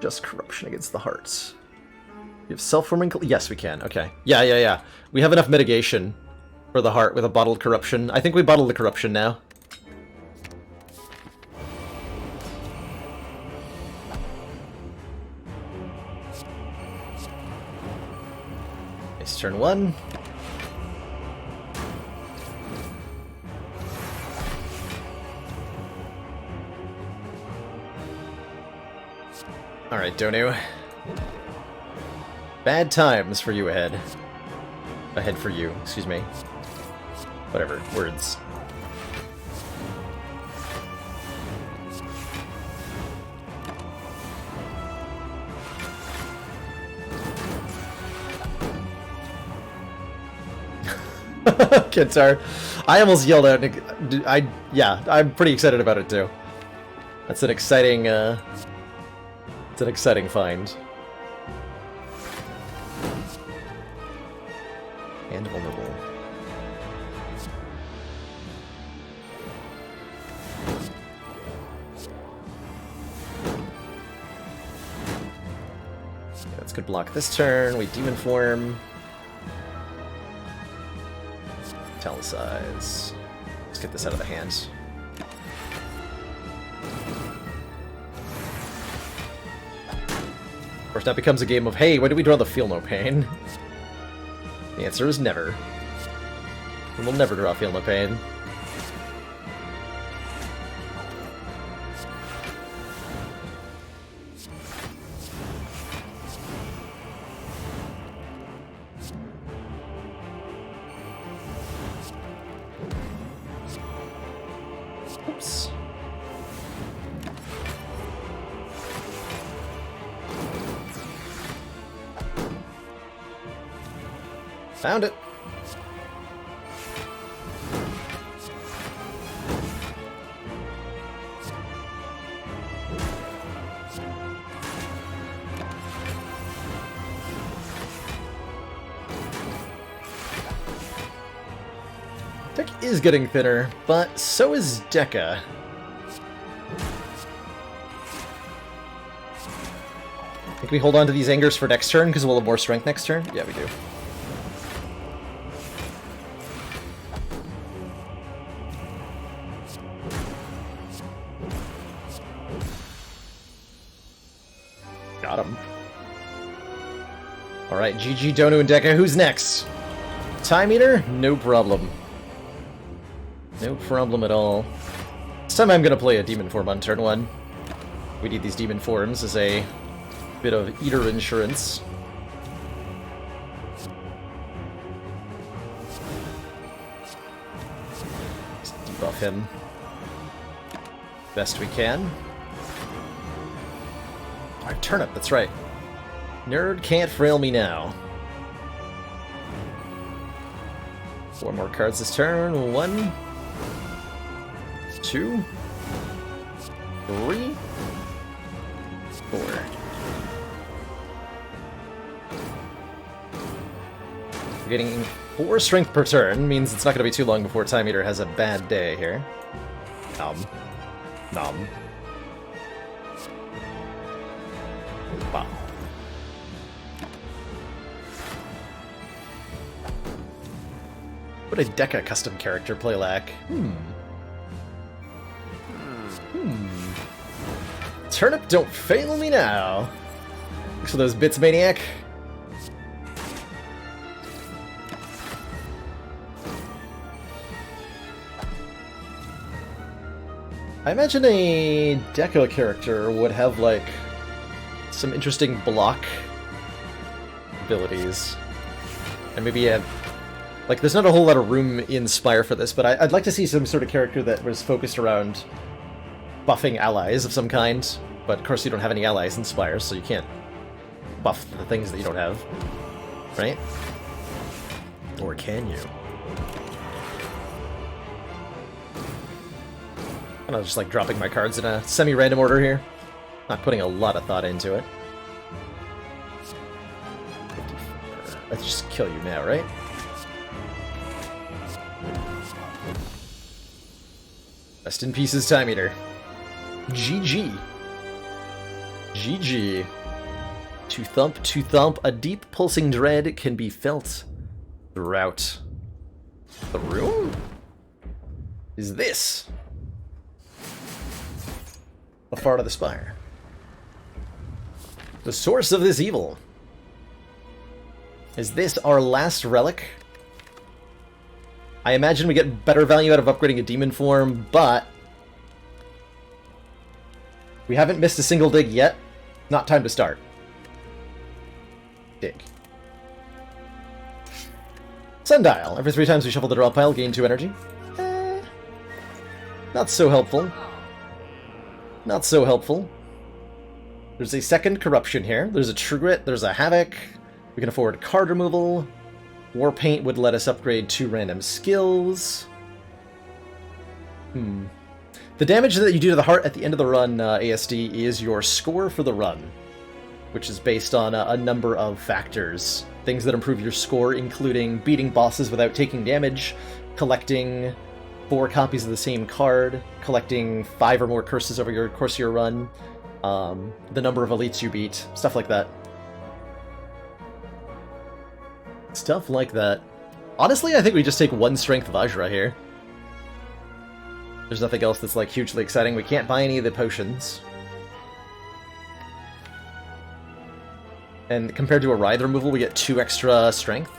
just Corruption against the hearts? You have self-forming... Yes, we can. Okay. Yeah. We have enough mitigation for the heart with a bottled Corruption. I think we bottle the Corruption now. Nice turn 1. Alright, Donu. Bad times for you ahead. Ahead for you, excuse me. Whatever, words. Kintar. I almost yelled out. Yeah, I'm pretty excited about it too. That's an exciting. It's an exciting find. And vulnerable. Yeah, that's good block this turn. We demon form. Italicize. Let's get this out of the hand. Of course, that becomes a game of, hey, when do we draw the Feel No Pain? The answer is never. And we'll never draw Feel No Pain. Oops. Found it. Deck is getting thinner, but so is Deca. Think we hold on to these angers for next turn because we'll have more strength next turn? Yeah, we do. Got him. Alright, GG, Donu, and Deca. Who's next? Time Eater? No problem. No problem at all. This time I'm going to play a Demon Form on turn 1. We need these Demon Forms as a bit of Eater insurance. Just debuff him best we can. Our turnip, that's right. Nerd can't frail me now. 4 more cards this turn. 1, 2, 3, 4. We're getting 4 strength per turn, means it's not going to be too long before Time Eater has a bad day here. Nom. Wow. What a Deca custom character play lack. Turnip, don't fail me now. Thanks for those bits, Maniac. I imagine a Deca character would have, like, some interesting block abilities. And maybe have... Like, there's not a whole lot of room in Spire for this, but I'd like to see some sort of character that was focused around buffing allies of some kind. But, of course, you don't have any allies in Spire, so you can't buff the things that you don't have. Right? Or can you? I'm just, like, dropping my cards in a semi-random order here. Not putting a lot of thought into it. 54. Let's just kill you now, right? Rest in pieces, Time Eater. GG. GG. To thump, a deep pulsing dread can be felt throughout the room. Is this a part of the Spire? The source of this evil. Is this our last relic? I imagine we get better value out of upgrading a demon form, but we haven't missed a single dig yet. Not time to start. Dig. Sundial. Every 3 times we shuffle the draw pile, gain 2 energy. Not so helpful. Not so helpful. There's a second corruption here. There's a Trugrit. There's a Havoc. We can afford card removal. War Paint would let us upgrade 2 random skills. The damage that you do to the heart at the end of the run, ASD, is your score for the run, which is based on a number of factors. Things that improve your score, including beating bosses without taking damage, collecting 4 copies of the same card, collecting 5 or more curses over your course of your run, the number of elites you beat, stuff like that. Stuff like that. Honestly, I think we just take 1 strength Vajra here. There's nothing else that's, like, hugely exciting. We can't buy any of the potions. And compared to a Writhe removal, we get 2 extra strength.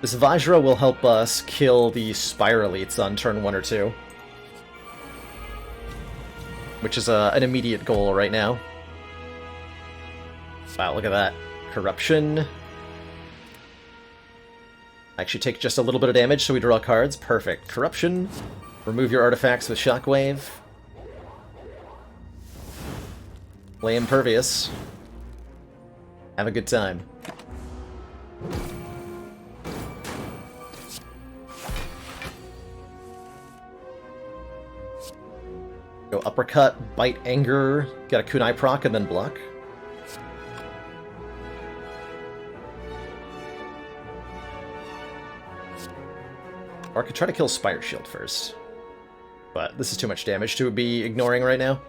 This Vajra will help us kill the Spire elites on turn 1 or 2. Which is an immediate goal right now. Wow, look at that. Corruption. Actually take just a little bit of damage, so we draw cards. Perfect. Corruption. Remove your artifacts with Shockwave. Play Impervious. Have a good time. Go Uppercut, Bite Anger, get a Kunai proc, and then block. Or I could try to kill Spire Shield first. But this is too much damage to be ignoring right now.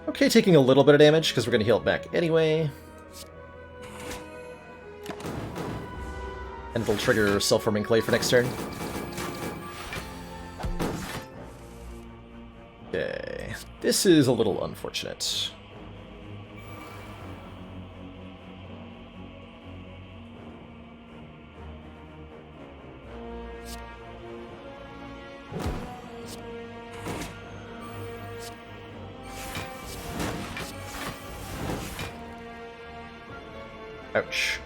Okay, taking a little bit of damage, because we're going to heal it back anyway. And it'll trigger Self-Forming Clay for next turn. Okay, this is a little unfortunate. Ouch.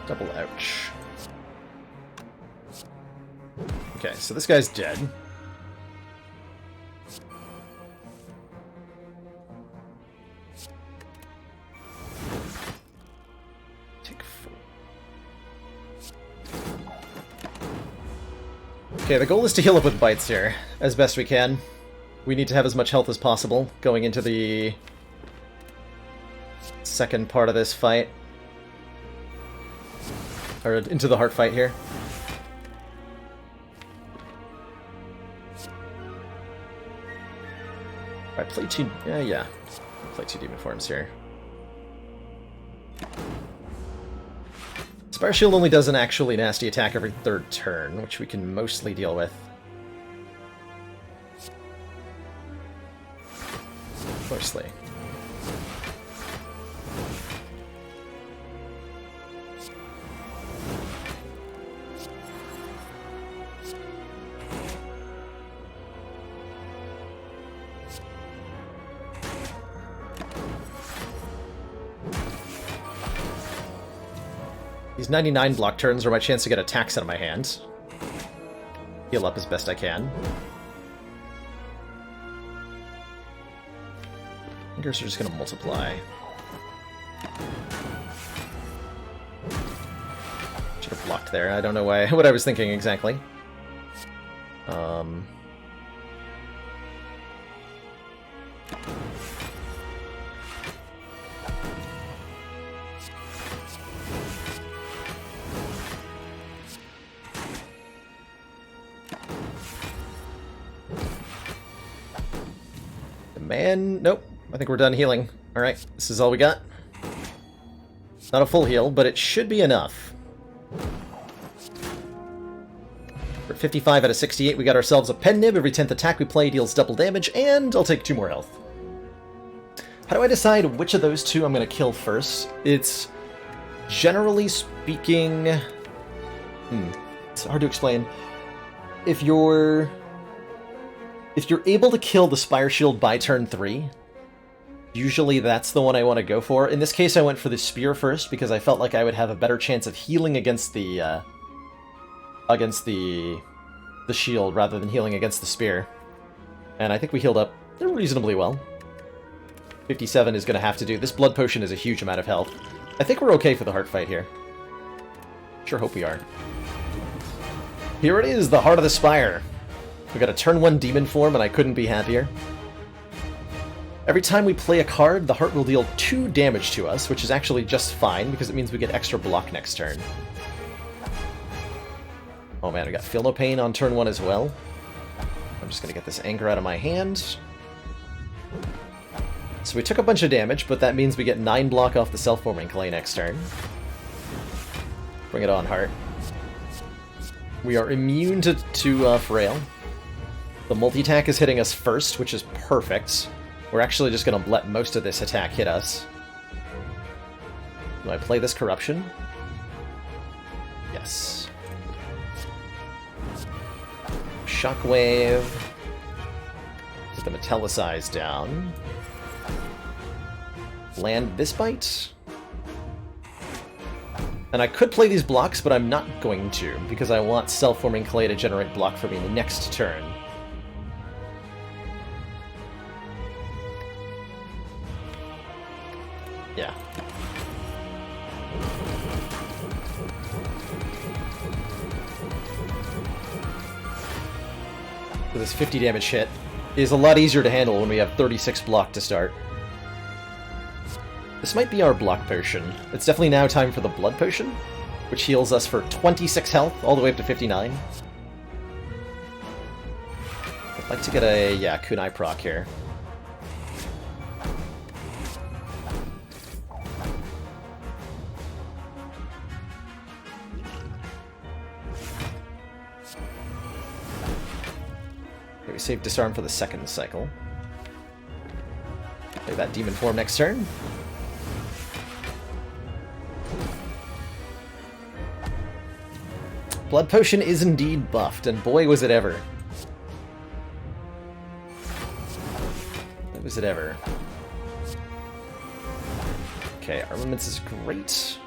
Double ouch. Okay, so this guy's dead. Take 4. Okay, the goal is to heal up with bites here, as best we can. We need to have as much health as possible going into the second part of this fight. Or into the heart fight here. Alright, play 2... yeah. Play 2 demon forms here. Spire Shield only does an actually nasty attack every 3rd turn, which we can mostly deal with. Mostly. These 99 block turns are my chance to get attacks out of my hand. Heal up as best I can. Fingers are just gonna multiply. Should have blocked there. I don't know why what I was thinking exactly. Man, nope. I think we're done healing. Alright, this is all we got. Not a full heal, but it should be enough. For 55 out of 68, we got ourselves a Pen Nib. Every 10th attack we play deals double damage, and I'll take 2 more health. How do I decide which of those 2 I'm going to kill first? It's, generally speaking... it's hard to explain. If you're able to kill the Spire Shield by turn 3, Usually that's the one I want to go for. In this case, I went for the spear first because I felt like I would have a better chance of healing against the shield rather than healing against the spear. And I think we healed up reasonably well. 57 is going to have to do. This blood potion is a huge amount of health. I think we're okay for the heart fight here. Sure hope we are. Here it is, the Heart of the Spire. We got a turn 1 demon form, and I couldn't be happier. Every time we play a card, the heart will deal 2 damage to us, which is actually just fine, because it means we get extra block next turn. Oh man, we got Feel No Pain on turn 1 as well. I'm just going to get this Anger out of my hand. So we took a bunch of damage, but that means we get 9 block off the Self-Forming Clay next turn. Bring it on, Heart. We are immune to Frail. The multi-attack is hitting us first, which is perfect. We're actually just going to let most of this attack hit us. Do I play this Corruption? Yes. Shockwave. Put the Metallicize down. Land this bite. And I could play these blocks, but I'm not going to, because I want Self-Forming Clay to generate block for me next turn. Yeah. So this 50 damage hit is a lot easier to handle when we have 36 block to start. This might be our block potion. It's definitely now time for the blood potion, which heals us for 26 health, all the way up to 59. I'd like to get a, kunai proc here. Okay, we save Disarm for the second cycle. Play that demon form next turn. Blood Potion is indeed buffed, and boy was it ever. Boy was it ever. Okay, Armaments is great.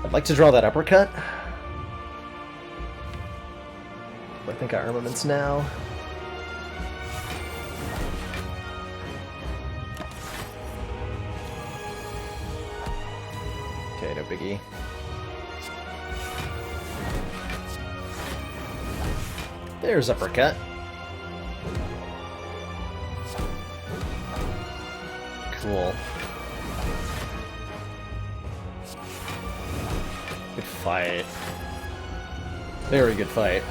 I'd like to draw that uppercut. I think our Armaments now. Okay, no biggie. There's uppercut. Cool. Good fight. Very good fight.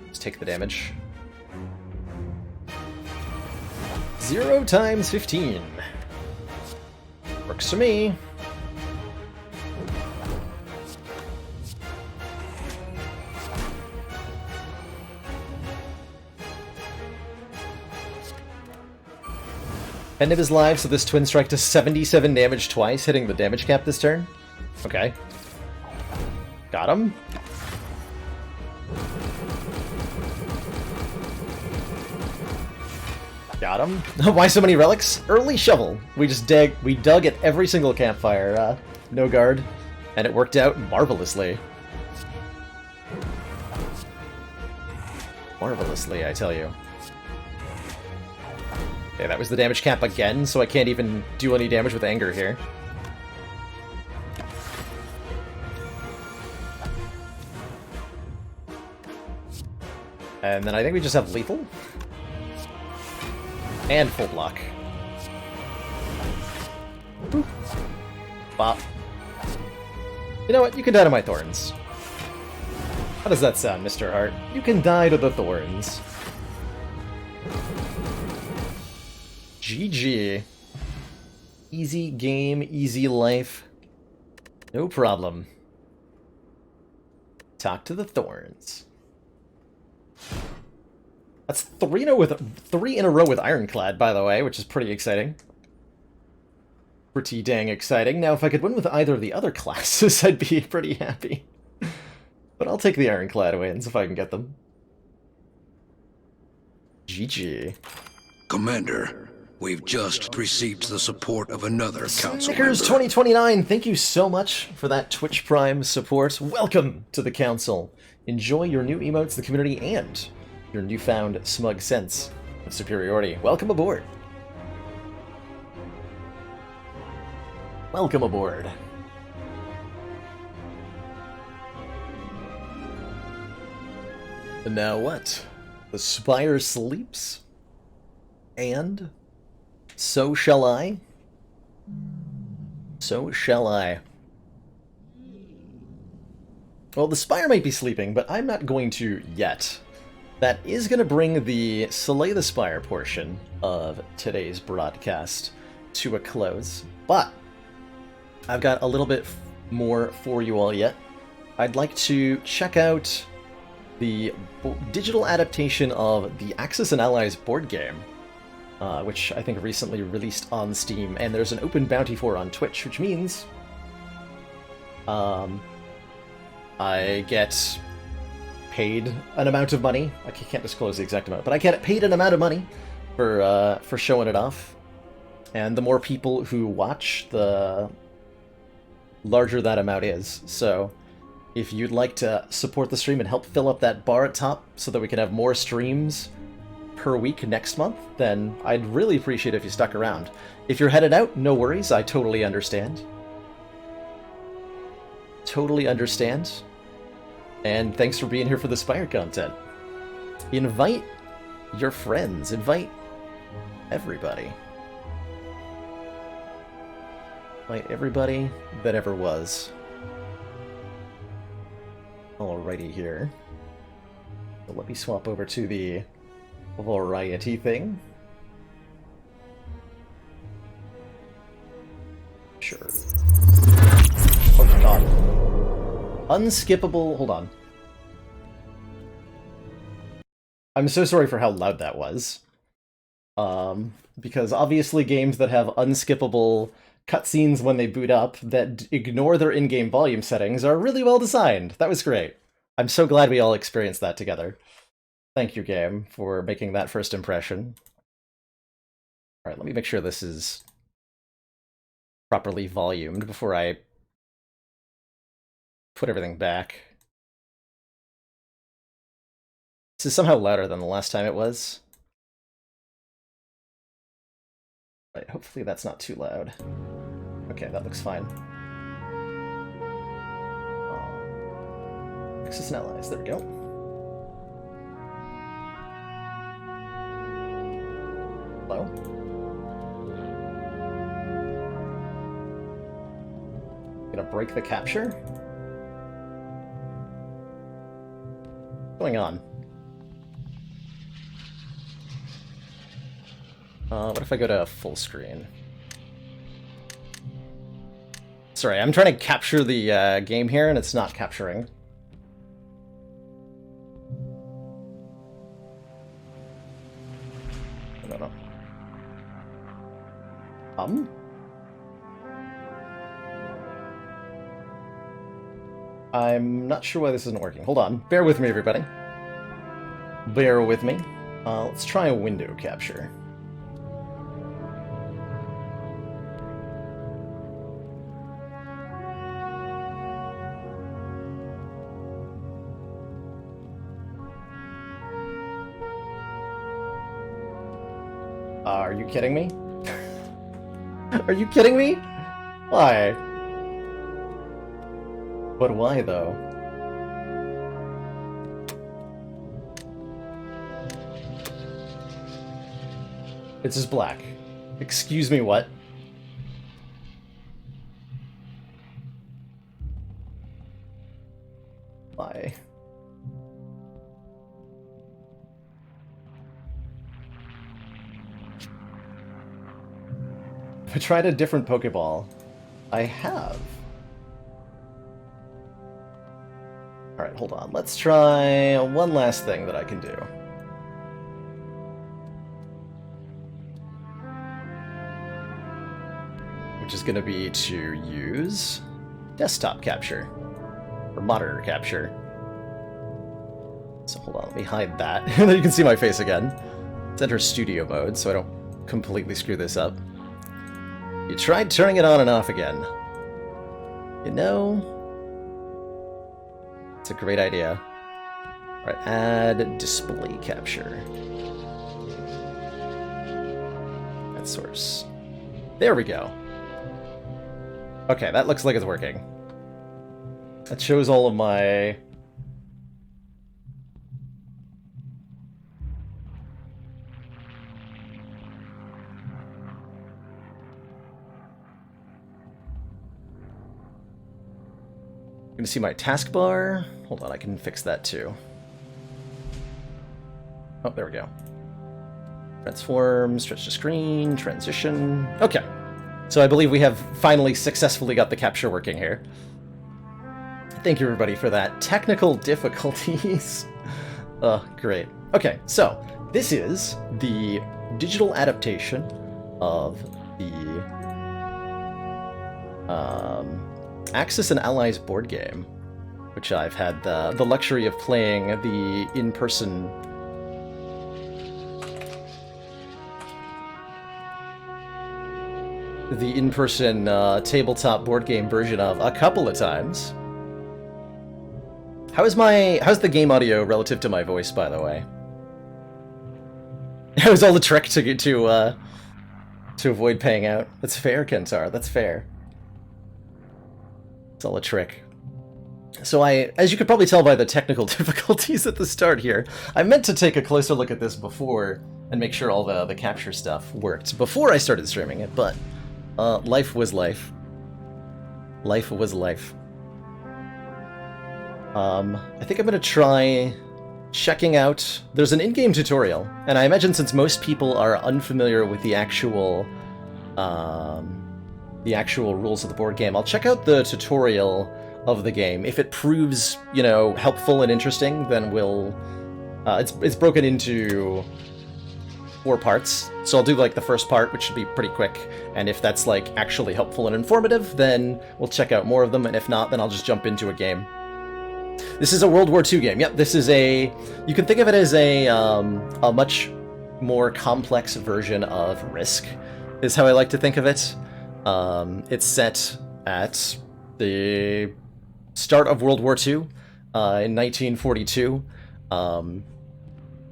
Let's take the damage. 0 times 15. Works for me. End of his life, so this Twin Strike does 77 damage twice, hitting the damage cap this turn. Okay. Got him. Got him. Why so many relics? Early shovel. We dug at every single campfire, no guard, and it worked out marvelously. Marvelously, I tell you. Okay, that was the damage cap again, so I can't even do any damage with Anger here. And then I think we just have lethal. And full block. Boop. Bop. You know what? You can die to my thorns. How does that sound, Mr. Hart? You can die to the thorns. GG. Easy game, easy life. No problem. Talk to the thorns. That's 3 in a row with Ironclad, by the way, which is pretty exciting. Pretty dang exciting. Now, if I could win with either of the other classes, I'd be pretty happy. But I'll take the Ironclad wins if I can get them. GG. Commander, we've just received the support of another council Snickers member. 2029, thank you so much for that Twitch Prime support. Welcome to the council. Enjoy your new emotes, the community, and your newfound smug sense of superiority. Welcome aboard. Welcome aboard. And now what? The Spire sleeps? And so shall I? So shall I. Well, the Spire might be sleeping, but I'm not going to yet. That is going to bring the Slay the Spire portion of today's broadcast to a close. But I've got a little bit more for you all yet. I'd like to check out the digital adaptation of the Axis and Allies board game, which I think recently released on Steam, and there's an open bounty for on Twitch, which means I get paid an amount of money. I can't disclose the exact amount, but I get paid an amount of money for showing it off. And the more people who watch, the larger that amount is. So if you'd like to support the stream and help fill up that bar at top so that we can have more streams per week next month, then I'd really appreciate it if you stuck around. If you're headed out, no worries, I totally understand. Totally understand. And thanks for being here for the Spire content. Invite your friends, invite everybody. Invite everybody that ever was. Alrighty here. So let me swap over to the variety thing. Sure. Oh my god. Unskippable... Hold on. I'm so sorry for how loud that was. Because obviously games that have unskippable cutscenes when they boot up that ignore their in-game volume settings are really well designed. That was great. I'm so glad we all experienced that together. Thank you, game, for making that first impression. Alright, let me make sure this is properly volumed before I put everything back. This is somehow louder than the last time it was. Right, hopefully that's not too loud. Okay, that looks fine. Axis and Allies, there we go. Hello? Gonna break the capture? What's going on? What if I go to full screen? Sorry, I'm trying to capture the game here, and it's not capturing. I don't know. I'm not sure why this isn't working. Hold on. Bear with me, everybody. Bear with me. Let's try a window capture. Are you kidding me? Are you kidding me? Why? But why, though? It's just black. Excuse me, what? Why? I tried a different Pokeball. I have. Alright, hold on. Let's try one last thing that I can do. Which is going to be to use desktop capture. Or monitor capture. So hold on, let me hide that. And then you can see my face again. Let's enter studio mode so I don't completely screw this up. You tried turning it on and off again. You know, it's a great idea. Alright, add display capture. Add source. There we go. Okay, that looks like it's working. That shows all of my... Gonna see my taskbar. Hold on, I can fix that too. Oh, there we go. Transform, stretch the screen, transition. Okay. So I believe we have finally successfully got the capture working here. Thank you, everybody, for that. Technical difficulties. Great. Okay, so this is the digital adaptation of the Axis and Allies board game, which I've had the luxury of playing the in-person tabletop board game version of a couple of times. How's the game audio relative to my voice, by the way? It was all the trick to avoid paying out. That's fair, Kentar. That's fair. It's all a trick. So as you could probably tell by the technical difficulties at the start here, I meant to take a closer look at this before and make sure all the capture stuff worked before I started streaming it, but life was life. Life was life. I think I'm gonna try checking out... There's an in-game tutorial, and I imagine since most people are unfamiliar with the actual rules of the board game, I'll check out the tutorial of the game. If it proves, you know, helpful and interesting, then we'll... it's broken into 4 parts, so I'll do like the first part, which should be pretty quick, and if that's like actually helpful and informative, then we'll check out more of them, and if not, then I'll just jump into a game. This is a World War II game. Yep, this is a... You can think of it as a much more complex version of Risk, is how I like to think of it. It's set at the start of World War II, in 1942.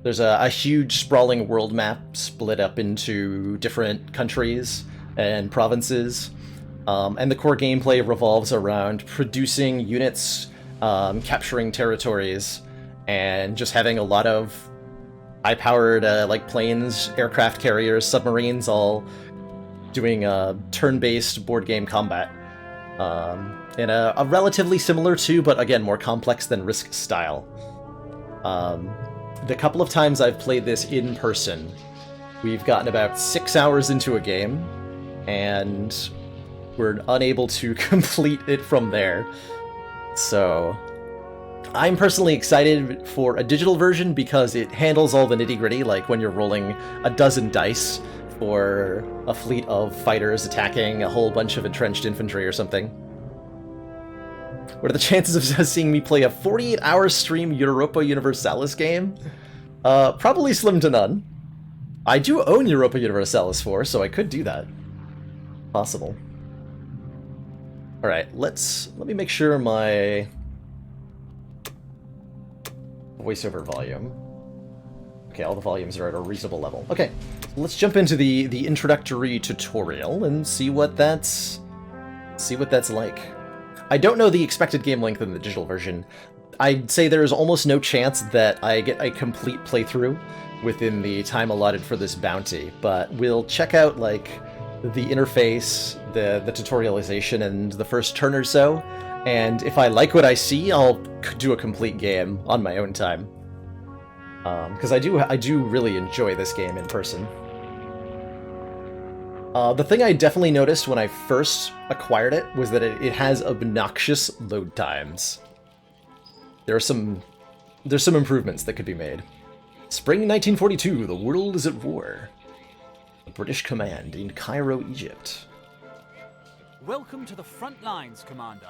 There's a huge sprawling world map split up into different countries and provinces, and the core gameplay revolves around producing units, capturing territories, and just having a lot of high-powered like planes, aircraft carriers, submarines, all doing turn-based board game combat in a relatively similar to, but again more complex than Risk style. The couple of times I've played this in person, we've gotten about 6 hours into a game, and we're unable to complete it from there. So I'm personally excited for a digital version because it handles all the nitty-gritty, like when you're rolling a dozen dice for a fleet of fighters attacking a whole bunch of entrenched infantry or something. What are the chances of seeing me play a 48-hour stream Europa Universalis game? Probably slim to none. I do own Europa Universalis 4, so I could do that. Possible. Alright, let me make sure my voiceover volume. Okay, all the volumes are at a reasonable level. Okay, let's jump into the introductory tutorial and see what that's like. I don't know the expected game length in the digital version. I'd say there is almost no chance that I get a complete playthrough within the time allotted for this bounty, but we'll check out like the interface, the tutorialization, and the first turn or so, and if I like what I see, I'll do a complete game on my own time. Because I do really enjoy this game in person. The thing I definitely noticed when I first acquired it was that it has obnoxious load times. There's some improvements that could be made. Spring 1942, the world is at war. The British command in Cairo, Egypt. Welcome to the front lines, Commander.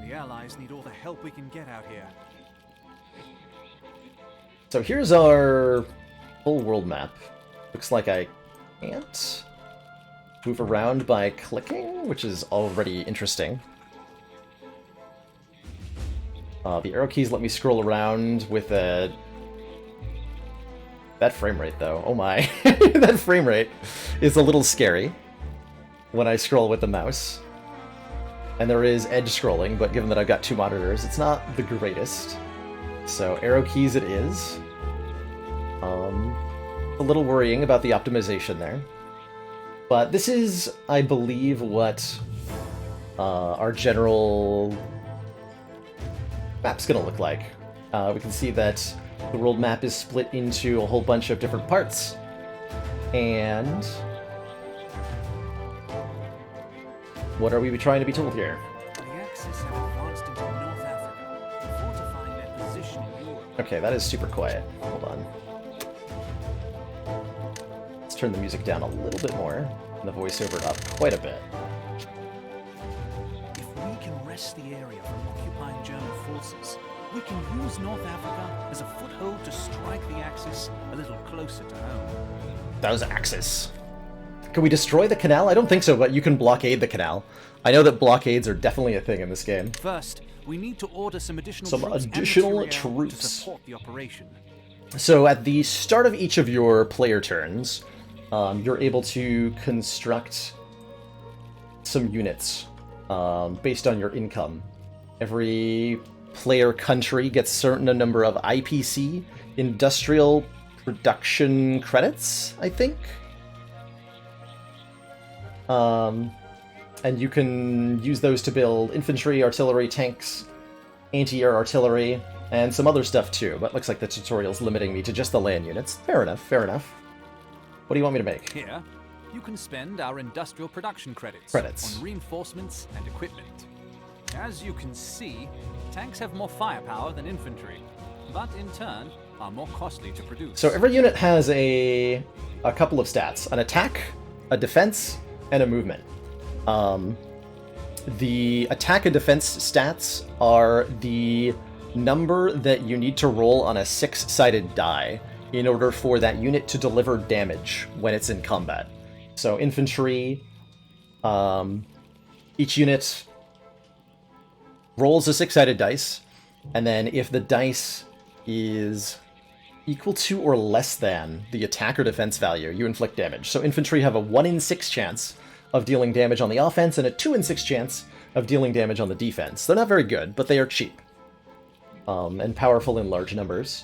The Allies need all the help we can get out here. So here's our full world map. Looks like I can't move around by clicking, which is already interesting. The arrow keys let me scroll around with a... That frame rate, though. Oh my. That frame rate is a little scary when I scroll with the mouse. And there is edge scrolling, but given that I've got two monitors, it's not the greatest. So arrow keys it is. A little worrying about the optimization there. But this is, I believe, what our general map's gonna look like. We can see that the world map is split into a whole bunch of different parts. And what are we trying to be told here? The Axis have advanced into North Africa, fortifying their position in Europe. Okay, that is super quiet. Hold on. Let's turn the music down a little bit more, and the voiceover up quite a bit. If we can wrest the area from occupying German forces, we can use North Africa as a foothold to strike the Axis a little closer to home. That was Axis. Can we destroy the canal? I don't think so, but you can blockade the canal. I know that blockades are definitely a thing in this game. First, we need to order some additional troops to support the operation. So at the start of each of your player turns, you're able to construct some units based on your income. Every player country gets a certain number of IPC, industrial production credits, I think. And you can use those to build infantry, artillery, tanks, anti-air artillery, and some other stuff too, but looks like the tutorial's limiting me to just the land units. Fair enough, fair enough. What do you want me to make? Here, you can spend our industrial production credits on reinforcements and equipment. As you can see, tanks have more firepower than infantry, but in turn are more costly to produce. So every unit has a couple of stats: an attack, a defense, and a movement. The attack and defense stats are the number that you need to roll on a 6-sided die in order for that unit to deliver damage when it's in combat. So infantry, each unit rolls a 6-sided dice, and then if the dice is equal to or less than the attack or defense value, you inflict damage. So infantry have a 1 in 6 chance of dealing damage on the offense and a 2 in 6 chance of dealing damage on the defense. They're not very good, but they are cheap. And powerful in large numbers.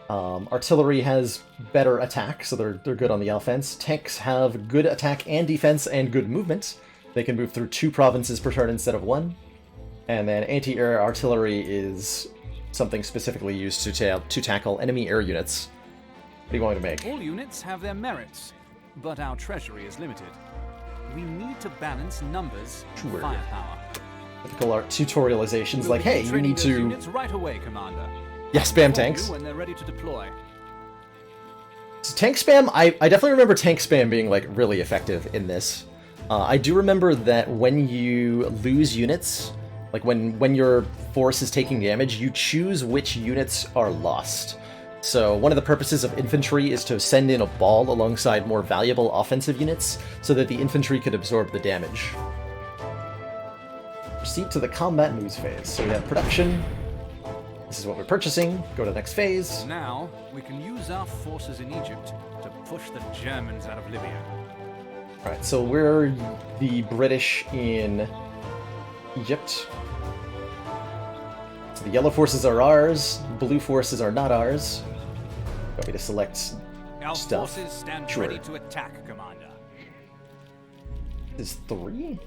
Artillery has better attack, so they're good on the offense. Tanks have good attack and defense and good movement. They can move through 2 provinces per turn instead of 1. And then anti-air artillery is something specifically used to tackle enemy air units. What do you want me to make? All units have their merits, but our treasury is limited. We need to balance numbers and firepower. Typical art tutorializations like, hey, you need to... units right away, Commander. Yeah, spam tanks. When they're ready to deploy. So tank spam, I definitely remember tank spam being like really effective in this. I do remember that when you lose units, like when your force is taking damage, you choose which units are lost. So one of the purposes of infantry is to send in a ball alongside more valuable offensive units so that the infantry could absorb the damage. Proceed to the combat news phase. So we have production. This is what we're purchasing. Go to the next phase. Now, we can use our forces in Egypt to push the Germans out of Libya. Alright, so we're the British in Egypt. So the yellow forces are ours, blue forces are not ours. Want me to select Our stuff? forces stand Sure. ready to attack, Commander. Is 3?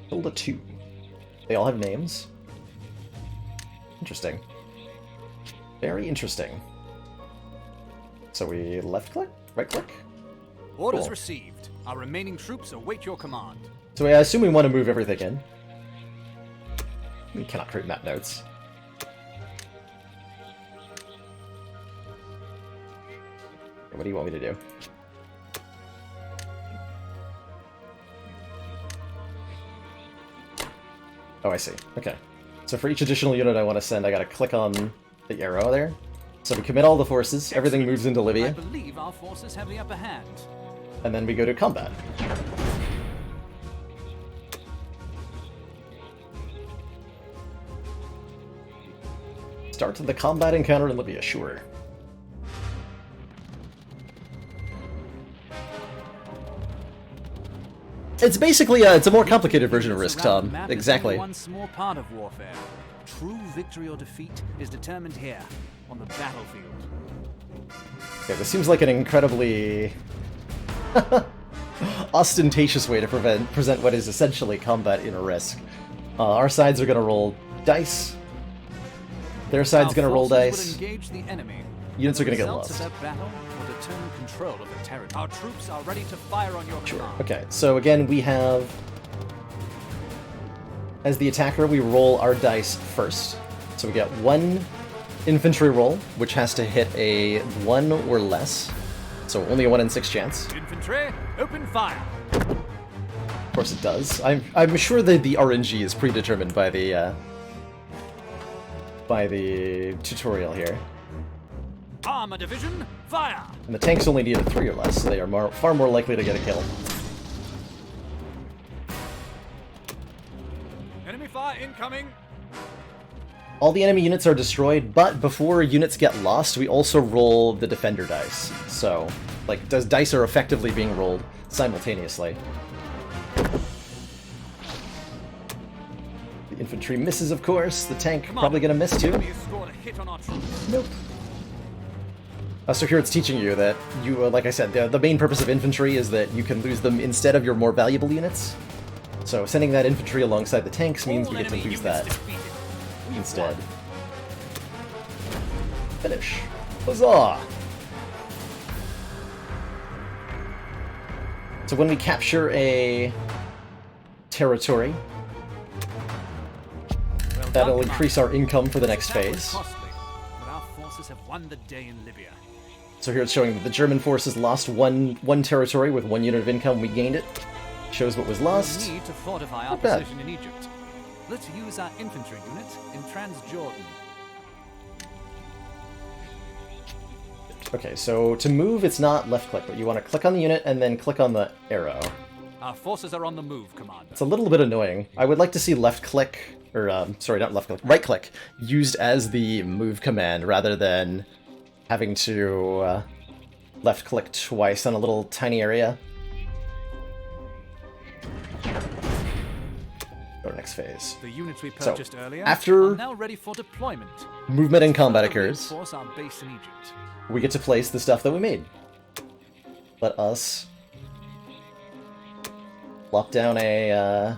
Build a 2. They all have names. Interesting. Very interesting. So we left click? Right click? Orders Cool. received. Our remaining troops await your command. So I assume we want to move everything in. We cannot create map notes. What do you want me to do? Oh, I see. Okay. So for each additional unit I want to send, I gotta click on the arrow there. So we commit all the forces, everything moves into Libya. I believe our forces have the upper hand. And then we go to combat. Start the combat encounter in Libya, sure. It's basically it's a more complicated version of Risk, Tom. Exactly. One small part of warfare. True victory or defeat is determined here, on the battlefield. Okay, this seems like an incredibly ostentatious way to present what is essentially combat in Risk. Our sides are going to roll dice. Their side's going to roll dice. Units are going to get lost. Control of the territory. Our troops are ready to fire on your command. Okay, so again, we have... As the attacker, we roll our dice first. So we get 1 infantry roll, which has to hit a 1 or less. So only a 1 in 6 chance. Infantry, open fire! Of course it does. I'm sure that the RNG is predetermined by the tutorial here. Armor division, fire! And the tanks only need a 3 or less, so they are far more likely to get a kill. Enemy fire incoming! All the enemy units are destroyed, but before units get lost, we also roll the defender dice. So, like, dice are effectively being rolled simultaneously. The infantry misses, of course. The tank probably gonna miss too. Nope. So here it's teaching you that you, like I said, the main purpose of infantry is that you can lose them instead of your more valuable units. So sending that infantry alongside the tanks means we get to lose that instead. Finish. Huzzah! So when we capture a territory, that'll increase our income for the next phase. Our forces have won the day in Libya. So here it's showing that the German forces lost one territory with 1 unit of income. We gained it. Shows what was lost. We need to fortify our position in Egypt. Let's use our infantry unit in Transjordan. Okay, so to move, it's not left click, but you want to click on the unit and then click on the arrow. Our forces are on the move, Commander. It's a little bit annoying. I would like to see left click, or sorry, not left click, right click, used as the move command rather than having to left click twice on a little tiny area. Go to next phase. The units we purchased earlier after are now ready for deployment. Movement and combat occurs, Our base in Egypt. we get to place the stuff that we made. Let us plop down a...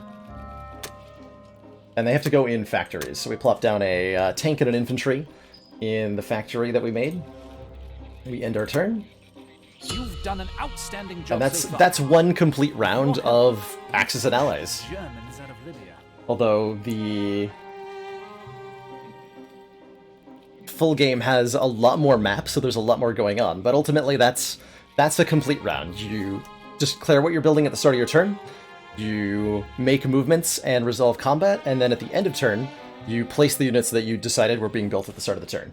and they have to go in factories, so we plop down a tank and an infantry in the factory that we made. We end our turn. You've done an outstanding job. And that's 1 complete round of Axis and Allies. Germans out of Libya. Although the full game has a lot more maps, so there's a lot more going on. But ultimately, that's a complete round. You just declare what you're building at the start of your turn. You make movements and resolve combat, and then at the end of turn, you place the units that you decided were being built at the start of the turn.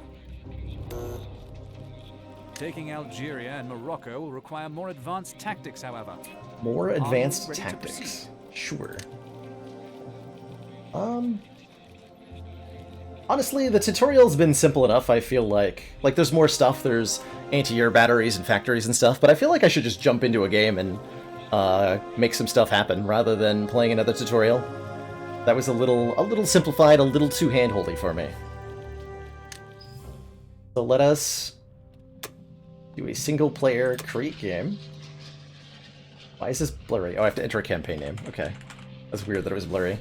Taking Algeria and Morocco will require more advanced tactics, however. More advanced tactics. Sure. Honestly, the tutorial's been simple enough, I feel like. Like, there's more stuff, there's anti-air batteries and factories and stuff, but I feel like I should just jump into a game and make some stuff happen, rather than playing another tutorial. That was a little simplified, a little too hand-holdy for me. So let us do a single-player create game. Why is this blurry? Oh, I have to enter a campaign name. Okay. That's weird that it was blurry.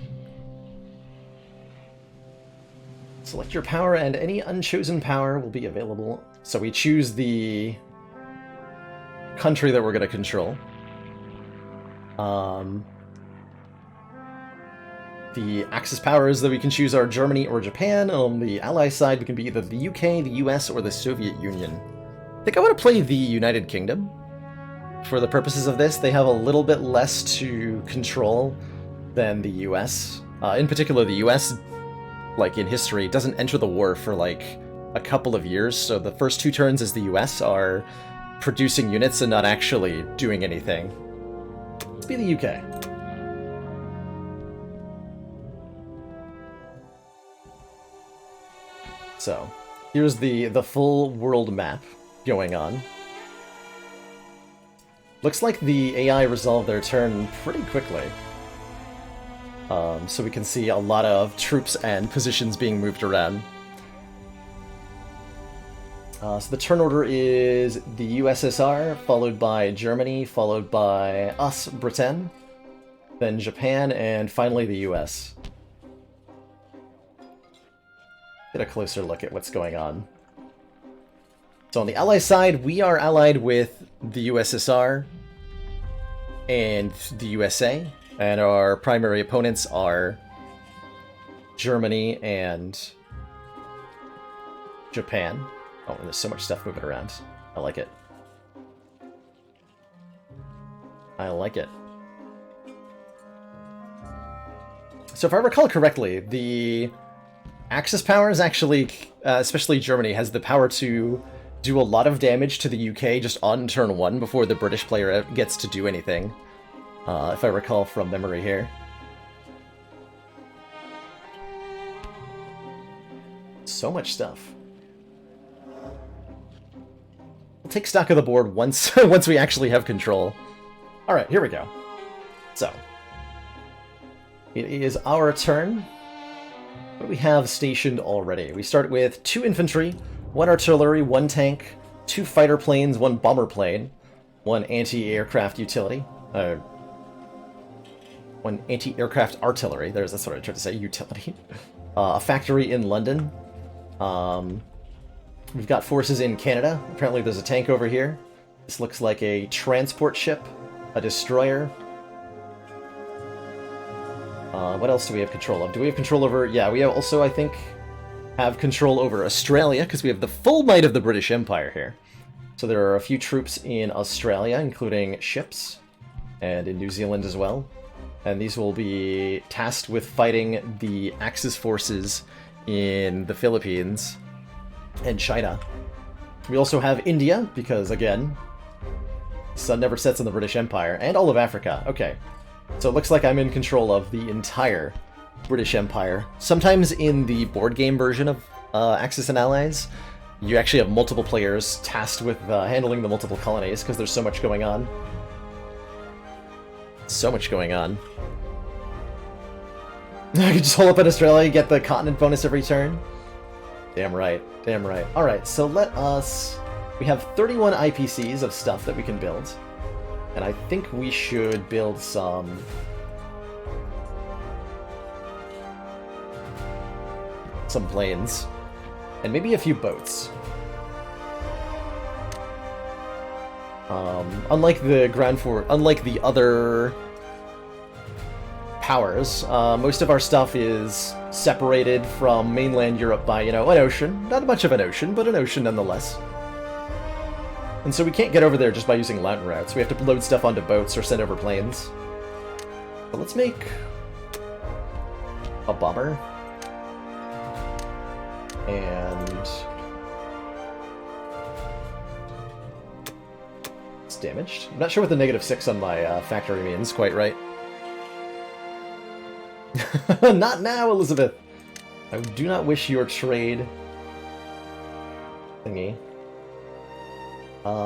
Select your power, and any unchosen power will be available. So we choose the country that we're going to control. The Axis powers that we can choose are Germany or Japan. On the Ally side, we can be either the UK, the US, or the Soviet Union. I think I want to play the United Kingdom. For the purposes of this, they have a little bit less to control than the US. In particular, the US, like in history, doesn't enter the war for like a couple of years, so the first 2 turns as the US are producing units and not actually doing anything. Let's be the UK. So, here's the full world map going on. Looks like the AI resolved their turn pretty quickly. So we can see a lot of troops and positions being moved around. So the turn order is the USSR, followed by Germany, followed by us, Britain, then Japan, and finally the US. Get a closer look at what's going on. So on the Ally side, we are allied with the USSR and the USA, and our primary opponents are Germany and Japan. Oh, and there's so much stuff moving around. I like it. I like it. So if I recall correctly, the Axis powers actually, especially Germany, has the power to do a lot of damage to the UK just on turn 1 before the British player gets to do anything, if I recall from memory here. So much stuff. We'll take stock of the board once once we actually have control. Alright, here we go. So, it is our turn. What do we have stationed already? We start with 2 infantry, 1 artillery, 1 tank, 2 fighter planes, 1 bomber plane, 1 anti-aircraft utility, 1 anti-aircraft artillery, that's what I tried to say, utility, a factory in London. We've got forces in Canada. Apparently there's a tank over here. This looks like a transport ship, a destroyer. What else do we have control of? Do we have control over... Yeah, we have also, I think, have control over Australia, because we have the full might of the British Empire here. So there are a few troops in Australia, including ships, and in New Zealand as well. And these will be tasked with fighting the Axis forces in the Philippines and China. We also have India, because, again, the sun never sets in the British Empire, and all of Africa. Okay. So it looks like I'm in control of the entire British Empire. Sometimes in the board game version of Axis and Allies, you actually have multiple players tasked with handling the multiple colonies, because there's so much going on. So much going on. I can just hold up in Australia, get the continent bonus every turn. Damn right, damn right. Alright, so let us... We have 31 IPCs of stuff that we can build. And I think we should build some planes. And maybe a few boats. Unlike the other powers, most of our stuff is separated from mainland Europe by, you know, an ocean. Not much of an ocean, but an ocean nonetheless. And so we can't get over there just by using land routes. We have to load stuff onto boats or send over planes. But let's make a bomber. And it's damaged. I'm not sure what the -6 on my factory means quite right. Not now, Elizabeth! I do not wish your trade thingy.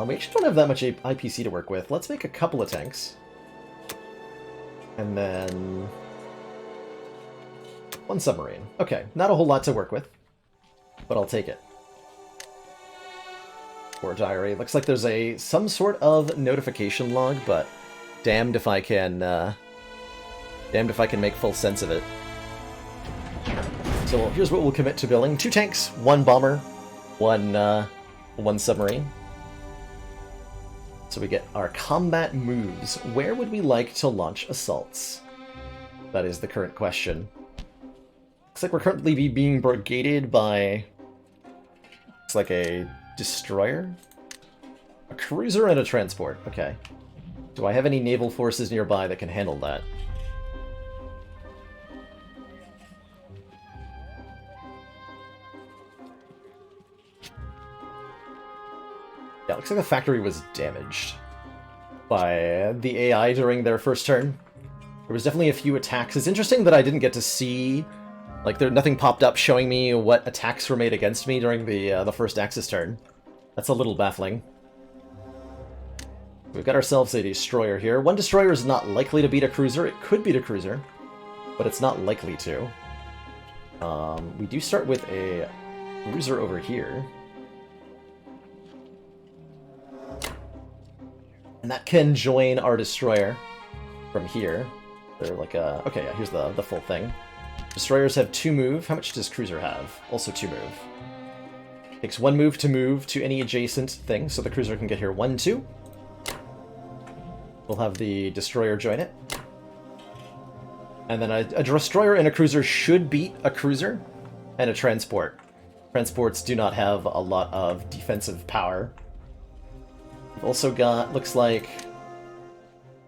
We actually don't have that much IPC to work with. Let's make a couple of tanks. And then... 1 submarine. Okay, not a whole lot to work with, but I'll take it. War diary. Looks like there's some sort of notification log, but damned if I can make full sense of it. So here's what we'll commit to building. 2 tanks, 1 bomber, 1 submarine. So we get our combat moves. Where would we like to launch assaults? That is the current question. Looks like we're currently being brigaded by... Looks like a destroyer? A cruiser and a transport. Okay. Do I have any naval forces nearby that can handle that? Yeah, it looks like the factory was damaged by the AI during their first turn. There was definitely a few attacks. It's interesting that I didn't get to see, like, nothing popped up showing me what attacks were made against me during the first Axis turn. That's a little baffling. We've got ourselves a destroyer here. One destroyer is not likely to beat a cruiser. It could beat a cruiser, but it's not likely to. We do start with a cruiser over here. And that can join our destroyer from here. They're like a... Okay, yeah, here's the full thing. Destroyers have 2 move. How much does cruiser have? Also 2 move. Takes 1 move to any adjacent thing, so the cruiser can get here 1, 2. We'll have the destroyer join it. And then a destroyer and a cruiser should beat a cruiser and a transport. Transports do not have a lot of defensive power. We've also got, looks like,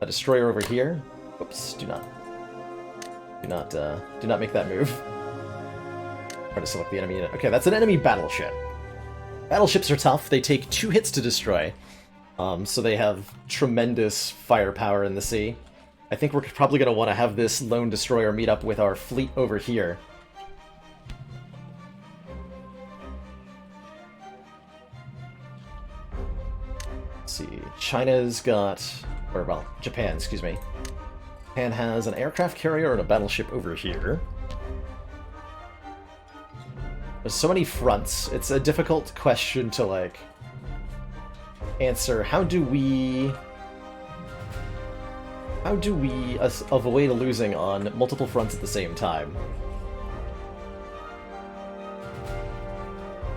a destroyer over here. Oops, do not make that move. Try to select the enemy unit. Okay, that's an enemy battleship. Battleships are tough. They take 2 hits to destroy. So they have tremendous firepower in the sea. I think we're probably going to want to have this lone destroyer meet up with our fleet over here. Let's see, China's got... Or, well, Japan, excuse me. Japan has an aircraft carrier and a battleship over here. There's so many fronts. It's a difficult question to, like, answer. How do we avoid losing on multiple fronts at the same time?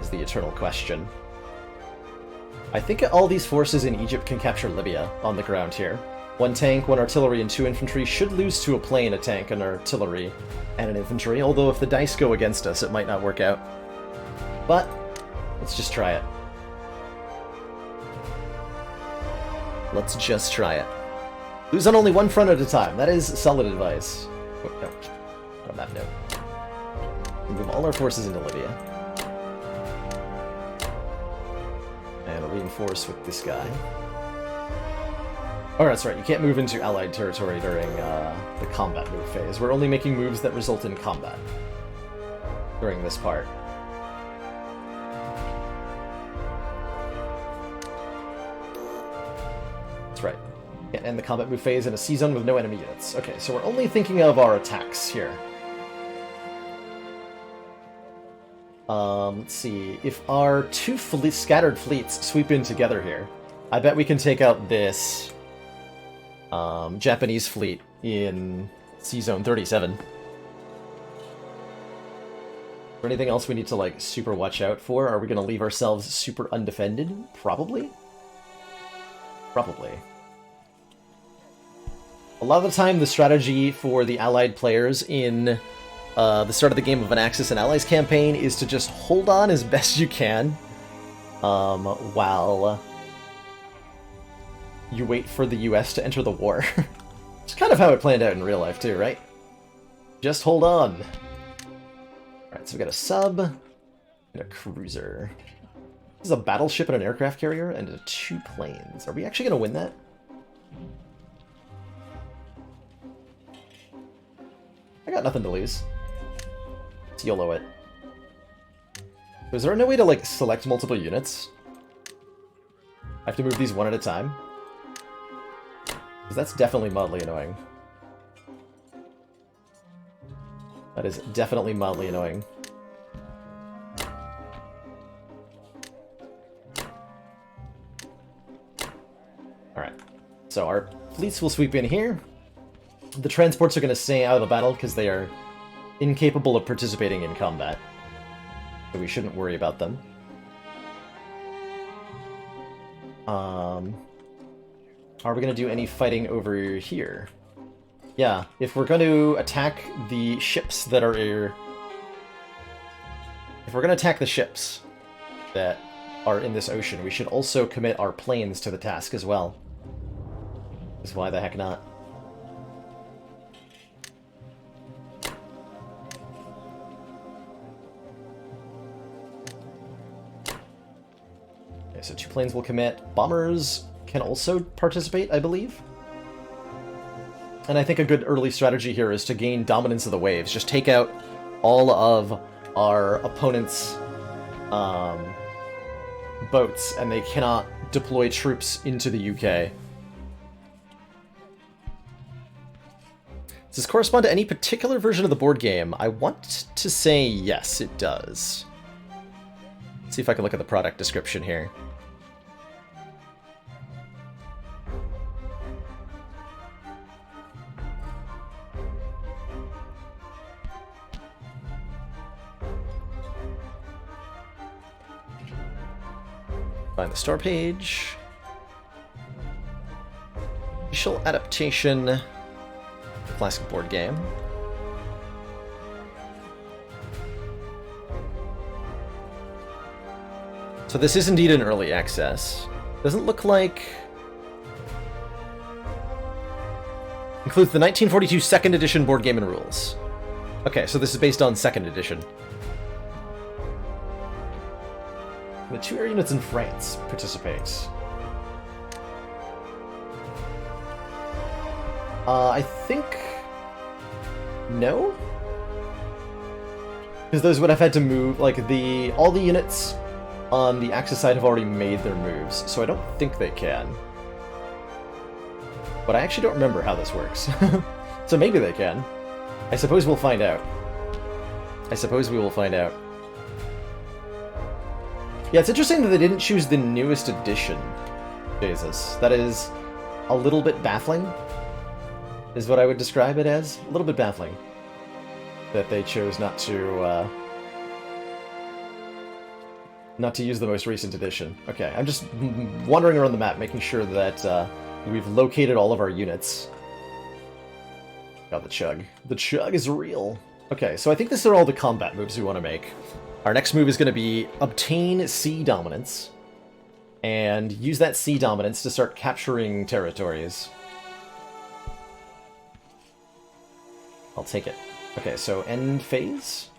Is the eternal question. I think all these forces in Egypt can capture Libya on the ground here. 1 tank, 1 artillery, and 2 infantry should lose to a plane, a tank, an artillery, and an infantry, although if the dice go against us, it might not work out. But, let's just try it. Let's just try it. Lose on only 1 front at a time. That is solid advice. Oh, no. Not on that note. Move all our forces into Libya. And reinforce with this guy. Oh, that's right. You can't move into Allied territory during the combat move phase. We're only making moves that result in combat during this part. That's right. Can't end the combat move phase in a C-zone with no enemy units. Okay, so we're only thinking of our attacks here. Let's see. If our 2 scattered fleets sweep in together here, I bet we can take out this Japanese fleet in C-zone 37. Is there anything else we need to, like, super watch out for? Are we going to leave ourselves super undefended? Probably. Probably. A lot of the time, the strategy for the Allied players in the start of the game of an Axis and Allies campaign is to just hold on as best you can while you wait for the US to enter the war. It's kind of how it planned out in real life too, right? Just hold on. Alright, so we got a sub and a cruiser. This is a battleship and an aircraft carrier and 2 planes. Are we actually going to win that? I got nothing to lose. Let's YOLO it. Is there no way to, like, select multiple units? I have to move these one at a time? Because that's definitely mildly annoying. That is definitely mildly annoying. Alright. So our fleets will sweep in here. The transports are going to stay out of the battle because they are incapable of participating in combat. So we shouldn't worry about them. Are we going to do any fighting over here? Yeah, if we're going to attack the ships that are... If we're going to attack the ships that are in this ocean, we should also commit our planes to the task as well. Because why the heck not? Okay, so 2 planes will commit. Bombers can also participate, I believe. And I think a good early strategy here is to gain dominance of the waves. Just take out all of our opponent's boats, and they cannot deploy troops into the UK. Does this correspond to any particular version of the board game? I want to say yes, it does. Let's see if I can look at the product description here. Find the store page. Official adaptation. Classic board game. So this is indeed an early access. Doesn't look like... Includes the 1942 second edition board game and rules. Okay, so this is based on second edition. The 2 air units in France participate. I think... No? Because those would have had to move, like, all the units on the Axis side have already made their moves, so I don't think they can. But I actually don't remember how this works. So maybe they can. I suppose we'll find out. I suppose we will find out. Yeah, it's interesting that they didn't choose the newest edition. Jesus. That is a little bit baffling, is what I would describe it as. A little bit baffling that they chose not to use the most recent edition. Okay, I'm just wandering around the map, making sure that we've located all of our units. Got the chug. The chug is real. Okay, so I think these are all the combat moves we want to make. Our next move is going to be obtain sea dominance, and use that sea dominance to start capturing territories. I'll take it. Okay, so end phase.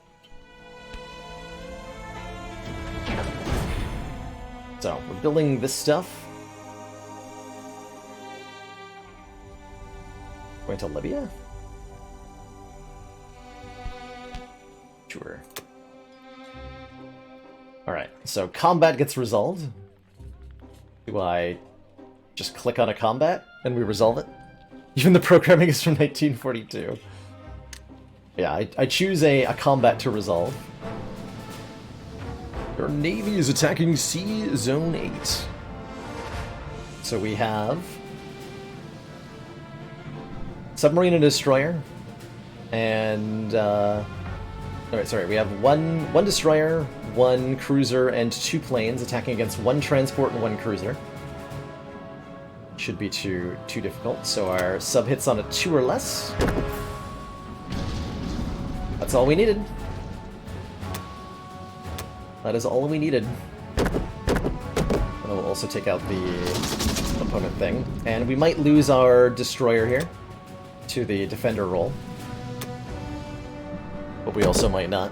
So, we're building this stuff. Going to Libya? Sure. Alright, so combat gets resolved. Do I just click on a combat and we resolve it? Even the programming is from 1942. Yeah, I choose a combat to resolve. Your navy is attacking Sea Zone 8. So we have submarine and destroyer, and sorry, we have one destroyer, 1 cruiser, and 2 planes attacking against 1 transport and 1 cruiser. Should be too difficult, so our sub hits on a 2 or less. That's all we needed. That is all we needed. And we'll also take out the opponent thing. And we might lose our destroyer here to the defender role. But we also might not.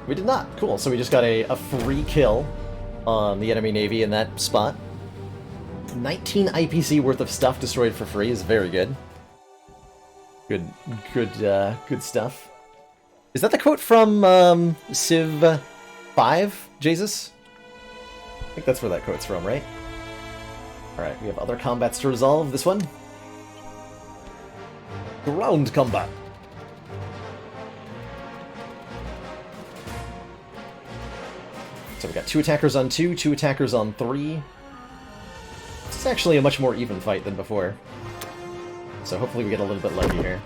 We did not. Cool. So we just got a free kill on the enemy navy in that spot. 19 IPC worth of stuff destroyed for free is very good. Good stuff. Is that the quote from Civ 5, Jesus? I think that's where that quote's from, right? Alright, we have other combats to resolve. This one? Ground combat. So we got 2 attackers on 2, 2 attackers on 3. This is actually a much more even fight than before. So hopefully we get a little bit lucky here.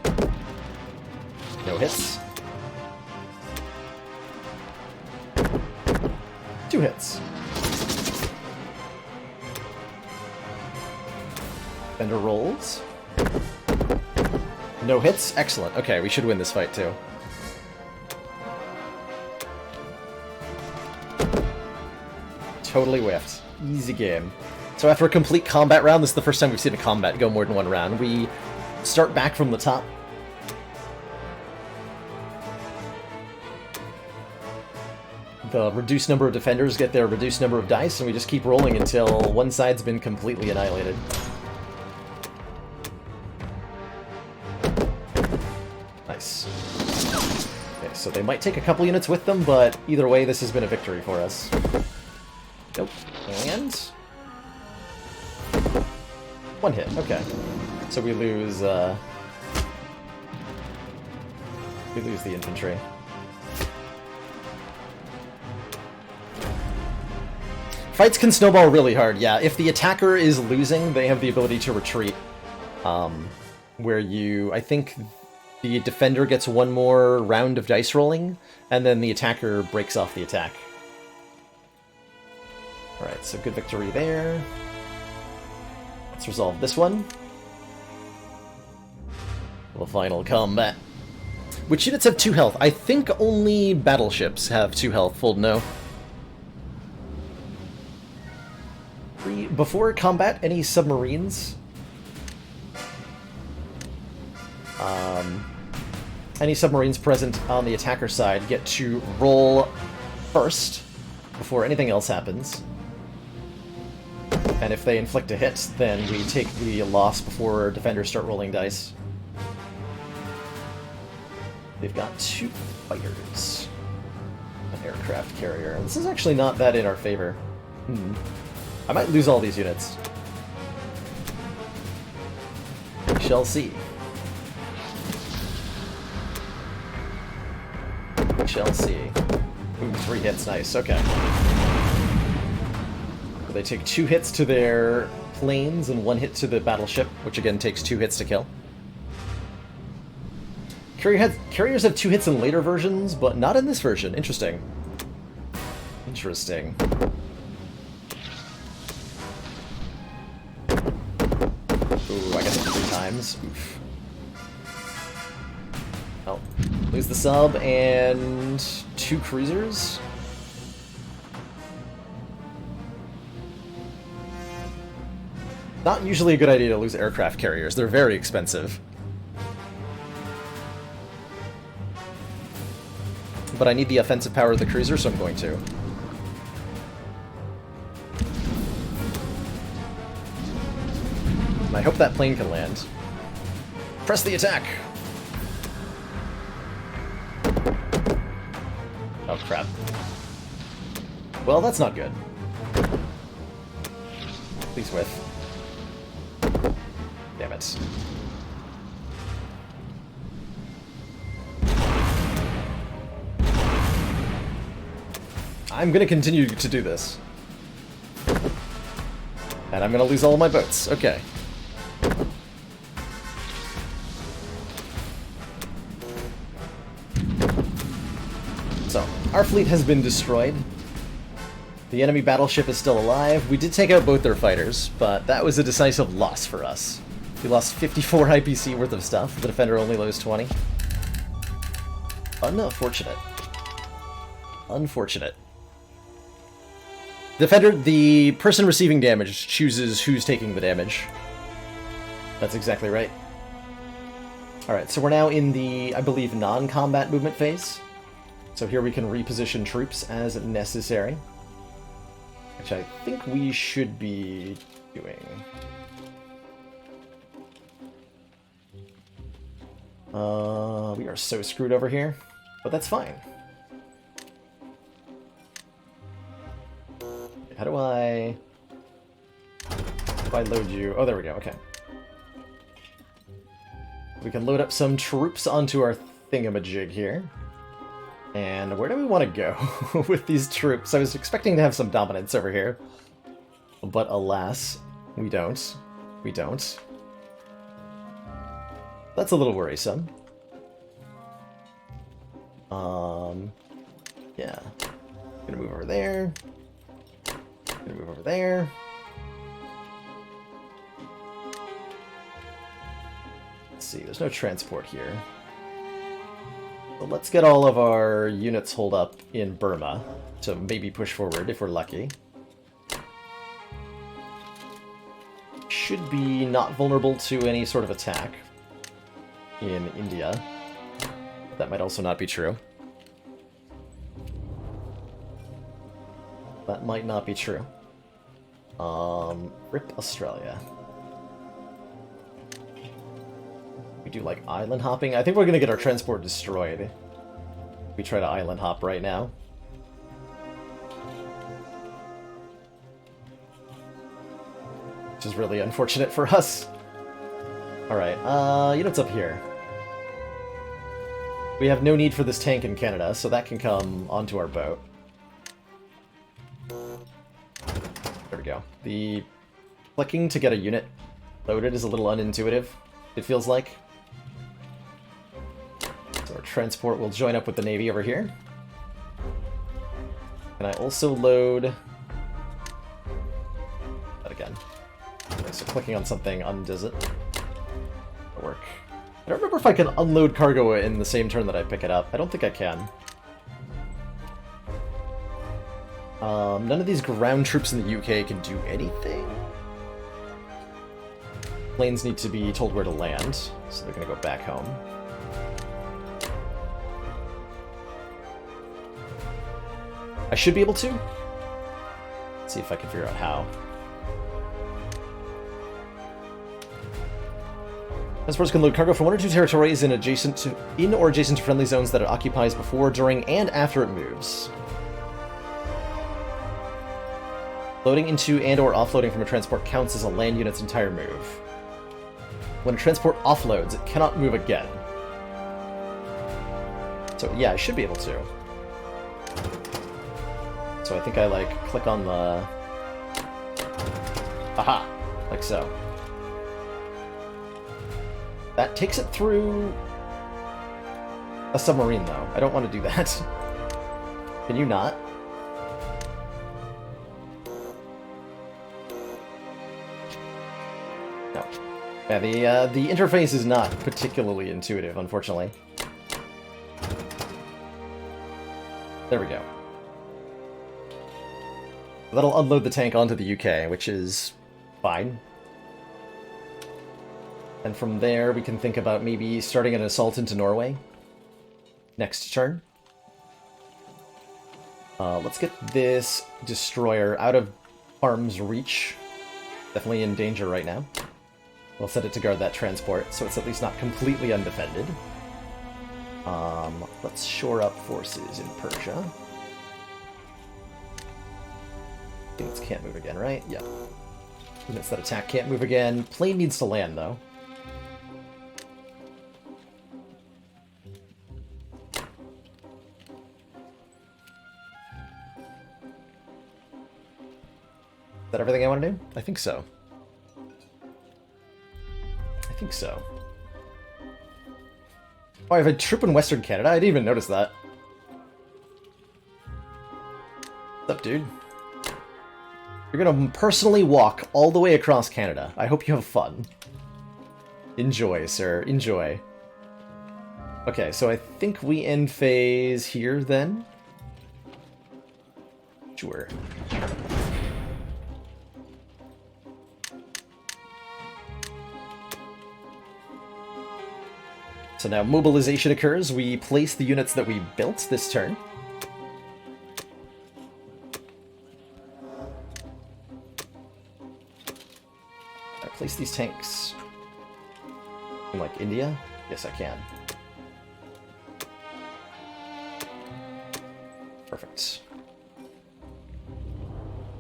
No hits. 2 hits. Fender rolls. No hits? Excellent. Okay, we should win this fight too. Totally whiffed. Easy game. So after a complete combat round, this is the first time we've seen a combat go more than 1 round, we start back from the top. the reduced number of defenders get their reduced number of dice, and we just keep rolling until one side's been completely annihilated. Nice. Okay, so they might take a couple units with them, but either way, this has been a victory for us. Nope. And... one hit, okay. So we lose the infantry. Fights can snowball really hard, yeah. If the attacker is losing, they have the ability to retreat. Where I think the defender gets one more round of dice rolling, and then the attacker breaks off the attack. Alright, so good victory there. Let's resolve this one. The final combat. Which units have 2 health? I think only battleships have 2 health, full no. Before combat, any submarines? Any submarines present on the attacker side get to roll first, before anything else happens. And if they inflict a hit, then we take the loss before defenders start rolling dice. They've got 2 fighters. An aircraft carrier. This is actually not that in our favor. I might lose all these units. We shall see. We shall see. Ooh, 3 hits, nice, okay. They take 2 hits to their planes and 1 hit to the battleship, which again takes 2 hits to kill. Carriers have 2 hits in later versions, but not in this version. Interesting. Interesting. Ooh, I got hit 3 times. Oof. Oh, lose the sub and 2 cruisers. Not usually a good idea to lose aircraft carriers. They're very expensive. But I need the offensive power of the cruiser, so I'm going to. And I hope that plane can land. Press the attack! Oh, crap. Well, that's not good. Please whiff. Damn it. I'm gonna continue to do this. And I'm gonna lose all of my boats. Okay. So, our fleet has been destroyed. The enemy battleship is still alive. We did take out both their fighters, but that was a decisive loss for us. We lost 54 IPC worth of stuff. The defender only lost 20. Unfortunate. Unfortunate. Defender, the person receiving damage chooses who's taking the damage. That's exactly right. Alright, so we're now in the, I believe, non-combat movement phase. So here we can reposition troops as necessary. Which I think we should be doing. We are so screwed over here, but that's fine. How do I load you? Oh, there we go, okay. We can load up some troops onto our thingamajig here. And where do we want to go with these troops? I was expecting to have some dominance over here. But alas, we don't. We don't. That's a little worrisome. Yeah. Gonna move over there. Gonna move over there. Let's see, there's no transport here. But let's get all of our units holed up in Burma to maybe push forward if we're lucky. Should be not vulnerable to any sort of attack in India. That might also not be true. That might not be true. Rip Australia. We do like island hopping. I think we're gonna get our transport destroyed. We try to island hop right now. Which is really unfortunate for us. Alright, units up here. We have no need for this tank in Canada, so that can come onto our boat. There we go. The clicking to get a unit loaded is a little unintuitive, it feels like. So our transport will join up with the Navy over here. And I also load... that again. Okay, so clicking on something undoes it. That'll work. I don't remember if I can unload cargo in the same turn that I pick it up. I don't think I can. None of these ground troops in the UK can do anything. Planes need to be told where to land, so they're going to go back home. I should be able to. Let's see if I can figure out how. Transports can load cargo from 1 or 2 territories in or adjacent to friendly zones that it occupies before, during, and after it moves. Loading into and or offloading from a transport counts as a land unit's entire move. When a transport offloads, it cannot move again. So yeah, I should be able to. So I think I like click on the... aha! Like so. That takes it through a submarine, though. I don't want to do that. Can you not? No. Yeah, the interface is not particularly intuitive, unfortunately. There we go. That'll unload the tank onto the UK, which is fine. And from there, we can think about maybe starting an assault into Norway next turn. Let's get this destroyer out of harm's reach. Definitely in danger right now. We'll set it to guard that transport, so it's at least not completely undefended. Let's shore up forces in Persia. Units can't move again, right? Yep. Units that attack can't move again. Plane needs to land, though. Is that everything I want to do? I think so. I think so. Oh, I have a troop in Western Canada? I didn't even notice that. What's up, dude? You're gonna personally walk all the way across Canada. I hope you have fun. Enjoy, sir. Enjoy. Okay, so I think we end phase here, then? Sure. So now mobilization occurs. We place the units that we built this turn. I place these tanks in, like, India? Yes, I can. Perfect.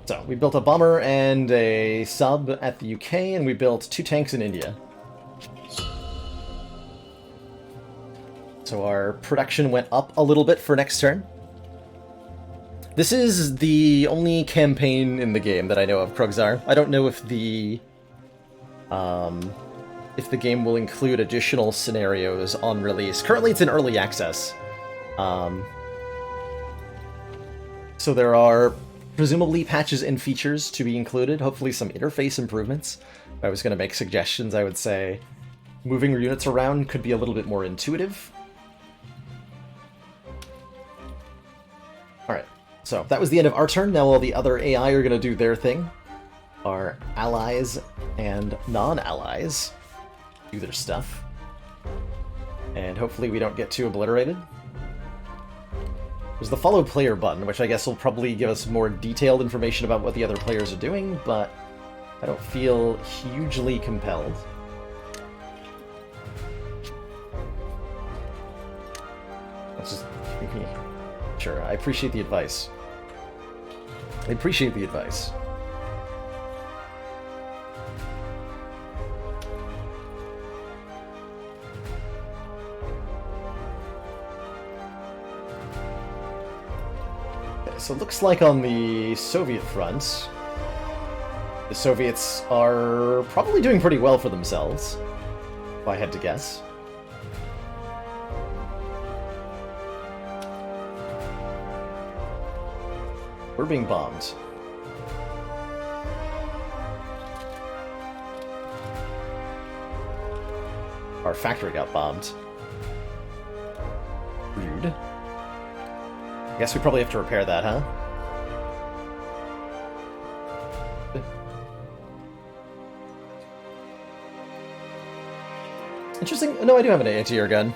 So, we built a bomber and a sub at the UK, and we built 2 tanks in India. So our production went up a little bit for next turn. This is the only campaign in the game that I know of, Krogzar. I don't know if the game will include additional scenarios on release. Currently it's in early access. So there are presumably patches and features to be included, hopefully some interface improvements. If I was going to make suggestions, I would say moving units around could be a little bit more intuitive. Alright, so that was the end of our turn. Now all the other AI are going to do their thing. Our allies and non-allies do their stuff. And hopefully we don't get too obliterated. There's the follow player button, which I guess will probably give us more detailed information about what the other players are doing, but I don't feel hugely compelled. Let's just... Sure, I appreciate the advice. I appreciate the advice. Okay, so it looks like on the Soviet front, the Soviets are probably doing pretty well for themselves, if I had to guess. We're being bombed. Our factory got bombed. Rude. I guess we probably have to repair that, huh? Interesting. No, I do have an anti-air gun.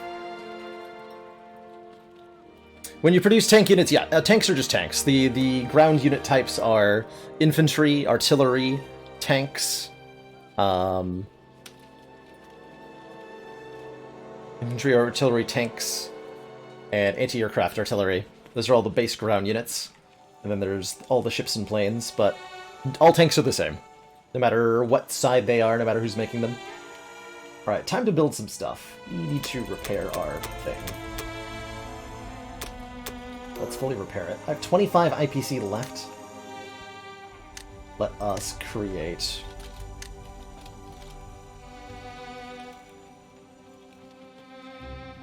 When you produce tank units, yeah, tanks are just tanks. The ground unit types are infantry, artillery, tanks, infantry, artillery, tanks, and anti-aircraft artillery. Those are all the base ground units. And then there's all the ships and planes, but all tanks are the same. No matter what side they are, no matter who's making them. Alright, time to build some stuff. We need to repair our thing. Let's fully repair it. I have 25 IPC left. Let us create...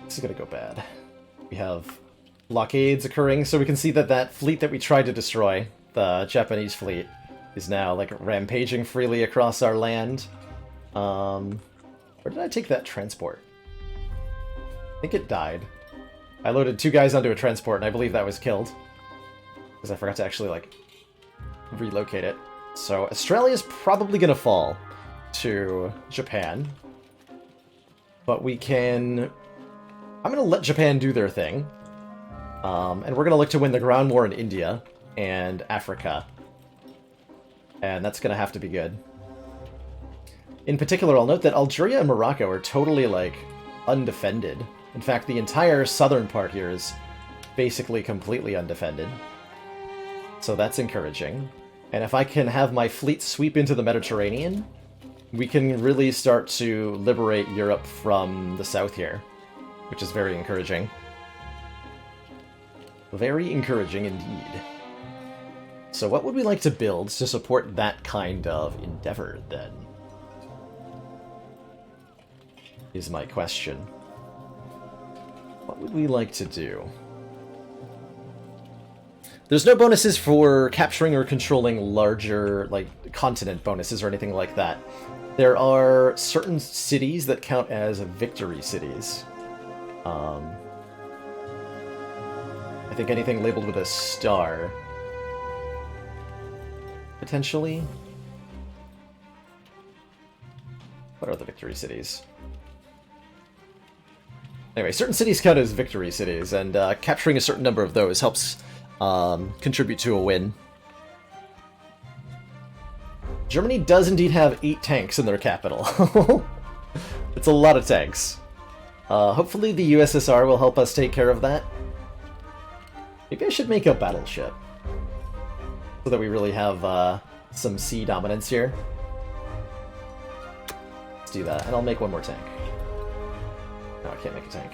This is gonna go bad. We have blockades occurring, so we can see that that fleet that we tried to destroy, the Japanese fleet, is now, like, rampaging freely across our land. Where did I take that transport? I think it died. I loaded 2 guys onto a transport, and I believe that was killed. Because I forgot to actually, like, relocate it. So, Australia's probably gonna fall to Japan. But we can... I'm gonna let Japan do their thing. And we're gonna look to win the ground war in India and Africa. And that's gonna have to be good. In particular, I'll note that Algeria and Morocco are totally, like, undefended. In fact, the entire southern part here is basically completely undefended. So that's encouraging. And if I can have my fleet sweep into the Mediterranean, we can really start to liberate Europe from the south here, which is very encouraging. Very encouraging indeed. So what would we like to build to support that kind of endeavor, then? Is my question. What would we like to do? There's no bonuses for capturing or controlling larger, like, continent bonuses or anything like that. There are certain cities that count as victory cities. I think anything labeled with a star. Potentially? What are the victory cities? Anyway, certain cities count as victory cities, and capturing a certain number of those helps contribute to a win. Germany does indeed have 8 tanks in their capital. It's a lot of tanks. Hopefully the USSR will help us take care of that. Maybe I should make a battleship, so that we really have some sea dominance here. Let's do that, and I'll make one more tank. No, I can't make a tank.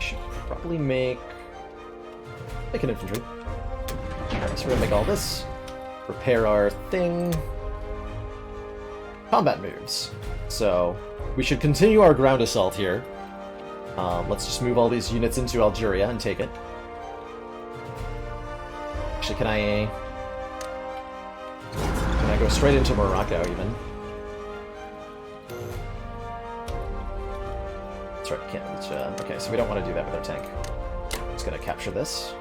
Should probably make an infantry. Alright, so we're gonna make all this. Repair our thing. Combat moves. So, we should continue our ground assault here. Let's just move all these units into Algeria and take it. Actually, can I go straight into Morocco, even? That's right, can't reach... okay, so we don't want to do that with our tank. Just gonna capture this.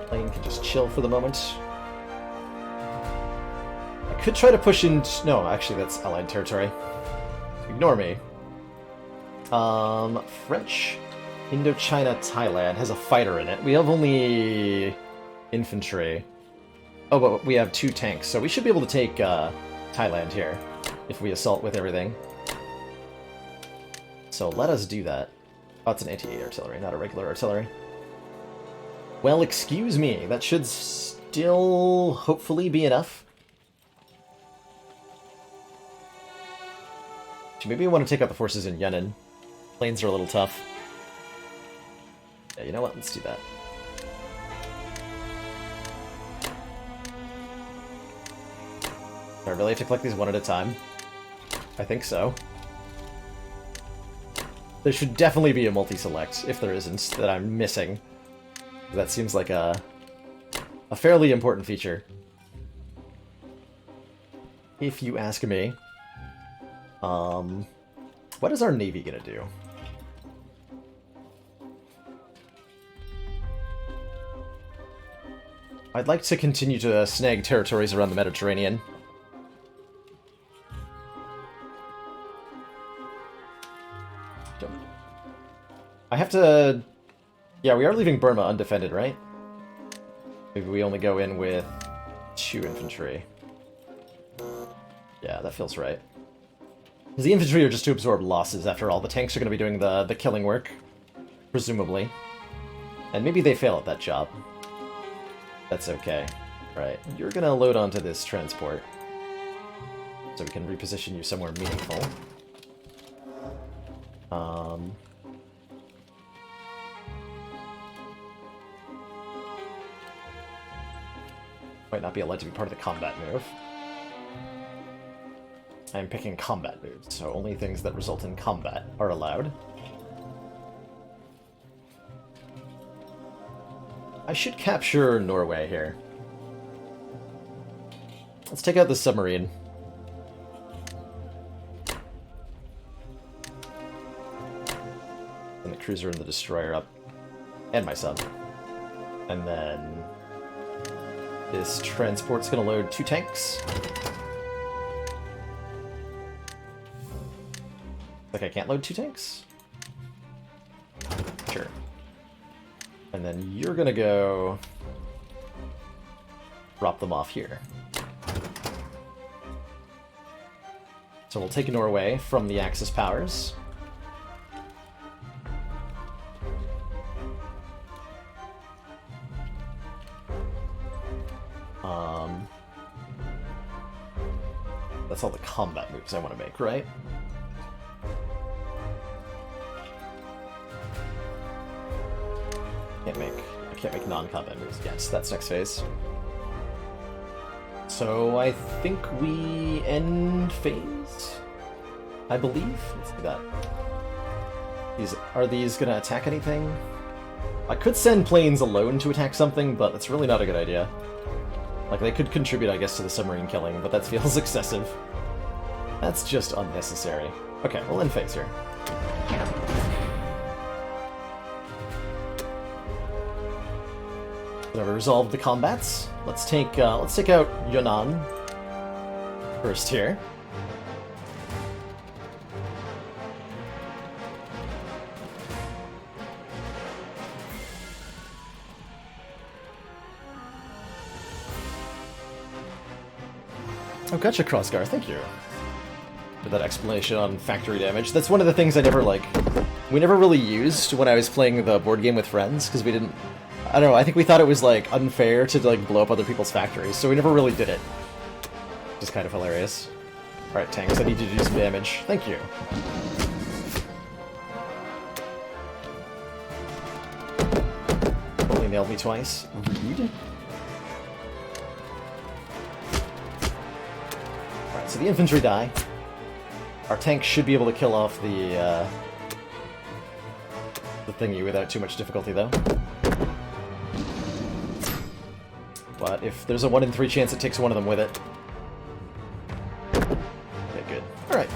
Plane can just chill for the moment. I could try to push into... No, actually, that's Allied territory. Ignore me. French, Indochina, Thailand has a fighter in it. We have only infantry. Oh, but we have 2 tanks, so we should be able to take Thailand here if we assault with everything. So let us do that. Oh, it's an anti-air artillery, not a regular artillery. Well, excuse me. That should still hopefully be enough. Maybe we want to take out the forces in Yenin. Planes are a little tough. Yeah, you know what? Let's do that. Do I really have to collect these one at a time? I think so. There should definitely be a multi-select, if there isn't, that I'm missing. That seems like a fairly important feature. If you ask me. What is our Navy gonna do? I'd like to continue to snag territories around the Mediterranean. I have to... Yeah, we are leaving Burma undefended, right? Maybe we only go in with 2 infantry. Yeah, that feels right. Because the infantry are just to absorb losses, after all. The tanks are going to be doing the killing work, presumably. And maybe they fail at that job. That's okay. Right, you're going to load onto this transport. So we can reposition you somewhere meaningful. Might not be allowed to be part of the combat move. I'm picking combat moves, so only things that result in combat are allowed. I should capture Norway here. Let's take out the submarine. And the cruiser and the destroyer up. And my sub. And then... this transport's gonna load 2 tanks. Like I can't load 2 tanks? Sure. And then you're gonna go... drop them off here. So we'll take Norway from the Axis powers. That's all the combat moves I want to make, right? I can't make non-combat moves. Yes, that's next phase. So I think we end phase, I believe. Let's do that. Are these gonna attack anything? I could send planes alone to attack something, but that's really not a good idea. Like, they could contribute, I guess, to the submarine killing, but that feels excessive. That's just unnecessary. Okay, we'll end phase here. So we resolved the combats. Let's take out Yunnan first here. Oh, gotcha, Crossgar. Thank you for that explanation on factory damage. That's one of the things I never, we never really used when I was playing the board game with friends, because we didn't... I don't know, I think we thought it was, unfair to, blow up other people's factories, so we never really did it. Which is kind of hilarious. Alright, tanks, I need you to do some damage. Thank you. Only nailed me twice. Rude. Alright, so the infantry die. Our tank should be able to kill off the thingy without too much difficulty, though. But if there's a 1 in 3 chance it takes one of them with it. Okay, good. Alright.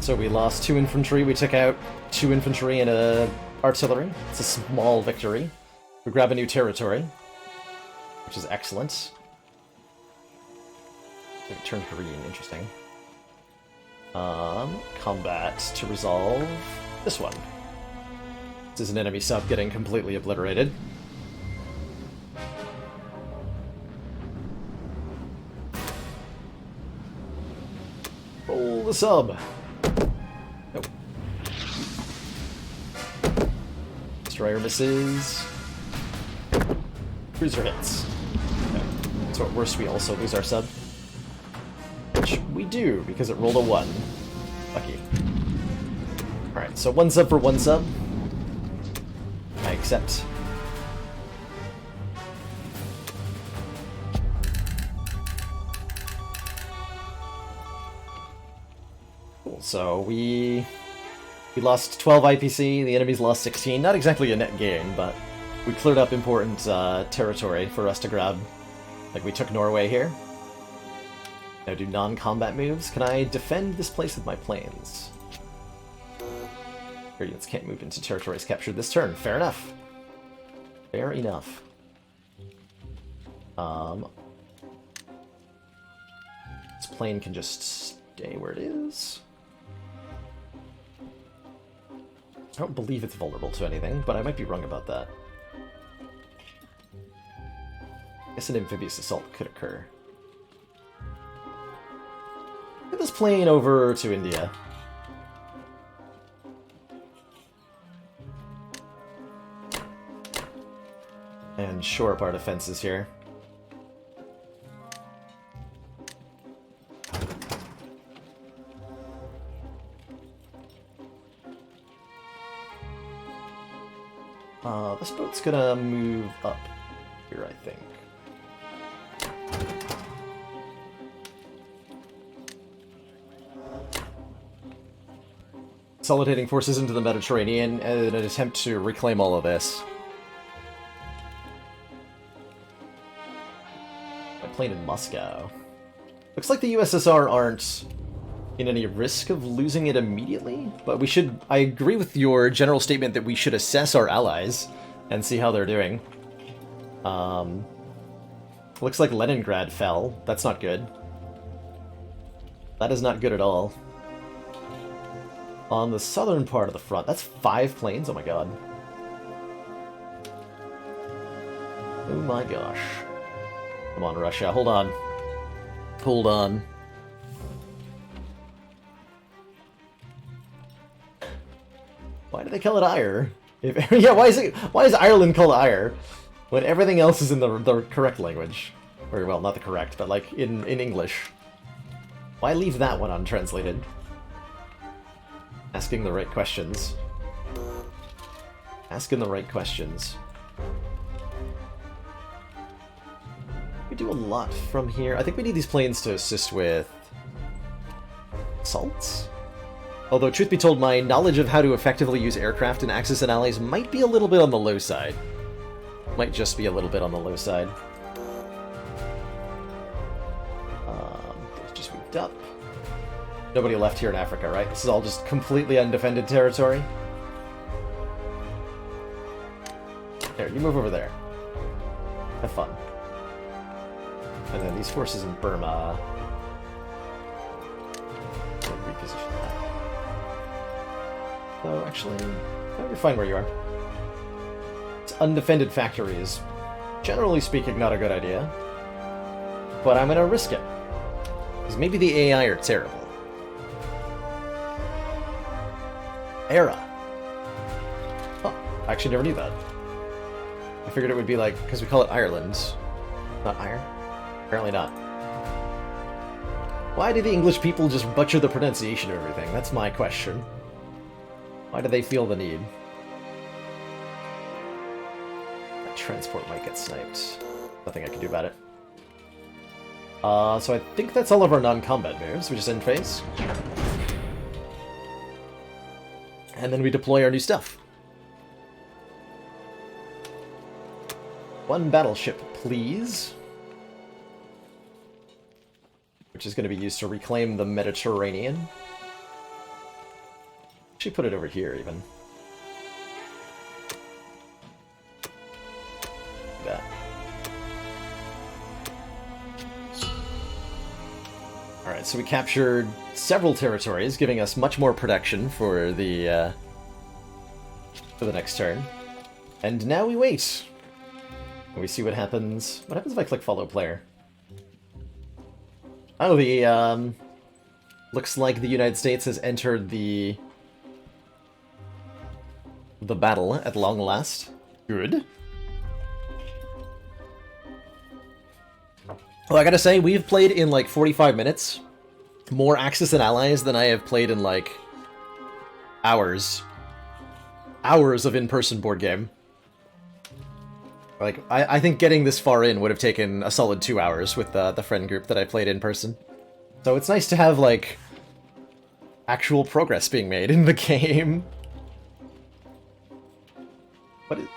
So we lost 2 infantry, we took out 2 infantry and a artillery. It's a small victory. We grab a new territory. which is excellent. It turned green, interesting. Combat to resolve this one. This is an enemy sub getting completely obliterated. Roll the sub. Nope. Destroyer misses. Cruiser hits. Okay. So at worst, we also lose our sub. Which we do, because it rolled a 1. Lucky. Alright, so 1 sub for 1 sub. I accept. Cool, so we lost 12 IPC, the enemies lost 16. Not exactly a net gain, but we cleared up important territory for us to grab. Like, we took Norway here. Now do non-combat moves. Can I defend this place with my planes? Your units can't move into territories captured this turn. Fair enough. Fair enough. This plane can just stay where it is. I don't believe it's vulnerable to anything, but I might be wrong about that. I guess an amphibious assault could occur. Get this plane over to India. And shore up our defenses here. This boat's gonna move up here, I think. Consolidating forces into the Mediterranean in an attempt to reclaim all of this. My plane in Moscow. Looks like the USSR aren't in any risk of losing it immediately, but we should... I agree with your general statement that we should assess our allies and see how they're doing. Looks like Leningrad fell. That's not good. That is not good at all. On the southern part of the front, that's 5 planes? Oh my god. Oh my gosh. Come on, Russia, hold on. Hold on. Why do they call it Ire? Yeah, why is Ireland called Ire when everything else is in the correct language? Or, well, not the correct, but like in English. Why leave that one untranslated? Asking the right questions. Asking the right questions. We do a lot from here. I think we need these planes to assist with assaults? Although, truth be told, my knowledge of how to effectively use aircraft in Axis and Allies might be a little bit on the low side. Might just be a little bit on the low side. Those just moved up. Nobody left here in Africa, right? This is all just completely undefended territory. There, you move over there. Have fun. And then these forces in Burma... reposition that. So, actually, no, you're fine where you are. It's undefended factories. Generally speaking, not a good idea. But I'm gonna risk it. Because maybe the AI are terrible. Era. Oh, I actually never knew that. I figured it would be like, because we call it Ireland. Not Ire? Apparently not. Why do the English people just butcher the pronunciation of everything? That's my question. Why do they feel the need? That transport might get sniped. Nothing I can do about it. So I think that's all of our non-combat moves. We just end phase. And then we deploy our new stuff. 1 battleship, please. Which is going to be used to reclaim the Mediterranean. Actually put it over here, even. Like that. Alright, so we captured several territories, giving us much more production for the next turn. And now we wait. And we see what happens. What happens if I click follow player? Oh, the, looks like the United States has entered the battle at long last. Good. Well, I gotta say, we've played in like 45 minutes more Axis and Allies than I have played in like hours. Hours of in-person board game. Like, I think getting this far in would have taken a solid 2 hours with the friend group that I played in person. So it's nice to have, like, actual progress being made in the game. What is...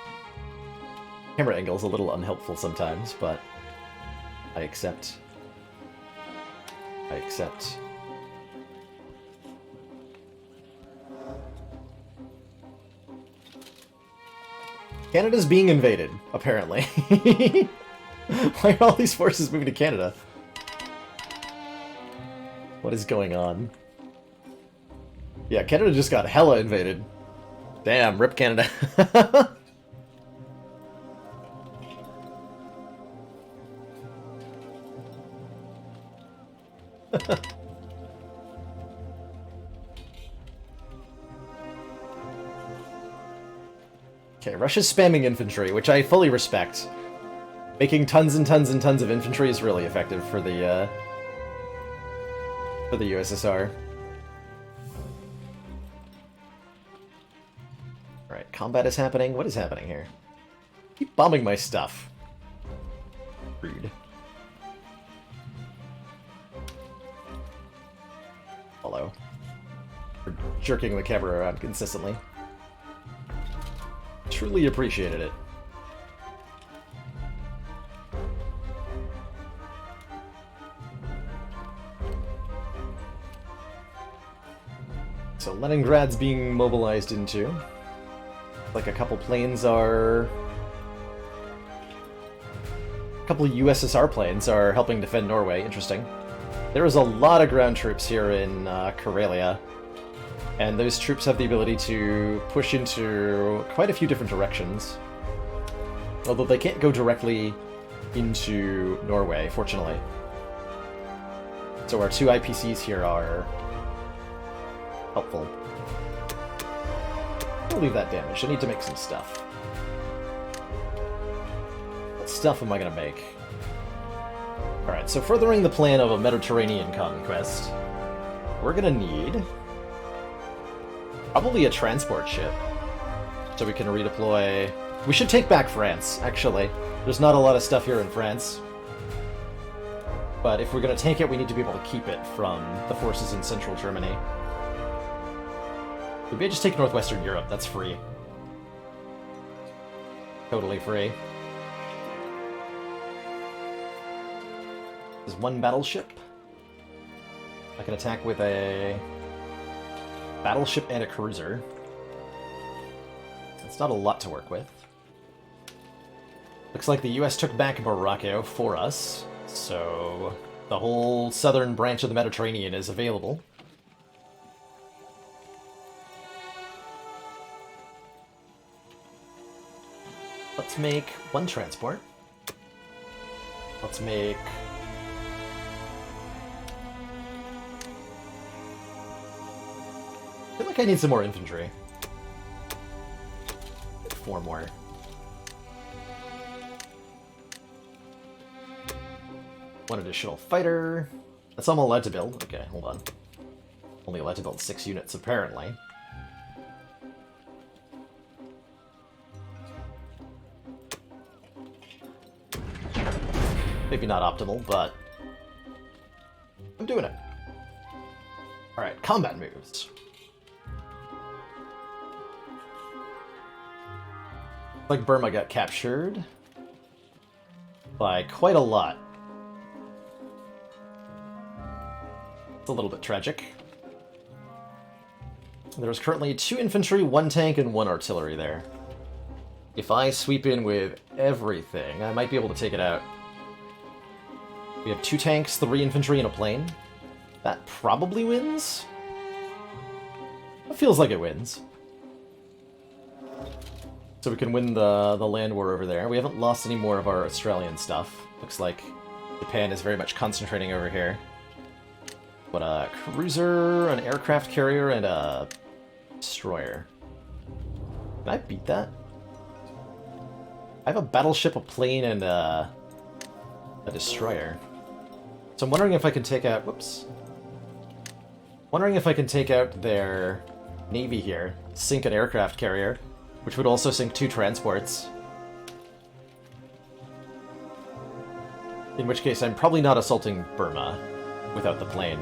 Camera angle's a little unhelpful sometimes, but I accept. I accept. Canada's being invaded, apparently. Why are all these forces moving to Canada? What is going on? Yeah, Canada just got hella invaded. Damn, rip Canada. Okay, Russia's spamming infantry, which I fully respect. Making tons and tons and tons of infantry is really effective for the USSR. Alright, combat is happening. What is happening here? Keep bombing my stuff. Rude. Hello. For jerking the camera around consistently. Truly appreciated it. So Leningrad's being mobilized into. Like a couple planes are... A couple of USSR planes are helping defend Norway. Interesting. There is a lot of ground troops here in Karelia. And those troops have the ability to push into quite a few different directions. Although they can't go directly into Norway, fortunately. So our 2 IPCs here are helpful. I'll leave that damaged. I need to make some stuff. What stuff am I gonna make? Alright, so furthering the plan of a Mediterranean conquest, we're gonna need... probably a transport ship, so we can redeploy... We should take back France, actually. There's not a lot of stuff here in France. But if we're going to take it, we need to be able to keep it from the forces in central Germany. Maybe I just take Northwestern Europe, that's free. Totally free. There's one battleship. I can attack with a... battleship and a cruiser. It's not a lot to work with. Looks like the US took back Morocco for us, so the whole southern branch of the Mediterranean is available. Let's make one transport. Let's make... I feel like I need some more infantry. 4 more. One additional fighter. That's all I'm allowed to build. Okay, hold on. Only allowed to build 6 units, apparently. Maybe not optimal, but I'm doing it. Alright, combat moves. Like Burma got captured by quite a lot. It's a little bit tragic. There's currently 2 infantry, 1 tank, and 1 artillery there. If I sweep in with everything, I might be able to take it out. We have 2 tanks, 3 infantry, and a plane. That probably wins? It feels like it wins. So we can win the land war over there. We haven't lost any more of our Australian stuff. Looks like Japan is very much concentrating over here. But a cruiser, an aircraft carrier, and a destroyer. Can I beat that? I have a battleship, a plane, and a destroyer. So I'm wondering if I can take out... Whoops. Wondering if I can take out their navy here. Sink an aircraft carrier, which would also sink 2 transports. In which case, I'm probably not assaulting Burma without the plane.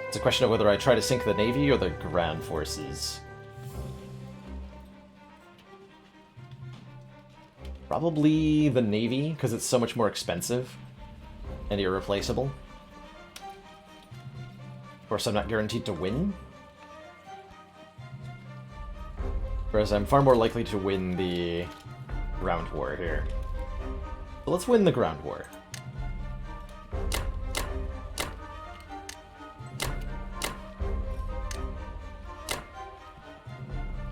It's a question of whether I try to sink the navy or the ground forces. Probably the navy, because it's so much more expensive and irreplaceable. Of course, I'm not guaranteed to win. Whereas I'm far more likely to win the ground war here. So let's win the ground war.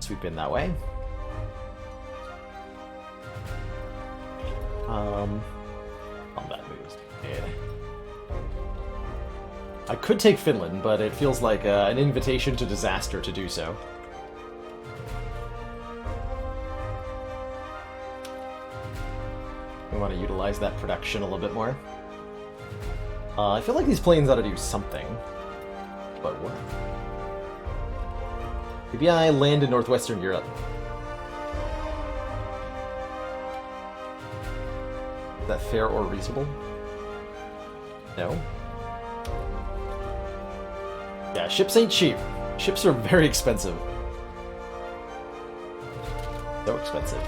Sweep in that way. Combat moves. Yeah. I could take Finland, but it feels like an invitation to disaster to do so. We want to utilize that production a little bit more. I feel like these planes ought to do something. But what? Maybe I land in Northwestern Europe. Is that fair or reasonable? No? Yeah, ships ain't cheap. Ships are very expensive. So expensive.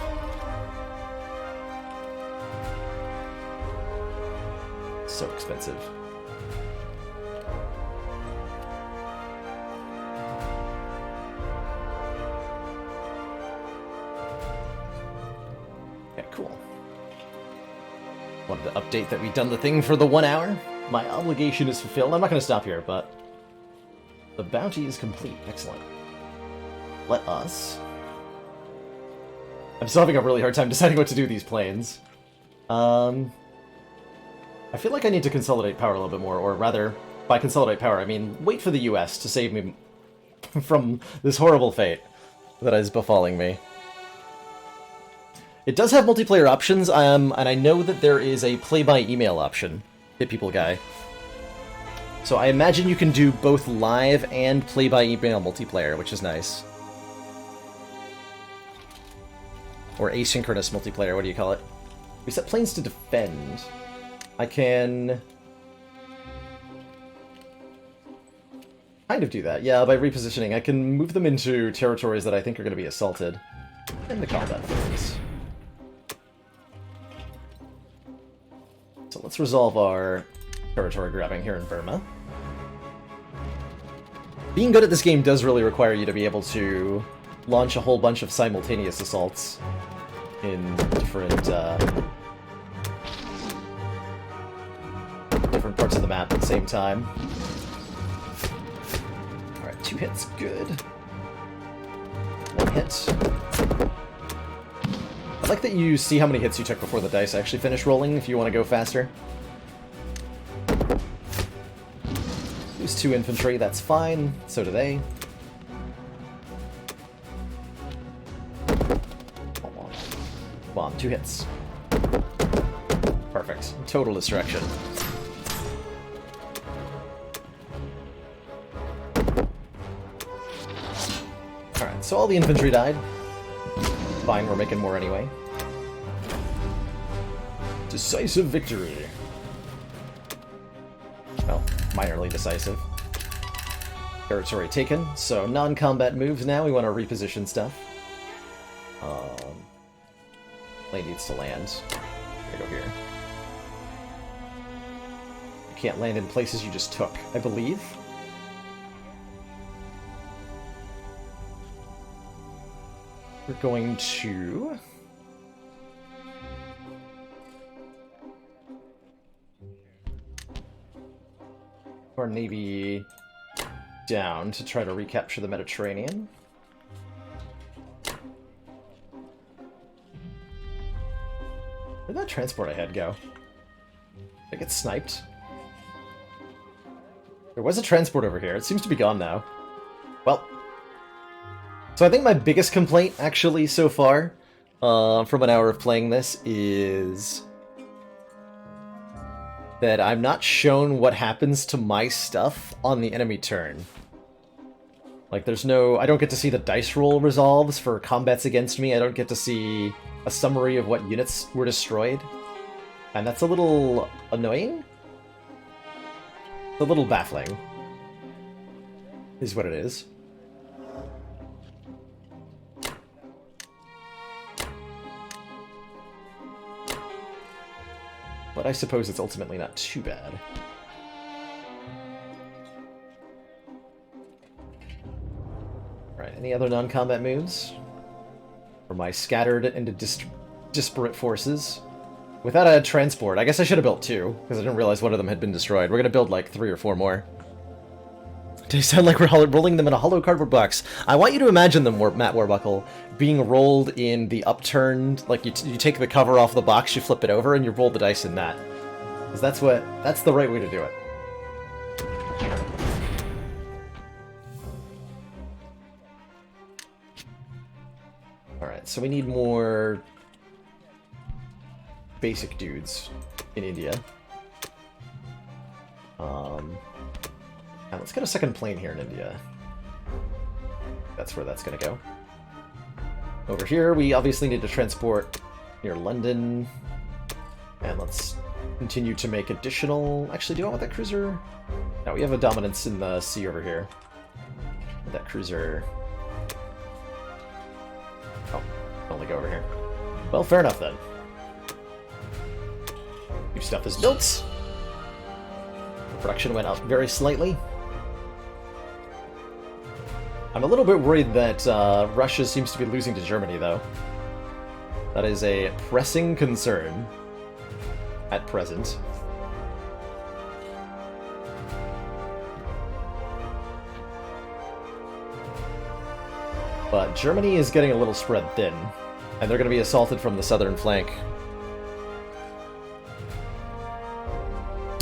So expensive. Yeah, cool. Wanted to update that we've done the thing for the 1 hour. My obligation is fulfilled. I'm not going to stop here, but the bounty is complete. Excellent. Let us... I'm still having a really hard time deciding what to do with these planes. I feel like I need to consolidate power a little bit more, or rather, by consolidate power, I mean wait for the US to save me from this horrible fate that is befalling me. It does have multiplayer options, and I know that there is a play-by-email option, Hit People Guy. So I imagine you can do both live and play-by-email multiplayer, which is nice. Or asynchronous multiplayer, what do you call it? We set planes to defend. I can... kind of do that, yeah, by repositioning. I can move them into territories that I think are going to be assaulted. And the combat phase. So let's resolve our territory grabbing here in Burma. Being good at this game does really require you to be able to launch a whole bunch of simultaneous assaults in different parts of the map at the same time. Alright, 2 hits, good. 1 hit. I like that you see how many hits you took before the dice actually finish rolling, if you want to go faster. Lose 2 infantry, that's fine. So do they. Bomb, 2 hits. Perfect. Total destruction. Alright, so all the infantry died. Fine, we're making more anyway. Decisive victory. Well, minorly decisive. Territory taken, so non-combat moves now. We want to reposition stuff. Plane needs to land. Right go here. You can't land in places you just took, I believe. We're going to... our navy down to try to recapture the Mediterranean. Where'd that transport I had go? Did it get sniped? There was a transport over here. It seems to be gone now. Well. So I think my biggest complaint, actually, so far, from an hour of playing this, is that I'm not shown what happens to my stuff on the enemy turn. Like, there's no... I don't get to see the dice roll resolves for combats against me. I don't get to see a summary of what units were destroyed. And that's a little annoying? A little baffling. Is what it is. But I suppose it's ultimately not too bad. Alright, any other non-combat moves? For my scattered into disparate forces. Without a transport, I guess I should have built 2, because I didn't realize one of them had been destroyed. We're gonna build like 3 or 4 more. They sound like we're rolling them in a hollow cardboard box. I want you to imagine them, Matt Warbuckle, being rolled in the upturned, like you take the cover off the box, you flip it over, and you roll the dice in that. Because that's the right way to do it. Alright, so we need more basic dudes in India. Now let's get a second plane here in India. That's where that's gonna go. Over here, we obviously need to transport near London. And let's continue to make additional... Actually, do I want that cruiser? No, we have a dominance in the sea over here. That cruiser... Oh, only go over here. Well, fair enough then. New stuff is built. The production went up very slightly. I'm a little bit worried that Russia seems to be losing to Germany, though. That is a pressing concern at present. But Germany is getting a little spread thin, and they're going to be assaulted from the southern flank.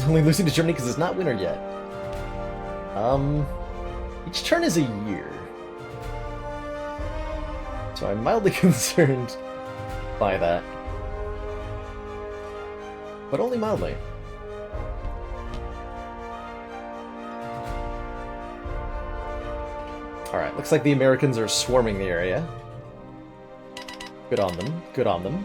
Only losing to Germany because it's not winter yet. Each turn is a year. So I'm mildly concerned by that. But only mildly. Alright, looks like the Americans are swarming the area. Good on them. Good on them.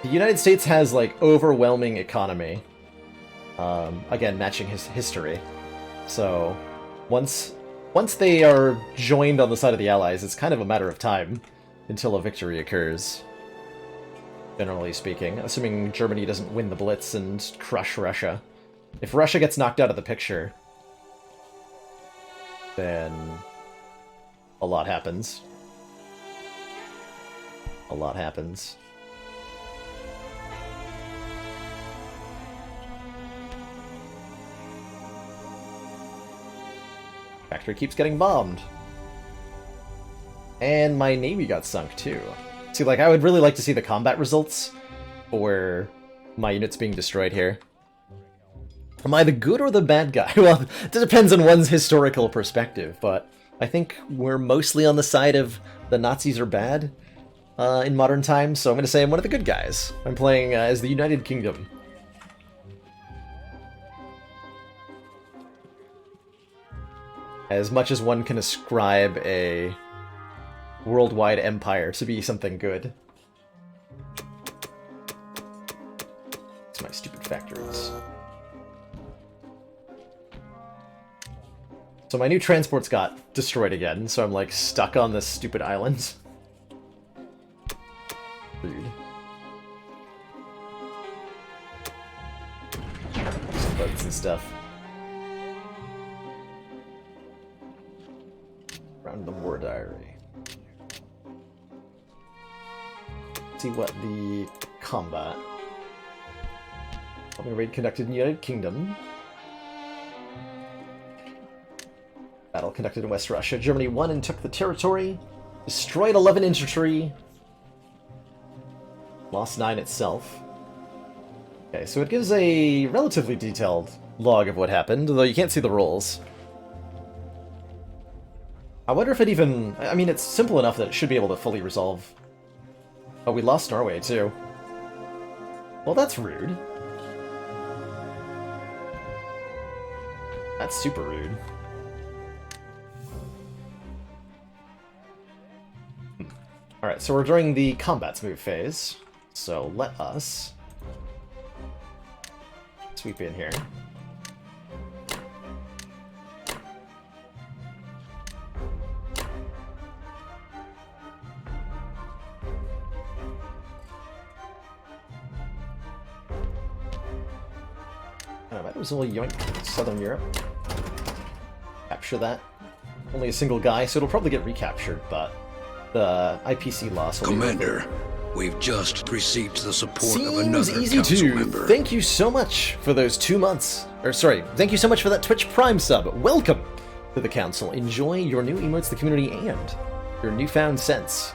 The United States has, like, overwhelming economy. Again, matching his history. So, once they are joined on the side of the Allies, it's kind of a matter of time until a victory occurs. Generally speaking. Assuming Germany doesn't win the Blitz and crush Russia. If Russia gets knocked out of the picture, then a lot happens. A lot happens. Factory keeps getting bombed. And my navy got sunk, too. See, like, I would really like to see the combat results for my units being destroyed here. Am I the good or the bad guy? Well, it depends on one's historical perspective, but I think we're mostly on the side of the Nazis are bad in modern times, so I'm going to say I'm one of the good guys. I'm playing as the United Kingdom. As much as one can ascribe a worldwide empire to be something good. It's my stupid factories. So my new transports got destroyed again, so I'm like stuck on this stupid island. Rude. Some boats and stuff. Around the war diary. See what the combat. Bombing raid conducted in the United Kingdom. Battle conducted in West Russia. Germany won and took the territory. Destroyed 11 infantry. Lost 9 itself. Okay, so it gives a relatively detailed log of what happened, though you can't see the rolls. I wonder if it even... I mean, it's simple enough that it should be able to fully resolve. Oh, we lost Norway, too. Well, that's rude. That's super rude. Alright, so we're during the combat move phase. So let us sweep in here. Might as well yoink Southern Europe. Capture that. Only a single guy, so it'll probably get recaptured, but the IPC loss will Commander, we've just received the support Seems of another easy council to. member. Thank you so much for those 2 months. Or sorry, thank you so much for that Twitch Prime sub. Welcome to the council. Enjoy your new emotes to the community and your newfound sense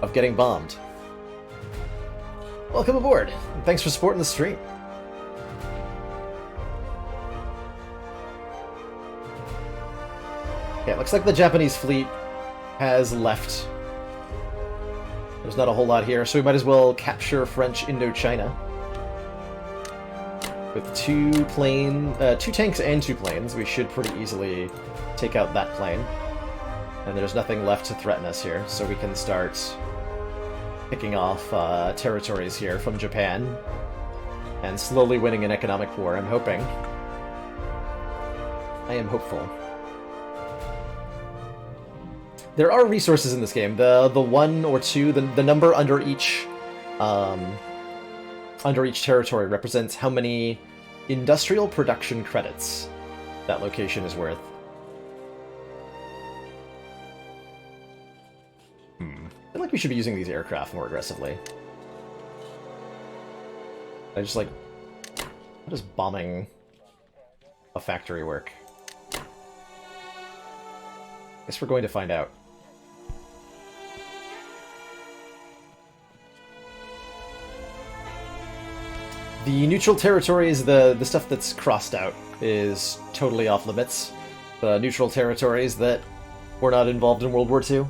of getting bombed. Welcome aboard, and thanks for supporting the stream. Okay, it looks like the Japanese fleet has left. There's not a whole lot here, so we might as well capture French Indochina. With 2 tanks and 2 planes, we should pretty easily take out that plane. And there's nothing left to threaten us here, so we can start picking off territories here from Japan and slowly winning an economic war, I'm hoping. I am hopeful. There are resources in this game. The 1 or 2, the number under each territory represents how many industrial production credits that location is worth. I feel like we should be using these aircraft more aggressively. I just like... How does bombing a factory work? Guess we're going to find out. The neutral territories, the stuff that's crossed out, is totally off limits. The neutral territories that were not involved in World War II.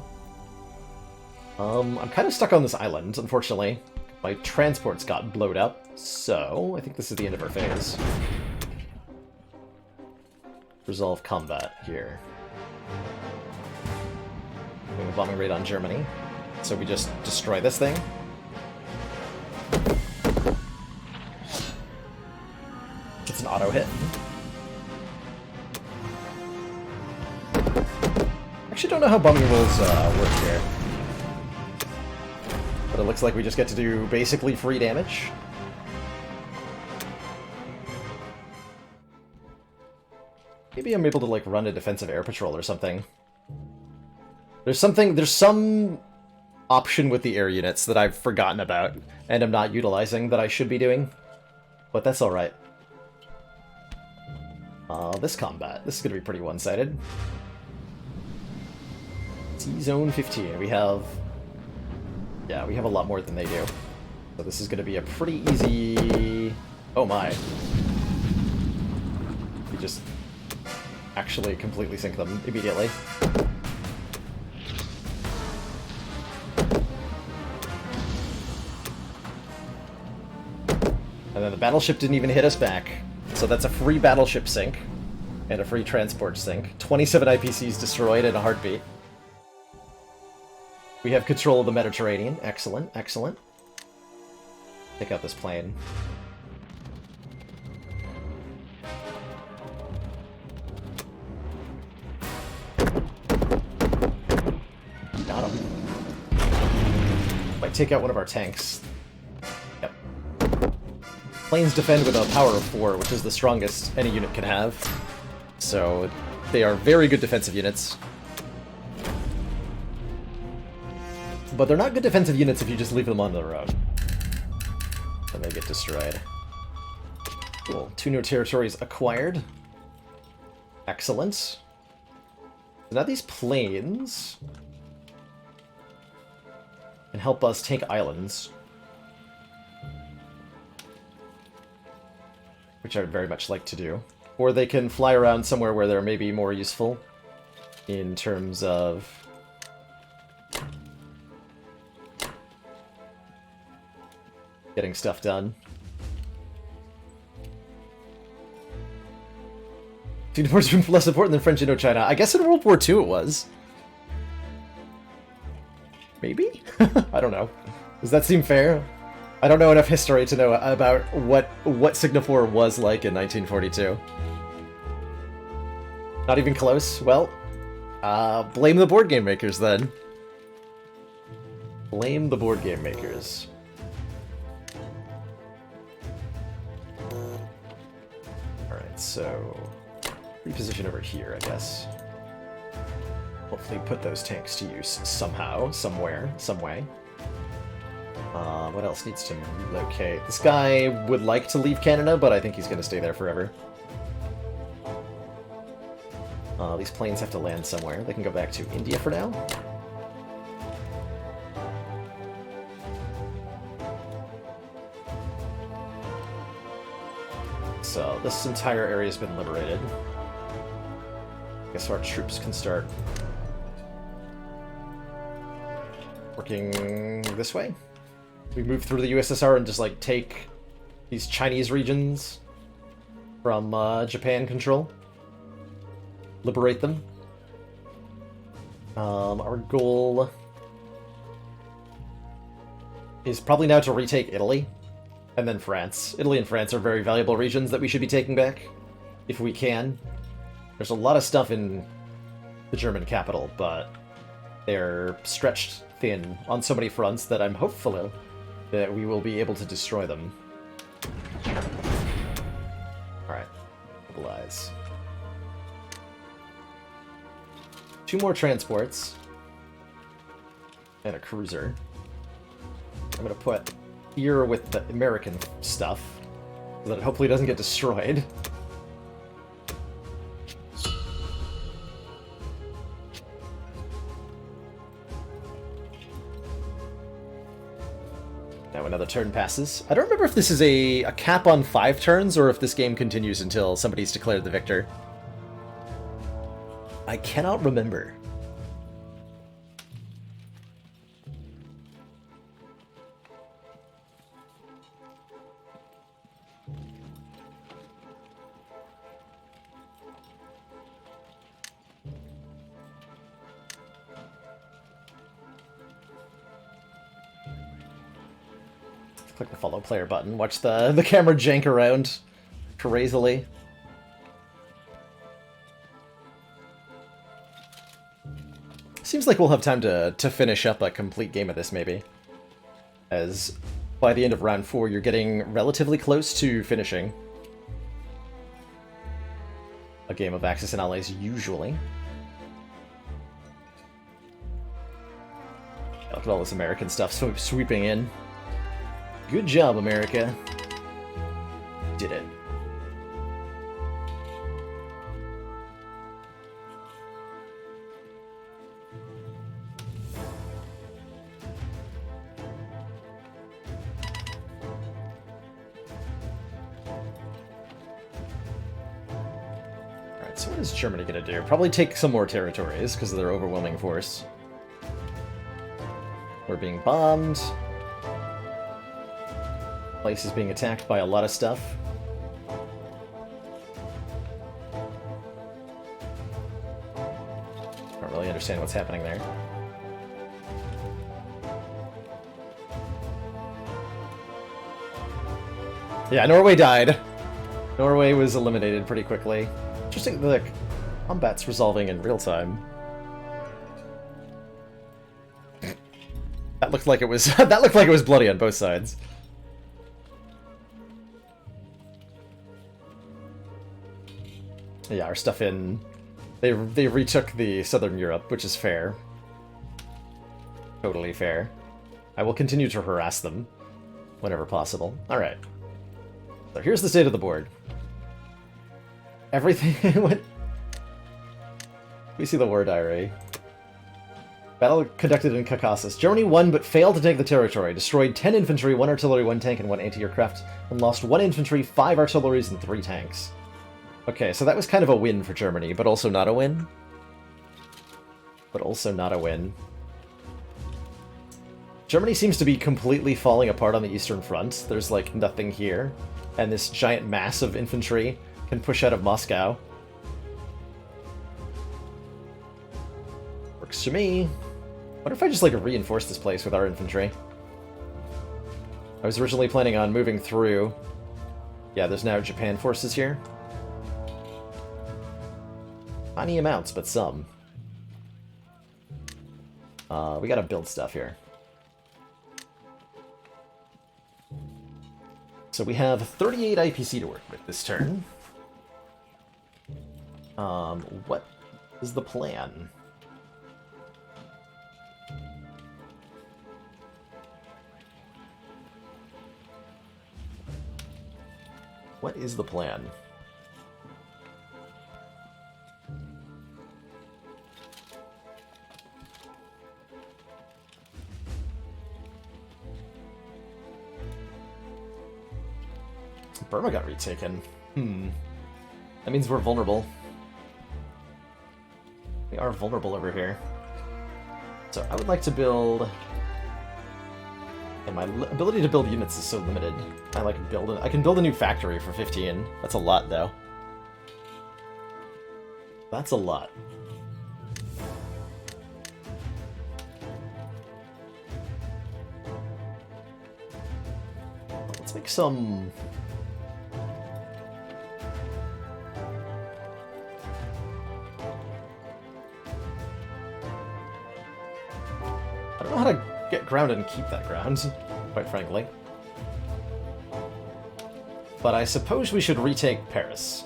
I'm kind of stuck on this island, unfortunately. My transports got blowed up, so I think this is the end of our phase. Resolve combat here. Doing a bombing raid on Germany. So we just destroy this thing. It's an auto hit. Actually don't know how bombing rolls work here. But it looks like we just get to do basically free damage. Maybe I'm able to like run a defensive air patrol or something. There's some option with the air units that I've forgotten about and I'm not utilizing that I should be doing. But that's alright. This combat. This is going to be pretty one-sided. T-Zone 15. We have... Yeah, we have a lot more than they do. So this is going to be a pretty easy... Oh my. We just actually completely sink them immediately. And then the battleship didn't even hit us back. So that's a free battleship sink. And a free transport sink. 27 IPCs destroyed in a heartbeat. We have control of the Mediterranean. Excellent, excellent. Take out this plane. Got him. Might take out one of our tanks. Yep. Planes defend with a power of 4, which is the strongest any unit can have. So they are very good defensive units. But they're not good defensive units if you just leave them on the road. and they get destroyed. Cool. 2 new territories acquired. Excellent. So now these planes can help us take islands, which I would very much like to do. Or they can fly around somewhere where they're maybe more useful in terms of getting stuff done. Singapore's been less important than French Indochina. I guess in World War II it was. Maybe? I don't know. Does that seem fair? I don't know enough history to know about what Singapore was like in 1942. Not even close? Well, blame the board game makers then. Blame the board game makers. Alright, so reposition over here, I guess. Hopefully put those tanks to use somehow, somewhere, some way. What else needs to relocate? This guy would like to leave Canada, but I think he's going to stay there forever. These planes have to land somewhere. They can go back to India for now. So, this entire area has been liberated. I guess our troops can start working this way. We move through the USSR and just, like, take these Chinese regions from Japan control. Liberate them. Our goal is probably now to retake Italy, and then France. Italy and France are very valuable regions that we should be taking back, if we can. There's a lot of stuff in the German capital, but they're stretched thin on so many fronts that I'm hopeful that we will be able to destroy them. Alright. Mobilize. 2 more transports. And a cruiser. I'm gonna put here with the American stuff, so that it hopefully doesn't get destroyed. Now another turn passes. I don't remember if this is a cap on 5 turns, or if this game continues until somebody's declared the victor. I cannot remember. Click the follow player button. Watch the camera jank around crazily. Seems like we'll have time to finish up a complete game of this, maybe. As by the end of round 4, you're getting relatively close to finishing a game of Axis and Allies, usually. Look at all this American stuff sweeping in. Good job, America. Did it. Alright, so what is Germany gonna do? Probably take some more territories because of their overwhelming force. We're being bombed. Place is being attacked by a lot of stuff. Don't really understand what's happening there. Yeah, Norway died. Norway was eliminated pretty quickly. Interesting, the combat's resolving in real time. That looked like it was that looked like it was bloody on both sides. Yeah, our stuff in... They retook the Southern Europe, which is fair. Totally fair. I will continue to harass them. whenever possible. Alright. So here's the state of the board. Everything... what? We see the war diary. Battle conducted in Caucasus. Germany won but failed to take the territory. Destroyed 10 infantry, 1 artillery, 1 tank, and 1 anti-aircraft. And lost 1 infantry, 5 artilleries, and 3 tanks. Okay, so that was kind of a win for Germany, but also not a win. But also not a win. Germany seems to be completely falling apart on the Eastern Front. There's, like, nothing here. And this giant mass of infantry can push out of Moscow. Works for me. What if I just, like, reinforce this place with our infantry? I was originally planning on moving through. Yeah, there's now Japan forces here. Tiny amounts, but some. We gotta build stuff here. So we have 38 IPC to work with this turn. What is the plan? What is the plan? Burma got retaken. That means we're vulnerable. We are vulnerable over here. So I would like to build... And my ability to build units is so limited. I can build a new factory for 15. That's a lot, though. That's a lot. Let's make some... I don't know how to get grounded and keep that ground, quite frankly. But I suppose we should retake Paris.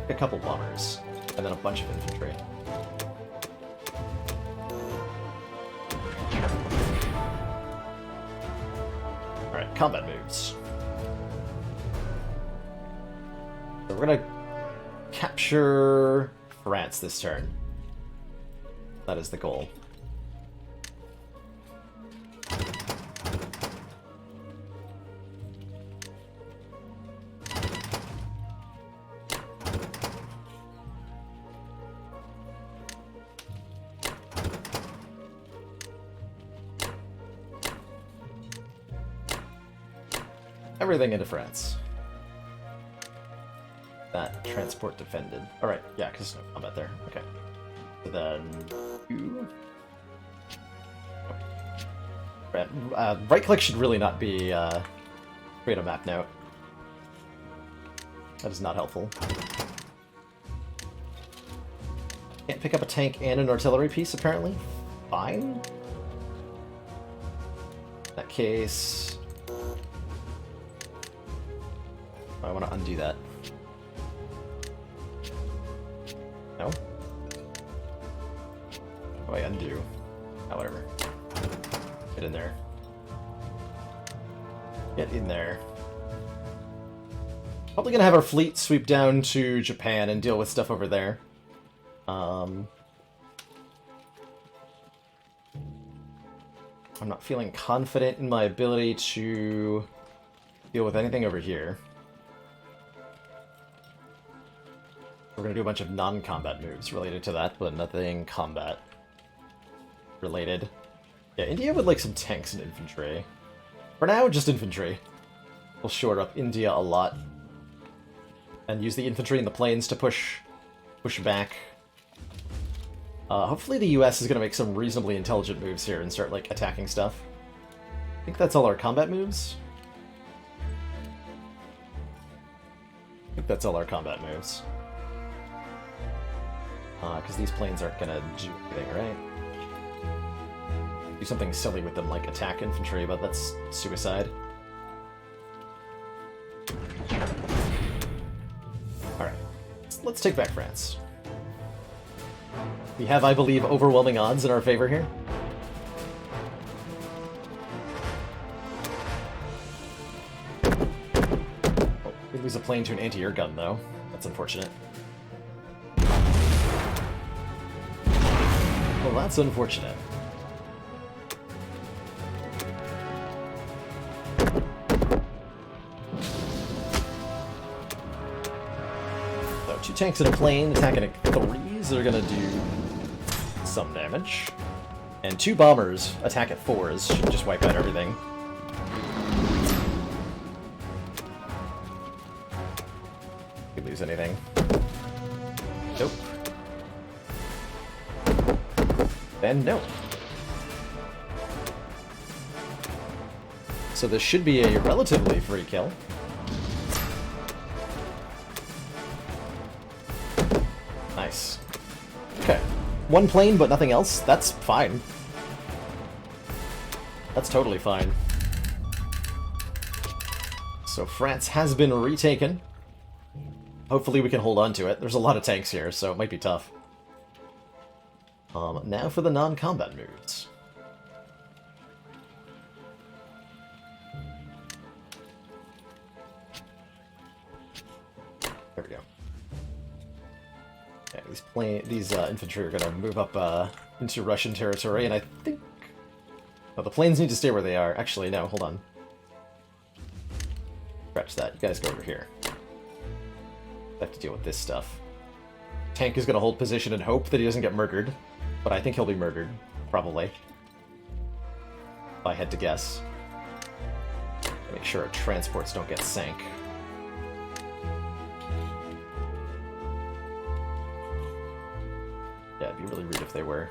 A couple bombers, and then a bunch of infantry. Alright, combat moves. So we're gonna capture France this turn. That is the goal. Everything into France. That transport defended. Alright, yeah, because no combat there. Okay. So then... right-click should really not be, create a map note. That is not helpful. Can't pick up a tank and an artillery piece, apparently. Fine. In that case... I want to undo that. No? What do I undo? Oh, whatever. Get in there. Get in there. Probably gonna have our fleet sweep down to Japan and deal with stuff over there. I'm not feeling confident in my ability to deal with anything over here. We're gonna do a bunch of non-combat moves related to that, but nothing combat related. Yeah, India would like some tanks and infantry. For now, just infantry. We'll shore up India a lot. And use the infantry and the planes to push back. Hopefully the US is gonna make some reasonably intelligent moves here and start, like, attacking stuff. I think that's all our combat moves. I think that's all our combat moves. Because these planes aren't gonna do anything, right? Do something silly with them, like attack infantry, but that's suicide. Alright, let's take back France. We have, I believe, overwhelming odds in our favor here. We lose a plane to an anti-air gun, though. That's unfortunate. Well, that's unfortunate. So, 2 tanks and a plane attacking at 3s. They're gonna do some damage. And 2 bombers attack at 4s. Should just wipe out everything. Could lose anything. Nope. And no. So this should be a relatively free kill. Nice. Okay. 1 plane, but nothing else. That's fine. That's totally fine. So France has been retaken. Hopefully we can hold on to it. There's a lot of tanks here, so it might be tough. Now for the non-combat moves. There we go. Yeah, these infantry are gonna move up into Russian territory, and I think... Oh, the planes need to stay where they are. Actually, no, hold on. Scratch that. You guys go over here. I have to deal with this stuff. Tank is gonna hold position and hope that he doesn't get murdered. But I think he'll be murdered, probably. If I had to guess. Make sure our transports don't get sank. Yeah, it'd be really rude if they were.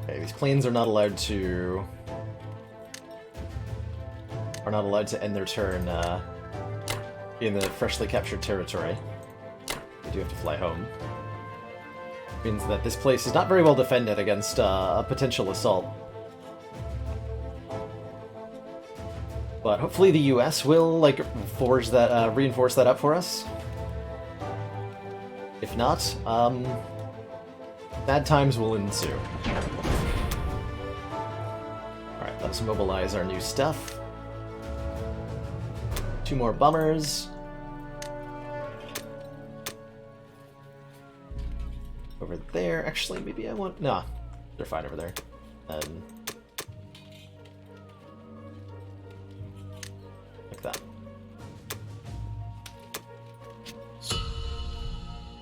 Okay, these planes are not allowed to end their turn in the freshly captured territory. We do have to fly home. Means that this place is not very well defended against a potential assault. But hopefully the US will, like, reinforce that up for us. If not, bad times will ensue. Alright, let's mobilize our new stuff. 2 more bombers. Over there. Actually, maybe I want... Nah, they're fine over there. Like that.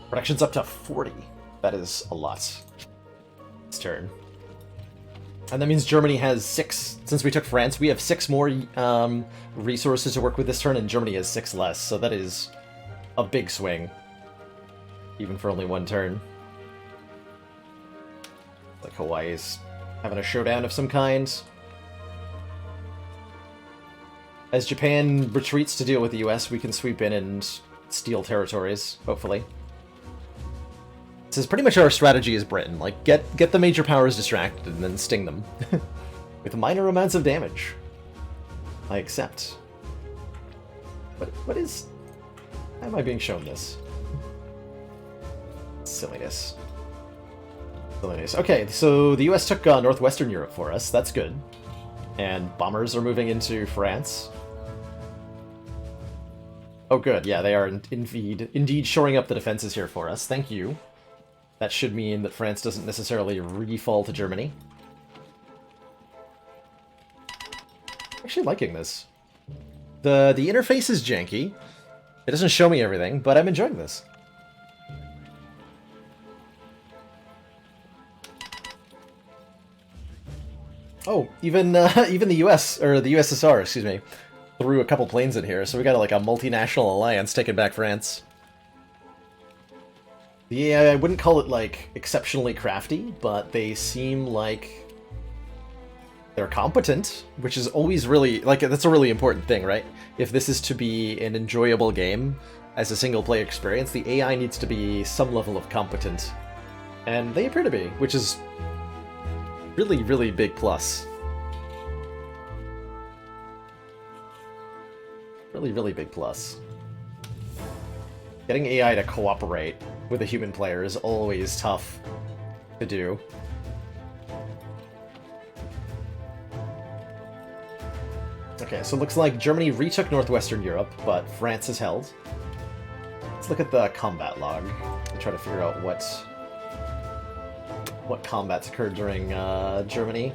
Production's up to 40. That is a lot. This turn. And that means Germany has 6. Since we took France, we have 6 more resources to work with this turn, and Germany has 6 less. So that is a big swing. Even for only 1 turn. Like Hawaii's having a showdown of some kind. As Japan retreats to deal with the US, we can sweep in and steal territories, hopefully. This is pretty much our strategy as Britain. Like, get the major powers distracted and then sting them. With minor amounts of damage. I accept. What is... How am I being shown this? Silliness. Silliness. Okay, so the US took northwestern Europe for us. That's good. And bombers are moving into France. Oh good, yeah, they are indeed shoring up the defenses here for us. Thank you. That should mean that France doesn't necessarily re-fall to Germany. I'm actually liking this. The interface is janky. It doesn't show me everything, but I'm enjoying this. Oh, even the US, or the USSR, excuse me, threw a couple planes in here, so we got like a multinational alliance taking back France. Yeah, I wouldn't call it like exceptionally crafty, but they seem like they're competent, which is always really, like, that's a really important thing, right? If this is to be an enjoyable game as a single-player experience, the AI needs to be some level of competent. And they appear to be, which is really, really big plus. Really, really big plus. Getting AI to cooperate with a human player is always tough to do. Okay, so it looks like Germany retook northwestern Europe, but France is held. Let's look at the combat log and try to figure out what combats occurred during Germany.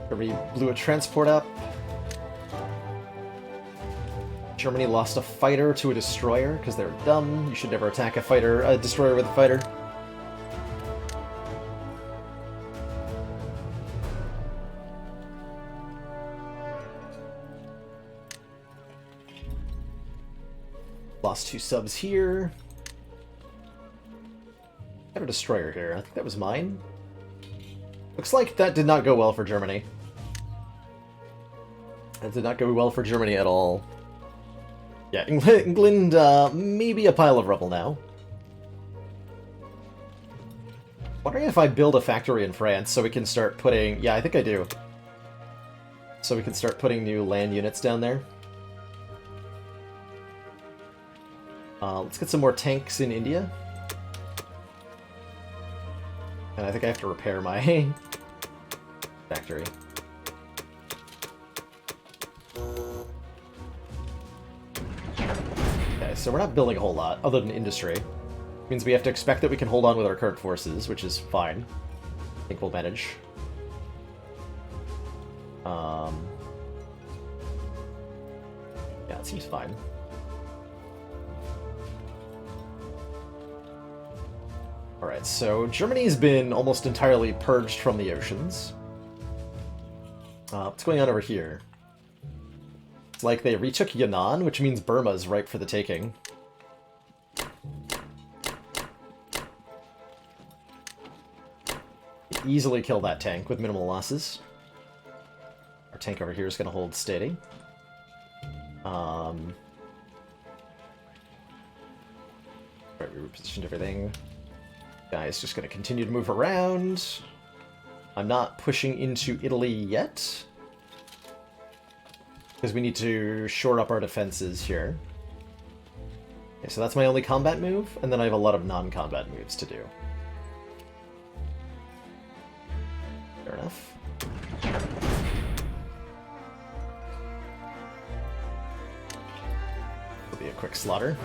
Germany blew a transport up. Germany lost a fighter to a destroyer because they were dumb. You should never attack a destroyer with a fighter. Lost 2 subs here. Got a destroyer here. I think that was mine. Looks like that did not go well for Germany. That did not go well for Germany at all. Yeah, England, maybe a pile of rubble now. Wondering if I build a factory in France so we can start putting... Yeah, I think I do. So we can start putting new land units down there. Let's get some more tanks in India. And I think I have to repair my factory. Okay, so we're not building a whole lot, other than industry. Means we have to expect that we can hold on with our current forces, which is fine. I think we'll manage. Yeah, it seems fine. Alright, so Germany's been almost entirely purged from the oceans. What's going on over here? It's like they retook Yunnan, which means Burma's ripe for the taking. Easily kill that tank with minimal losses. Our tank over here is going to hold steady. Right, we repositioned everything. Guy's just going to continue to move around. I'm not pushing into Italy yet, because we need to shore up our defenses here. Okay, so that's my only combat move, and then I have a lot of non-combat moves to do. Fair enough. Will be a quick slaughter.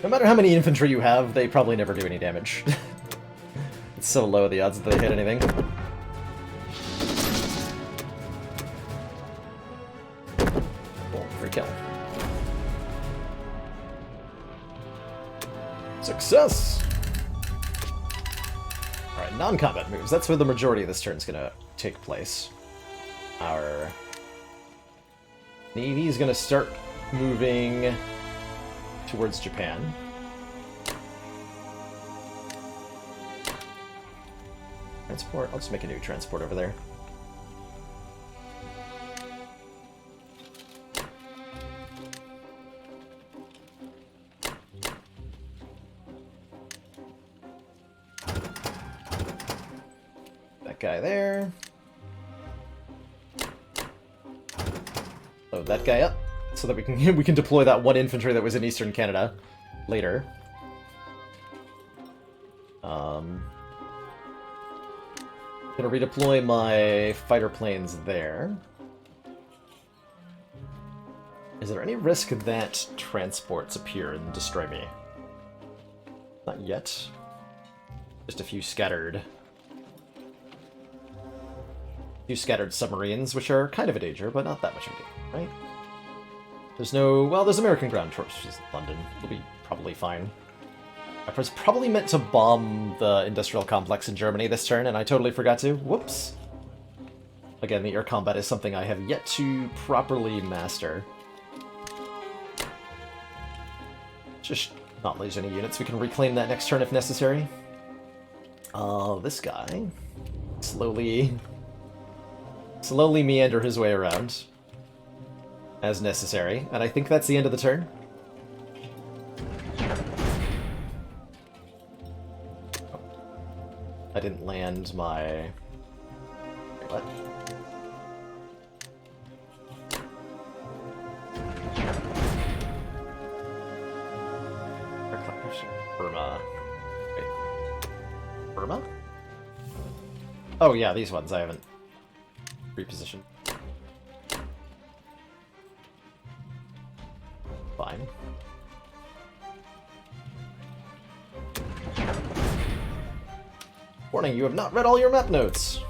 No matter how many infantry you have, they probably never do any damage. It's so low, the odds that they hit anything. Cool, free kill. Success! Alright, non-combat moves. That's where the majority of this turn's gonna take place. Our Navy is gonna start moving towards Japan. Transport? I'll just make a new transport over there. That guy there. Load that guy up, so that we can deploy that one infantry that was in Eastern Canada later. Gonna redeploy my fighter planes there. Is there any risk that transports appear and destroy me? Not yet. Just a few scattered submarines, which are kind of a danger, but not that much of a danger, right? There's no... well, there's American ground forces in London. It'll be probably fine. I was probably meant to bomb the industrial complex in Germany this turn, and I totally forgot to. Whoops. Again, the air combat is something I have yet to properly master. Just not lose any units. We can reclaim that next turn if necessary. This guy slowly meander his way around as necessary, and I think that's the end of the turn. I didn't land my... wait, what? Burma. Wait. Burma? Oh yeah, these ones I haven't repositioned. Fine. Warning, you have not read all your map notes.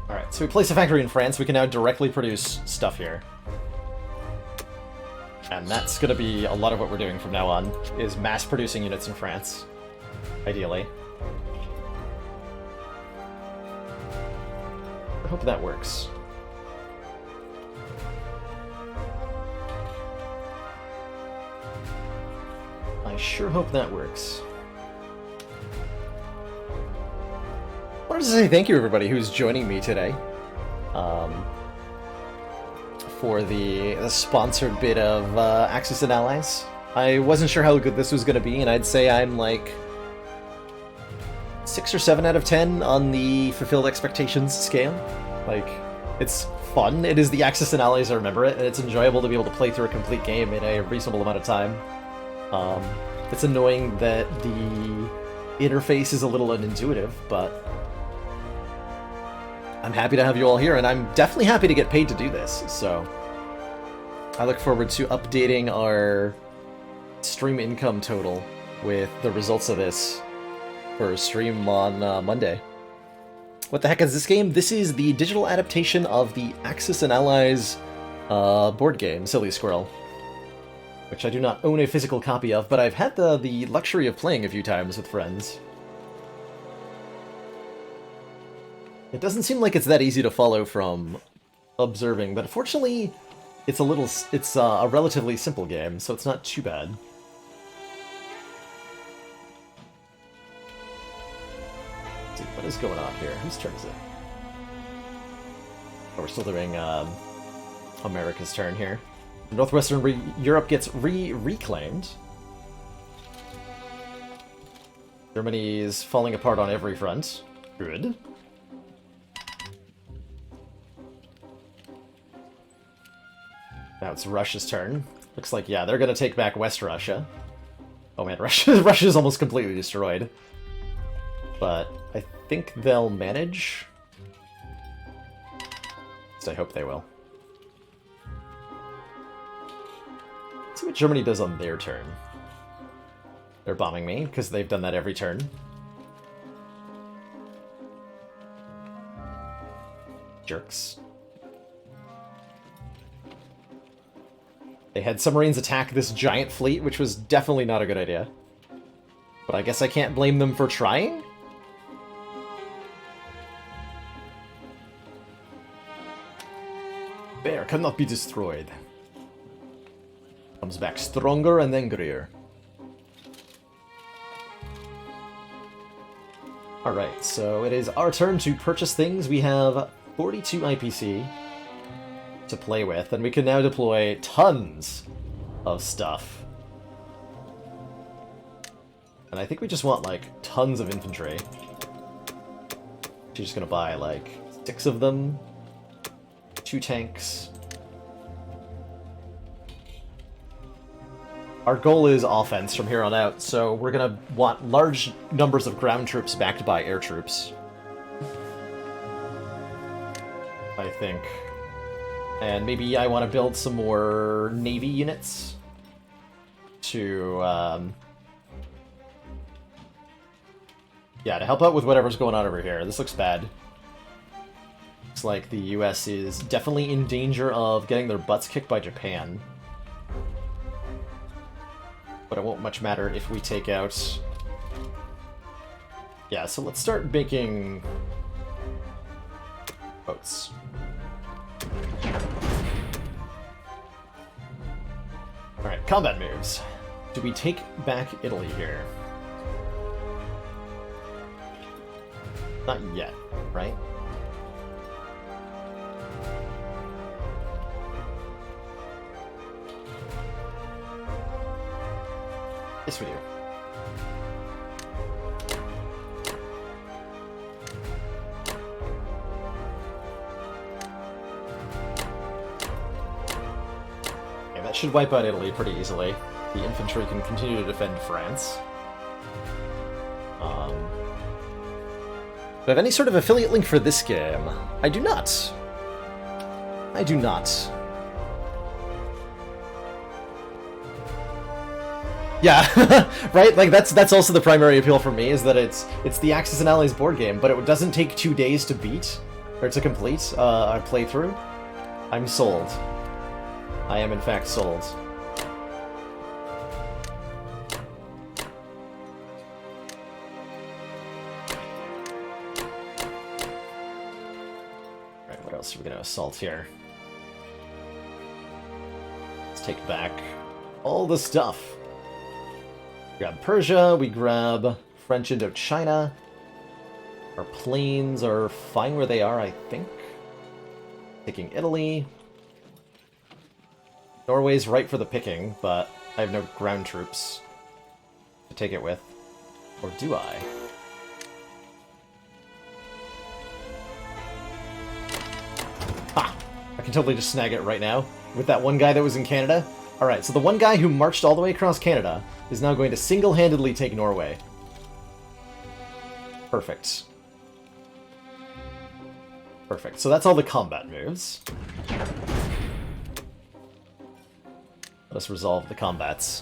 Alright, so we place a factory in France, we can now directly produce stuff here. And that's gonna be a lot of what we're doing from now on, is mass producing units in France. Ideally. I hope that works. I sure hope that works. I wanted to say thank you everybody who's joining me today. For the sponsored bit of Axis and Allies. I wasn't sure how good this was going to be, and I'd say I'm like 6 or 7 out of 10 on the fulfilled expectations scale. Like, it's fun. It is the Axis and Allies, I remember it, and it's enjoyable to be able to play through a complete game in a reasonable amount of time. It's annoying that the interface is a little unintuitive, but I'm happy to have you all here, and I'm definitely happy to get paid to do this, so I look forward to updating our stream income total with the results of this for a stream on Monday. What the heck is this game? This is the digital adaptation of the Axis and Allies board game, Silly Squirrel, which I do not own a physical copy of, but I've had the luxury of playing a few times with friends. It doesn't seem like it's that easy to follow from observing, but fortunately, it's a relatively simple game, so it's not too bad. Let's see, what is going on here? Whose turn is it? Oh, we're still doing America's turn here. Northwestern Europe gets reclaimed. Germany's falling apart on every front. Good. Now it's Russia's turn. Looks like, yeah, they're gonna take back West Russia. Oh man, Russia's almost completely destroyed. But I think they'll manage. At least I hope they will. Let's see what Germany does on their turn. They're bombing me, because they've done that every turn. Jerks. They had submarines attack this giant fleet, which was definitely not a good idea. But I guess I can't blame them for trying? Bear cannot be destroyed. Comes back stronger and angrier. Alright, so it is our turn to purchase things. We have 42 IPC to play with, and we can now deploy tons of stuff. And I think we just want, like, tons of infantry. She's just gonna buy, like, 6 of them. 2 tanks. Our goal is offense from here on out, so we're gonna want large numbers of ground troops backed by air troops. I think. And maybe I want to build some more Navy units to, yeah, to help out with whatever's going on over here. This looks bad. Looks like the US is definitely in danger of getting their butts kicked by Japan. But it won't much matter if we take out... Yeah, so let's start making boats. Alright, combat moves. Do we take back Italy here? Not yet, right? Yes, we do. it should wipe out Italy pretty easily. The infantry can continue to defend France. Do I have any sort of affiliate link for this game? I do not. I do not. Yeah, right? Like, that's also the primary appeal for me, is that it's the Axis and Allies board game, but it doesn't take 2 days to beat, or to complete a playthrough. I'm sold. I am, in fact, sold. Alright, what else are we gonna assault here? Let's take back all the stuff. We grab Persia, we grab French Indochina. Our planes are fine where they are, I think. Taking Italy. Norway's right for the picking, but I have no ground troops to take it with. Or do I? Ha! I can totally just snag it right now with that one guy that was in Canada. Alright, so the one guy who marched all the way across Canada is now going to single-handedly take Norway. Perfect. Perfect. So that's all the combat moves. Let us resolve the combats.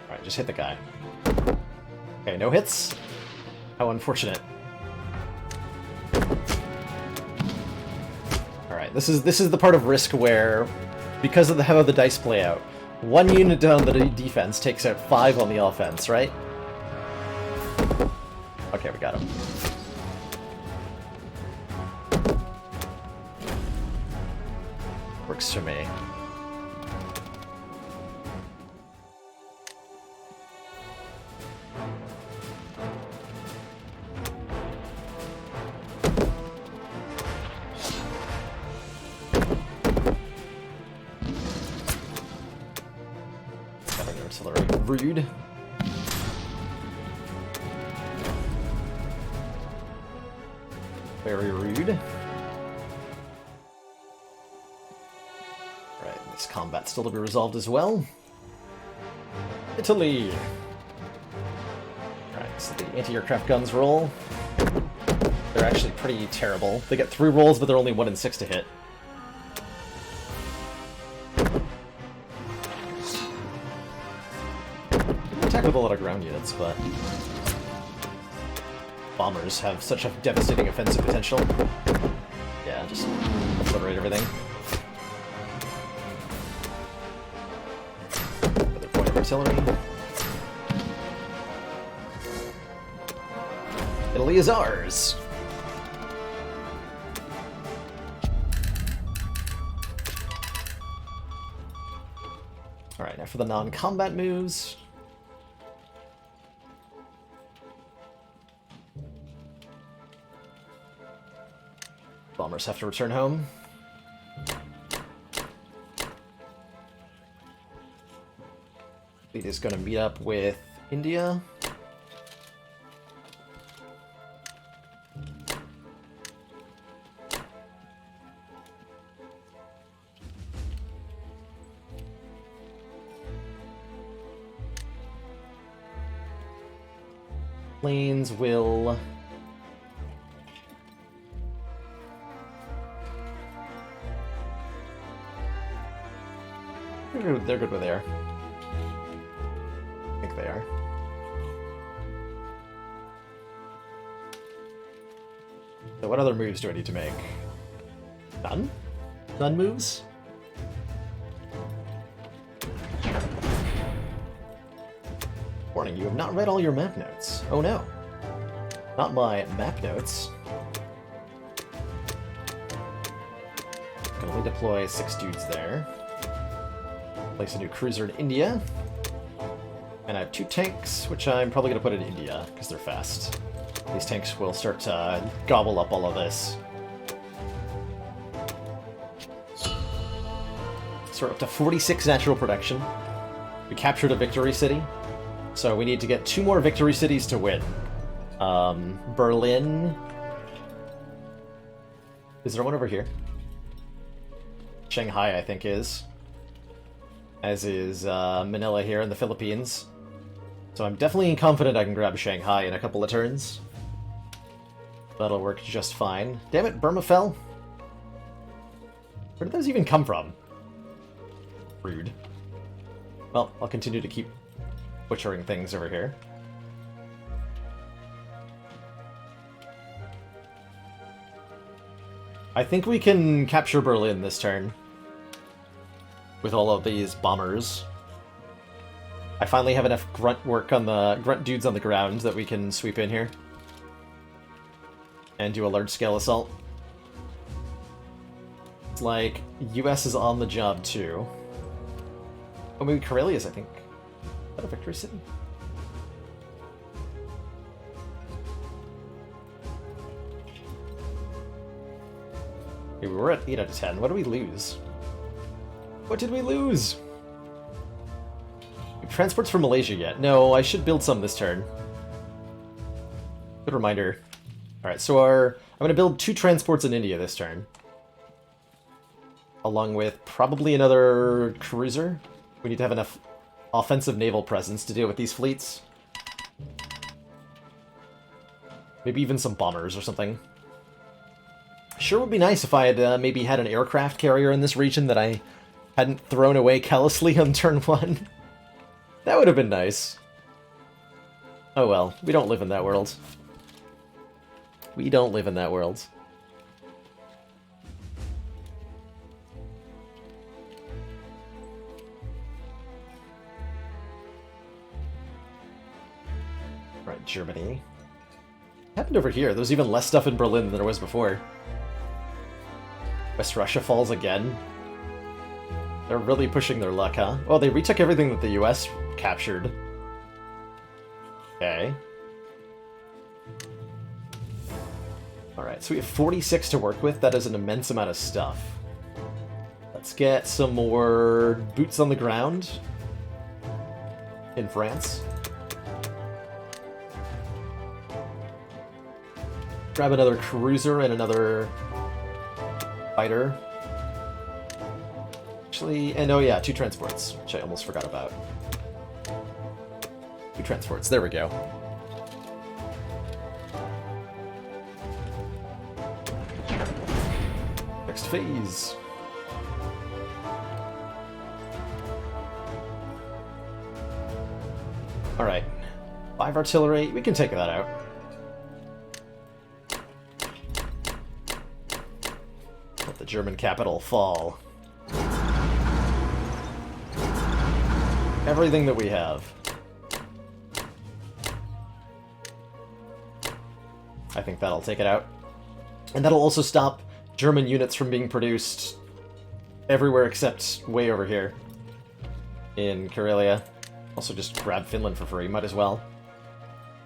Alright, just hit the guy. Okay, no hits. How unfortunate. Alright, this is the part of Risk where, because of how the dice play out, 1 unit on the defense takes out 5 on the offense, right? Okay, we got him. Works for me. Rude. Very rude. Right, this combat's still to be resolved as well. Italy! Alright, so the anti-aircraft guns roll. They're actually pretty terrible. They get 3 rolls, but they're only 1 in 6 to hit. Attack with a lot of ground units, but bombers have such a devastating offensive potential. Yeah, just obliterate everything. Another point of artillery. Italy is ours! Alright, now for the non-combat moves. Bombers have to return home. Fleet is going to meet up with India. Planes will... They're good where they are. I think they are. So what other moves do I need to make? None? None moves? Warning, you have not read all your map notes. Oh no. Not my map notes. Can only deploy 6 dudes there. Place a new cruiser in India. And I have 2 tanks, which I'm probably going to put in India, because they're fast. These tanks will start to gobble up all of this. So we're up to 46 natural production. We captured a victory city, so we need to get 2 more victory cities to win. Berlin. Is there one over here? Shanghai, I think, is. As is Manila here in the Philippines. So I'm definitely confident I can grab Shanghai in a couple of turns. That'll work just fine. Damn it, Burma fell? Where did those even come from? Rude. Well, I'll continue to keep butchering things over here. I think we can capture Berlin this turn. With all of these bombers. I finally have enough grunt work on the grunt dudes on the ground that we can sweep in here. And do a large-scale assault. It's like, US is on the job too. Oh, maybe Karelia's, I think. Is that a victory city? Okay, we were at 8 out of 10. What did we lose? What did we lose? Transports from Malaysia yet? No, I should build some this turn. Good reminder. Alright, so I'm going to build 2 transports in India this turn. Along with probably another cruiser. We need to have enough offensive naval presence to deal with these fleets. Maybe even some bombers or something. Sure would be nice if I had maybe had an aircraft carrier in this region that I hadn't thrown away callously on turn 1. That would have been nice. Oh well, we don't live in that world. We don't live in that world. Right, Germany. What happened over here? There was even less stuff in Berlin than there was before. West Russia falls again. They're really pushing their luck, huh? Oh, they retook everything that the US captured. Okay. Alright, so we have 46 to work with. That is an immense amount of stuff. Let's get some more boots on the ground in France. Grab another cruiser and another fighter. Actually, and oh yeah, 2 transports, which I almost forgot about. 2 transports, there we go. Next phase. Alright. 5 artillery, we can take that out. Let the German capital fall. Everything that we have. I think that'll take it out. And that'll also stop German units from being produced everywhere except way over here in Karelia. Also just grab Finland for free, might as well.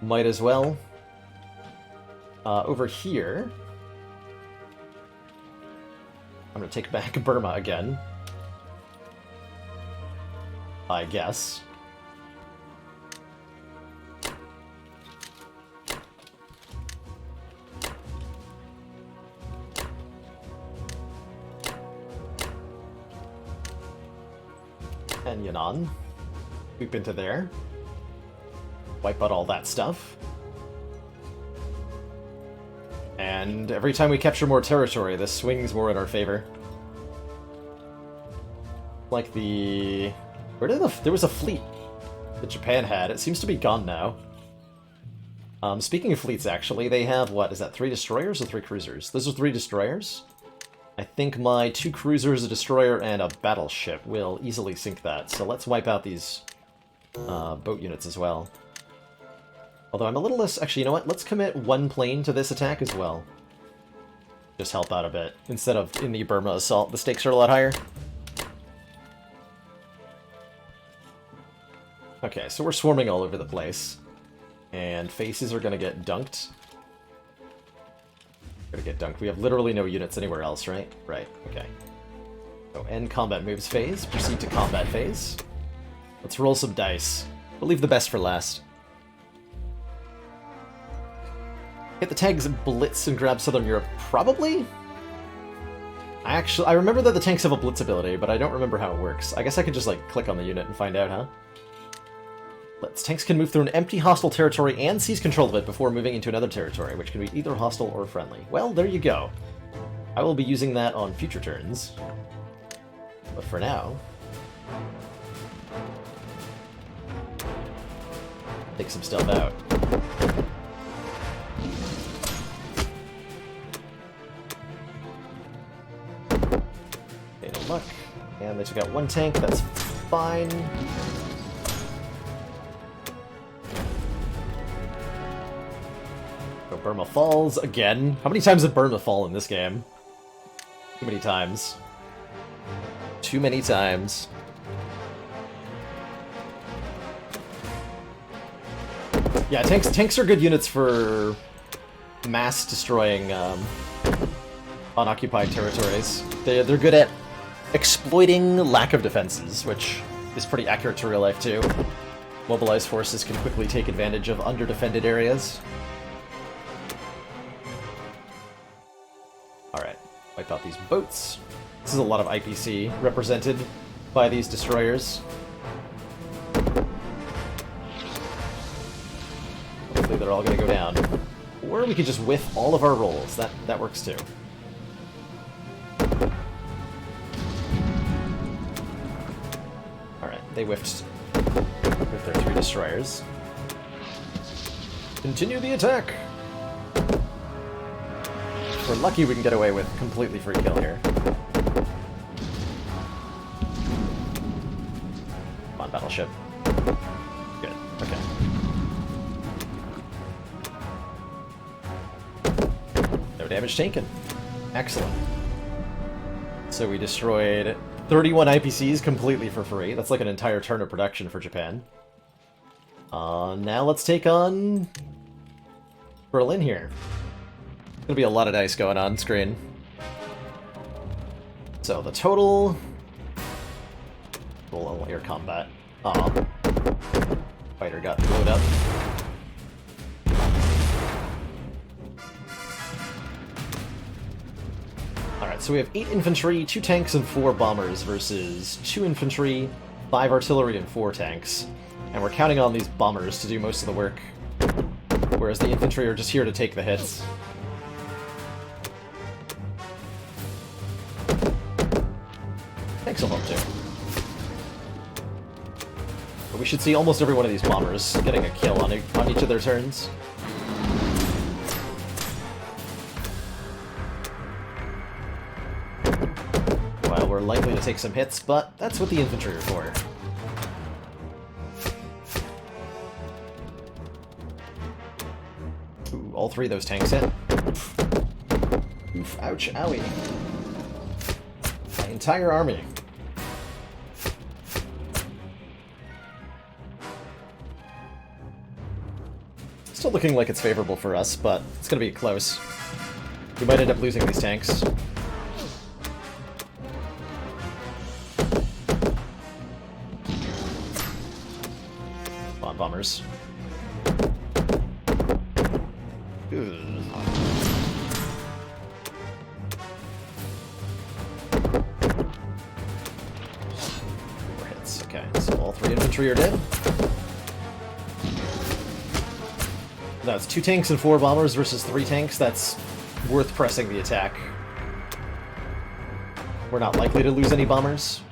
Might as well. Over here, I'm gonna take back Burma again. I guess. And Yunnan. Sweep into there. Wipe out all that stuff. And every time we capture more territory, this swings more in our favor. Like the... Where did there was a fleet that Japan had. It seems to be gone now. Speaking of fleets, actually, they have, what, is that 3 destroyers or 3 cruisers? Those are 3 destroyers. I think my 2 cruisers, a destroyer, and a battleship will easily sink that. So let's wipe out these boat units as well. Although I'm a little less... Actually, you know what? Let's commit 1 plane to this attack as well. Just help out a bit. Instead of in the Burma assault, the stakes are a lot higher. Okay, so we're swarming all over the place. And faces are gonna get dunked. Gonna get dunked. We have literally no units anywhere else, right? Right, okay. So end combat moves phase, proceed to combat phase. Let's roll some dice. We'll leave the best for last. Hit the tanks blitz and grab Southern Europe? Probably? I remember that the tanks have a blitz ability, but I don't remember how it works. I guess I could just, like, click on the unit and find out, huh? Tanks can move through an empty hostile territory and seize control of it before moving into another territory, which can be either hostile or friendly. Well, there you go. I will be using that on future turns. But for now... take some stuff out. Okay, no luck. And they took out one tank, that's fine. So Burma falls again. How many times did Burma fall in this game? Too many times. Too many times. Yeah, tanks are good units for mass destroying unoccupied territories. They're good at exploiting lack of defenses, which is pretty accurate to real life too. Mobilized forces can quickly take advantage of underdefended areas. Alright, wipe out these boats. This is a lot of IPC represented by these destroyers. Hopefully they're all going to go down. Or we could just whiff all of our rolls. That works too. Alright, they whiffed with their 3 destroyers. Continue the attack! If we're lucky, we can get away with completely free kill here. Come on, battleship. Good, okay. No damage taken. Excellent. So we destroyed 31 IPCs completely for free. That's like an entire turn of production for Japan. Now let's take on Berlin here. Gonna be a lot of dice going on screen. So the total... full air combat. Aw. Fighter got blown up. Alright, so we have 8 infantry, 2 tanks, and 4 bombers versus 2 infantry, 5 artillery, and 4 tanks. And we're counting on these bombers to do most of the work, whereas the infantry are just here to take the hits. Tanks will help too. But we should see almost every one of these bombers getting a kill on each of their turns. Well, we're likely to take some hits, but that's what the infantry are for. Ooh, all 3 of those tanks hit. Oof, ouch, owie. My entire army. Still looking like it's favorable for us, but it's gonna be close. We might end up losing these tanks. Come on, bombers. Ugh. Okay, so all 3 infantry are dead. That's 2 tanks and 4 bombers versus 3 tanks. That's worth pressing the attack. We're not likely to lose any bombers.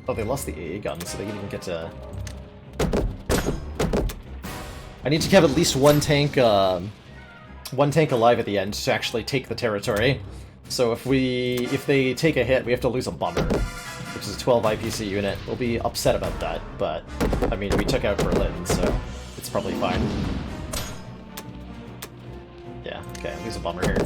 Oh, they lost the AA gun, so they didn't even get to... I need to have at least one tank alive at the end to actually take the territory. So if they take a hit, we have to lose a bomber, which is a 12 IPC unit. We'll be upset about that, but I mean, we took out Berlin, so it's probably fine. Yeah, okay, lose a bomber here.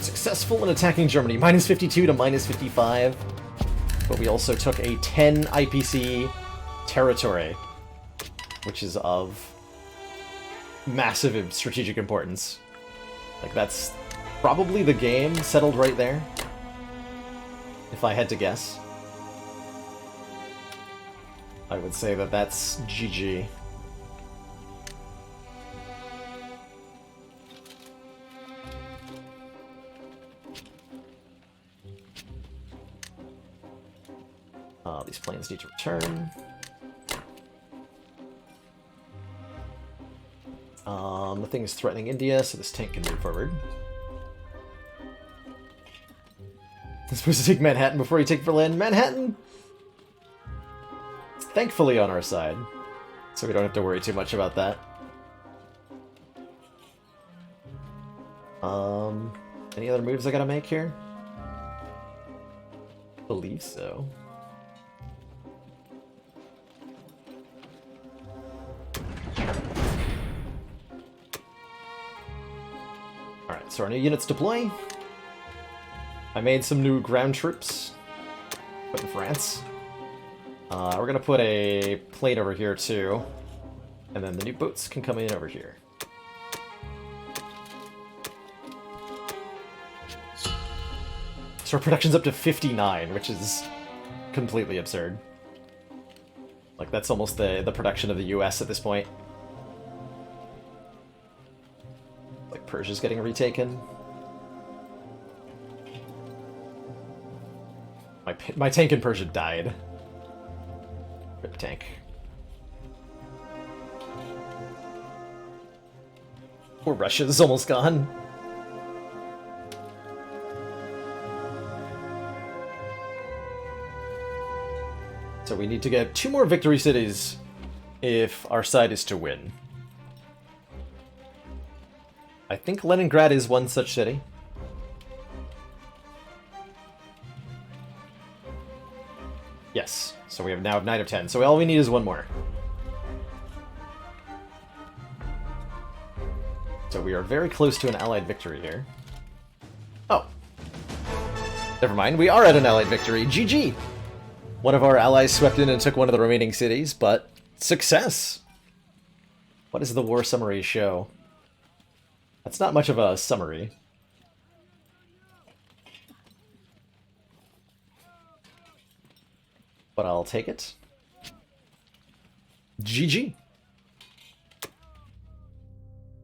Successful in attacking Germany, minus 52 to minus 55. But we also took a 10 IPC territory, which is of massive strategic importance. Like, that's probably the game settled right there, if I had to guess. I would say that that's GG. These planes need to return. The thing is threatening India, so this tank can move forward. I'm supposed to take Manhattan before you take Berlin. Manhattan! It's thankfully on our side, so we don't have to worry too much about that. Any other moves I gotta make here? I believe so. Alright, so our new units deploy. I made some new ground troops. Put in France. We're gonna put a plate over here too. And then the new boats can come in over here. So our production's up to 59, which is completely absurd. Like, that's almost the production of the US at this point. Like, Persia's getting retaken. My tank in Persia died. Rip tank. Poor Russia's almost gone. So we need to get 2 more victory cities if our side is to win. I think Leningrad is one such city. Yes, so we have now 9 of 10, so all we need is 1 more. So we are very close to an allied victory here. Oh. Never mind, we are at an allied victory. GG! One of our allies swept in and took one of the remaining cities, but success! What does the war summary show? That's not much of a summary. But I'll take it. GG!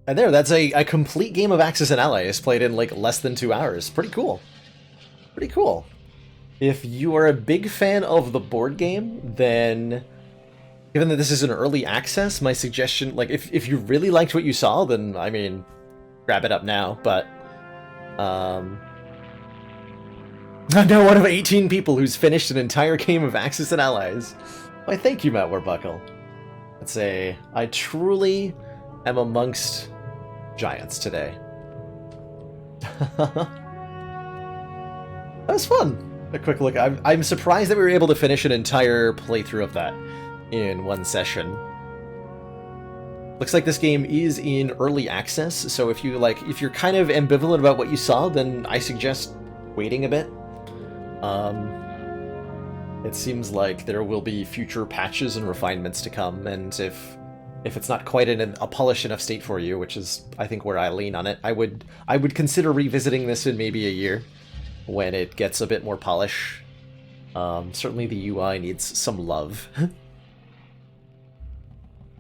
And there, that's a complete game of Axis and Allies played in like less than 2 hours. Pretty cool. Pretty cool. If you are a big fan of the board game, then given that this is an early access, my suggestion, like, if you really liked what you saw, then, I mean, grab it up now, but, I'm now one of 18 people who's finished an entire game of Axis and Allies. Why, thank you, Matt Warbuckle. Let's say, I truly am amongst giants today. That was fun. A quick look. I'm surprised that we were able to finish an entire playthrough of that in one session. Looks like this game is in early access, so if you're kind of ambivalent about what you saw, then I suggest waiting a bit. It seems like there will be future patches and refinements to come, and if it's not quite in a polished enough state for you, which is I think where I lean on it, I would consider revisiting this in maybe a year, when it gets a bit more polish. Certainly the UI needs some love.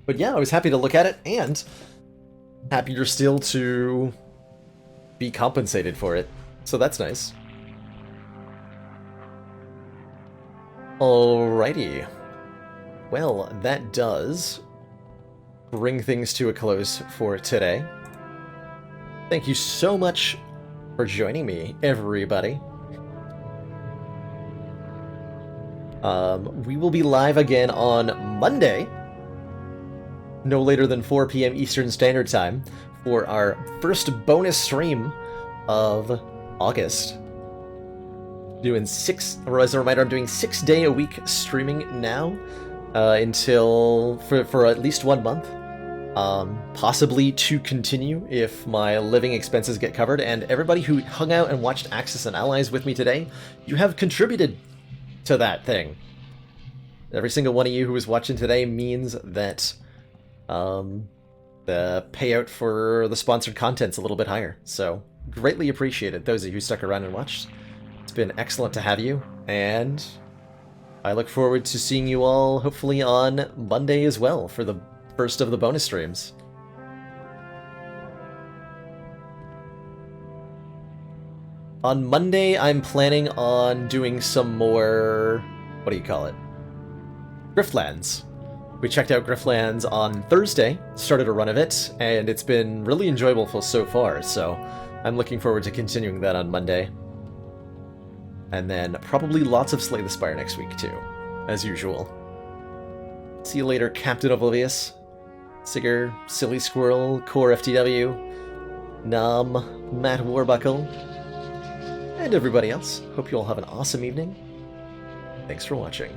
But yeah, I was happy to look at it, and happier still to be compensated for it. So that's nice. Alrighty. Well, that does bring things to a close for today. Thank you so much for joining me, everybody. We will be live again on Monday, no later than 4 p.m. Eastern Standard Time, for our first bonus stream of August. As a reminder, I'm doing 6-day-a-week streaming now, for at least 1 month. Possibly to continue if my living expenses get covered, and everybody who hung out and watched Axis and Allies with me today, you have contributed to that thing. Every single one of you who was watching today means that the payout for the sponsored content's a little bit higher. So, greatly appreciated those of you who stuck around and watched. It's been excellent to have you, and I look forward to seeing you all hopefully on Monday as well for the first of the bonus streams. On Monday, I'm planning on doing some more, what do you call it? Griftlands. We checked out Griftlands on Thursday, started a run of it, and it's been really enjoyable so far, so I'm looking forward to continuing that on Monday. And then probably lots of Slay the Spire next week too, as usual. See you later, Captain Oblivious, Sigger, Silly Squirrel, Core FTW, Nom, Matt Warbuckle, and everybody else. Hope you all have an awesome evening. Thanks for watching.